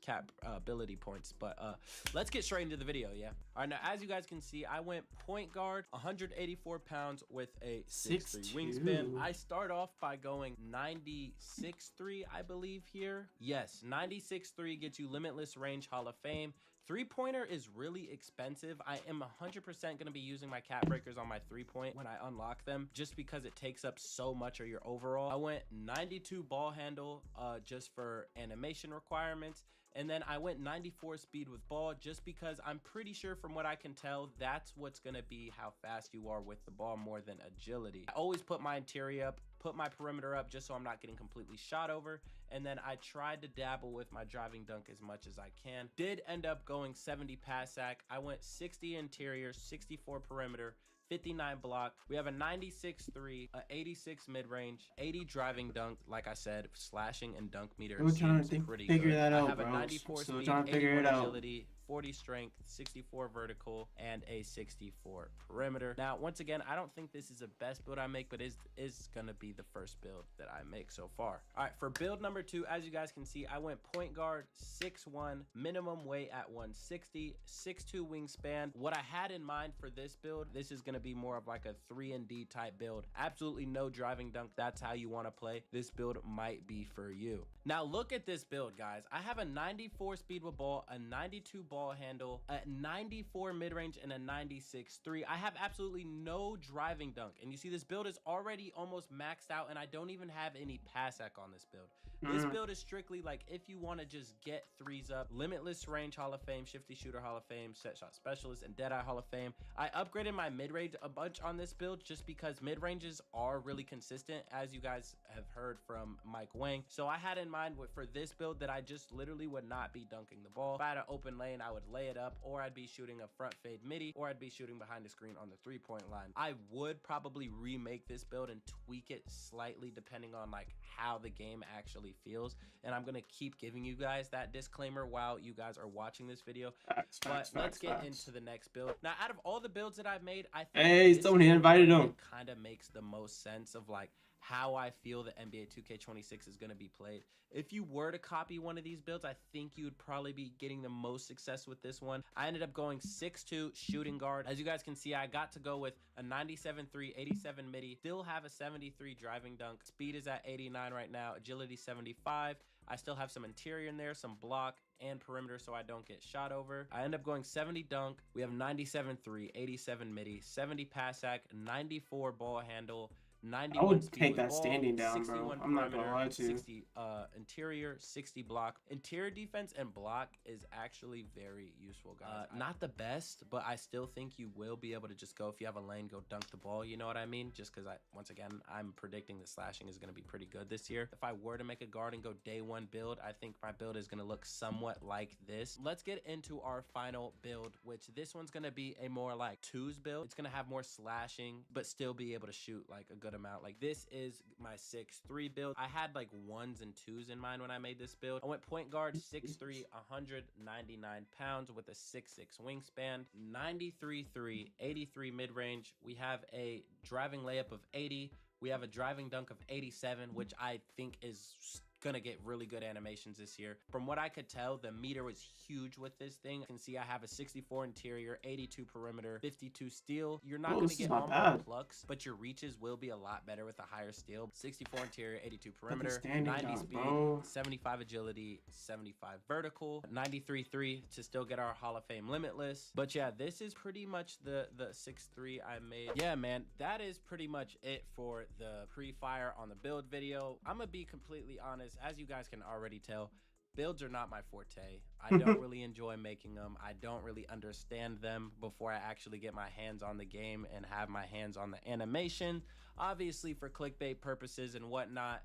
cap ability points. But let's get straight into the video. All right, now as you guys can see, I went point guard, 184 pounds with a 6'3" wingspan. I start off by going 96.3, I believe here. Yes, 96.3 gets you limitless range Hall of Fame. Three-pointer is really expensive. I am 100% going to be using my cap breakers on my three-point when I unlock them, just because it takes up so much of your overall. I went 92 ball handle just for animation requirements. And then I went 94 speed with ball just because I'm pretty sure from what I can tell, that's what's going to be how fast you are with the ball more than agility. I always put my interior up, put my perimeter up just so I'm not getting completely shot over. And then I tried to dabble with my driving dunk as much as I can. Did end up going 70 pass sack. I went 60 interior, 64 perimeter, 59 block. We have a 96.3, a 86 mid-range, 80 driving dunk. Like I said, slashing and dunk meter seems pretty good. I have a 94 speed, 81 agility, 40 strength, 64 vertical, and a 64 perimeter. Now, once again, I don't think this is the best build I make, but is gonna be the first build that I make so far. All right, for build number 2, as you guys can see, I went point guard, 6'1", minimum weight at 160, 6'2" wingspan. What I had in mind for this build, this is gonna be more of like a 3-and-D type build. Absolutely no driving dunk. That's how you wanna play. This build might be for you. Now, look at this build, guys. I have a 94 speed with ball, a 92 ball handle, a 94 mid-range, and a 96.3. I have absolutely no driving dunk, and you see this build is already almost maxed out, and I don't even have any pass sack on this build. This build is strictly like if you want to just get threes up, limitless range Hall of Fame, shifty shooter Hall of Fame, set shot specialist, and deadeye Hall of Fame. I upgraded my mid-range a bunch on this build just because mid-ranges are really consistent, as you guys have heard from Mike Wang. So I had in mind for this build that I just literally would not be dunking the ball. If I had an open lane, I would lay it up, or I'd be shooting a front fade midi, or I'd be shooting behind the screen on the three-point line. I would probably remake this build and tweak it slightly depending on like how the game actually feels, and I'm gonna keep giving you guys that disclaimer while you guys are watching this video. But let's get into the next build. Now, out of all the builds that I've made, I think somebody invited him. Kind of makes the most sense of like how I feel the NBA 2K26 is going to be played. If you were to copy one of these builds, I think you would probably be getting the most success with this one. I ended up going 6'2" shooting guard. As you guys can see, I got to go with a 97.3, 87 midi, still have a 73 driving dunk. Speed is at 89 right now, agility 75. I still have some interior in there, some block and perimeter so I don't get shot over. I end up going 70 dunk. We have 97.3, 87 midi, 70 pass sack, 94 ball handle, I 91 would speed take with that ball, standing down, bro. 61 I'm not gonna perimeter, lie to you. 60 interior, 60 block. Interior defense and block is actually very useful, guys. Not the best, but I still think you will be able to just go, if you have a lane, go dunk the ball, you know what I mean? Just because once again, I'm predicting the slashing is going to be pretty good this year. If I were to make a guard and go day one build, I think my build is going to look somewhat like this. Let's get into our final build, which this one's going to be a more like twos build. It's going to have more slashing, but still be able to shoot like a good amount. Like this is my 6'3" build. I had like ones and twos in mind when I made this build. I went point guard, 6'3", 199 pounds with a 6'6" wingspan, 93.3, 83 mid-range. We have a driving layup of 80. We have a driving dunk of 87, which I think is gonna get really good animations this year. From what I could tell, the meter was huge with this thing. You can see I have a 64 interior, 82 perimeter, 52 steal. You're not gonna get on-ball plucks, but your reaches will be a lot better with a higher steal. 64 interior, 82 perimeter, 90 speed, 75 agility, 75 vertical, 93.3 to still get our Hall of Fame limitless. But yeah, this is pretty much the 6'3" I made. Yeah, man, that is pretty much it for the pre-fire on the build video. I'm gonna be completely honest. As you guys can already tell, builds are not my forte. I don't really enjoy making them. I don't really understand them before I actually get my hands on the game and have my hands on the animation. Obviously, for clickbait purposes and whatnot,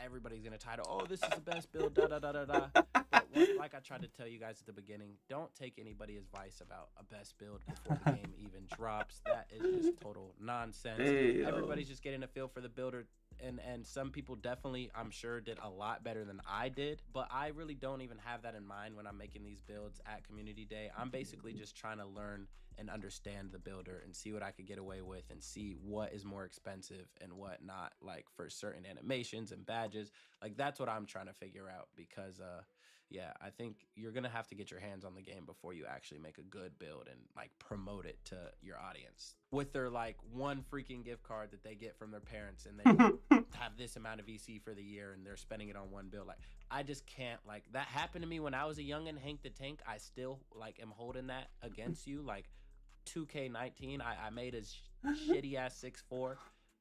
everybody's gonna title, oh, this is the best build, da da da da da. But like I tried to tell you guys at the beginning, don't take anybody's advice about a best build before the game even drops. That is just total nonsense. Everybody's just getting a feel for the builder. And some people definitely, I'm sure, did a lot better than I did, but I really don't even have that in mind when I'm making these builds at Community Day. I'm basically just trying to learn and understand the builder and see what I could get away with and see what is more expensive and what not, like for certain animations and badges. Like that's what I'm trying to figure out because yeah, I think you're gonna have to get your hands on the game before you actually make a good build and like promote it to your audience with their like one freaking gift card that they get from their parents and they have this amount of EC for the year and they're spending it on one build. Like I just can't, like that happened to me when I was a youngin', Hank the Tank. I still like am holding that against you. Like 2K19, I made a shitty ass 6'4"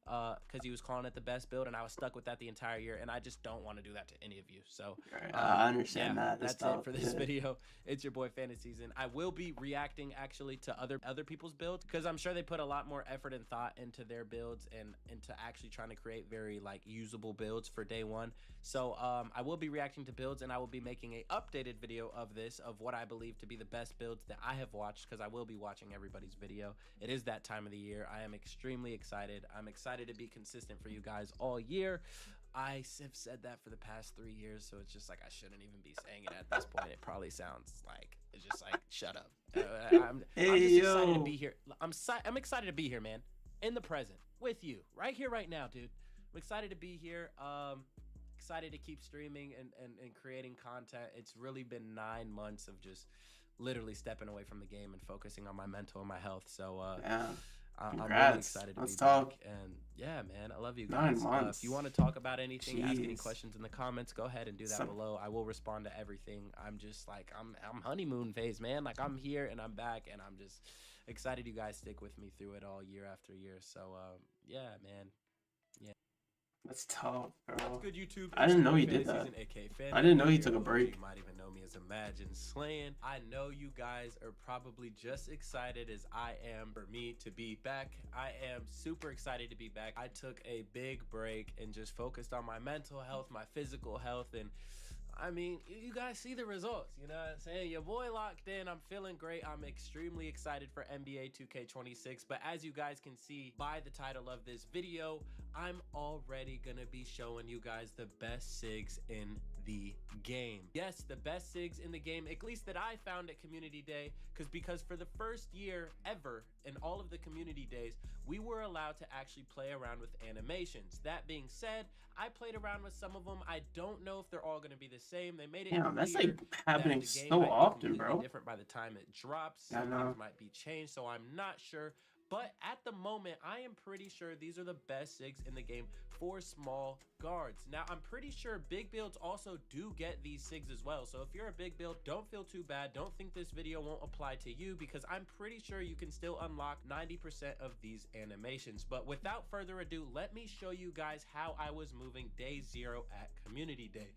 because he was calling it the best build, and I was stuck with that the entire year, and I just don't want to do that to any of you. So I understand that. That's it for this video. It's your boy Fantasy Season. I will be reacting actually to other people's builds because I'm sure they put a lot more effort and thought into their builds and into actually trying to create very like usable builds for day one. So I will be reacting to builds, and I will be making a updated video of this, of what I believe to be the best builds that I have watched, because I will be watching everybody's video. It is that time of the year. I am extremely excited. I'm excited to be consistent for you guys all year. I have said that for the past 3 years, so it's just like I shouldn't even be saying it at this point. It probably sounds like it's just like shut up. I'm just excited to be here. I'm excited to be here, man, in the present with you, right here, right now, dude. I'm excited to be here. Excited to keep streaming and creating content. It's really been 9 months of just literally stepping away from the game and focusing on my mental and my health. So yeah. I'm really excited to be back. And yeah, man, I love you guys. 9 months. If you want to talk about anything, ask any Jeez. questions in the comments, go ahead and do that below. I will respond to everything. I'm just like, I'm honeymoon phase, man. Like I'm here and I'm back, and I'm just excited you guys stick with me through it all year after year. So yeah, man. Yeah. That's tough, bro. That's good, YouTube. I didn't know he did that. I didn't know he took a break. You might even know me as Imagine Slaying. I know you guys are probably just excited as I am for me to be back. I am super excited to be back. I took a big break and just focused on my mental health, my physical health, and I mean, you guys see the results, you know what I'm saying? Your boy locked in. I'm feeling great. I'm extremely excited for NBA 2K26. But as you guys can see by the title of this video, I'm already gonna be showing you guys the best SIGs in the game. Yes, the best SIGs in the game, at least that I found at Community Day, because for the first year ever in all of the Community Days, we were allowed to actually play around with animations. That being said, I played around with some of them. I don't know if they're all going to be the same. They made it Damn, that's like that happening the game so might be often, completely bro. different by the time it drops. I Some know. things might be changed, so I'm not sure. But at the moment, I am pretty sure these are the best SIGs in the game for small guards. Now, I'm pretty sure big builds also do get these SIGs as well. So if you're a big build, don't feel too bad. Don't think this video won't apply to you, because I'm pretty sure you can still unlock 90% of these animations. But without further ado, let me show you guys how I was moving day 0 at Community Day.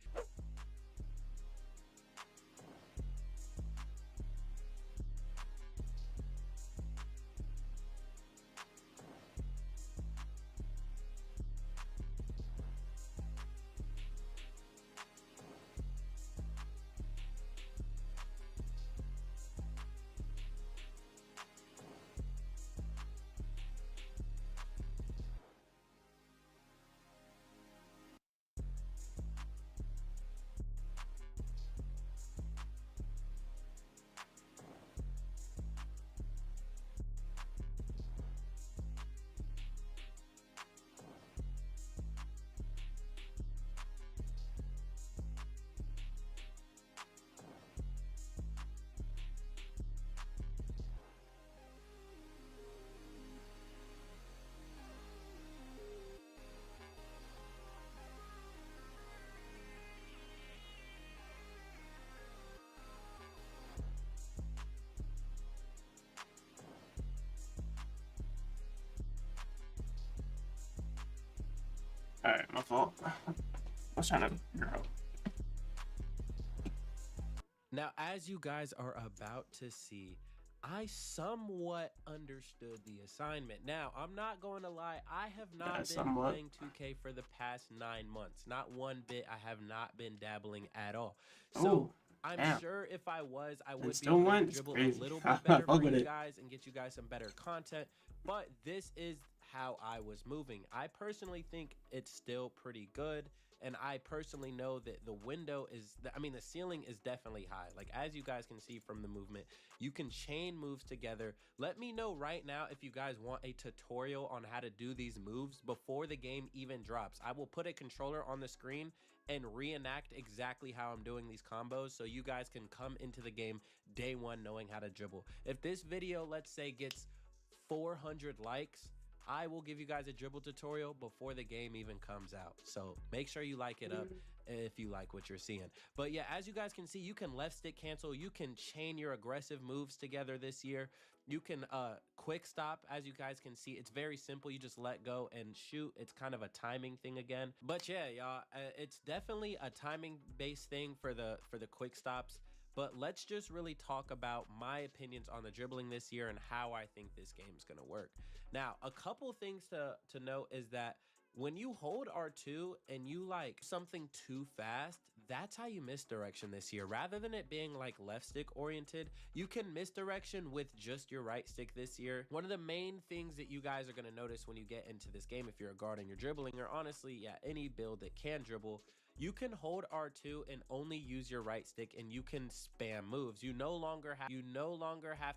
Alright, my fault. I was trying to figure out. Now, as you guys are about to see, I somewhat understood the assignment. Now, I'm not going to lie, I have not been playing 2K for the past 9 months. Not one bit. I have not been dabbling at all. So I'm sure if I was, I would be able to dribble a little bit better for you guys and get you guys some better content. But this is how I was moving. I personally think it's still pretty good. And I personally know that the window is, the ceiling is definitely high. Like, as you guys can see from the movement, you can chain moves together. Let me know right now if you guys want a tutorial on how to do these moves before the game even drops. I will put a controller on the screen and reenact exactly how I'm doing these combos, so you guys can come into the game day 1 knowing how to dribble. If this video, let's say, gets 400 likes, I will give you guys a dribble tutorial before the game even comes out. So make sure you like it up if you like what you're seeing. But yeah, as you guys can see, you can left stick cancel. You can chain your aggressive moves together this year. You can quick stop. As you guys can see, it's very simple. You just let go and shoot. It's kind of a timing thing again. But yeah, y'all, it's definitely a timing based thing for the quick stops. But let's just really talk about my opinions on the dribbling this year and how I think this game's gonna work. Now, a couple things to note is that when you hold R2 and you like something too fast, that's how you misdirection this year. Rather than it being like left stick oriented, you can misdirection with just your right stick this year. One of the main things that you guys are gonna notice when you get into this game, if you're a guard and you're dribbling, or honestly, yeah, any build that can dribble, you can hold R2 and only use your right stick, and you can spam moves. You no longer have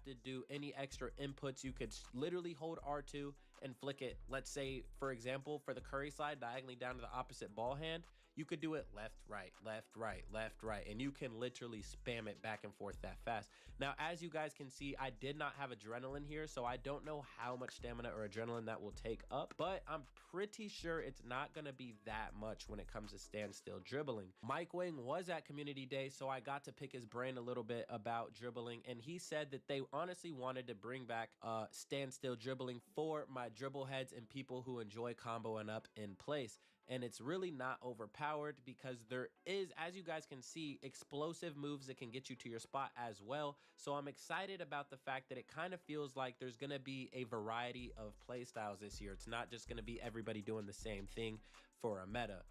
to do any extra inputs. You could literally hold R2 and flick it. Let's say, for example, for the curry slide diagonally down to the opposite ball hand, you could do it left, right, left, right, left, right, and you can literally spam it back and forth that fast. Now, as you guys can see, I did not have adrenaline here, so I don't know how much stamina or adrenaline that will take up, but I'm pretty sure it's not gonna be that much when it comes to standstill dribbling. Mike Wang was at Community Day, so I got to pick his brain a little bit about dribbling, and he said that they honestly wanted to bring back standstill dribbling for my dribble heads and people who enjoy comboing up in place. And it's really not overpowered because there is, as you guys can see, explosive moves that can get you to your spot as well. So I'm excited about the fact that it kind of feels like there's going to be a variety of play styles this year. It's not just going to be everybody doing the same thing for a meta.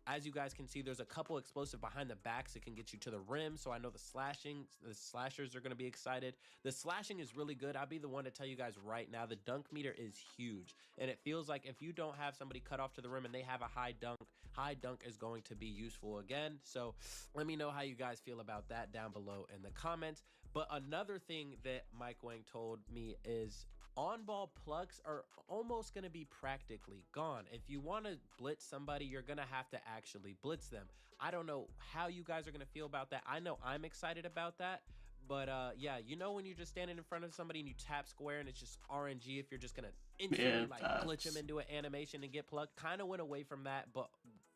As you guys can see, there's a couple explosive behind the backs that can get you to the rim. So I know the slashers are going to be excited. The slashing is really good. I'll be the one to tell you guys right now, the dunk meter is huge. And it feels like if you don't have somebody cut off to the rim and they have a high dunk is going to be useful again. So let me know how you guys feel about that down below in the comments. But another thing that Mike Wang told me is on-ball plucks are almost going to be practically gone. If you want to blitz somebody, you're going to have to actually blitz them. I don't know how you guys are going to feel about that. I know I'm excited about that, But yeah, you know when you're just standing in front of somebody and you tap square and it's just RNG if you're just gonna instantly like glitch them into an animation and get plucked. Kind of went away from that, but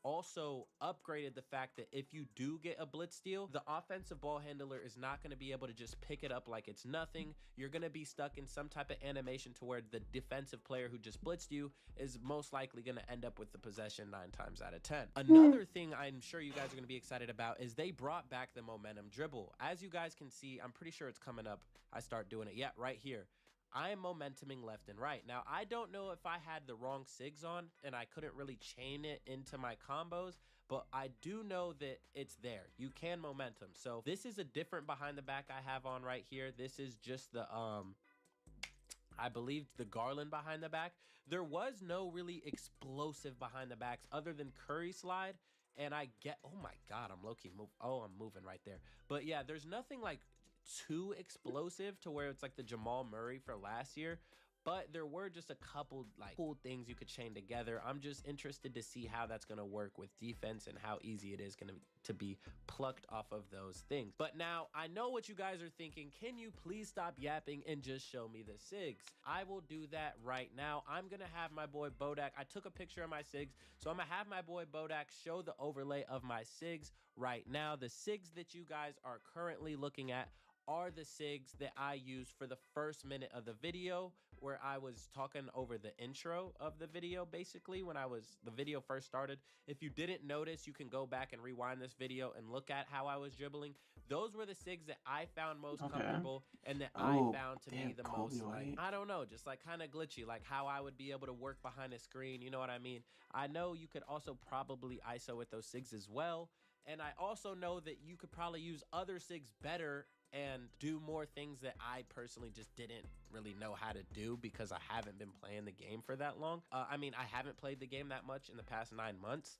also upgraded the fact that if you do get a blitz steal, the offensive ball handler is not going to be able to just pick it up like it's nothing. You're going to be stuck in some type of animation to where the defensive player who just blitzed you is most likely going to end up with the possession 9 times out of 10. Another thing I'm sure you guys are going to be excited about is they brought back the momentum dribble. As you guys can see, I'm pretty sure it's coming up. I start doing it. Yeah, right here. I am momentuming left and right. Now, I don't know if I had the wrong SIGs on and I couldn't really chain it into my combos, but I do know that it's there. You can momentum. So this is a different behind the back I have on right here. This is just the, I believe the Garland behind the back. There was no really explosive behind the backs other than Curry slide. And I get, oh my God, I'm low-key move. Oh, I'm moving right there. But yeah, there's nothing like too explosive to where it's like the Jamal Murray for last year, but there were just a couple like cool things you could chain together. I'm just interested to see how that's going to work with defense and how easy it is going to be plucked off of those things. But now I know what you guys are thinking. Can you please stop yapping and just show me the SIGs? I will do that right now. I'm going to have my boy Bodak. I took a picture of my SIGs, so I'm going to have my boy Bodak show the overlay of my SIGs right now. The SIGs that you guys are currently looking at are the SIGs that I used for the first minute of the video, where I was talking over the intro of the video, basically when the video first started. If you didn't notice, you can go back and rewind this video and look at how I was dribbling. Those were the SIGs that I found most comfortable and that I found to be the most, like, I don't know, just like kind of glitchy, like how I would be able to work behind a screen, you know what I mean? I know you could also probably ISO with those SIGs as well. And I also know that you could probably use other SIGs better and do more things that I personally just didn't really know how to do because I haven't been playing the game for that long. I mean, I haven't played the game that much in the past 9 months,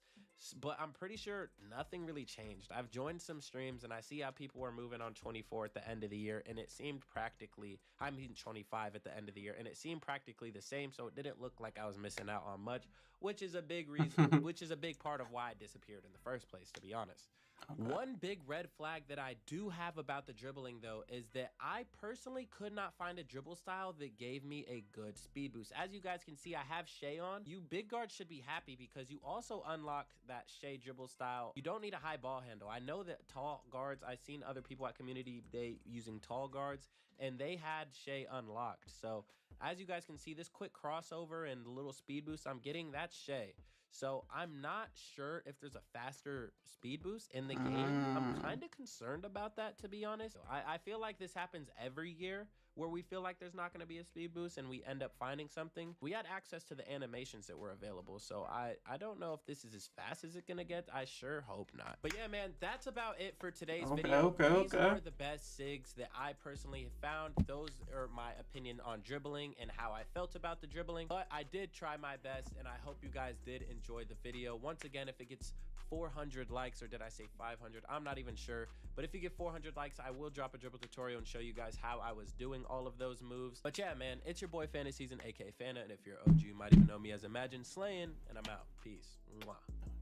but I'm pretty sure nothing really changed. I've joined some streams and I see how people were moving on 24 at the end of the year, and it seemed practically, I mean 25 at the end of the year, and it seemed practically the same, so it didn't look like I was missing out on much, which is a big reason, which is a big part of why I disappeared in the first place, to be honest. One big red flag that I do have about the dribbling, though, is that I personally could not find a dribble style that gave me a good speed boost. As you guys can see, I have Shea on. You big guards should be happy because you also unlock that Shea dribble style. You don't need a high ball handle. I know that tall guards, I've seen other people at Community Day using tall guards, and they had Shea unlocked. So as you guys can see, this quick crossover and the little speed boost I'm getting, that's Shea. So I'm not sure if there's a faster speed boost in the game. I'm kind of concerned about that, to be honest. I feel like this happens every year where we feel like there's not going to be a speed boost and we end up finding something. We had access to the animations that were available, so I don't know if this is as fast as it's going to get. I sure hope not. But yeah, man, that's about it for today's video. These are the best SIGs that I personally have found. Those are my opinion on dribbling and how I felt about the dribbling. But I did try my best, and I hope you guys did enjoy the video. Once again, if it gets 400 likes, or did I say 500? I'm not even sure. But if you get 400 likes, I will drop a dribble tutorial and show you guys how I was doing all of those moves. But yeah, man, it's your boy Fana Season, aka Fana, and if you're OG, you might even know me as Imagine Slaying, and I'm out. Peace. Mwah.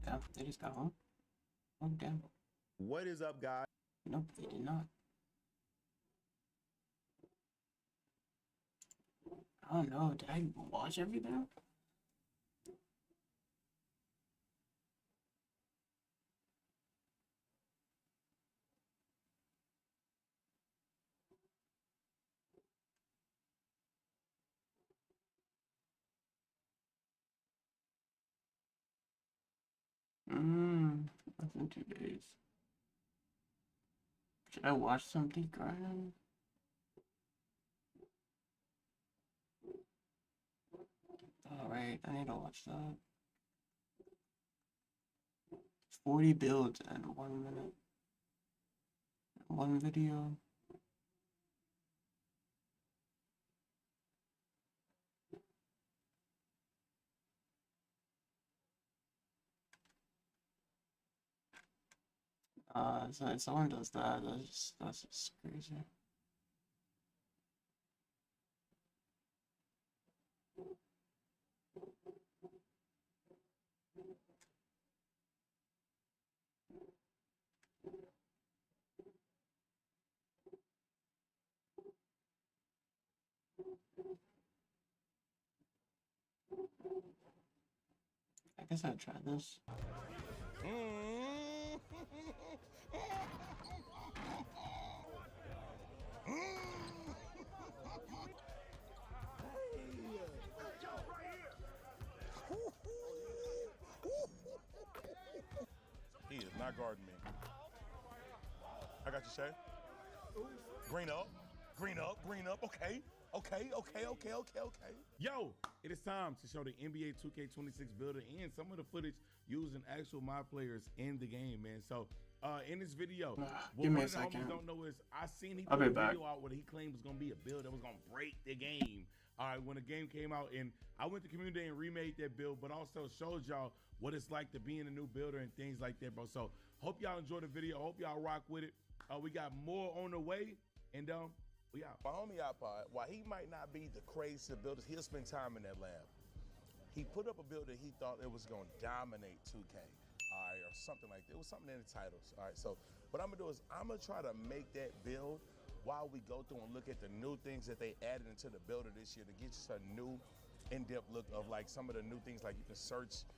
Damn, they just got home. Oh, damn. What is up, guys? Nope, they did not. I don't know. Did I watch everything? That's in 2 days. Should I watch something crying? Alright, I need to watch that. 40 builds in 1 minute. 1 video. So if someone does that, that's just crazy. guess I'd try this. He is not guarding me. I got you, Shay. Green up, green up, green up. Okay. Yo, it is time to show the NBA 2K26 builder and some of the footage using actual my players in the game, man. So, in this video, what one of the homies don't know is I seen he put a video out where he claimed was gonna be a build that was gonna break the game. All right, when the game came out, and I went to community and remade that build, but also showed y'all what it's like to be in a new builder and things like that, bro. So, hope y'all enjoy the video. Hope y'all rock with it. We got more on the way, and we out. My homie iPod, while he might not be the craziest builder, he'll spend time in that lab. He put up a build that he thought it was gonna dominate 2K, all right, or something like that. It was something in the titles, all right. So what I'm gonna do is I'm gonna try to make that build while we go through and look at the new things that they added into the builder this year to get just a new in-depth look of like some of the new things, like you can search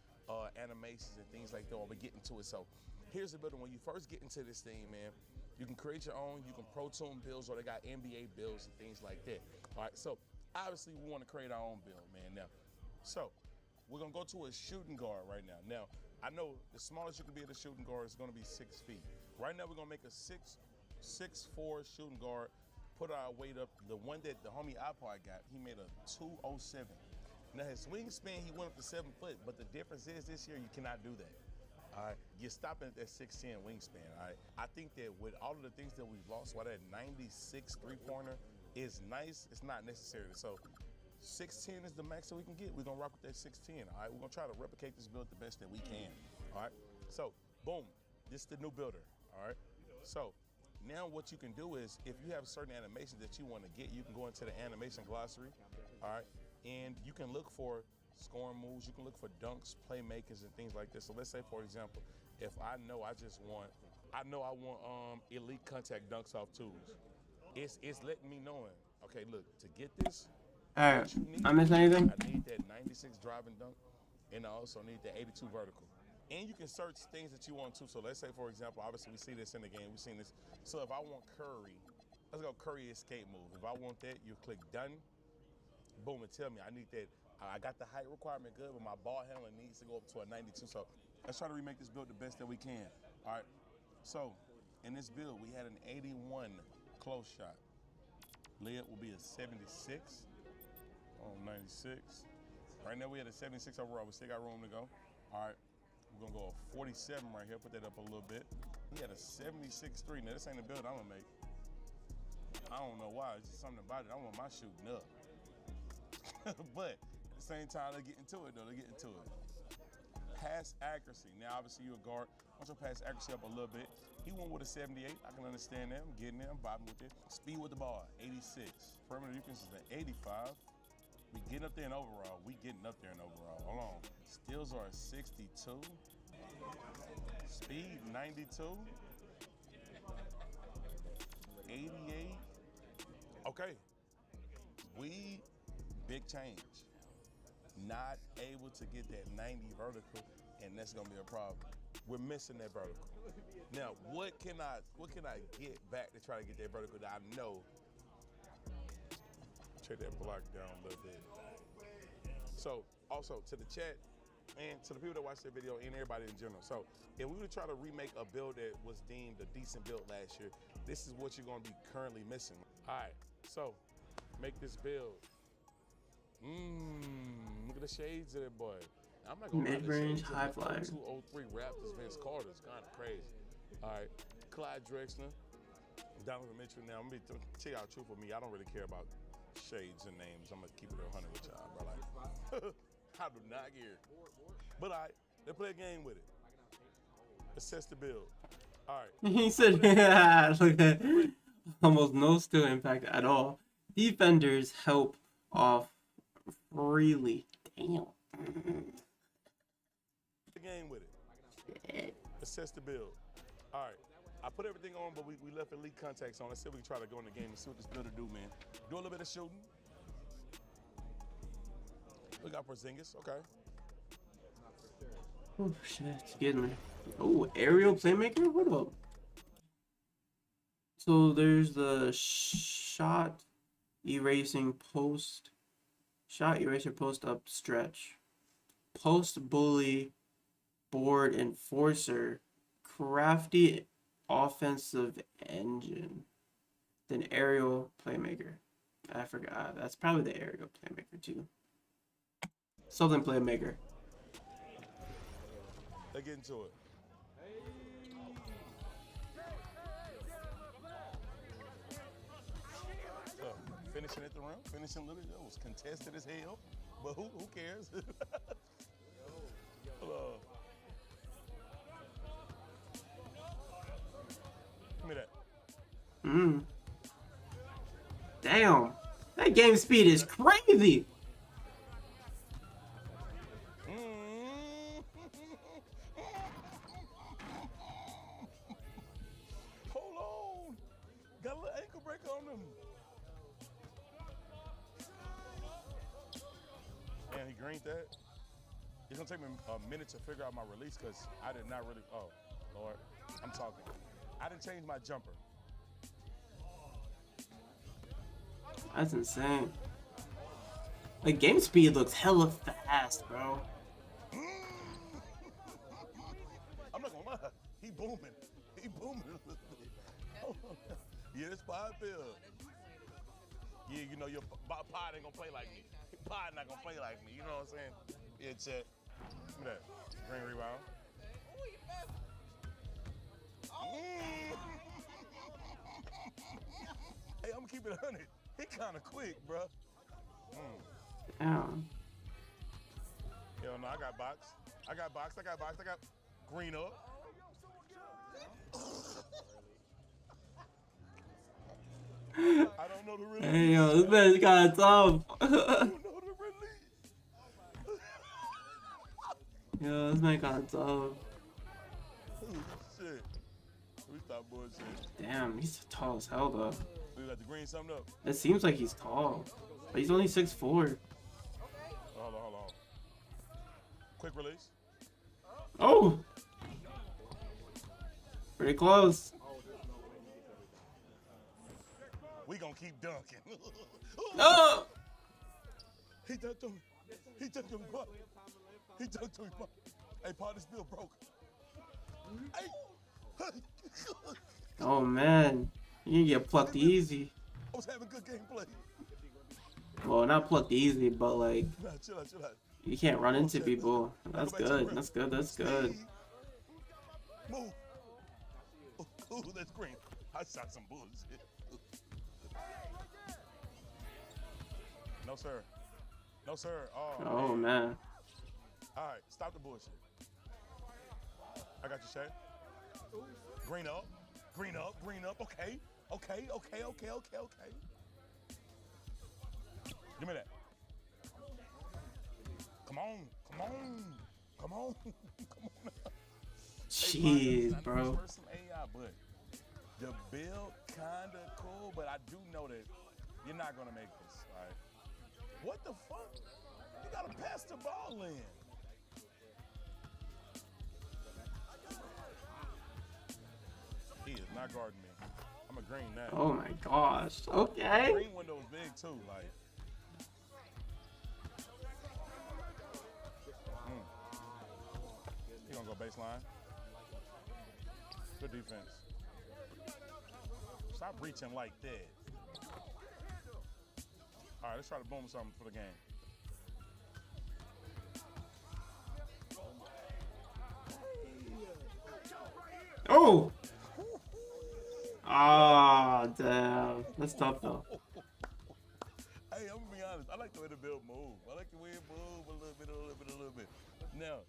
animations and things like that while we get into it. So here's the builder. When you first get into this thing, man, you can create your own, you can Pro Tune builds, or they got NBA builds and things like that. All right, so obviously we want to create our own build, man. Now, so we're gonna go to a shooting guard right now. Now, I know the smallest you can be at a shooting guard is gonna be 6 feet. Right now we're gonna make a 6'4" shooting guard, put our weight up. The one that the homie iPod got, he made a 207. Now his wingspan, he went up to 7 foot, but the difference is this year you cannot do that. All right, you're stopping at that 6'10" wingspan. All right, I think that with all of the things that we've lost, while that 96 3-pointer is nice, it's not necessary. So 6'10" is the max that we can get. We're gonna rock with that 6'10". All right, we're gonna try to replicate this build the best that we can. All right, so boom, this is the new builder. All right, so now what you can do is if you have certain animations that you want to get, you can go into the animation glossary. All right, and you can look for scoring moves, you can look for dunks, playmakers, and things like this. So let's say, for example, if I know I want elite contact dunks off twos. It's letting me know, okay, look, to get this, all right, I missed anything? I need that 96 driving dunk, and I also need that 82 vertical. And you can search things that you want to. So let's say, for example, obviously we see this in the game, we've seen this. So if I want Curry, let's go Curry escape move. If I want that, you click done, boom, and tell me I need that. I got the height requirement good, but my ball handling needs to go up to a 92. So let's try to remake this build the best that we can. All right. So in this build, we had an 81 close shot. Layup will be a 76 on 96. Right now we had a 76 overall. We still got room to go. All right. We're gonna go a 47 right here. Put that up a little bit. He had a 76-3. Now this ain't a build I'm gonna make. I don't know why. It's just something about it. I want my shooting up. But at the same time, they're getting to it, though. They're getting to it. Pass accuracy. Now, obviously, you're a guard. Want your pass accuracy up a little bit. He went with a 78. I can understand that. I'm getting there. I'm vibing with it. Speed with the ball, 86. Perimeter defense is an 85. We getting up there in overall. We getting up there in overall. Hold on. Steals are a 62. Speed, 92. 88. Okay. Big change. Not able to get that 90 vertical, and that's gonna be a problem. We're missing that vertical. Now, what can I get back to try to get that vertical that I know? Check that block down a little bit. So, also to the chat and to the people that watched that video and everybody in general. So, if we were to try to remake a build that was deemed a decent build last year, this is what you're gonna be currently missing. All right, so make this build. Look at the shades of that boy. I'm not gonna mid-range high flyer. 203 Raptors, Vince Carter's kind of crazy. All right, Clyde Drexler, Donovan Mitchell. Now I'm gonna tell y'all the truth with me. I don't really care about shades and names. I'm gonna keep it 100 with y'all, bro. Like, I do not care. But all right, let's play a game with it. Assess the build. All right. He said, yeah, look at almost no skill impact at all. Defenders help off freely. Damn. The game with it. Assess the build. All right. I put everything on, but we left elite contacts on. Let's see if we can try to go in the game and see what this builder do, man. Do a little bit of shooting. We got Porzingis. Okay. Oh shit, excuse me. Oh, aerial playmaker? What up? So there's the shot erasing post, shot eraser post up stretch, post bully, board enforcer, crafty offensive engine, then aerial playmaker. I forgot. That's probably the aerial playmaker too. Southern playmaker. Let's get into it. Finishing at the rim, finishing little, it was contested as hell, but who cares? Give me that. Damn, that game speed is crazy. Hold on, got a little ankle break on them. Man, he greened that. It's gonna take me a minute to figure out my release because I did not really, oh, Lord, I'm talking. I didn't change my jumper. That's insane. Like, game speed looks hella fast, bro. I'm not gonna lie, he booming. He booming a little bit. Yeah, this pod build. Yeah, you know, your pod ain't gonna play like me. Pod not gonna play like me, you know what I'm saying? Yeah, check. Look at that. Green rebound. Hey, I'm gonna keep it 100. He kind of quick, bro. Damn. Hell no, I got box. I got green up. I don't know the release. Hey, yo, this man's kind of tough. I don't know the release. Yo, this man kind of tough. Oh, shit. We stop bullshit. Damn, he's tall as hell, though. We got the green summed up. It seems like he's tall, but he's only 6'4". Hold on. Quick release. Oh! Pretty close. We gonna keep dunking. Oh! He dunked to me. He dunked to me, bro. He dunked to me, bro. Hey, part this bill broke. Hey. Oh, man. You get plucked easy. I was having good gameplay. Well, not plucked easy, but like, Nah, chill out. you can't run into people. That's good. That's good. Move. Ooh, that's green. I shot some bullshit. No, sir. Oh, man. All right, stop the bullshit. I got you, Shay. Green up. Okay. Give me that. Come on. Jeez, bro. Some AI, but the build kinda cool, but I do know that you're not gonna make this, all right? What the fuck? You gotta pass the ball in. He is not guarding me. I'm a green now. Oh my gosh. Okay. Green window is big too, like. He gonna go baseline. Good defense. Stop reaching like that. All right, let's try to boom something for the game. Oh! Ah, damn. That's tough, though. Hey, I'm gonna be honest. I like the way the build move. I like the way it move a little bit. Now,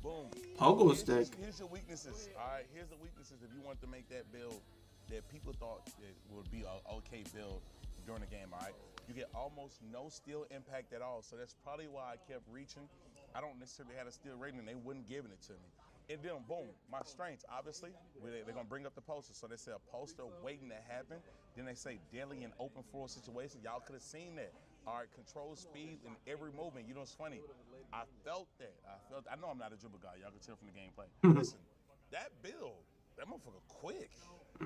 boom. Pogo stick. Here's your weaknesses. All right, here's the weaknesses if you want to make that build that people thought it would be an okay build during the game, all right? You get almost no steal impact at all, so that's probably why I kept reaching. I don't necessarily have a steal rating, and they wouldn't giving it to me. And then, boom, my strengths, obviously, they're going to bring up the poster. So they say a poster waiting to happen. Then they say deadly and open floor situation. Y'all could have seen that. All right, control speed in every movement. You know, it's funny. I felt that. I know I'm not a dribble guy. Y'all can tell from the gameplay. Listen, that build, that motherfucker quick. I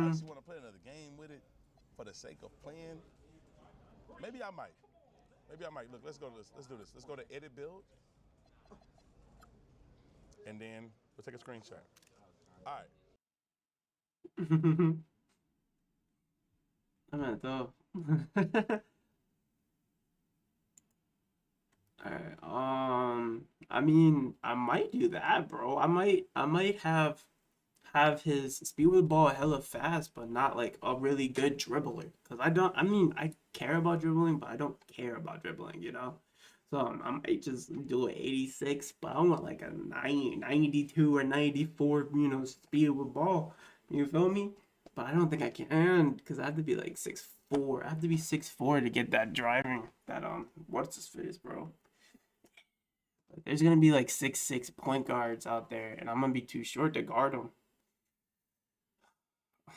actually want to play another game with it for the sake of playing. Maybe I might. Look, let's go to this. Let's do this. Let's go to edit build. And then we'll take a screenshot. All right. I'm gonna throw. Alright, I mean, I might do that, bro. I might have his speed with the ball hella fast, but not like a really good dribbler. Cause I mean, I care about dribbling, but I don't care about dribbling, you know? So I might just do an 86, but I want like a 92 or 94, you know, speed with ball. You feel me? But I don't think I can, because I have to be like 6'4". I have to be 6'4" to get that driving, that, what's his face, bro? There's going to be like 6'6" point guards out there, and I'm going to be too short to guard them.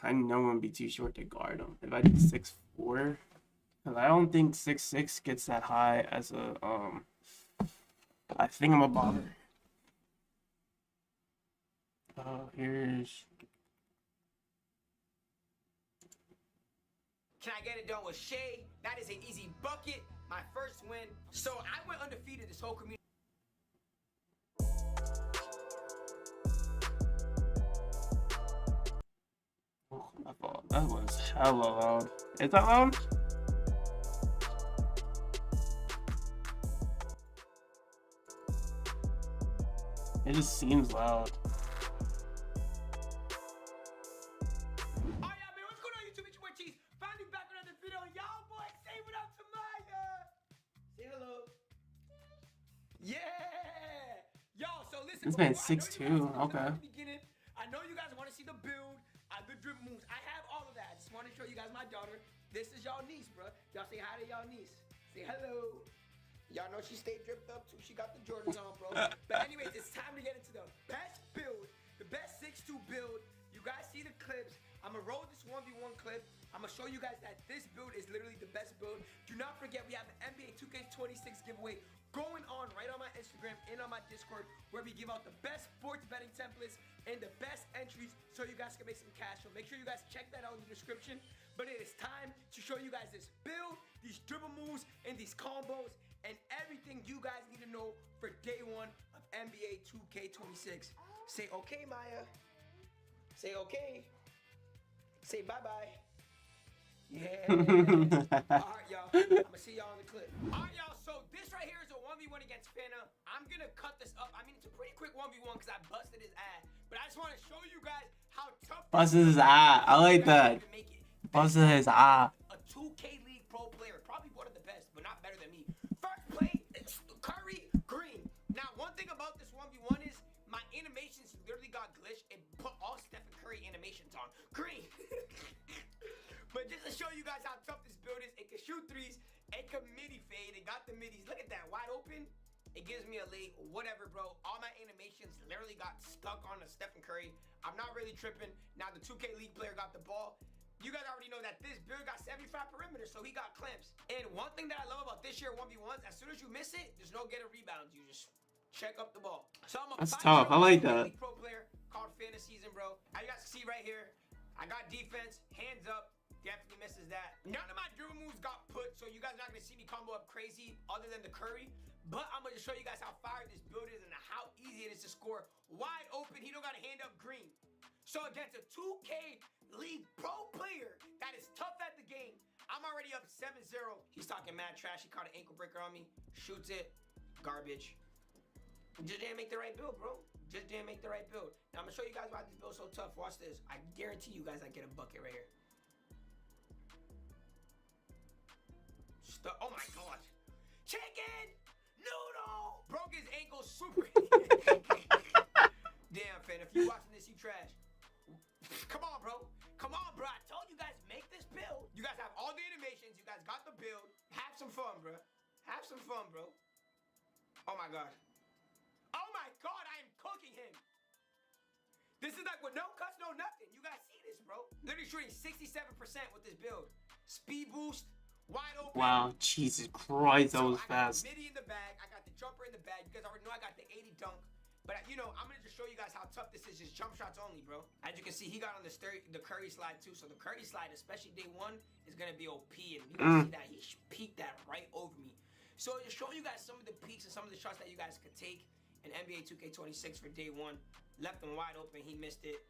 I know I'm going to be too short to guard them. If I do 6'4", because I don't think 6'6" gets that high as a, I think I'm a bomber. Here's... Can I get it done with Shea? That is an easy bucket. My first win. So I went undefeated this whole community. Oh, my fault. That was hella loud. Is that loud? It just seems loud. This man's 6'2". Okay. I know you guys want to see the build, the dribble moves. I have all of that. I just want to show you guys my daughter. This is y'all niece, bro. Y'all say hi to y'all niece. Say hello. Y'all know she stayed dripped up too. She got the Jordans on, bro. But anyways, it's time to get into the best build, the best 6'2" build. You guys see the clips. I'm gonna roll this 1v1 clip. I'm gonna show you guys that this build is literally the best build. Do not forget we have the NBA 2K26 giveaway going on right on my Instagram and on my Discord, where we give out the best sports betting templates and the best entries so you guys can make some cash. So make sure you guys check that out in the description. But it is time to show you guys this build, these dribble moves, and these combos, and everything you guys need to know for day one of NBA 2K26. Say okay, Maya. Say okay. Say bye-bye. Yeah. Alright, y'all. I'm gonna see y'all in the clip. Alright, y'all. So this right here is a 1v1 against Fana. I'm gonna cut this up. I mean, it's a pretty quick 1v1 because I busted his ass. But I just want to show you guys how tough. Busted his ass. I like that. Busted his ass. A 2K League pro player, probably one of the best, but not better than me. First play, it's Curry Green. Now, one thing about this 1v1 is my animations literally got glitched and put all Stephen Curry animations on Green. But just to show you guys how tough this build is, it can shoot threes, it can midi fade, it got the middies. Look at that, wide open. It gives me a late, whatever, bro. All my animations literally got stuck on the Stephen Curry. I'm not really tripping. Now the 2K League player got the ball. You guys already know that this build got 75 perimeter, so he got clamps. And one thing that I love about this year 1v1s, as soon as you miss it, there's no getting rebounds. You just check up the ball. So I'm a That's tough. I like that. Pro player called Fantasy Season, bro. As you guys can see right here, I got defense, hands up. Definitely misses that. None of my dribble moves got put, so you guys are not gonna see me combo up crazy other than the Curry. But I'm gonna just show you guys how fire this build is and how easy it is to score wide open. He don't got a hand up Green. So against a 2K League pro player that is tough at the game, I'm already up 7-0. He's talking mad trash. He caught an ankle breaker on me. Shoots it. Garbage. Just didn't make the right build, bro. Just didn't make the right build. Now I'm gonna show you guys why this build's so tough. Watch this. I guarantee you guys I get a bucket right here. Oh my god. Chicken noodle! Broke his ankle super. Damn, fan. If you watching this, you trash. Come on, bro. Come on, bro. I told you guys make this build. You guys have all the animations. You guys got the build. Have some fun, bro. Have some fun, bro. Oh my god. Oh my god, I am cooking him. This is like with no cuts, no nothing. You guys see this, bro. Literally shooting 67% with this build. Speed boost. Wide open. Wow, Jesus Christ, that was fast. Midi in the bag. I got the jumper in the bag. You guys already know I got the 80 dunk. But, you know, I'm going to just show you guys how tough this is. Just jump shots only, bro. As you can see, he got on the Curry slide, too. So the Curry slide, especially day one, is going to be OP. And you guys see that? He peeked that right over me. So just showing you guys some of the peaks and some of the shots that you guys could take in NBA 2K26 for day one. Left him wide open. He missed it.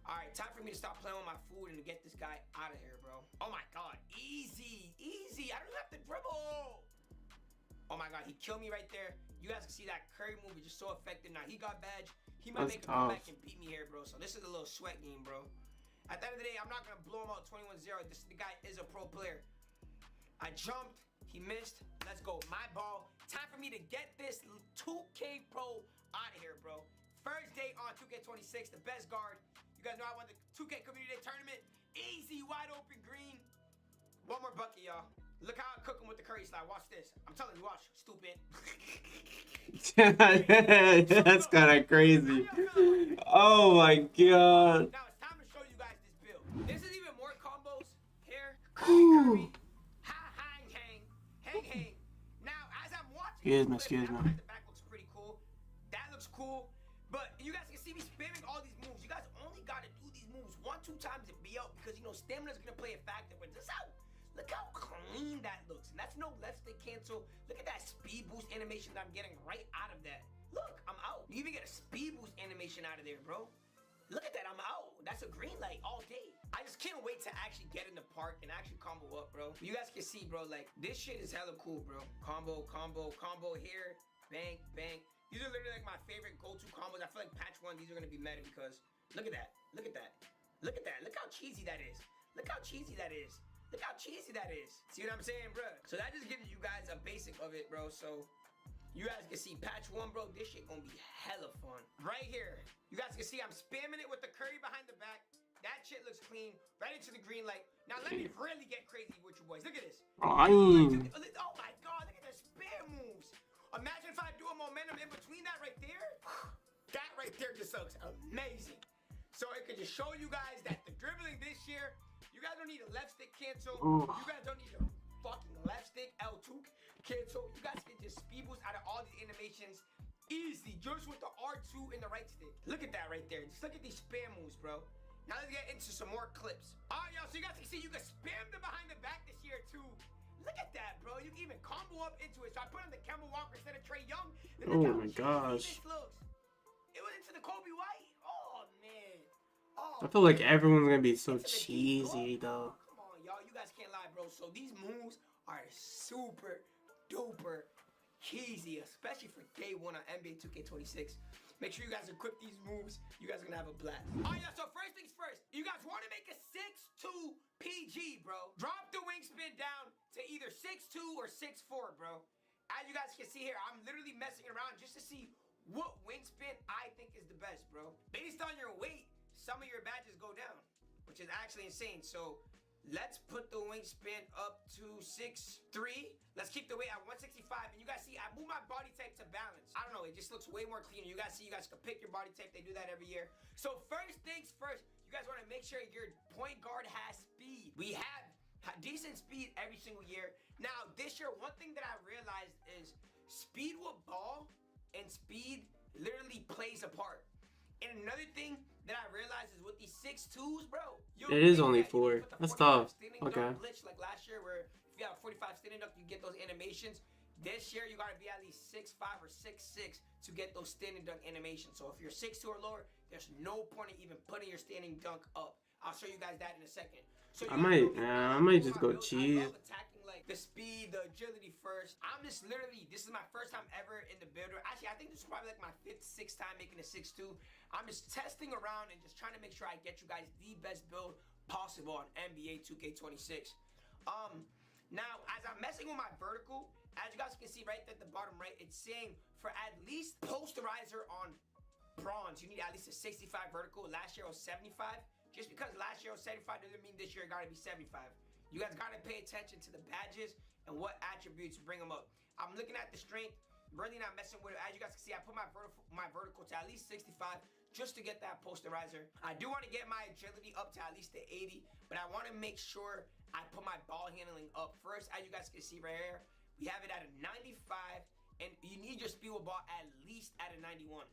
All right, time for me to stop playing with my food and to get this guy out of here, bro. Oh, my God. Easy. Easy. I don't have to dribble. Oh, my God. He killed me right there. You guys can see that Curry move is just so effective. Now, he got badge. He might make a comeback and beat me here, bro. So, this is a little sweat game, bro. At the end of the day, I'm not going to blow him out 21-0. The guy is a pro player. I jumped. He missed. Let's go. My ball. Time for me to get this 2K Pro out of here, bro. First day on 2K26, the best guard. You guys know I won the 2K Community Day Tournament. Easy, wide open green. One more bucket, y'all. Look how I cook him with the Curry slide. Watch this. I'm telling you, watch. Stupid. That's kind of crazy. Oh my God. Now it's time to show you guys this build. This is even more combos. Here. Curry. Hang. Now, as I'm watching, Excuse me. The back looks pretty cool. That looks cool. But you guys can see me spamming all these moves. You guys only got to do these moves 1-2 times and be out because, you know, stamina's going to play a factor. But this out. Look how clean that looks. And that's no left stick cancel. Look at that speed boost animation that I'm getting right out of that. Look, I'm out. You even get a speed boost animation out of there, bro. Look at that, I'm out. That's a green light all day. I just can't wait to actually get in the park and actually combo up, bro. You guys can see, bro, like, this shit is hella cool, bro. Combo here. Bang. These are literally like my favorite go-to combos. I feel like patch 1, these are gonna be meta because look at that. Look how cheesy that is. Look how cheesy that is. See what I'm saying, bro? So that just gives you guys a basic of it, bro. So you guys can see patch 1, bro. This shit gonna be hella fun. Right here. You guys can see I'm spamming it with the Curry behind the back. That shit looks clean. Right into the green light. Now let me really get crazy with you boys. Look at this. Oh my God, look at the spam moves. Imagine if I do a momentum in between that right there. That right there just looks amazing. So it could just show you guys that the dribbling this year, you guys don't need a left stick cancel. You guys don't need a fucking left stick L2 cancel. You guys can just speed boost out of all these animations easy, just with the R2 and the right stick. Look at that right there. Just look at these spam moves, bro. Now let's get into some more clips. All right, y'all, so you guys can see you can spam them behind the back this year too. Look at that, bro. You can even combo up into it. So I put on the Kemba Walker instead of Trae Young. Oh my gosh. This looks. It was into the Kobe White. Oh, man. I feel like everyone's gonna be so cheesy, though. Come on, y'all. You guys can't lie, bro. So these moves are super duper cheesy, especially for day one on NBA 2K26. Make sure you guys equip these moves. You guys are gonna have a blast. All right, y'all. So first things first, you guys want to make a 6'2" PG, bro. Drop the wingspan down to either 6'2" or 6'4", bro. As you guys can see here, I'm literally messing around just to see what wingspan I think is the best, bro. Based on your weight, some of your badges go down, which is actually insane. So let's put the wingspan up to 6'3". Let's keep the weight at 165. And you guys see, I move my body type to balance. I don't know, it just looks way more cleaner. You guys see, you guys can pick your body type. They do that every year. So first things first, you guys want to make sure your point guard has speed. We have decent speed every single year. Now, this year, one thing that I realized is speed with ball and speed literally plays a part. And another thing that I realized is with these 6'2s, bro. It is only 4. That's tough. Okay. Glitch like last year, where if you have a 45 standing duck, you get those animations. This year, you gotta be at least 6'5" or 6'6" to get those standing dunk animations. So if you're 6'2" or lower, there's no point in even putting your standing dunk up. I'll show you guys that in a second. So I might just go cheese. I love attacking like the speed, the agility first. I'm just literally, this is my first time ever in the builder. Actually, I think this is probably like my 5th, 6th time making a 6'2". I'm just testing around and just trying to make sure I get you guys the best build possible on NBA 2K26. Now, as I'm messing with my vertical, as you guys can see right at the bottom right, it's saying for at least posterizer on bronze, you need at least a 65 vertical. Last year was 75. Just because last year was 75 doesn't mean this year it gotta be 75. You guys gotta pay attention to the badges and what attributes bring them up. I'm looking at the strength, really not messing with it. As you guys can see, I put my vertical to at least 65 just to get that posterizer. I do want to get my agility up to at least the 80, but I want to make sure I put my ball handling up first. As you guys can see right here, we have it at a 95, and you need your speed with ball at least at a 91.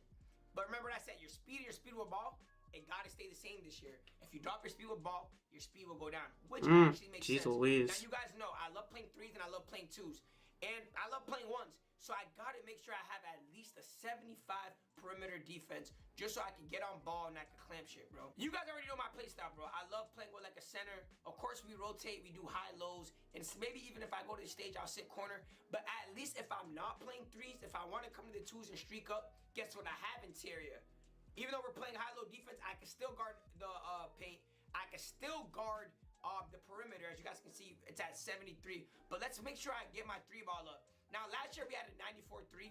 But remember what I said, your speed with ball, it gotta stay the same this year. If you drop your speed with ball, your speed will go down, which actually makes sense. Louise. Now you guys know I love playing 3s and I love playing 2s, and I love playing 1s. So I gotta make sure I have at least a 75 perimeter defense, just so I can get on ball and I can clamp shit, bro. You guys already know my play style, bro. I love playing with like a center. Of course, we rotate, we do high lows, and maybe even if I go to the stage, I'll sit corner. But at least if I'm not playing 3s, if I want to come to the 2s and streak up, guess what? I have interior. Even though we're playing high-low defense, I can still guard the paint. I can still guard the perimeter. As you guys can see, it's at 73. But let's make sure I get my 3-ball up. Now, last year we had a 94 3.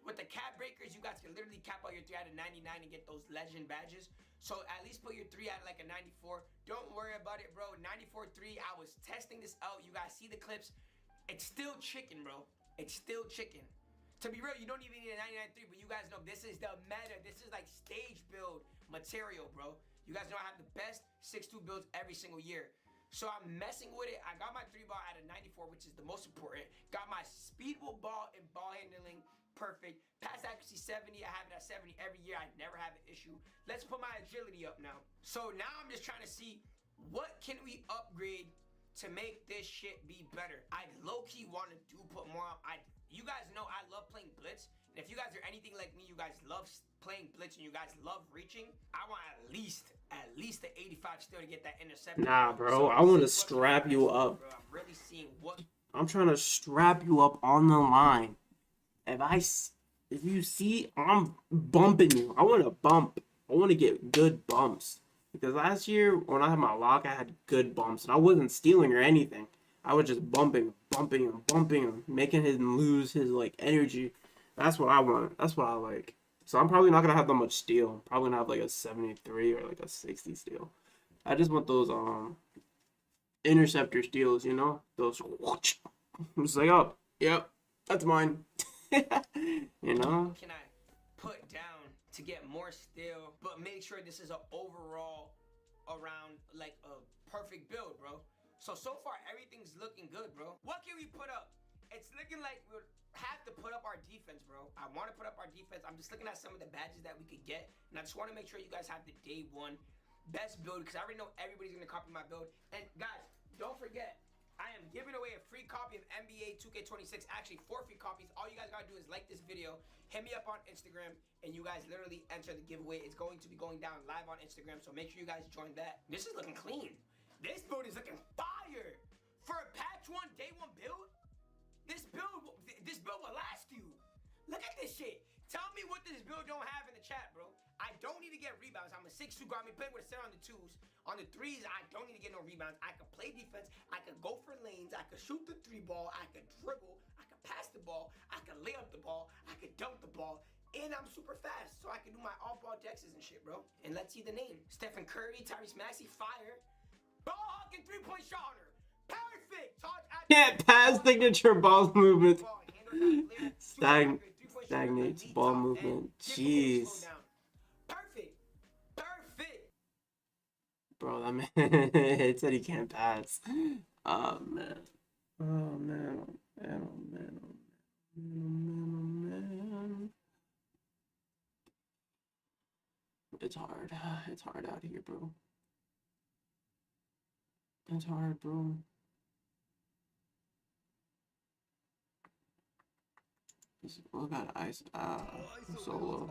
With the cap breakers, you guys can literally cap out your 3 at a 99 and get those legend badges. So at least put your 3 at like a 94. Don't worry about it, bro. 94 3. I was testing this out. You guys see the clips. It's still chicken, bro. It's still chicken. To be real, you don't even need a 99 3, but you guys know this is the meta. This is like stage build material, bro. You guys know I have the best 6'2 builds every single year. So I'm messing with it. I got my 3-ball at a 94, which is the most important. Got my speed with ball and ball handling perfect. Pass accuracy 70. I have it at 70 every year. I never have an issue. Let's put my agility up now. So now I'm just trying to see what can we upgrade to make this shit be better. I low-key want to put more on. You guys know I love playing blitz. And if you guys are anything like me, you guys love playing blitz and you guys love reaching, I want at least the 85 still to get that interception. Nah, bro, I want to strap you up. Bro, I'm really seeing what I'm trying to strap you up on the line. If you see, I'm bumping you. I want to bump. I want to get good bumps. Because last year, when I had my lock, I had good bumps. And I wasn't stealing or anything. I was just bumping him, making him lose his, like, energy. That's what I want. That's what I like. So I'm probably not going to have that much steal. I'm probably going to have, like, a 73 or, like, a 60 steal. I just want those, interceptor steals, you know? Those, I'm just like, oh, yep, that's mine. You know? Can I put down to get more steal, but make sure this is an overall around, like, a perfect build, bro? So far, everything's looking good, bro. What can we put up? It's looking like we'll have to put up our defense, bro. I want to put up our defense. I'm just looking at some of the badges that we could get, and I just want to make sure you guys have the day one best build, because I already know everybody's going to copy my build. And, guys, don't forget, I am giving away a free copy of NBA 2K26. Actually, 4 free copies. All you guys got to do is like this video, hit me up on Instagram, and you guys literally enter the giveaway. It's going to be going down live on Instagram, so make sure you guys join that. This is looking clean. This build is looking fire for a patch 1 day 1 build. This build will last you. Look at this shit. Tell me what this build don't have in the chat, bro. I don't need to get rebounds. I'm a 6'2" guard. I'm playing with a center on the 2s. On the 3s, I don't need to get no rebounds. I can play defense. I can go for lanes. I can shoot the 3-ball. I can dribble. I can pass the ball. I can lay up the ball. I can dunk the ball. And I'm super fast, so I can do my all-ball dexes and shit, bro. And let's see the name. Stephen Curry, Tyrese Maxey, fire. Ball hawking 3-point shot. Perfect. Can't pass signature ball movement. Stagnates ball movement. Jeez. Perfect. Bro, that man it said he can't pass. Oh man. Oh man. Oh man. Oh man. Oh man. Oh man. It's hard. It's hard out here, bro. It's hard, bro. Look at ice. Solo.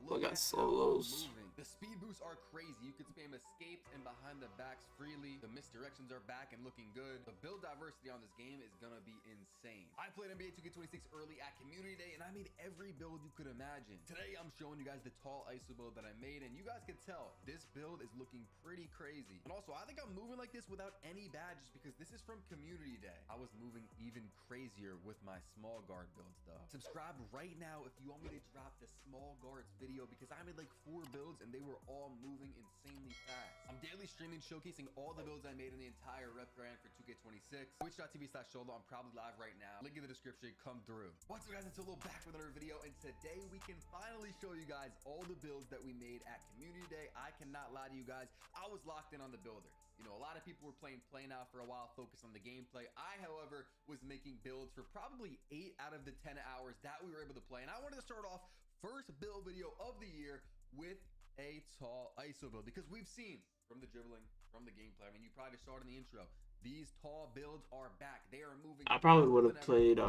Look at solos. The speed boosts are crazy. You can spam escapes and behind the backs freely. The misdirections are back and looking good. The build diversity on this game is gonna be insane. I played NBA 2K26 early at Community Day and I made every build you could imagine. Today I'm showing you guys the tall ISO build that I made, and you guys can tell this build is looking pretty crazy. And also, I think I'm moving like this without any badges because this is from Community Day. I was moving even crazier with my small guard builds though. Subscribe right now if you want me to drop the small guards video, because I made like 4 builds and they were all moving insanely fast. I'm daily streaming showcasing all the builds I made in the entire rep grind for 2K26. Twitch.tv/solo. I'm probably live right now. Link in the description. Come through. What's up, guys? It's Solo back with another video, and today we can finally show you guys all the builds that we made at Community Day. I cannot lie to you guys, I was locked in on the builder. You know, a lot of people were playing Play Now for a while, focused on the gameplay. I, however, was making builds for probably 8 out of the 10 hours that we were able to play. And I wanted to start off first build video of the year with a tall ISO build, because we've seen from the dribbling, from the gameplay, I mean, you probably saw it in the intro, these tall builds are back. They are moving. I probably would have played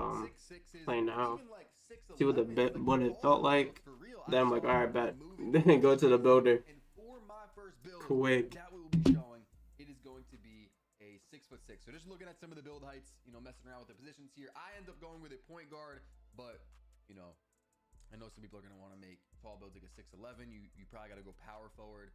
Play Now, see what what it felt like. Then I'm like, all right, bet. Then go to the builder. And for my first build, Quick. that we will be showing, it is going to be a 6'6". So just looking at some of the build heights, you know, messing around with the positions here. I end up going with a point guard, but you know, I know some people are going to want to make tall builds like a 6'11". You probably got to go power forward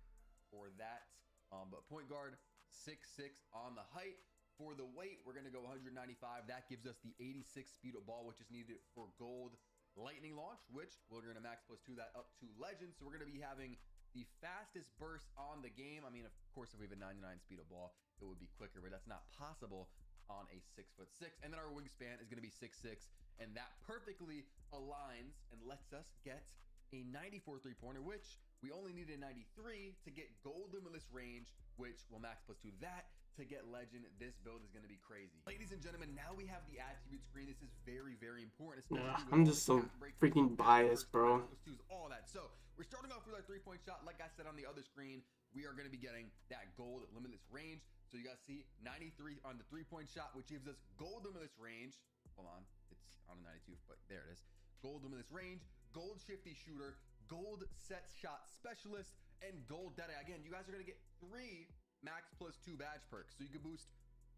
for that. But point guard, 6'6" on the height. For the weight, we're going to go 195. That gives us the 86 speed of ball, which is needed for gold lightning launch, which we're going to max +2 that up to legend. So we're going to be having the fastest burst on the game. I mean, of course, if we have a 99 speed of ball, it would be quicker, but that's not possible on a 6'6". And then our wingspan is going to be 6'6", and that perfectly aligns and lets us get a 94 3-pointer, which we only need a 93 to get gold limitless range, which will max +2 that to get legend. This build is going to be crazy. Ladies and gentlemen, now we have the attribute screen. This is very, very important. I'm just so freaking biased, bro. All that. So we're starting off with our 3-point shot. Like I said on the other screen, we are going to be getting that gold limitless range. So you guys see 93 on the 3-point shot, which gives us gold limitless range. Hold on, it's on a 92, but there it is. Gold limitless range, gold shifty shooter, gold set shot specialist, and gold dead eye. Again, you guys are going to get 3 max +2 badge perks. So you can boost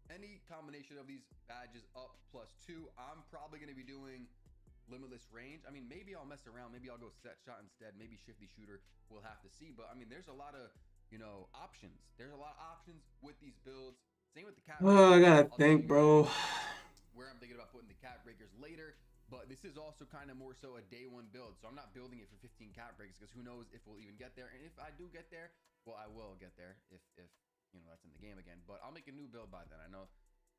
any combination of these badges up +2. I'm probably going to be doing limitless range. I mean, maybe I'll mess around. Maybe I'll go set shot instead. Maybe shifty shooter. We'll have to see. But I mean, there's a lot of, you know, options. There's a lot of options with these builds. Same with the cat. Oh, I gotta think, bro. Where I'm thinking about putting the cat breakers later. But this is also kind of more so a day 1 build. So I'm not building it for 15 cat breakers, because who knows if we'll even get there. And if I do get there, well, I will get there if you know, that's in the game again. But I'll make a new build by then. I know,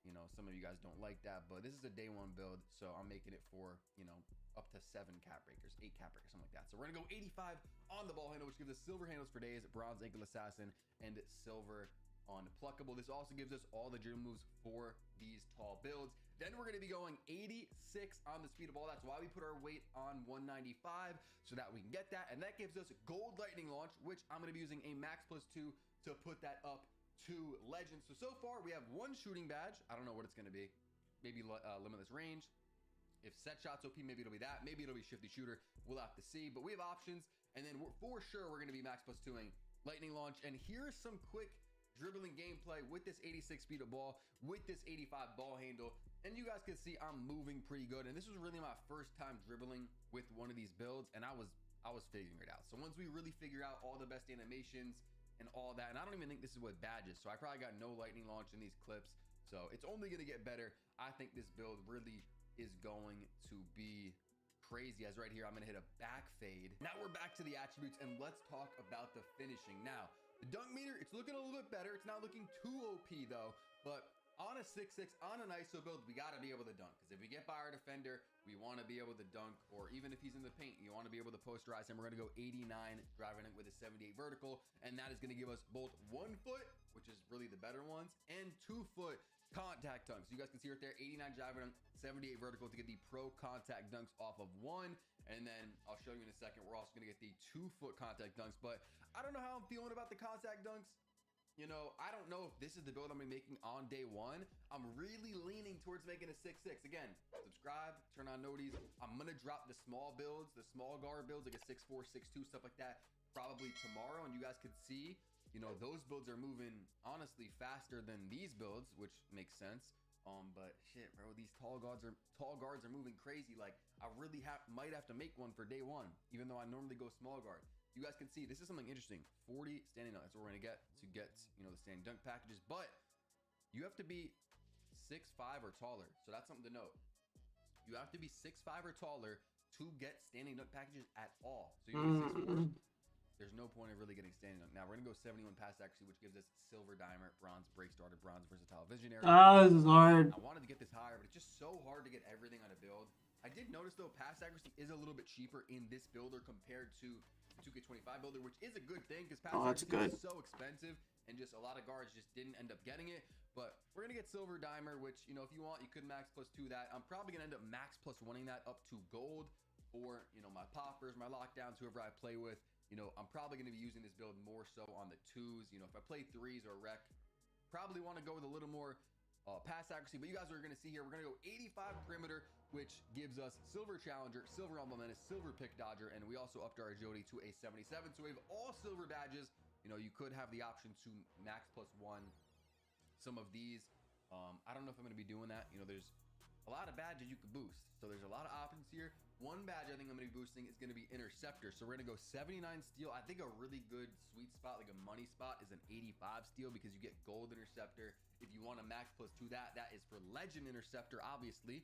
you know, some of you guys don't like that, but this is a day 1 build, so I'm making it for, you know, up to 7 cat breakers, 8 cat breakers, something like that. So we're gonna go 85 on the ball handle, which gives us silver handles for days, bronze ankle assassin, and silver on pluckable. This also gives us all the dribble moves for these tall builds. Then we're going to be going 86 on the speed of ball. That's why we put our weight on 195, so that we can get that. And that gives us gold lightning launch, which I'm going to be using a max +2 to put that up to legend. So far we have 1 shooting badge. I don't know what it's going to be. Maybe limitless range. If set shots OP, maybe it'll be that. Maybe it'll be shifty shooter. We'll have to see. But we have options. And then for sure we're going to be max +2ing lightning launch. And here's some quick dribbling gameplay with this 86 speed of ball, with this 85 ball handle. And you guys can see I'm moving pretty good. And this was really my first time dribbling with one of these builds, and I was figuring it out. So once we really figure out all the best animations and all that, and I don't even think this is with badges, so I probably got no lightning launch in these clips, so it's only going to get better. I think this build really is going to be crazy. As right here, I'm going to hit a back fade. Now we're back to the attributes, and let's talk about the finishing. Now, the dunk meter, it's looking a little bit better. It's not looking too OP though, but on a 6'6", on an ISO build, we got to be able to dunk. Because if we get by our defender, we want to be able to dunk. Or even if he's in the paint, you want to be able to posterize him. We're going to go 89, driving it with a 78 vertical. And that is going to give us both 1 foot, which is really the better ones, and 2 foot contact dunks. You guys can see right there, 89 driving dunk, 78 vertical to get the pro contact dunks off of 1. And then I'll show you in a second, we're also going to get the 2 foot contact dunks. But I don't know how I'm feeling about the contact dunks. You know, I don't know if this is the build I'm gonna be making on day 1. I'm really leaning towards making a 6'6". Again, subscribe, turn on noties. I'm gonna drop the small builds, the small guard builds, like a 6'4", 6'2", stuff like that, probably tomorrow. And you guys could see, you know, those builds are moving honestly faster than these builds, which makes sense. But shit, bro, these tall guards are moving crazy. Like, I really might have to make one for day 1, even though I normally go small guard. You guys can see this is something interesting. 40 standing dunk. That's what we're gonna get to get, you know, the standing dunk packages. But you have to be 6'5" or taller. So that's something to note. You have to be 6'5" or taller to get standing dunk packages at all. So you're 6'4". There's no point in really getting standing dunk. Now we're gonna go 71 pass accuracy, which gives us silver diamond, bronze break starter, bronze versatile visionary. This is hard. I wanted to get this higher, but it's just so hard to get everything on a build. I did notice though, pass accuracy is a little bit cheaper in this builder compared to 2K25 builder, which is a good thing because pass accuracy is so expensive, and just a lot of guards just didn't end up getting it. But we're gonna get silver dimer, which, you know, if you want, you could max +2 that. I'm probably gonna end up max +1ing that up to gold, or, you know, my poppers, my lockdowns, whoever I play with. You know, I'm probably gonna be using this build more so on the 2s. You know, if I play 3s or rec, probably want to go with a little more pass accuracy. But you guys are gonna see here, we're gonna go 85 perimeter, which gives us silver challenger, silver elbow menace, silver pick dodger, and we also upped our agility to a 77. So we have all silver badges. You know, you could have the option to max +1 some of these. I don't know if I'm going to be doing that. You know, there's a lot of badges you could boost, so there's a lot of options here. One badge I think I'm going to be boosting is going to be interceptor. So we're going to go 79 steel. I think a really good sweet spot, like a money spot, is an 85 steel, because you get gold interceptor. If you want to max +2 that is for legend interceptor, obviously.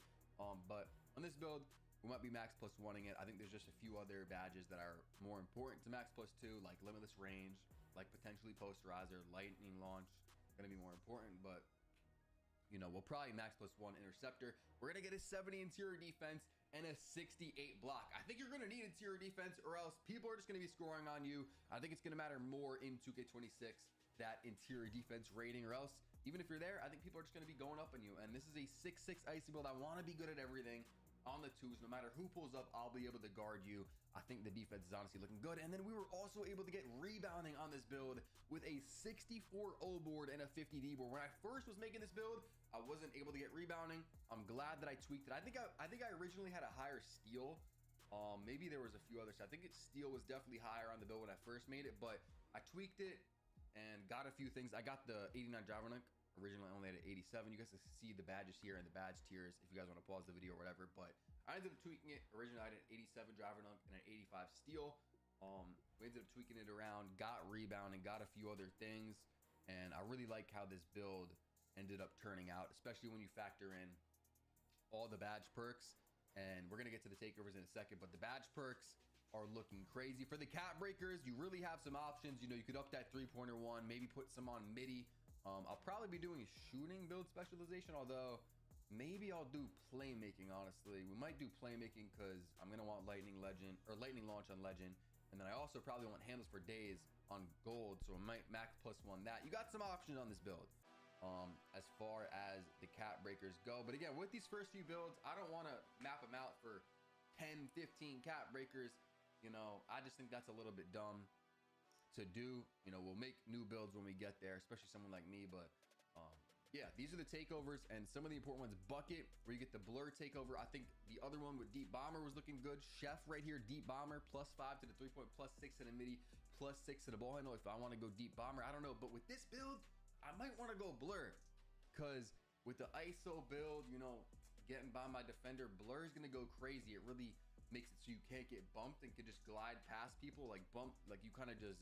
But on this build, we might be max +1ing it. I think there's just a few other badges that are more important to max +2, like limitless range, like potentially posterizer, lightning launch, going to be more important. But, you know, we'll probably max +1 interceptor. We're going to get a 70 interior defense and a 68 block. I think you're going to need interior defense, or else people are just going to be scoring on you. I think it's going to matter more in 2K26, that interior defense rating, or else even if you're there, I think people are just going to be going up on you. And this is a 6'6" icy build. I want to be good at everything on the 2s. No matter who pulls up, I'll be able to guard you. I think the defense is honestly looking good. And then we were also able to get rebounding on this build with a 64 O board and a 50 D board. When I first was making this build, I wasn't able to get rebounding. I'm glad that I tweaked it. I think I originally had a higher steal. Maybe there was a few others. I think steel was definitely higher on the build when I first made it, but I tweaked it and got a few things. I got the 89 driver link. Originally I only had an 87. You guys can see the badges here and the badge tiers if you guys want to pause the video or whatever, but I ended up tweaking it. Originally I had an 87 driver dunk and an 85 steal. We ended up tweaking it around, got rebounding, got a few other things, and I really like how this build ended up turning out, especially when you factor in all the badge perks. And we're gonna get to the takeovers in a second, but the badge perks are looking crazy. For the cap breakers, you really have some options. You know, you could up that 3-pointer one, maybe put some on midi. I'll probably be doing a shooting build specialization, although maybe I'll do playmaking. Honestly, we might do playmaking because I'm gonna want lightning legend or lightning launch on legend, and then I also probably want handles for days on gold, so I might max +1 that. You got some options on this build as far as the cap breakers go. But again, with these first few builds, I don't want to map them out for 10-15 cap breakers. You know, I just think that's a little bit dumb to do. You know, we'll make new builds when we get there, especially someone like me. But yeah, these are the takeovers, and some of the important ones. Bucket, where you get the blur takeover. I think the other one with deep bomber was looking good. Chef right here, deep bomber, +5 to the 3-point, +6 to the midi, +6 to the ball handle. If I want to go deep bomber, I don't know. But with this build, I might want to go blur, because with the ISO build, you know, getting by my defender, blur is gonna go crazy. It really makes it so you can't get bumped and can just glide past people. Like you kind of just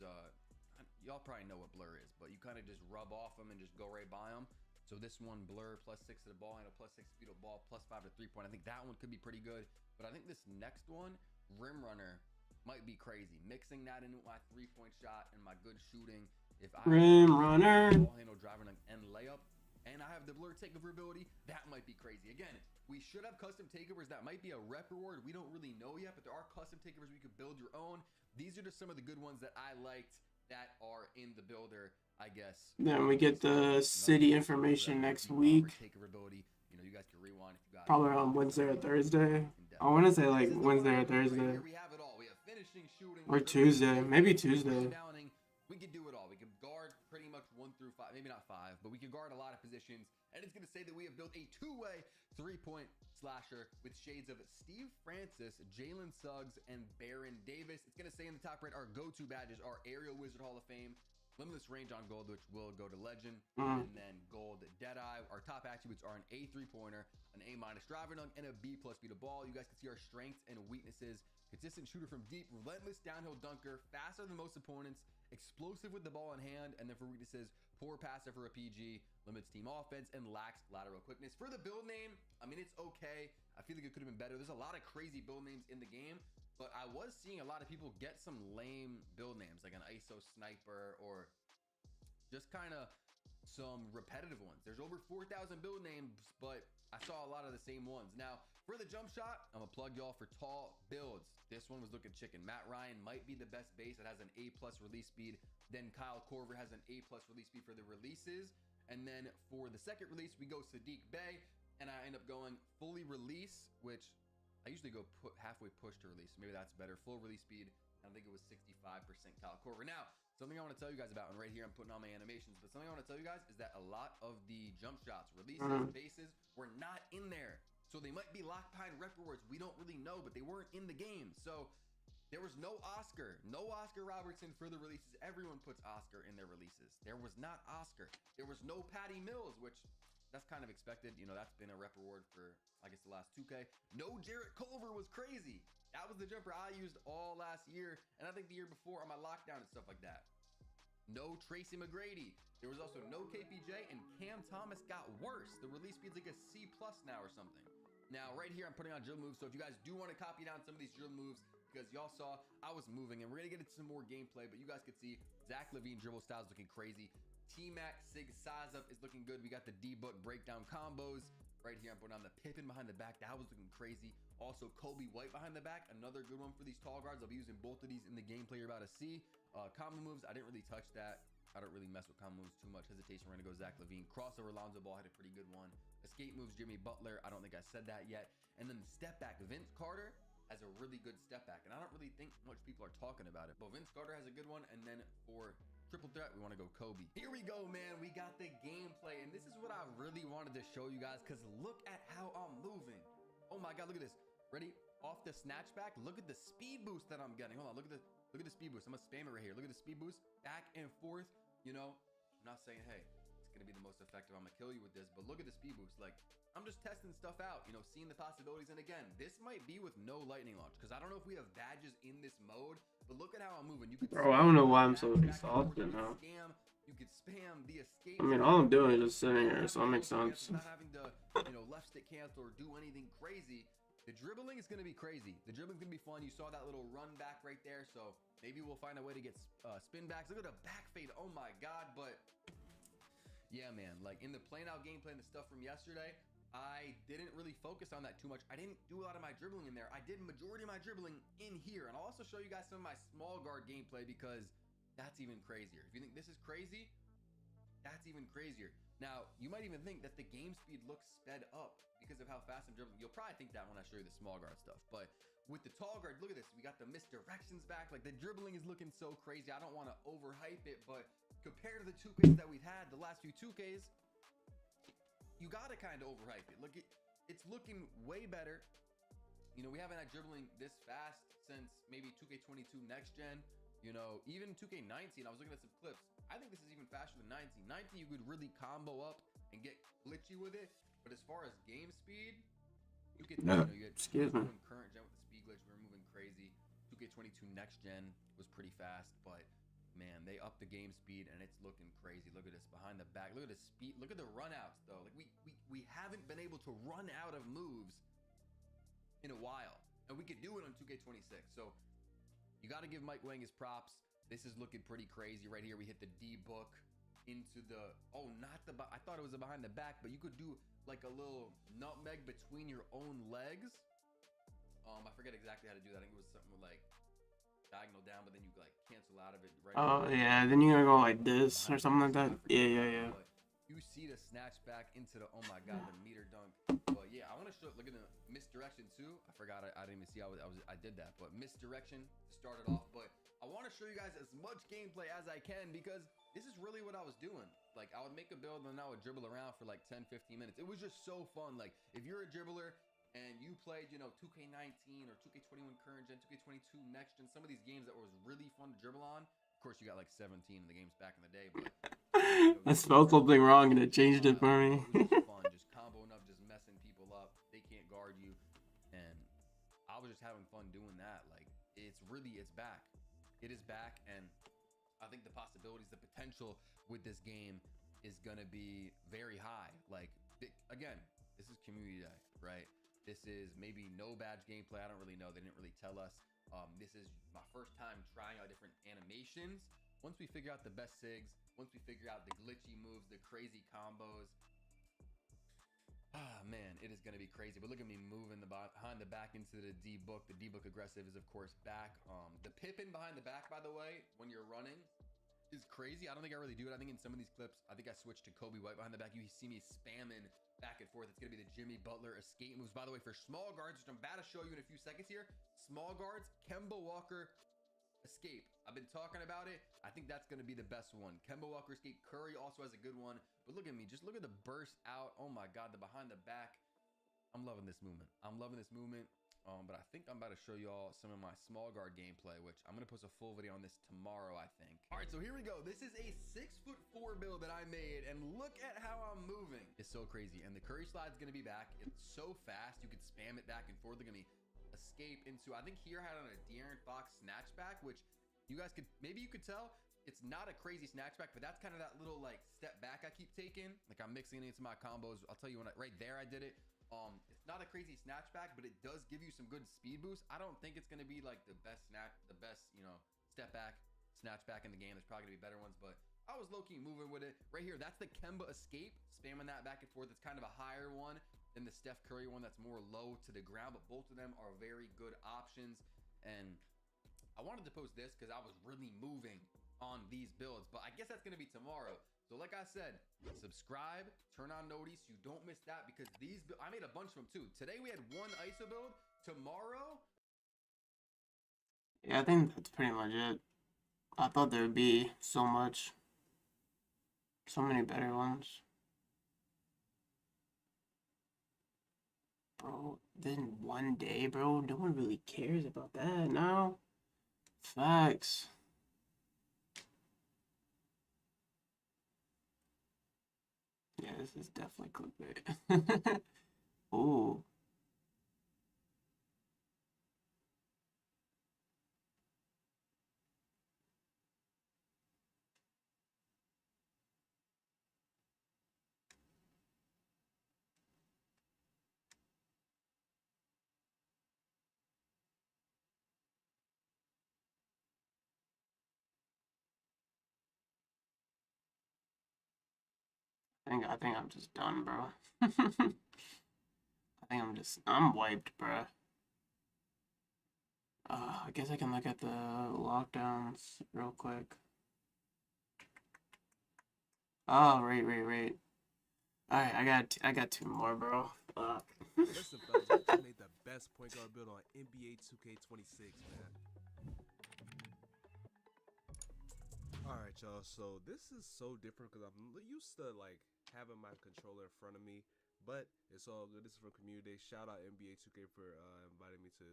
y'all probably know what blur is, but you kind of just rub off them and just go right by them. So this one, blur, +6 to the ball handle, +6 speed of ball, +5 to 3-point. I think that one could be pretty good. But I think this next one, rim runner, might be crazy. Mixing that in with my 3-point shot and my good shooting. If I rim runner, ball handle, driving and layup, and I have the blur takeover ability, that might be crazy. Again, we should have custom takeovers. That might be a rep reward. We don't really know yet, but there are custom takeovers where you could build your own. These are just some of the good ones that I liked that are in the builder, I guess. Then we get the city information next week. Takeover ability. You know, you guys can rewind if you guys. Probably on Wednesday or Thursday. I want to say like Wednesday or Thursday. We have it all. We have finishing, shooting, or Tuesday. Maybe Tuesday. We could do it all. We could guard pretty much 1 through 5, maybe not 5, but we can guard a lot of positions. And it's going to say that we have built a 2-way 3-point slasher with shades of Steve Francis, Jalen Suggs, and Baron Davis. It's going to say in the top right, our go-to badges are Aerial Wizard Hall of Fame, Limitless Range on gold, which will go to legend, and then gold Deadeye. Our top attributes are an A 3-pointer, an A- driver dunk, and a B+ speed of ball. You guys can see our strengths and weaknesses. Consistent shooter from deep, relentless downhill dunker, faster than most opponents, explosive with the ball in hand, and then for weaknesses, poor passer for a PG, limits team offense, and lacks lateral quickness. For the build name, I mean, it's okay. I feel like it could have been better. There's a lot of crazy build names in the game, but I was seeing a lot of people get some lame build names, like an ISO sniper, or just kind of some repetitive ones. There's over 4,000 build names, but I saw a lot of the same ones. Now, for the jump shot, I'm gonna plug y'all for tall builds. This one was looking chicken. Matt Ryan might be the best base. It has an A+ release speed, Then Kyle Korver has an A+ release speed for the releases. And then for the second release, we go Sadiq Bey, and I end up going fully release, which I usually go halfway push to release. Maybe that's better. Full release speed, I think it was 65% Kyle Korver. Now, something I want to tell you guys about, and right here I'm putting on my animations, but something I want to tell you guys is that a lot of the jump shots, releases, bases were not in there. So they might be Lock Pine rep rewards. We don't really know, but they weren't in the game. So there was no Oscar Robertson for the releases. Everyone puts Oscar in their releases. There was not Oscar. There was no Patty Mills, which that's kind of expected. You know, that's been a rep reward for, I guess, the last 2K. No Jarrett Culver was crazy. That was the jumper I used all last year, and I think the year before on my lockdown and stuff like that. No Tracy McGrady. There was also no KPJ, and Cam Thomas got worse. The release speed's like a C+ now or something. Now, right here, I'm putting on drill moves, so if you guys do want to copy down some of these drill moves, because y'all saw I was moving, and we're going to get into some more gameplay, but you guys could see Zach LaVine dribble styles looking crazy. T-Mac Sig size up is looking good. We got the D-Book breakdown combos. Right here, I'm putting on the Pippen behind the back. That was looking crazy. Also, Kobe White behind the back. Another good one for these tall guards. I'll be using both of these in the gameplay you're about to see. Combo moves, I didn't really touch that. I don't really mess with combo moves too much. Hesitation, we're going to go Zach LaVine. Crossover, Lonzo Ball had a pretty good one. Escape moves, Jimmy Butler. I don't think I said that yet. And then the step back, Vince Carter has a really good step back. And I don't really think much people are talking about it. But Vince Carter has a good one. And then for triple threat, we want to go Kobe. Here we go, man. We got the gameplay. And this is what I really wanted to show you guys, because look at how I'm moving. Oh my God, look at this. Ready? Off the snatch back. Look at the speed boost that I'm getting. Hold on, look at the speed boost. I'm gonna spam it right here. Look at the speed boost. Back and forth. You know, I'm not saying, hey, it's gonna be the most effective. I'm gonna kill you with this, but look at the speed boost. Like, I'm just testing stuff out, you know, seeing the possibilities. And again, this might be with no lightning launch, because I don't know if we have badges in this mode, but look at how I'm moving. You could Bro, I don't know why I'm so exhausted now. You could spam the escape. I mean, all I'm doing is just sitting here, so that makes sense. Not having to, you know, left stick cancel or do anything crazy. The dribbling is going to be crazy. The dribbling's going to be fun. You saw that little run back right there, so maybe we'll find a way to get spin backs. Look at the back fade. Oh my God. But yeah, man, like in the playing out gameplay and the stuff from yesterday, I didn't really focus on that too much. I didn't do a lot of my dribbling in there. I did majority of my dribbling in here. And I'll also show you guys some of my small guard gameplay, because that's even crazier. If you think this is crazy, that's even crazier. Now, you might even think that the game speed looks sped up because of how fast I'm dribbling. You'll probably think that when I show you the small guard stuff. But with the tall guard, look at this. We got the misdirections back. Like, the dribbling is looking so crazy. I don't want to overhype it, but compared to the 2Ks that we've had, the last few 2Ks, you got to kind of overhype it. Look, it's looking way better. You know, we haven't had dribbling this fast since maybe 2K22 next gen. You know, even 2K19, I was looking at some clips. I think this is even faster than 19. 19, you could really combo up and get glitchy with it. But as far as game speed, you could, you excuse me. Current gen with the speed glitch, we were moving crazy. 2K22 next gen was pretty fast, but man, they upped the game speed and it's looking crazy. Look at this behind the back. Look at the speed. Look at the run outs though. Like we haven't been able to run out of moves in a while, and we could do it on 2K26. So you got to give Mike Wang his props. This is looking pretty crazy right here. We hit the D-Book into the, oh, not the, I thought it was a behind the back, but you could do like a little nutmeg between your own legs. I forget exactly how to do that. I think it was something with like diagonal down, but then you like cancel out of it. Right. Oh yeah, then you're gonna go like this or something like that. Yeah. But you see the snatch back into the, oh my God, the meter dunk. But yeah, I want to show, look at the misdirection too. I forgot, I didn't even see how I did that, but misdirection started off. But I want to show you guys as much gameplay as I can, because this is really what I was doing. Like, I would make a build and then I would dribble around for like 10-15 minutes. It was just so fun. Like, if you're a dribbler and you played, you know, 2K19 or 2K21 current gen, 2K22 next gen, some of these games that was really fun to dribble on. Of course, you got like 17 in the games back in the day, but I spelled something wrong and it changed it for me. It was just fun, just comboing up, just messing people up. They can't guard you, and I was just having fun doing that. Like, it's back. It is back, and I think the possibilities, the potential with this game is gonna be very high. Like, again, this is community day, right? This is maybe no badge gameplay. I don't really know. They didn't really tell us. This is my first time trying out different animations. Once we figure out the best SIGs, once we figure out the glitchy moves, the crazy combos, man, it is going to be crazy. But look at me moving behind the back into the D-Book. The D-Book aggressive is, of course, back. The Pippin behind the back, by the way, when you're running, is crazy. I don't think I really do it. I think in some of these clips, I think I switched to Kobe White behind the back. You see me spamming back and forth. It's going to be the Jimmy Butler escape moves. By the way, for small guards, which I'm about to show you in a few seconds here, small guards, Kemba Walker escape. I've been talking about it. I think that's going to be the best one. Kemba Walker escape. Curry also has a good one. But look at me. Just look at the burst out. Oh my God, the behind the back. I'm loving this movement. I'm loving this movement. But I think I'm about to show y'all some of my small guard gameplay, which I'm going to post a full video on this tomorrow, I think. All right, so here we go. This is a 6'4" build that I made, and look at how I'm moving. It's so crazy. And the Curry slide's going to be back. It's so fast. You could spam it back and forth. Look at me. Escape into, I think here I had on a De'Aaron Fox snatchback, which you guys could, maybe you could tell it's not a crazy snatchback, but that's kind of that little like step back I keep taking. Like I'm mixing it into my combos. I'll tell you when right there I did it. It's not a crazy snatchback, but it does give you some good speed boost. I don't think it's going to be like the best, you know, step back, snatchback in the game. There's probably gonna be better ones, but I was low-key moving with it. Right here, that's the Kemba escape, spamming that back and forth. It's kind of a higher one than the Steph Curry one that's more low to the ground, but both of them are very good options. And I wanted to post this because I was really moving on these builds, but I guess that's gonna be tomorrow. So like I said, subscribe, turn on notice, you don't miss that, because these, I made a bunch of them too. Today we had one ISO build. Tomorrow, yeah, I think that's pretty much it. I thought there would be so many better ones. Bro, then one day, bro, no one really cares about that now. Facts. Yeah, this is definitely clickbait. Ooh. I think I'm just done, bro. I'm wiped, bro. I guess I can look at the lockdowns real quick. Oh, right. Alright, I got two more, bro. Fuck. Listen, fellas, I just made the best point guard build on NBA 2K26, man. Alright, y'all, so this is so different because I'm used to, like, having my controller in front of me, but it's all good. This is from Community Day. Shout out NBA 2K for inviting me to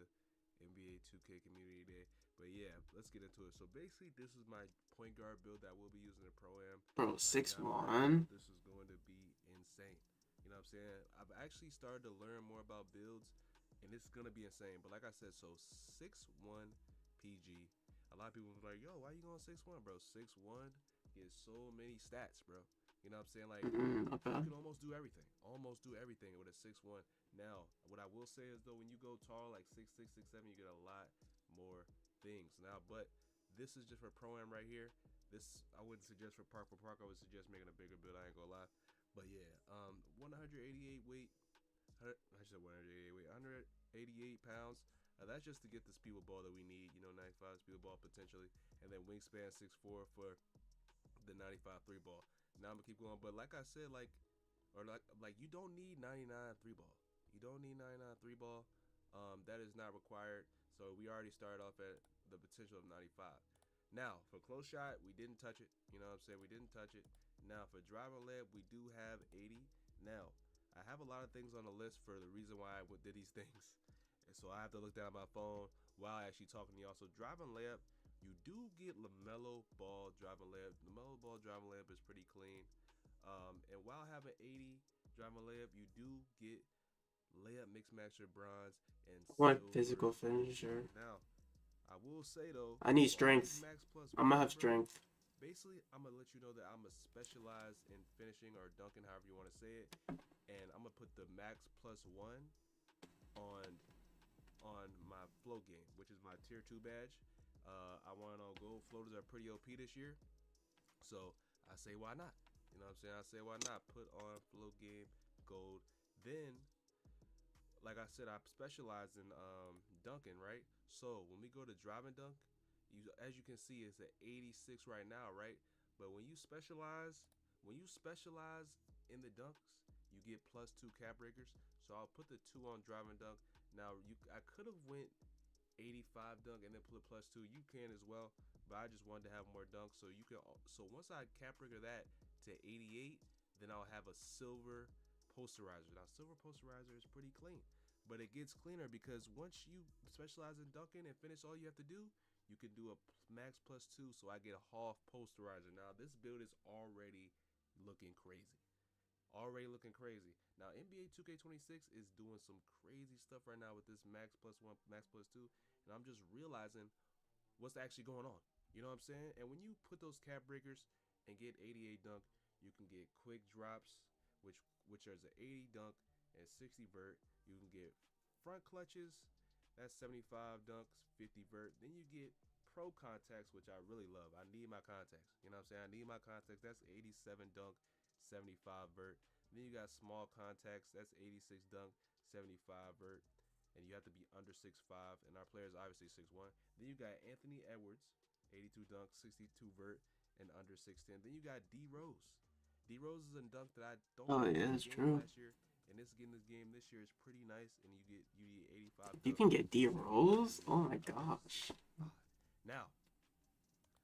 NBA 2K Community Day. But yeah, let's get into it. So basically, this is my point guard build that we'll be using in Pro-Am. Bro, 6'1". This is going to be insane. You know what I'm saying? I've actually started to learn more about builds, and it's going to be insane. But like I said, so 6'1" PG. A lot of people are like, yo, why you going 6'1", bro? 6'1" gets so many stats, bro. You know what I'm saying? Like, you can almost do everything. Almost do everything with a 6'1". Now, what I will say is, though, when you go tall, like 6'6", 6'7", you get a lot more things. Now, but this is just for Pro-Am right here. This, I wouldn't suggest for Park. For Park, I would suggest making a bigger build. I ain't gonna lie. But yeah, 188 weight. I said 188 weight. 188 pounds. That's just to get the speed ball that we need. You know, 95 speed ball potentially. And then wingspan 6'4" for the 95 3 ball. Now I'm gonna keep going, but like I said, like you don't need 99 3 ball. You don't need 99 3 ball. That is not required. So we already started off at the potential of 95. Now for close shot, we didn't touch it. You know what I'm saying? We didn't touch it. Now for driving layup, we do have 80. Now I have a lot of things on the list for the reason why I did these things, and so I have to look down at my phone while actually talking to y'all. So driving layup, you do get LaMelo Ball driving layup. LaMelo Ball driving layup is pretty clean. And while having 80 driving layup, you do get layup mix matcher bronze and what physical finisher? Now, I will say though, I need strength. I'm gonna have strength. Basically, I'm gonna let you know that I'm gonna specialize in finishing or dunking, however you want to say it, and I'm gonna put the max +1 on my float game, which is my tier 2 badge. I want on gold floaters are pretty OP this year, so I say why not? You know what I'm saying? I say why not? Put on float game gold. Then, like I said, I specialize in dunking, right? So when we go to drive and dunk, as you can see, it's at 86 right now, right? But when you specialize in the dunks, you get +2 cap breakers. So I'll put the 2 on driving dunk. Now I could have went 85 dunk and then put +2. You can as well, but I just wanted to have more dunks. So you can. So once I cap breaker that to 88, then I'll have a silver posterizer. Now silver posterizer is pretty clean, but it gets cleaner because once you specialize in dunking and finish, all you have to do, you can do a max +2. So I get a half posterizer. Now this build is already looking crazy. Now NBA 2K26 is doing some crazy stuff right now with this max +1, max +2, and I'm just realizing what's actually going on. You know what I'm saying? And when you put those cap breakers and get 88 dunk, you can get quick drops, which is an 80 dunk and 60 vert. You can get front clutches, that's 75 dunks, 50 vert. Then you get pro contacts, which I really love. I need my contacts. You know what I'm saying? I need my contacts. That's 87 dunk, 75 vert. Then you got small contacts. That's 86 dunk, 75 vert. And you have to be under 6'5", and our player is obviously 6'1". Then you got Anthony Edwards, 82 dunk, 62 vert, and under 6'10". Then you got D Rose. D Rose is a dunk that I don't. Oh yeah, that's true. Last year, and this game this year is pretty nice, and you get 85. You can get D Rose. Oh my gosh. Now,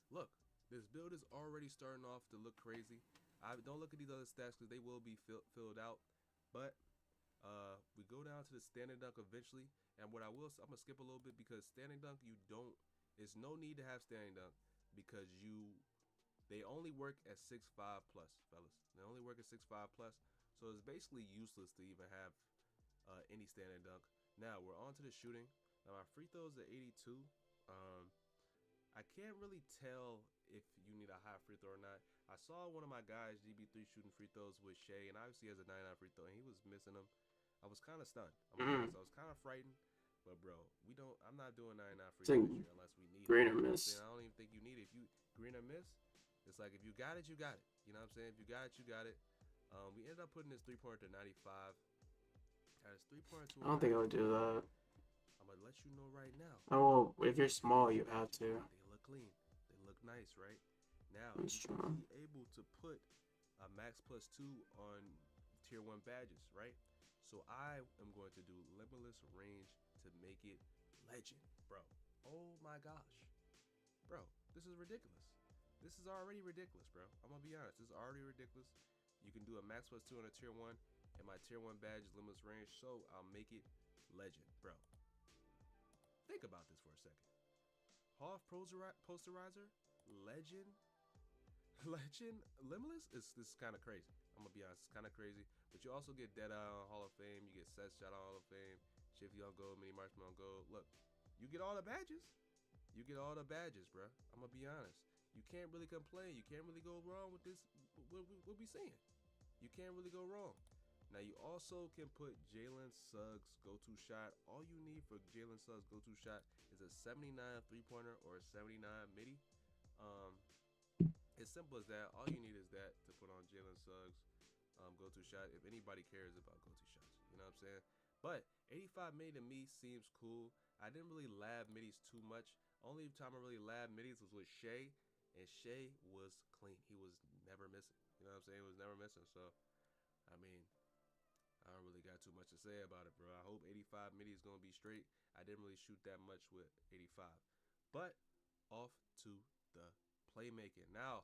look, this build is already starting off to look crazy. I don't look at these other stats because they will be filled out, but we go down to the standing dunk eventually. And what I'm gonna skip a little bit because standing dunk, there's no need to have standing dunk because they only work at 6'5" plus, fellas. They only work at 6'5" plus, so it's basically useless to even have any standing dunk. Now we're on to the shooting. Now my free throws at 82. I can't really tell if you need a high free throw or not. I saw one of my guys, GB3, shooting free throws with Shea, and obviously he has a 99 free throw, and he was missing them. I was kind of stunned. I was kind of frightened, but bro, I'm not doing 99 free throws this year unless we need green it. or miss. I don't even think you need it. If you green or miss, it's like if you got it, you got it. You know what I'm saying? If you got it, you got it. We ended up putting this 3-pointer to 95. His 3-pointer to I don't think I would do that. I'm gonna let you know right now. Oh, well, if you're small, you have to. They look clean. They look nice, right? Now That's you true. be able to put a max +2 on tier 1 badges, right? So I am going to do limitless range to make it legend, bro. Oh my gosh, bro, this is ridiculous. This is already ridiculous, bro. I'm gonna be honest. This is already ridiculous. You can do a max +2 on a tier 1, and my tier 1 badge is limitless range, so I'll make it legend, bro. Think about this for a second. Half posterizer, legend, limitless. This is kind of crazy. I'm gonna be honest, it's kind of crazy. But you also get Dead Eye on Hall of Fame. You get Seth Shot on Hall of Fame. Shifty on Gold, Mini Marshmallow on Gold. Look, you get all the badges. You get all the badges, bro. I'm gonna be honest. You can't really complain. You can't really go wrong with this. What we saying? You can't really go wrong. Now you also can put Jalen Suggs go-to shot. All you need for Jalen Suggs go-to shot is a 79 3-pointer or a 79 midi. As simple as that. All you need is that to put on Jalen Suggs go-to shot. If anybody cares about go-to shots, you know what I'm saying. But 85 midi to me seems cool. I didn't really lab midis too much. Only time I really lab midis was with Shea, and Shea was clean. He was never missing. You know what I'm saying? He was never missing. So, I mean, I don't really got too much to say about it, bro. I hope 85 midi is going to be straight. I didn't really shoot that much with 85. But off to the playmaking. Now,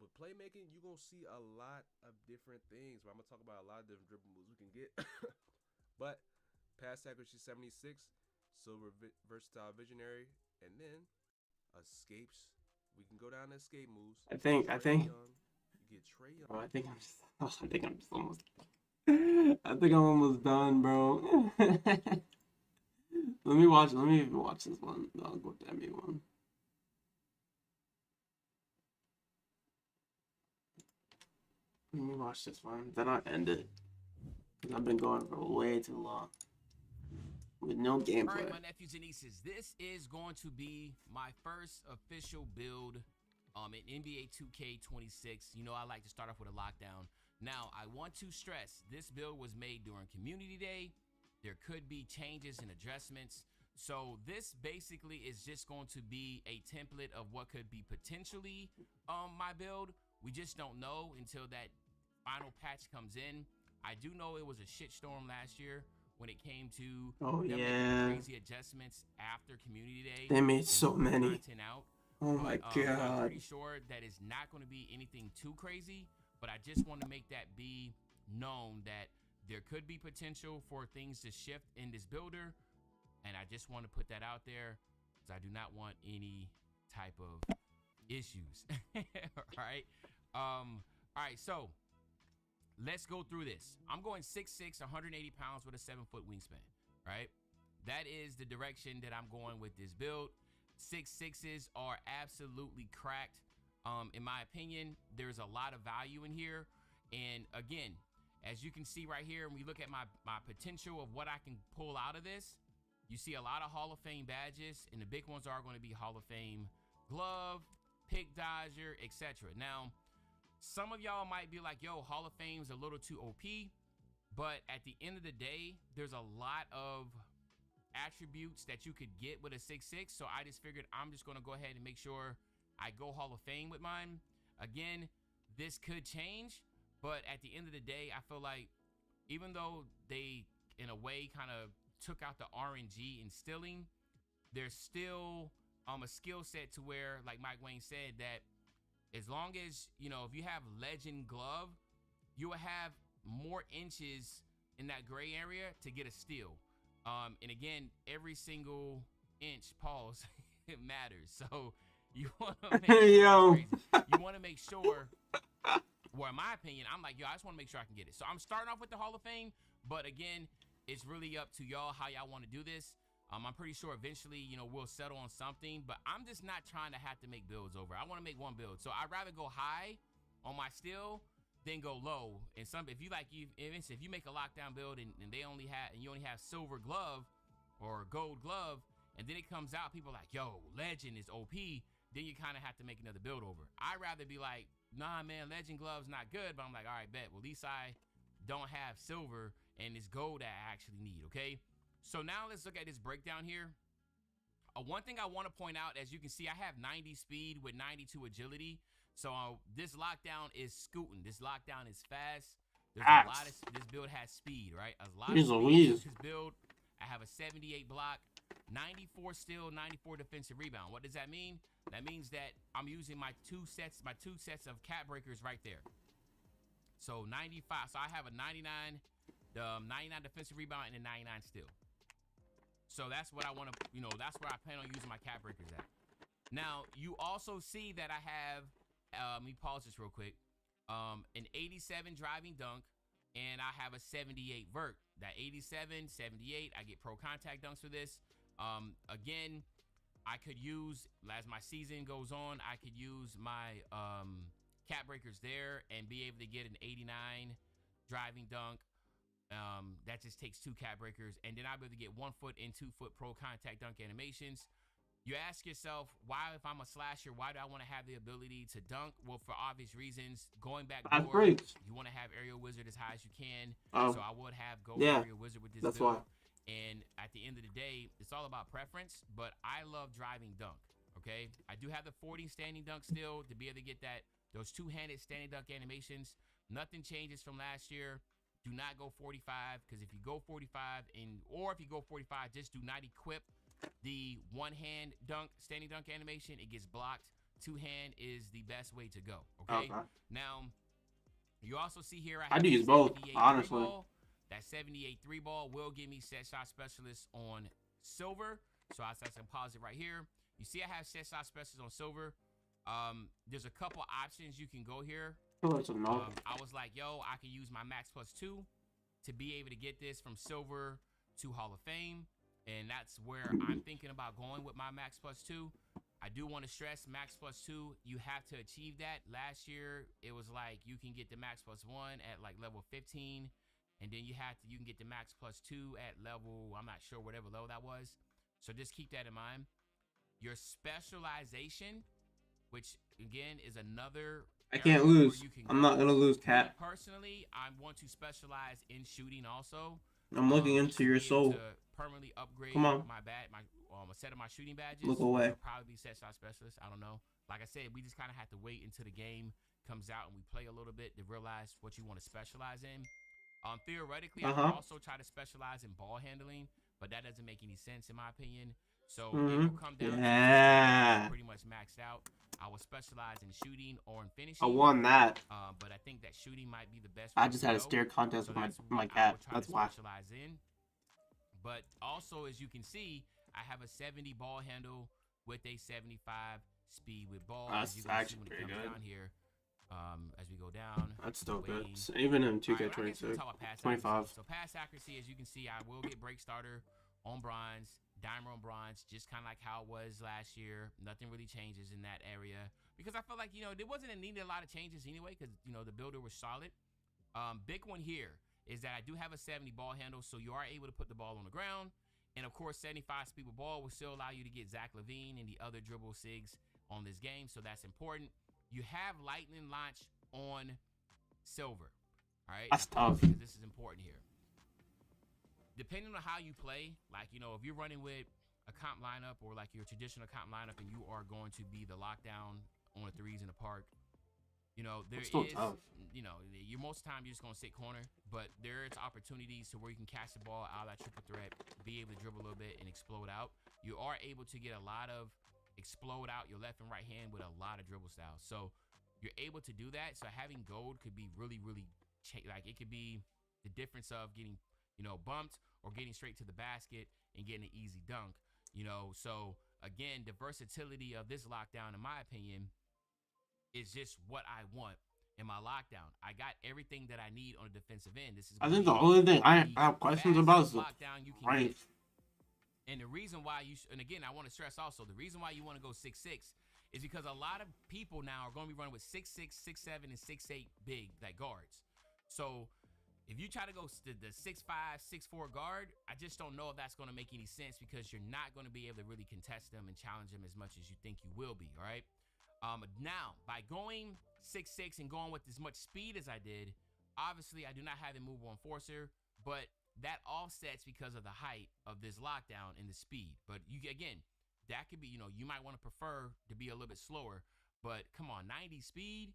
with playmaking, you're going to see a lot of different things. But I'm going to talk about a lot of different dribble moves we can get. But pass accuracy 76, silver versatile visionary, and then escapes. We can go down to escape moves. I think. You get Trae Young. Bro, I think I'm just almost. I think I'm almost done, bro. Let me watch this one. I'll go with the NBA one. Let me watch this one. Then I'll end it. I've been going for way too long with no gameplay. All right, my nephews and nieces, this is going to be my first official build in NBA 2K26. You know, I like to start off with a lockdown. Now, I want to stress, this build was made during Community Day. There could be changes and adjustments. So this basically is just going to be a template of what could be potentially my build. We just don't know until that final patch comes in. I do know it was a shitstorm last year when it came to them making crazy adjustments after Community Day. They made so many. Content out. Oh my god. I'm pretty sure that it's not going to be anything too crazy, but I just want to make that be known that there could be potential for things to shift in this builder, and I just want to put that out there because I do not want any type of issues. All right. All right, so let's go through this. I'm going 6'6", 180 pounds with a 7-foot wingspan, right? That is the direction that I'm going with this build. 6'6s are absolutely cracked. In my opinion, there's a lot of value in here. And again, as you can see right here, when we look at my potential of what I can pull out of this, you see a lot of Hall of Fame badges, and the big ones are going to be Hall of Fame glove, pick dodger, etc. Now, some of y'all might be like, yo, Hall of Fame's a little too OP, but at the end of the day, there's a lot of attributes that you could get with a 6'6", so I just figured I'm just going to go ahead and make sure I go Hall of Fame with mine. Again, this could change, but at the end of the day, I feel like even though they, in a way, kind of took out the RNG in stealing, there's still a skill set to where, like Mike Wayne said, that as long as, you know, if you have Legend Glove, you will have more inches in that gray area to get a steal. And again, every single inch, pause, it matters. So you want to make sure you want to make sure, well, in my opinion, I'm like, yo, I just want to make sure I can get it. So I'm starting off with the Hall of Fame, but again, it's really up to y'all how y'all want to do this. I'm pretty sure eventually, you know, we'll settle on something, but I'm just not trying to have to make builds over. I want to make one build. So I'd rather go high on my steal than go low. And if you make a lockdown build and you only have silver glove or gold glove, and then it comes out, people are like, yo, Legend is OP, then you kind of have to make another build over. I'd rather be like, nah, man, Legend glove's not good, but I'm like, all right, bet. Well, at least I don't have silver and it's gold that I actually need, okay? So now let's look at this breakdown here. One thing I want to point out, as you can see, I have 90 speed with 92 agility. So this lockdown is scooting. This lockdown is fast. There's a lot of, this build has speed, right? A lot of speed. This build, I have a 78 block, 94 steal, 94 defensive rebound. What does that mean? That means that I'm using my two sets of cap breakers right there. So 95. So I have a 99, the 99 defensive rebound and a 99 steal. So that's what I want to, that's where I plan on using my cap breakers at. Now, you also see that I have, let me pause this real quick, an 87 driving dunk, and I have a 78 vert. That 87, 78, I get pro contact dunks for this. Again, I could use, as my season goes on, I could use my cap breakers there and be able to get an 89 driving dunk. That just takes 2 cap breakers, and then I'll be able to get 1 foot and 2 foot pro contact dunk animations. You ask yourself, why, if I'm a slasher, why do I want to have the ability to dunk? Well, for obvious reasons. Going back door, you want to have aerial wizard as high as you can. So I would have aerial wizard with this build. And at the end of the day, it's all about preference, but I love driving dunk, okay? I do have the 40 standing dunk still to be able to get those two-handed standing dunk animations. Nothing changes from last year. Do not go 45, because if you go 45, or if you go 45, just do not equip the one-hand dunk, standing dunk animation. It gets blocked. Two-hand is the best way to go, okay? Now, you also see here I do use both, honestly. That 78 3 ball will give me set shot specialist on silver. So I can pause it right here. You see I have set shot specialist on silver. There's a couple options you can go here. I was like, yo, I can use my max +2 to be able to get this from silver to Hall of Fame. And that's where I'm thinking about going with my max +2. I do want to stress max +2, you have to achieve that. Last year, it was like you can get the max +1 at like level 15. And then you can get the max +2 at level, I'm not sure, whatever level that was. So just keep that in mind. Your specialization, which again is another, I can't lose. I'm not gonna lose, Cat. Personally, I want to specialize in shooting also. I'm looking into your soul. To permanently upgrade Come on. my a set of my shooting badges. Look away. It'll probably be set shot specialist. I don't know. Like I said, we just kind of have to wait until the game comes out and we play a little bit to realize what you want to specialize in. Theoretically, I could also try to specialize in ball handling, but that doesn't make any sense in my opinion. So it will come down to pretty much maxed out. I will specialize in shooting or in finishing. I won that. But I think that shooting might be the best. I just had a stare contest with my cat. That's why. Specialize in. But also, as you can see, I have a 70 ball handle with a 75 speed with ball. That's actually pretty good. Down here, as we go down. That's still good. Even in 2K26, 25. So pass accuracy, as you can see, I will get break starter on bronze, dimer on bronze, just kind of like how it was last year. Nothing really changes in that area because I felt like, you know, there wasn't needed a lot of changes anyway because, you know, the builder was solid. Big one here is that I do have a 70 ball handle, so you are able to put the ball on the ground. And, of course, 75 speed with ball will still allow you to get Zach LaVine and the other dribble SIGs on this game, so that's important. You have lightning launch on silver, all right? That's tough. Because this is important here. Depending on how you play, like, you know, if you're running with a comp lineup or like your traditional comp lineup and you are going to be the lockdown on the threes in the park, you know, there is, you know, you're most of the time you're just going to sit corner, but there's opportunities to where you can catch the ball out of that triple threat, be able to dribble a little bit and explode out. You are able to get a lot of explode out your left and right hand with a lot of dribble styles. So you're able to do that. So having gold could be really, really, like it could be the difference of getting, you know, bumped or getting straight to the basket and getting an easy dunk, you know. So again, the versatility of this lockdown, in my opinion, is just what I want in my lockdown. I got everything that I need on the defensive end. This is I think the only thing I have questions about is the range. And the reason why and again, I want to stress also, the reason why you want to go 6'6" is because a lot of people now are going to be running with 6'6", 6'7", and 6'8" big, like guards. So if you try to go the 6'5", 6'4" guard, I just don't know if that's going to make any sense because you're not going to be able to really contest them and challenge them as much as you think you will be, all right? Now, by going 6'6" and going with as much speed as I did, obviously I do not have a move on enforcer, but that offsets because of the height of this lockdown and the speed. But you again, that could be, you know, you might want to prefer to be a little bit slower, but come on, 90 speed,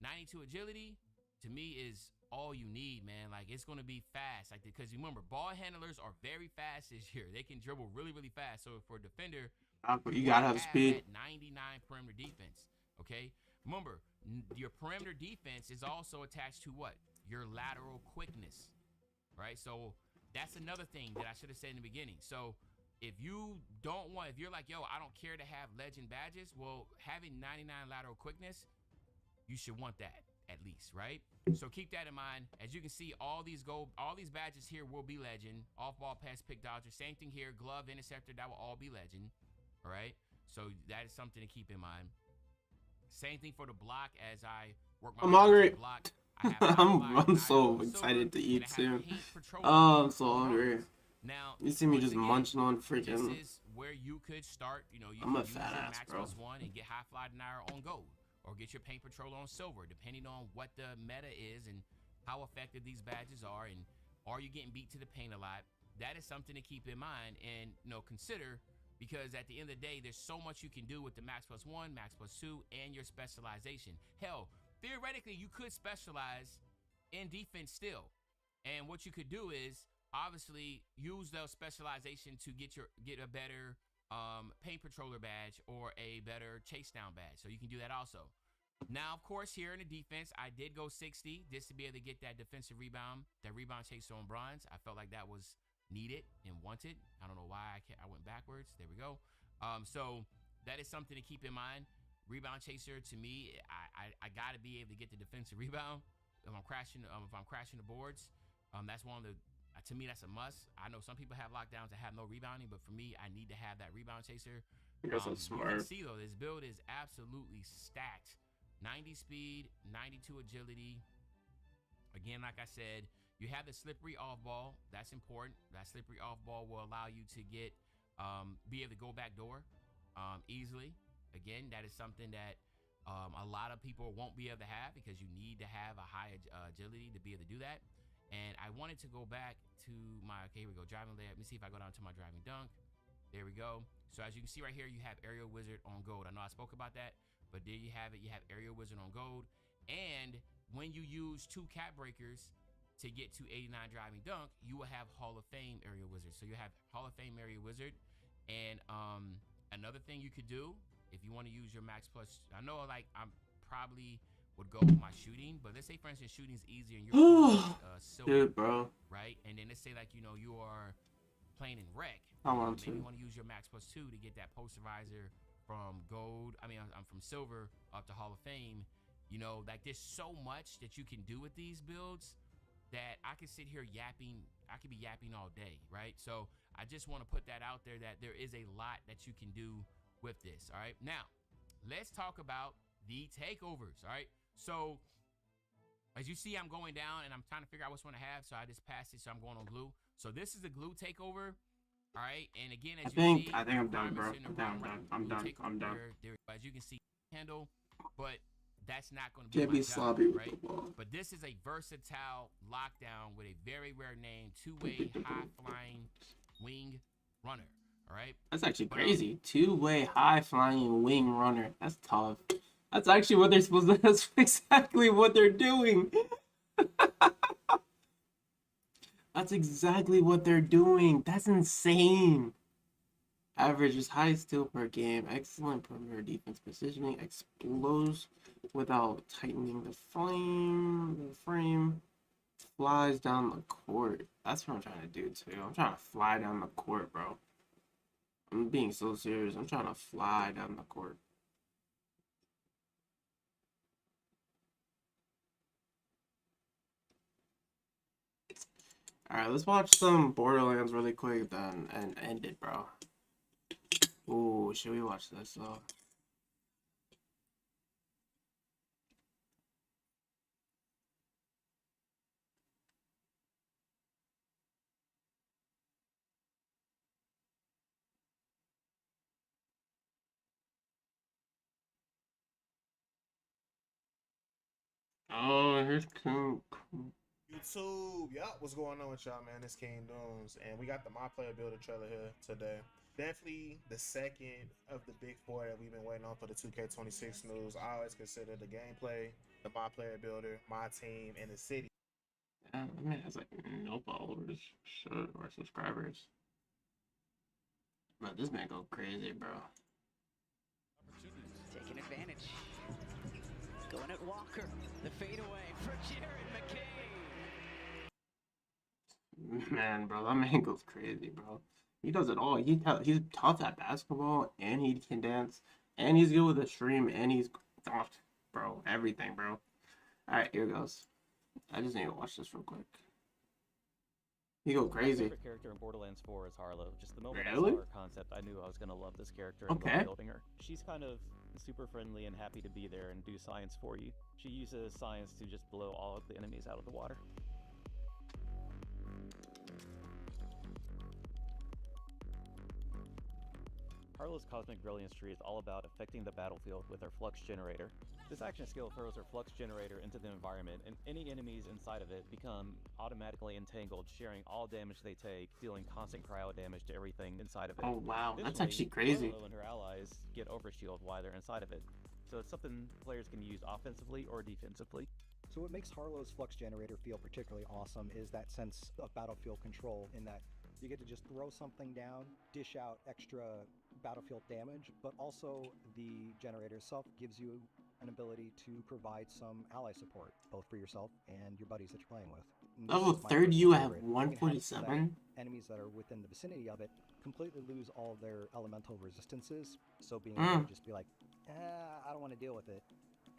92 agility, to me is all you need, man. Like, it's going to be fast, like, because remember, ball handlers are very fast this year. They can dribble really, really fast. So for a defender, you gotta have speed. 99 perimeter defense, okay? Remember, your perimeter defense is also attached to what? Your lateral quickness, right? So that's another thing that I should have said in the beginning. So if you don't want, if you're like, yo, I don't care to have legend badges, well, having 99 lateral quickness, you should want that at least, right? So keep that in mind. As you can see, all these badges here will be legend. Off ball pass, pick dodger. Same thing here, glove, interceptor, that will all be legend. All right, so that is something to keep in mind. Same thing for the block as I work my block. I'm so excited to eat soon. Oh, I'm so hungry. Now you see me just munching on freaking. This is where you could start. You know, you I'm can a fat ass, max bro. +1 and get high fly denier on gold, or get your paint patroller on silver, depending on what the meta is and how effective these badges are, and are you getting beat to the paint a lot? That is something to keep in mind and, you know, consider. Because at the end of the day, there's so much you can do with the max +1, max +2, and your specialization. Hell, theoretically, you could specialize in defense still. And what you could do is obviously use those specialization to get a better paint patroller badge or a better chase down badge. So you can do that also. Now, of course, here in the defense, I did go 60 just to be able to get that defensive rebound, that rebound chaser on bronze. I felt like that was needed and wanted. I don't know why I went backwards. There we go. So that is something to keep in mind. Rebound chaser, to me, I got to be able to get the defensive rebound if I'm crashing the boards. That's one of the, to me, that's a must. I know some people have lockdowns that have no rebounding, but for me, I need to have that rebound chaser. Because I'm smart. You can see though, this build is absolutely stacked. 90 speed, 92 agility. Again, like I said, you have the slippery off ball. That's important. That slippery off ball will allow you to get, be able to go back door easily. Again, that is something that a lot of people won't be able to have because you need to have a high agility to be able to do that. And I wanted to go back to my, okay, here we go, driving layup. Let me see if I go down to my driving dunk. There we go. So as you can see right here, you have Aerial Wizard on gold. I know I spoke about that, but there you have it. You have Aerial Wizard on gold. And when you use 2 cap breakers to get to 89 driving dunk, you will have Hall of Fame Aerial Wizard. So you have Hall of Fame Aerial Wizard. And another thing you could do, if you want to use your max plus, I know like I'm probably would go with my shooting, but let's say for instance shooting is easier and you're silver, dude, bro. right? And then let's say like, you know, you are playing in rec. Maybe you want to use your max plus 2 to get that posterizer from gold. I mean, I'm from silver up to Hall of Fame. You know, like there's so much that you can do with these builds that I could sit here yapping. I could be yapping all day, right? So I just want to put that out there that there is a lot that you can do with this. All right, now let's talk about the takeovers. All right, so as you see, I'm going down and I'm trying to figure out which one to have. So I just passed it. So I'm going on glue. So this is the glue takeover. All right. And again, as I you see, think I'm done, bro. I'm done. As you can see, handle, but that's not going to be my job, right? But this is a versatile lockdown with a very rare name, 2-way high flying wing runner. All right. That's actually crazy. 2-way high flying wing runner. That's tough. That's actually what they're supposed to. That's exactly what they're doing. That's exactly what they're doing. That's insane. Average is high steal per game. Excellent perimeter defense positioning. Explodes without tightening the frame. Flies down the court. That's what I'm trying to do too. I'm trying to fly down the court, bro. I'm being so serious. I'm trying to fly down the court. Alright, let's watch some Borderlands really quick then and end it, bro. Ooh, should we watch this though? Oh, here's Coon. YouTube, yup, what's going on with y'all, man? It's King Dooms, and we got the MyPLAYER builder trailer here today. Definitely the second of the big four that we've been waiting on for the 2K26 news. I always consider the gameplay, the MyPLAYER builder, my team, and the city. I mean, it has like no followers or subscribers. But this man go crazy, bro. Taking advantage. Going at Walker. The fadeaway for Jared McKay. Man, bro, that man goes crazy, bro. He does it all. He's tough at basketball, and he can dance, and he's good with the stream, and he's tough, bro. Everything, bro. All right, here goes. I just need to watch this real quick. He go crazy. My favorite character in Borderlands 4 is Harlow. Just the moment Really? I saw her concept, I knew I was gonna love this character and Okay. love building her. She's kind of super friendly and happy to be there and do science for you. She uses science to just blow all of the enemies out of the water. Harlow's Cosmic Brilliance tree is all about affecting the battlefield with her Flux Generator. This action skill throws her Flux Generator into the environment, and any enemies inside of it become automatically entangled, sharing all damage they take, dealing constant cryo damage to everything inside of it. Oh, wow. That's Additionally, actually crazy. Harlow and her allies get overshield while they're inside of it, so it's something players can use offensively or defensively. So what makes Harlow's Flux Generator feel particularly awesome is that sense of battlefield control, in that you get to just throw something down, dish out extra battlefield damage, but also the generator itself gives you an ability to provide some ally support, both for yourself and your buddies that you're playing with. And this Level is my 30, personal you have favorite. You can have it so that 147? enemies that are within the vicinity of it completely lose all their elemental resistances, so being Mm. able to just be like, I don't want to deal with it.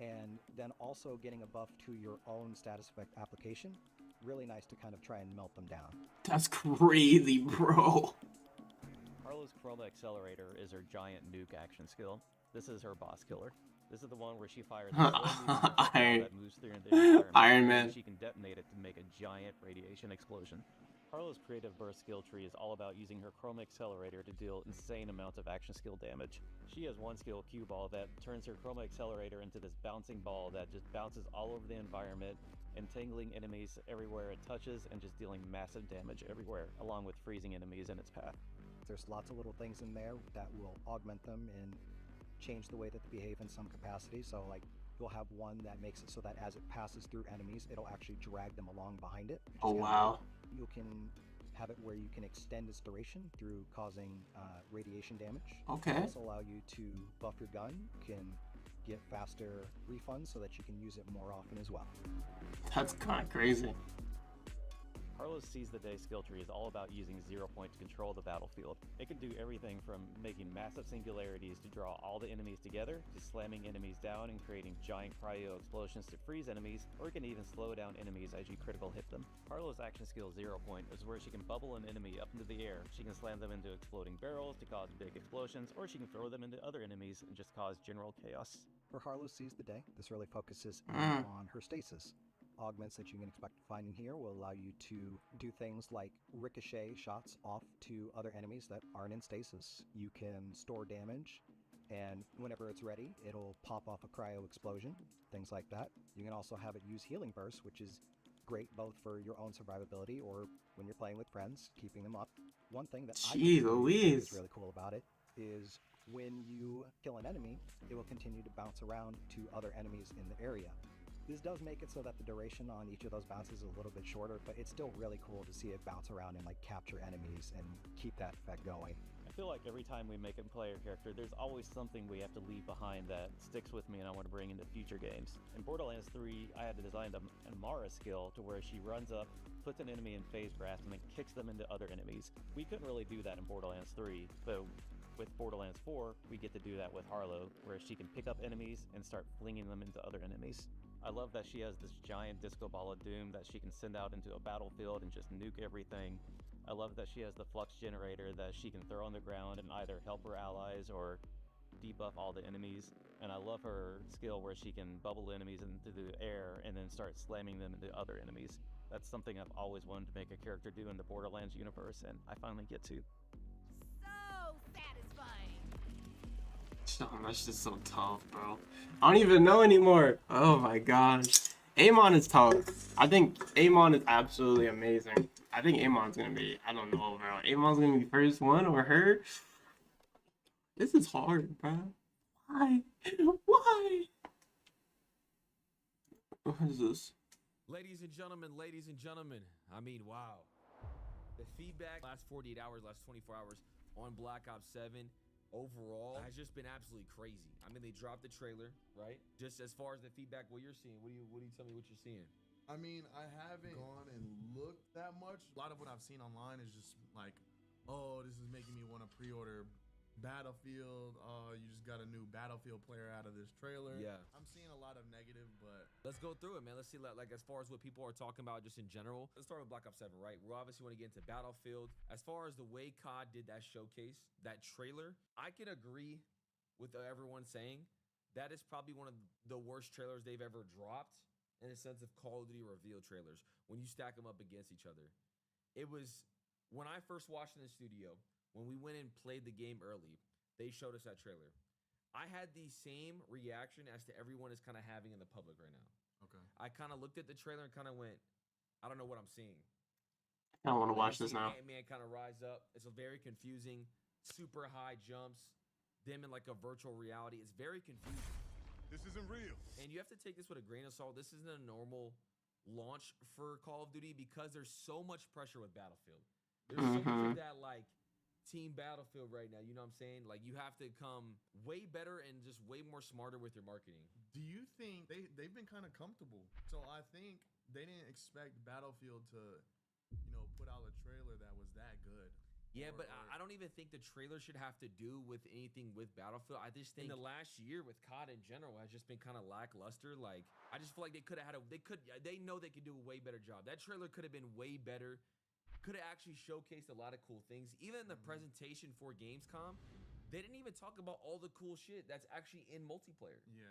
And then also getting a buff to your own status effect application, really nice to kind of try and melt them down. That's crazy, bro. Harlow's Chroma Accelerator is her giant nuke action skill. This is her boss killer. This is the one where she fires a Iron- that moves through the environment. Iron Man. She can detonate it to make a giant radiation explosion. Harlow's creative burst skill tree is all about using her Chroma Accelerator to deal insane amounts of action skill damage. She has one skill, Cue Ball, that turns her Chroma Accelerator into this bouncing ball that just bounces all over the environment entangling enemies everywhere it touches and just dealing massive damage everywhere, along with freezing enemies in its path. There's lots of little things in there that will augment them and change the way that they behave in some capacity. So like you'll have one that makes it so that as it passes through enemies, it'll actually drag them along behind it. Oh wow. You can have it where you can extend its duration through causing radiation damage. Okay. It'll also allow you to buff your gun, can get faster refunds so that you can use it more often as well. That's kind of crazy. Harlow's Seize the Day skill tree is all about using 0 point to control the battlefield. It can do everything from making massive singularities to draw all the enemies together, to slamming enemies down and creating giant cryo explosions to freeze enemies, or it can even slow down enemies as you critical hit them. Harlow's action skill 0 point is where she can bubble an enemy up into the air. She can slam them into exploding barrels to cause big explosions, or she can throw them into other enemies and just cause general chaos. For Harlow Seize the Day, this really focuses on her stasis. Augments that you can expect to find in here will allow you to do things like ricochet shots off to other enemies that aren't in stasis. You can store damage, and whenever it's ready, it'll pop off a cryo explosion, things like that. You can also have it use healing bursts, which is great both for your own survivability or when you're playing with friends, keeping them up. One thing that I think is really cool about it is when you kill an enemy, it will continue to bounce around to other enemies in the area. This does make it so that the duration on each of those bounces is a little bit shorter, but it's still really cool to see it bounce around and like capture enemies and keep that effect going. I feel like every time we make a player character, there's always something we have to leave behind that sticks with me and I want to bring into future games. In Borderlands 3, I had designed a Mara skill to where she runs up, puts an enemy in phase grasp, and then kicks them into other enemies. We couldn't really do that in Borderlands 3, but with Borderlands 4, we get to do that with Harlow, where she can pick up enemies and start flinging them into other enemies. I love that she has this giant disco ball of doom that she can send out into a battlefield and just nuke everything. I love that she has the flux generator that she can throw on the ground and either help her allies or debuff all the enemies. And I love her skill where she can bubble enemies into the air and then start slamming them into other enemies. That's something I've always wanted to make a character do in the Borderlands universe, and I finally get to. So satisfying. That's just so tough, bro. I don't even know anymore. Oh my gosh. Amon is tough. I think Amon is absolutely amazing. I think Amon's gonna be, I don't know, bro. Amon's gonna be first one over her. This is hard, bro. Why? Why? What is this? Ladies and gentlemen, I mean, wow. The feedback last 48 hours, last 24 hours on Black Ops 7 overall has just been absolutely crazy. I mean, they dropped the trailer, right? Just as far as the feedback, what you're seeing, what do you tell me what you're seeing? I mean, I haven't gone and looked that much. A lot of what I've seen online is just like, oh, this is making me want to pre-order Battlefield. Oh, you just got a new Battlefield player out of this trailer. Yeah. I'm seeing a lot of negative, but Let's go through it, man. Let's see, like, as far as what people are talking about just in general. Let's start with Black Ops 7, right? We obviously want to get into Battlefield. As far as the way COD did that showcase, that trailer, I can agree with everyone saying that is probably one of the worst trailers they've ever dropped in a sense of Call of Duty reveal trailers when you stack them up against each other. It was, when I first watched in the studio, when we went and played the game early, they showed us that trailer. I had the same reaction as to everyone is kind of having in the public right now. Okay. I kind of looked at the trailer and kind of went, I don't know what I'm seeing. I don't want to watch this now. Ant-Man kind of rise up. It's a very confusing, super high jumps, them in like a virtual reality. It's very confusing. This isn't real. And you have to take this with a grain of salt. This isn't a normal launch for Call of Duty because there's so much pressure with Battlefield. There's so much of that like team Battlefield right now, you know what I'm saying? Like you have to come way better and just way more smarter with your marketing. Do you think they've been kind of comfortable? So I think they didn't expect Battlefield to, put out a trailer that was that good. Yeah, but I don't even think the trailer should have to do with anything with Battlefield. I just think in the last year with COD in general has just been kind of lackluster. Like I just feel like they could have had they know they could do a way better job. That trailer could have been way better. Could have actually showcased a lot of cool things. Even in the presentation for Gamescom, they didn't even talk about all the cool shit that's actually in multiplayer. Yeah.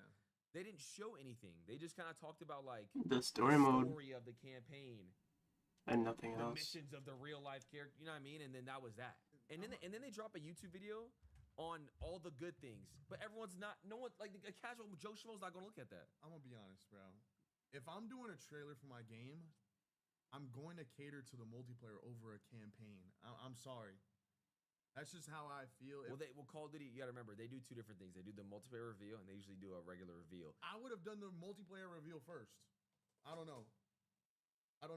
They didn't show anything. They just kind of talked about like the story mode of the campaign and nothing the else. missions of the real life character, you know what I mean? And then that was that. And then they drop a YouTube video on all the good things, but everyone's not. No one like a casual Joe Schmo's not gonna look at that. I'm gonna be honest, bro. if I'm doing a trailer for my game, I'm going to cater to the multiplayer over a campaign. I'm sorry. That's just how I feel. Well, Call of Duty, you gotta remember, they do two different things. They do the multiplayer reveal, and they usually do a regular reveal. I would have done the multiplayer reveal first. I don't know. I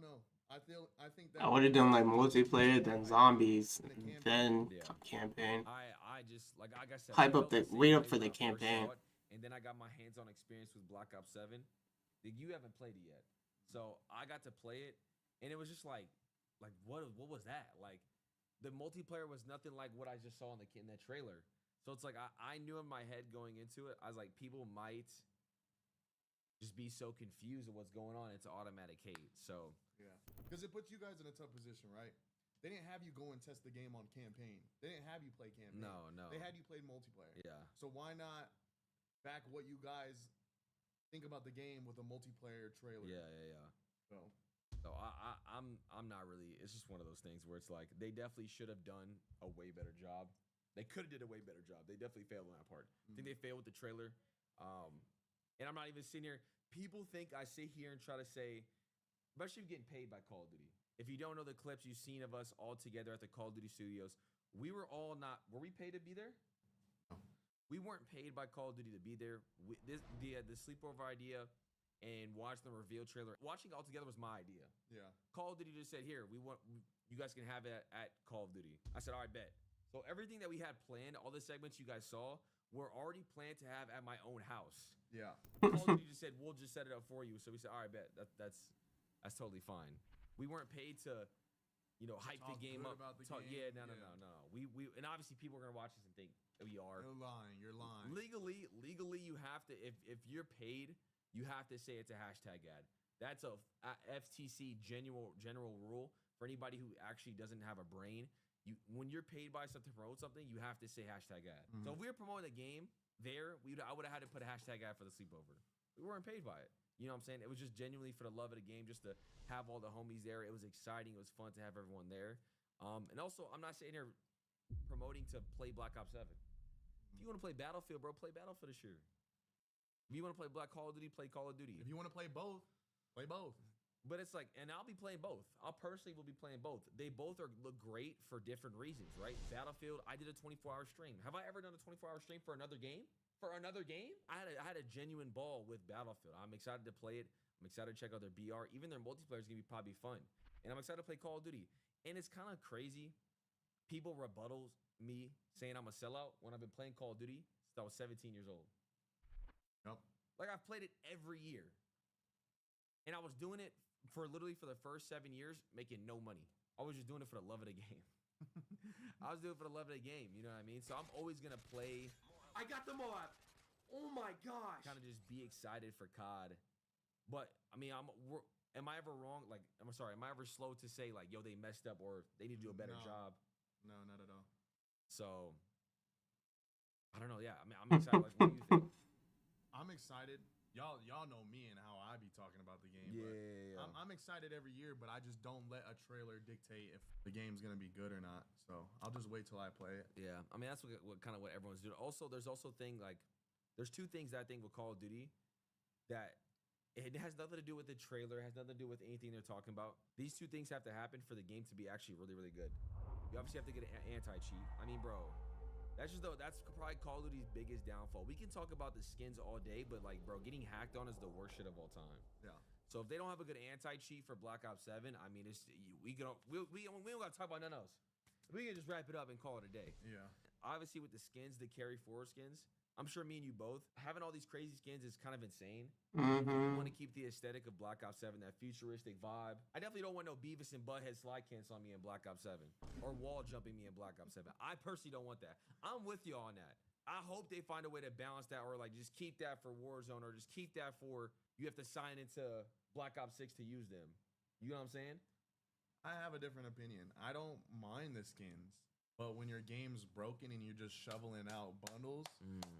think that I would have done like multiplayer, then zombies, then campaign. I just like I said, Hype I up felt the same wait way up for when the I first campaign. saw it, and then I got my hands on experience with Black Ops 7. You haven't played it yet, so I got to play it, and it was just like what was that? Like the multiplayer was nothing like what I just saw in the trailer. So it's like I knew in my head going into it, I was like, people might just be so confused at what's going on. It's automatic hate. So yeah, because it puts you guys in a tough position, right? They didn't have you go and test the game on campaign. They didn't have you play campaign. No. They had you play multiplayer. Yeah. So why not back what you guys think about the game with a multiplayer trailer? Yeah. So I'm not really. It's just one of those things where it's like they definitely should have done a way better job. They could have did a way better job. They definitely failed on that part. I think they failed with the trailer. And I'm not even sitting here. People think I sit here and try to say, especially getting paid by Call of Duty. If you don't know the clips you've seen of us all together at the Call of Duty studios, we were all not. Were we paid to be there? No. We weren't paid by Call of Duty to be there. The sleepover idea and watching the reveal trailer, watching it all together was my idea. Yeah. Call of Duty just said, here, you guys can have it at Call of Duty. I said, all right, bet. So everything that we had planned, all the segments you guys saw, were already planned to have at my own house. Yeah. Call of Duty just said, we'll just set it up for you. So we said, all right, bet. That's totally fine. We weren't paid to, hype the game up. Game. Yeah, no. We and obviously people are gonna watch this and think we are. You're lying. Legally, you have to. If you're paid, you have to say it's a hashtag ad. That's a FTC general rule for anybody who actually doesn't have a brain. When you're paid by something to promote something, you have to say hashtag ad. So if we were promoting the game there, I would have had to put a hashtag ad for the sleepover. We weren't paid by it. You know what I'm saying? It was just genuinely for the love of the game, just to have all the homies there. It was exciting. It was fun to have everyone there. And also, I'm not sitting here promoting to play Black Ops 7. If you want to play Battlefield, bro, play Battlefield this year. If you want to play Call of Duty, play Call of Duty. If you want to play both, play both. But it's like, and I'll be playing both. I personally will be playing both. They both look great for different reasons, right? Battlefield, I did a 24-hour stream. Have I ever done a 24-hour stream for another game? For another game? I had a genuine ball with Battlefield. I'm excited to play it. I'm excited to check out their BR. Even their multiplayer is going to be probably fun. And I'm excited to play Call of Duty. And it's kind of crazy. People rebuttal me saying I'm a sellout when I've been playing Call of Duty since I was 17 years old. Yep. Like, I've played it every year. And I was doing it for the first 7 years, making no money. I was just doing it for the love of the game. I was doing it for the love of the game, you know what I mean? So I'm always going to play. I got the mod. Oh my gosh. Kind of just be excited for COD. But, I mean, am I ever wrong? Like, am I ever slow to say, like, yo, they messed up or they need to do a better job? No, not at all. So, I don't know. Yeah, I mean, I'm excited. Like, what do you think? I'm excited. Y'all know me and how I be talking about the game. Yeah. I'm excited every year, but I just don't let a trailer dictate if the game's gonna be good or not. So I'll just wait till I play it. Yeah, I mean that's what everyone's doing. Also, there's two things that I think with Call of Duty that it has nothing to do with the trailer, it has nothing to do with anything they're talking about. These two things have to happen for the game to be actually really, really good. You obviously have to get an anti-cheat. I mean, bro. That's probably Call of Duty's biggest downfall. We can talk about the skins all day, but like, bro, getting hacked on is the worst shit of all time. Yeah. So if they don't have a good anti-cheat for Black Ops 7, I mean, we don't got to talk about nothing else. We can just wrap it up and call it a day. Yeah. Obviously, with the skins, the carry forward skins, I'm sure me and you both, having all these crazy skins is kind of insane. You want to keep the aesthetic of Black Ops 7, that futuristic vibe. I definitely don't want no Beavis and Butthead slide cancel on me in Black Ops 7 or wall jumping me in Black Ops 7. I personally don't want that. I'm with you on that. I hope they find a way to balance that or like just keep that for Warzone or just keep that for you have to sign into Black Ops 6 to use them. You know what I'm saying? I have a different opinion. I don't mind the skins. But when your game's broken and you're just shoveling out bundles,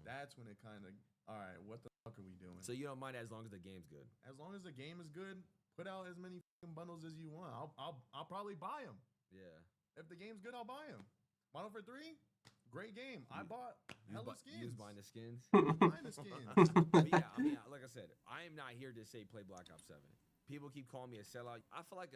that's when it kind of, all right, what the fuck are we doing? So you don't mind as long as the game's good? As long as the game is good, put out as many bundles as you want. I'll probably buy them. Yeah. If the game's good, I'll buy them. Model for 3, Great game. I bought hella skins. You was buying the skins. Buying the skins. But yeah, I mean, like I said, I am not here to say play Black Ops 7. People keep calling me a sellout. I feel like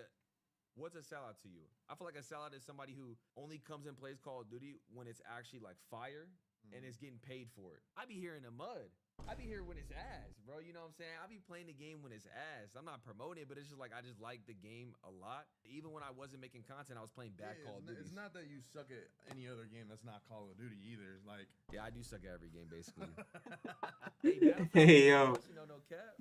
what's a sellout to you? I feel like a sellout is somebody who only comes and plays Call of Duty when it's actually like fire and is getting paid for it. I be here in the mud. I be here when it's ass, bro. You know what I'm saying? I be playing the game when it's ass. I'm not promoting it, but it's just like I just like the game a lot. Even when I wasn't making content, I was playing bad Call of Duty. It's not that you suck at any other game that's not Call of Duty either. Like, yeah, I do suck at every game basically. Hey, yo. You know, no cap.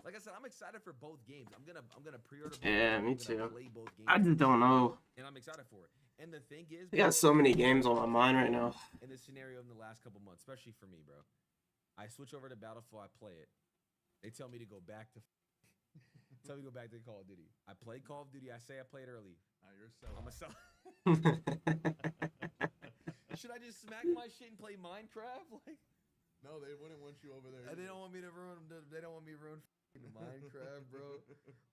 Like I said, I'm excited for both games. I'm gonna pre-order. Yeah, me too. Play both games. I just don't know. And I'm excited for it. And the thing is, I got so many games on my mind right now. In this scenario in the last couple months, especially for me, bro. I switch over to Battlefield, I play it. They tell me to go back to Call of Duty. I play Call of Duty, I say I played early. You're a sellout. I'm a sellout. Should I just smack my shit and play Minecraft? Like, no, they wouldn't want you over there. They don't want me to ruin Minecraft, bro.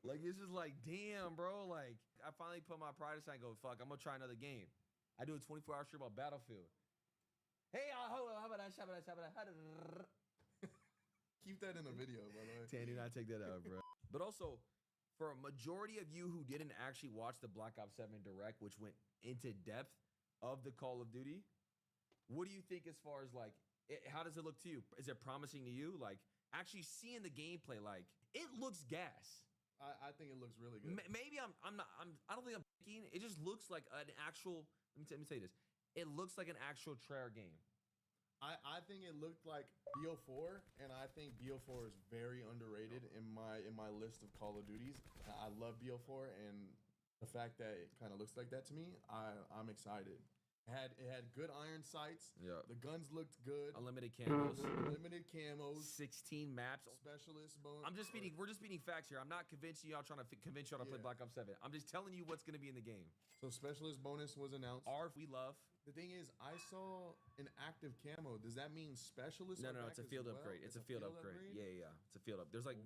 Like, it's just like, damn, bro. Like, I finally put my pride aside and go, fuck, I'm gonna try another game. I do a 24-hour stream on Battlefield. Hey, hold on, how about that? Keep that in the video, by the way. Tandy, not take that out, bro. But also, for a majority of you who didn't actually watch the Black Ops 7 Direct, which went into depth of the Call of Duty, what do you think as far as, like, how does it look to you? Is it promising to you? Like, actually seeing the gameplay, like, it looks gas. I think it looks really good. Maybe I don't think I'm thinking. It just looks like an actual, let me say this. It looks like an actual Treyarch game. I think it looked like BO4, and I think BO4 is very underrated in my list of Call of Duties. I love BO4, and the fact that it kind of looks like that to me, I'm excited. It had good iron sights. Yeah. The guns looked good. Unlimited camos. 16 maps. Specialist bonus. We're just speaking facts here. I'm not convincing y'all trying to convince y'all to play Black Ops 7. I'm just telling you what's gonna be in the game. So specialist bonus was announced. ARF we love. The thing is, I saw an active camo. Does that mean specialist? No, it's a field upgrade. It's a field upgrade. Yeah. It's a field up. There's like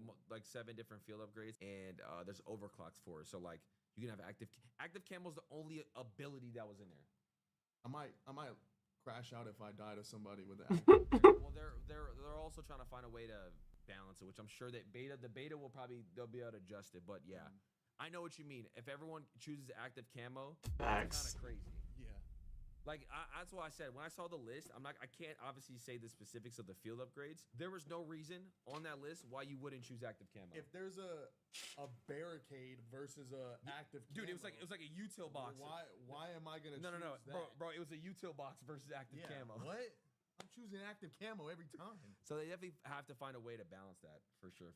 7 different field upgrades, and there's overclocks for it. So like you can have active camo is the only ability that was in there. I might crash out if I die to somebody with that. Well, they're also trying to find a way to balance it, which I'm sure that the beta will they'll be able to adjust it. But yeah, I know what you mean. If everyone chooses active camo, that's kind of crazy. Yeah. Like that's why I said when I saw the list, I can't obviously say the specifics of the field upgrades. There was no reason on that list why you wouldn't choose active camo. If there's a barricade versus a active camo, dude, it was like a util box. Why am I gonna? No, that? bro, it was a util box versus active camo. What? I'm choosing active camo every time. So they definitely have to find a way to balance that for sure.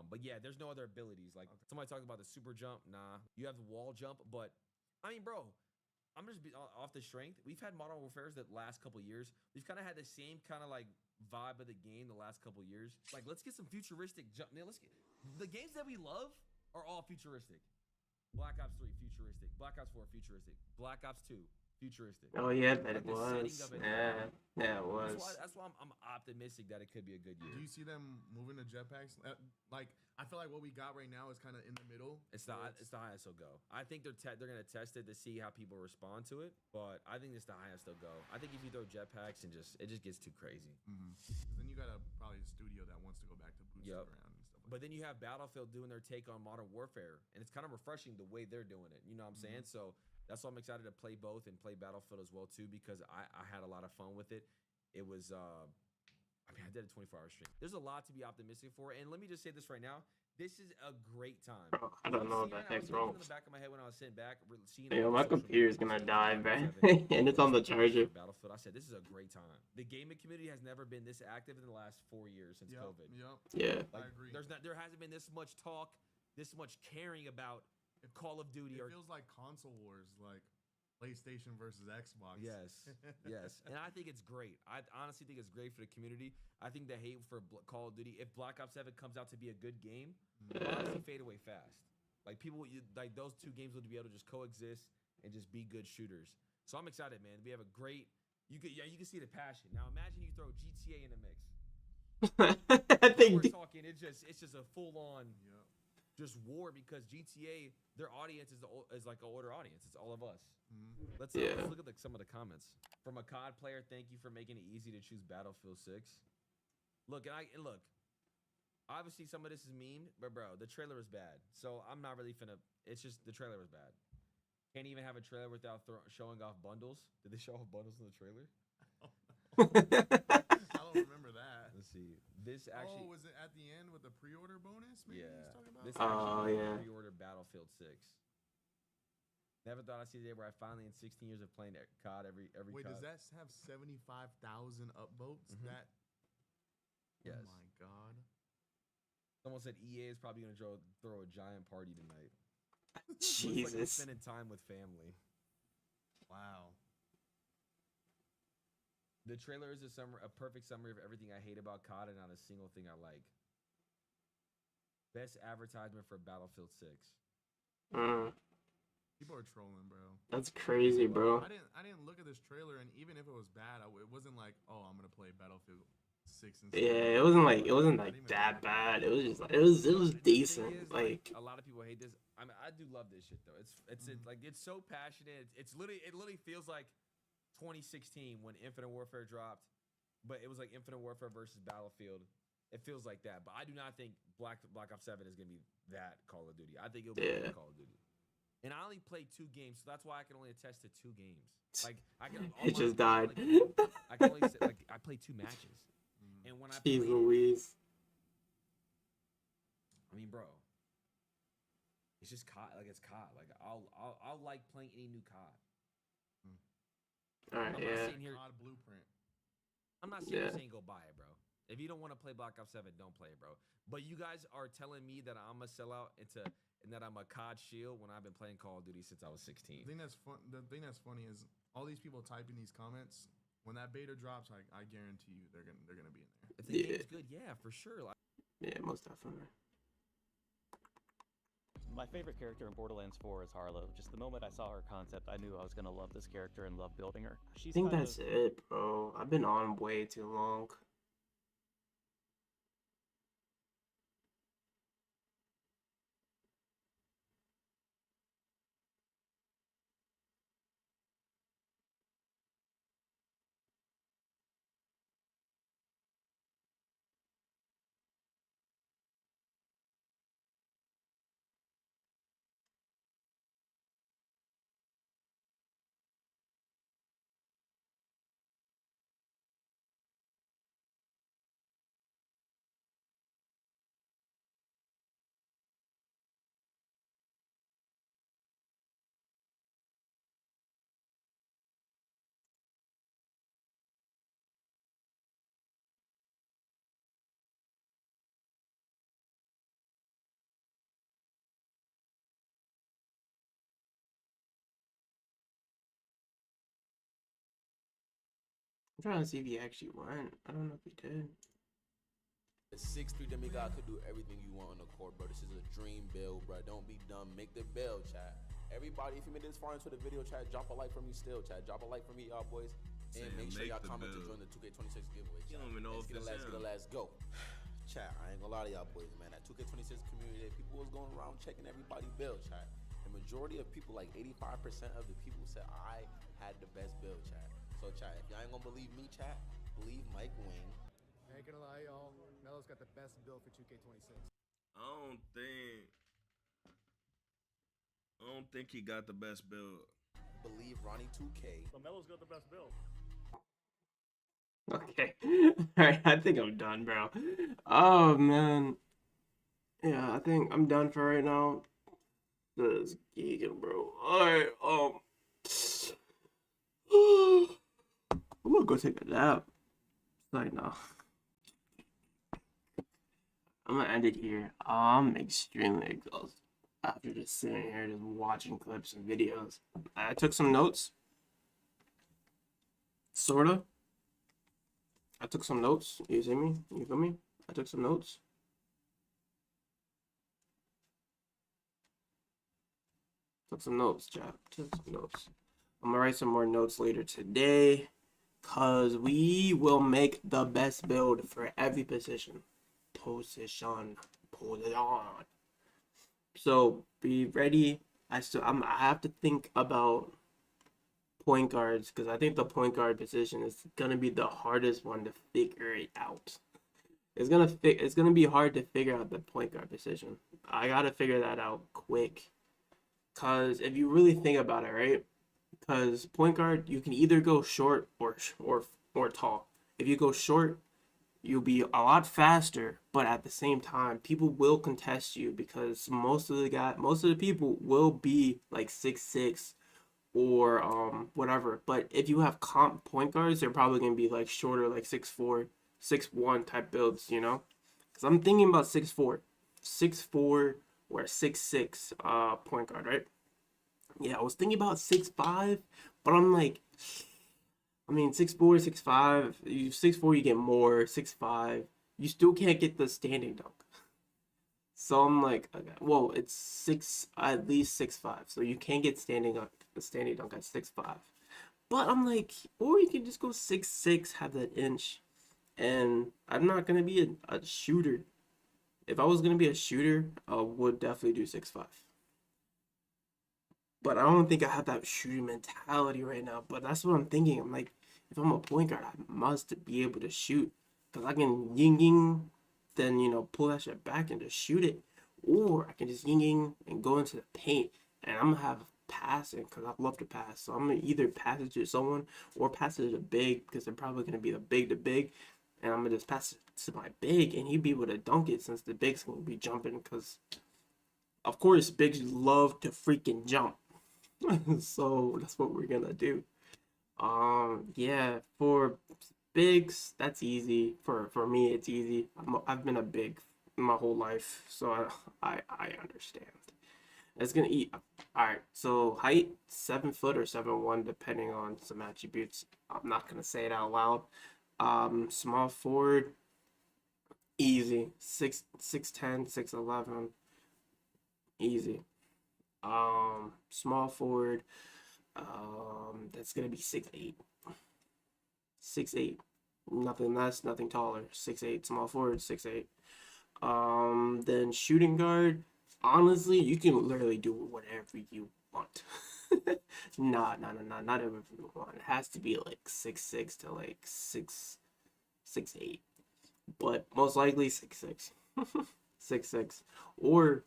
But yeah, there's no other abilities. Like somebody talked about the super jump. Nah, you have the wall jump, but I mean, bro. I'm just off the strength. We've had Modern Warfare the last couple years. We've kind of had the same kind of like vibe of the game the last couple years. Like, let's get some futuristic jump. The games that we love are all futuristic. Black Ops 3, futuristic. Black Ops 4, futuristic. Black Ops 2, futuristic. Oh yeah, that like it was. Yeah, it was. That's why I'm optimistic that it could be a good year. Do you see them moving to jetpacks? Like, I feel like what we got right now is kind of in the middle. It's the highest they'll go. I think they're gonna test it to see how people respond to it, but I think it's the highest they'll go. I think if you throw jetpacks and it just gets too crazy. Then you got probably a studio that wants to go back to boots around and stuff. But then you have Battlefield doing their take on Modern Warfare, and it's kind of refreshing the way they're doing it. You know what I'm saying? So that's why I'm excited to play both and play Battlefield as well too, because I had a lot of fun with it. It was I did a 24-hour stream. There's a lot to be optimistic for, and let me just say this right now. This is a great time. Bro, I don't know that heck's wrong. In the back of my head when I was sitting back, Yo, my computer's gonna die, bro. And it's on the charger. Battlefield. I said this is a great time. The gaming community has never been this active in the last 4 years since COVID. Yeah. Like, I agree. There hasn't been this much talk, this much caring about Call of Duty. It feels like console wars, like PlayStation versus Xbox. Yes. And I think it's great. I honestly think it's great for the community. I think the hate for Call of Duty, if Black Ops 7 comes out to be a good game, will honestly fade away fast. Like like those two games would be able to just coexist and just be good shooters. So I'm excited, man. We have a great. You can see the passion. Now imagine you throw GTA in the mix. I think we're talking. It's just a full on. just war because GTA, their audience is like an older audience. It's all of us. Let's Yeah. let's look at some of the comments from a COD player. Thank you for making it easy to choose Battlefield 6. Look, and look. Obviously, some of this is mean, but bro, the trailer was bad. So I'm not really finna. It's just the trailer was bad. Can't even have a trailer without showing off bundles. Did they show off bundles in the trailer? I don't remember that. Let's see. This actually. Oh, was it at the end with the pre-order bonus? Maybe Yeah. he's talking about? This actually yeah. pre-order Battlefield 6. Never thought I'd see the day where I finally, in 16 years of playing COD, every Wait, COD. does that have 75,000 upvotes? Mhm. That. Yes. Oh my god. Someone said EA is probably gonna throw a giant party tonight. Jesus. Looks like spending time with family. Wow. The trailer is a perfect summary of everything I hate about COD and not a single thing I like. Best advertisement for Battlefield 6. People are trolling, bro. That's crazy, bro. I didn't look at this trailer, and even if it was bad, it wasn't like, oh, I'm gonna play Battlefield 6 and 7. Yeah, it wasn't like that bad. It was just like it was decent. Is, like a lot of people hate this. I mean, I do love this shit though. It's so passionate. It literally feels like 2016 when Infinite Warfare dropped, but it was like Infinite Warfare versus Battlefield. It feels like that, but I do not think Black Ops 7 is gonna be that Call of Duty. I think it'll be Call of Duty. And I only played 2 games, so that's why I can only attest to 2 games. Like I can. it just died. I can only say, I played 2 matches, and when I Jeez played, Louise. I mean, bro, it's just COD. Like it's COD. Like I'll like playing any new COD. All right, I'm yeah. not sitting here. COD Blueprint. I'm not sitting here saying go buy it, bro. If you don't want to play Black Ops 7, don't play it, bro. But you guys are telling me that I'm a sellout and that I'm a COD shield when I've been playing Call of Duty since I was 16. The thing that's funny is all these people typing these comments. When that beta drops, I guarantee you they're gonna be in there. If the game's good, yeah, for sure. Yeah, most definitely. My favorite character in Borderlands 4 is Harlow. Just the moment I saw her concept, I knew I was gonna love this character and love building her. I think that's it, bro. I've been on way too long. I'm trying to see if he actually won. I don't know if he did. The 6'3" demigod could do everything you want on the court, bro. This is a dream build, bro. Don't be dumb. Make the build, chat. Everybody, if you made this far into the video, chat, drop a like for me still, chat. Drop a like for me, y'all boys. And make sure y'all comment to join the 2K26 giveaway, chat. You don't even know if it's him. Let's go. Chat, I ain't gonna lie to y'all boys, man. That 2K26 community, people was going around checking everybody build, chat. The majority of people, like 85% of the people said I had the best build, chat. So, chat, if y'all ain't gonna believe me, chat, believe Mike Wayne. I ain't gonna lie, y'all. Melo's got the best build for 2K26. I don't think he got the best build. Believe Ronnie 2K. So Melo's got the best build. Okay. Alright, I think I'm done, bro. Oh, man. Yeah, I think I'm done for right now. This is geeking, bro. Alright, I'm gonna go take a nap. Like, no. I'm gonna end it here. I'm extremely exhausted after just sitting here just watching clips and videos. I took some notes. Sorta. I took some notes. You see me? You feel me? I took some notes. Took some notes, chat. Took some notes. I'm gonna write some more notes later today, cause we will make the best build for every position. Position. So be ready. I have to think about point guards because I think the point guard position is gonna be the hardest one to figure it out. It's gonna be hard to figure out the point guard position. I gotta figure that out quick. Cause if you really think about it, right? Cause point guard, you can either go short or tall. If you go short, you'll be a lot faster, but at the same time, people will contest you because most of the people will be like 6'6" or whatever. But if you have comp point guards, they're probably gonna be like shorter, like 6'4", 6'1" type builds, you know? Because I'm thinking about 6'4", 6'4" or 6'6" point guard, right? Yeah, I was thinking about 6'5", but I'm like, I mean 6'4", 6'5", you 6'4", you get more, 6'5", you still can't get the standing dunk. So I'm like, okay, well, it's at least 6'5", so you can't get standing dunk at 6'5". But I'm like, or you can just go 6'6", have that inch, and I'm not gonna be a shooter. If I was gonna be a shooter, I would definitely do 6'5". But I don't think I have that shooting mentality right now. But that's what I'm thinking. I'm like, if I'm a point guard, I must be able to shoot. Because I can ying, then, pull that shit back and just shoot it. Or I can just ying and go into the paint. And I'm going to have passing because I love to pass. So I'm going to either pass it to someone or pass it to big because they're probably going to be the big to big. And I'm going to just pass it to my big and he'd be able to dunk it since the big's going to be jumping. Because, of course, bigs love to freaking jump. So that's what we're gonna do. Yeah, for bigs, that's easy. For me, it's easy. I've been a big my whole life, so I understand. It's gonna eat. All right, so height 7 foot or 7'1", depending on some attributes. I'm not gonna say it out loud. Small forward, easy. 6'10", 6'11", easy. Small forward, that's gonna be 6'8", 6'8", nothing less, nothing taller. 6'8", small forward, 6'8". Then shooting guard, honestly, you can literally do whatever you want. Not whatever you want. It has to be like 6'6" to like 6'8", but most likely 6'6", 6'6", or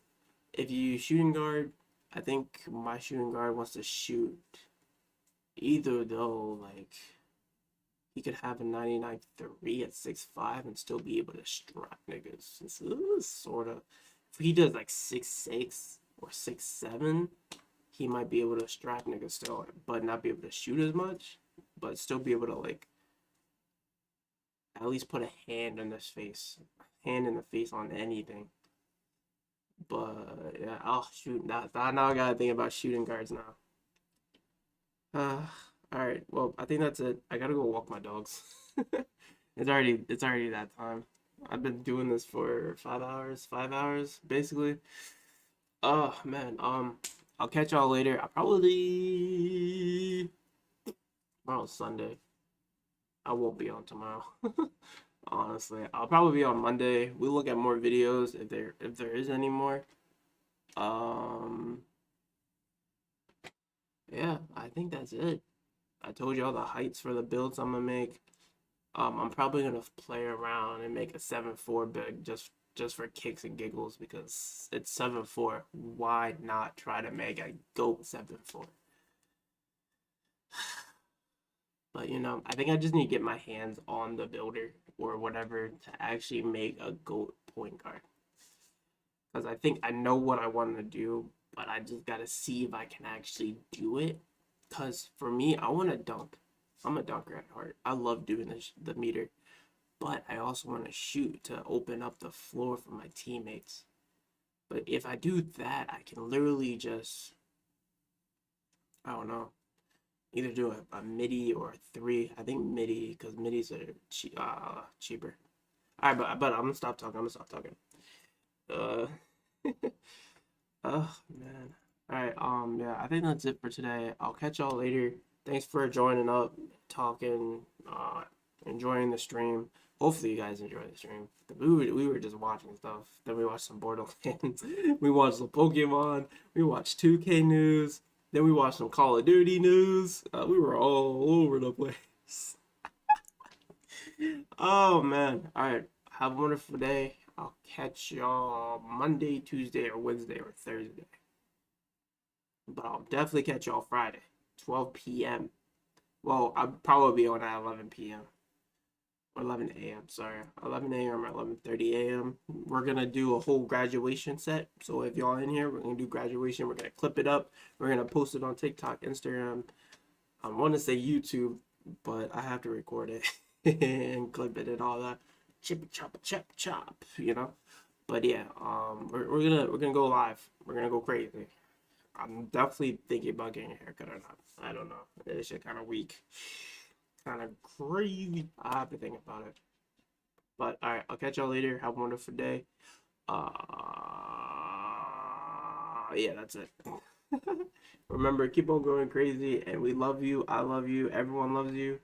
if you shooting guard. I think my shooting guard wants to shoot either though, like he could have a 99.3 at 6'5" and still be able to strap niggas. It's sort of, if he does like 6'6" or 6'7", he might be able to strap niggas still, but not be able to shoot as much, but still be able to like at least put a hand in his face, hand in the face on anything. But yeah, I'll shoot. Now I gotta think about shooting guards now. All right. Well, I think that's it. I gotta go walk my dogs. It's already that time. I've been doing this for 5 hours basically. Oh man. I'll catch y'all later. Tomorrow's Sunday. I won't be on tomorrow. Honestly, I'll probably be on Monday. We'll look at more videos if there is any more. Yeah, I think that's it. I told you all the heights for the builds I'm gonna make. I'm probably gonna play around and make a 7'4" big just for kicks and giggles because it's 7'4". Why not try to make a GOAT 7'4"? But I think I just need to get my hands on the builder or whatever to actually make a GOAT point guard. Because I think I know what I want to do, but I just gotta see if I can actually do it. Because for me, I want to dunk. I'm a dunker at heart. I love doing the meter. But I also want to shoot to open up the floor for my teammates. But if I do that, I can literally just, I don't know, either do a midi or a 3. I think midi, because midis are cheaper. All right, but I'm gonna stop talking. Oh man. All right. Yeah, I think that's it for today. I'll catch y'all later. Thanks for joining up, talking, enjoying the stream. Hopefully you guys enjoy the stream. We were just watching stuff. Then we watched some Borderlands. We watched some Pokemon. We watched 2K news. Then we watched some Call of Duty news. We were all over the place. Oh man. Alright. Have a wonderful day. I'll catch y'all Monday, Tuesday, or Wednesday, or Thursday. But I'll definitely catch y'all Friday, 12 p.m. Well, I'll probably be on at 11 p.m. or 11 a.m. Sorry, 11 a.m. or 11:30 a.m. We're gonna do a whole graduation set. So if y'all in here, we're gonna do graduation. We're gonna clip it up. We're gonna post it on TikTok, Instagram. I want to say YouTube, but I have to record it and clip it and all that. Chip chop chop chop, you know. But yeah, we're gonna go live. We're gonna go crazy. I'm definitely thinking about getting a haircut or not. I don't know. It's just kind of weak, kind of crazy. I have to think about it. But all right, I'll catch y'all later. Have a wonderful day. Yeah, that's it. Remember, keep on going crazy, and we love you. I love you. Everyone loves you.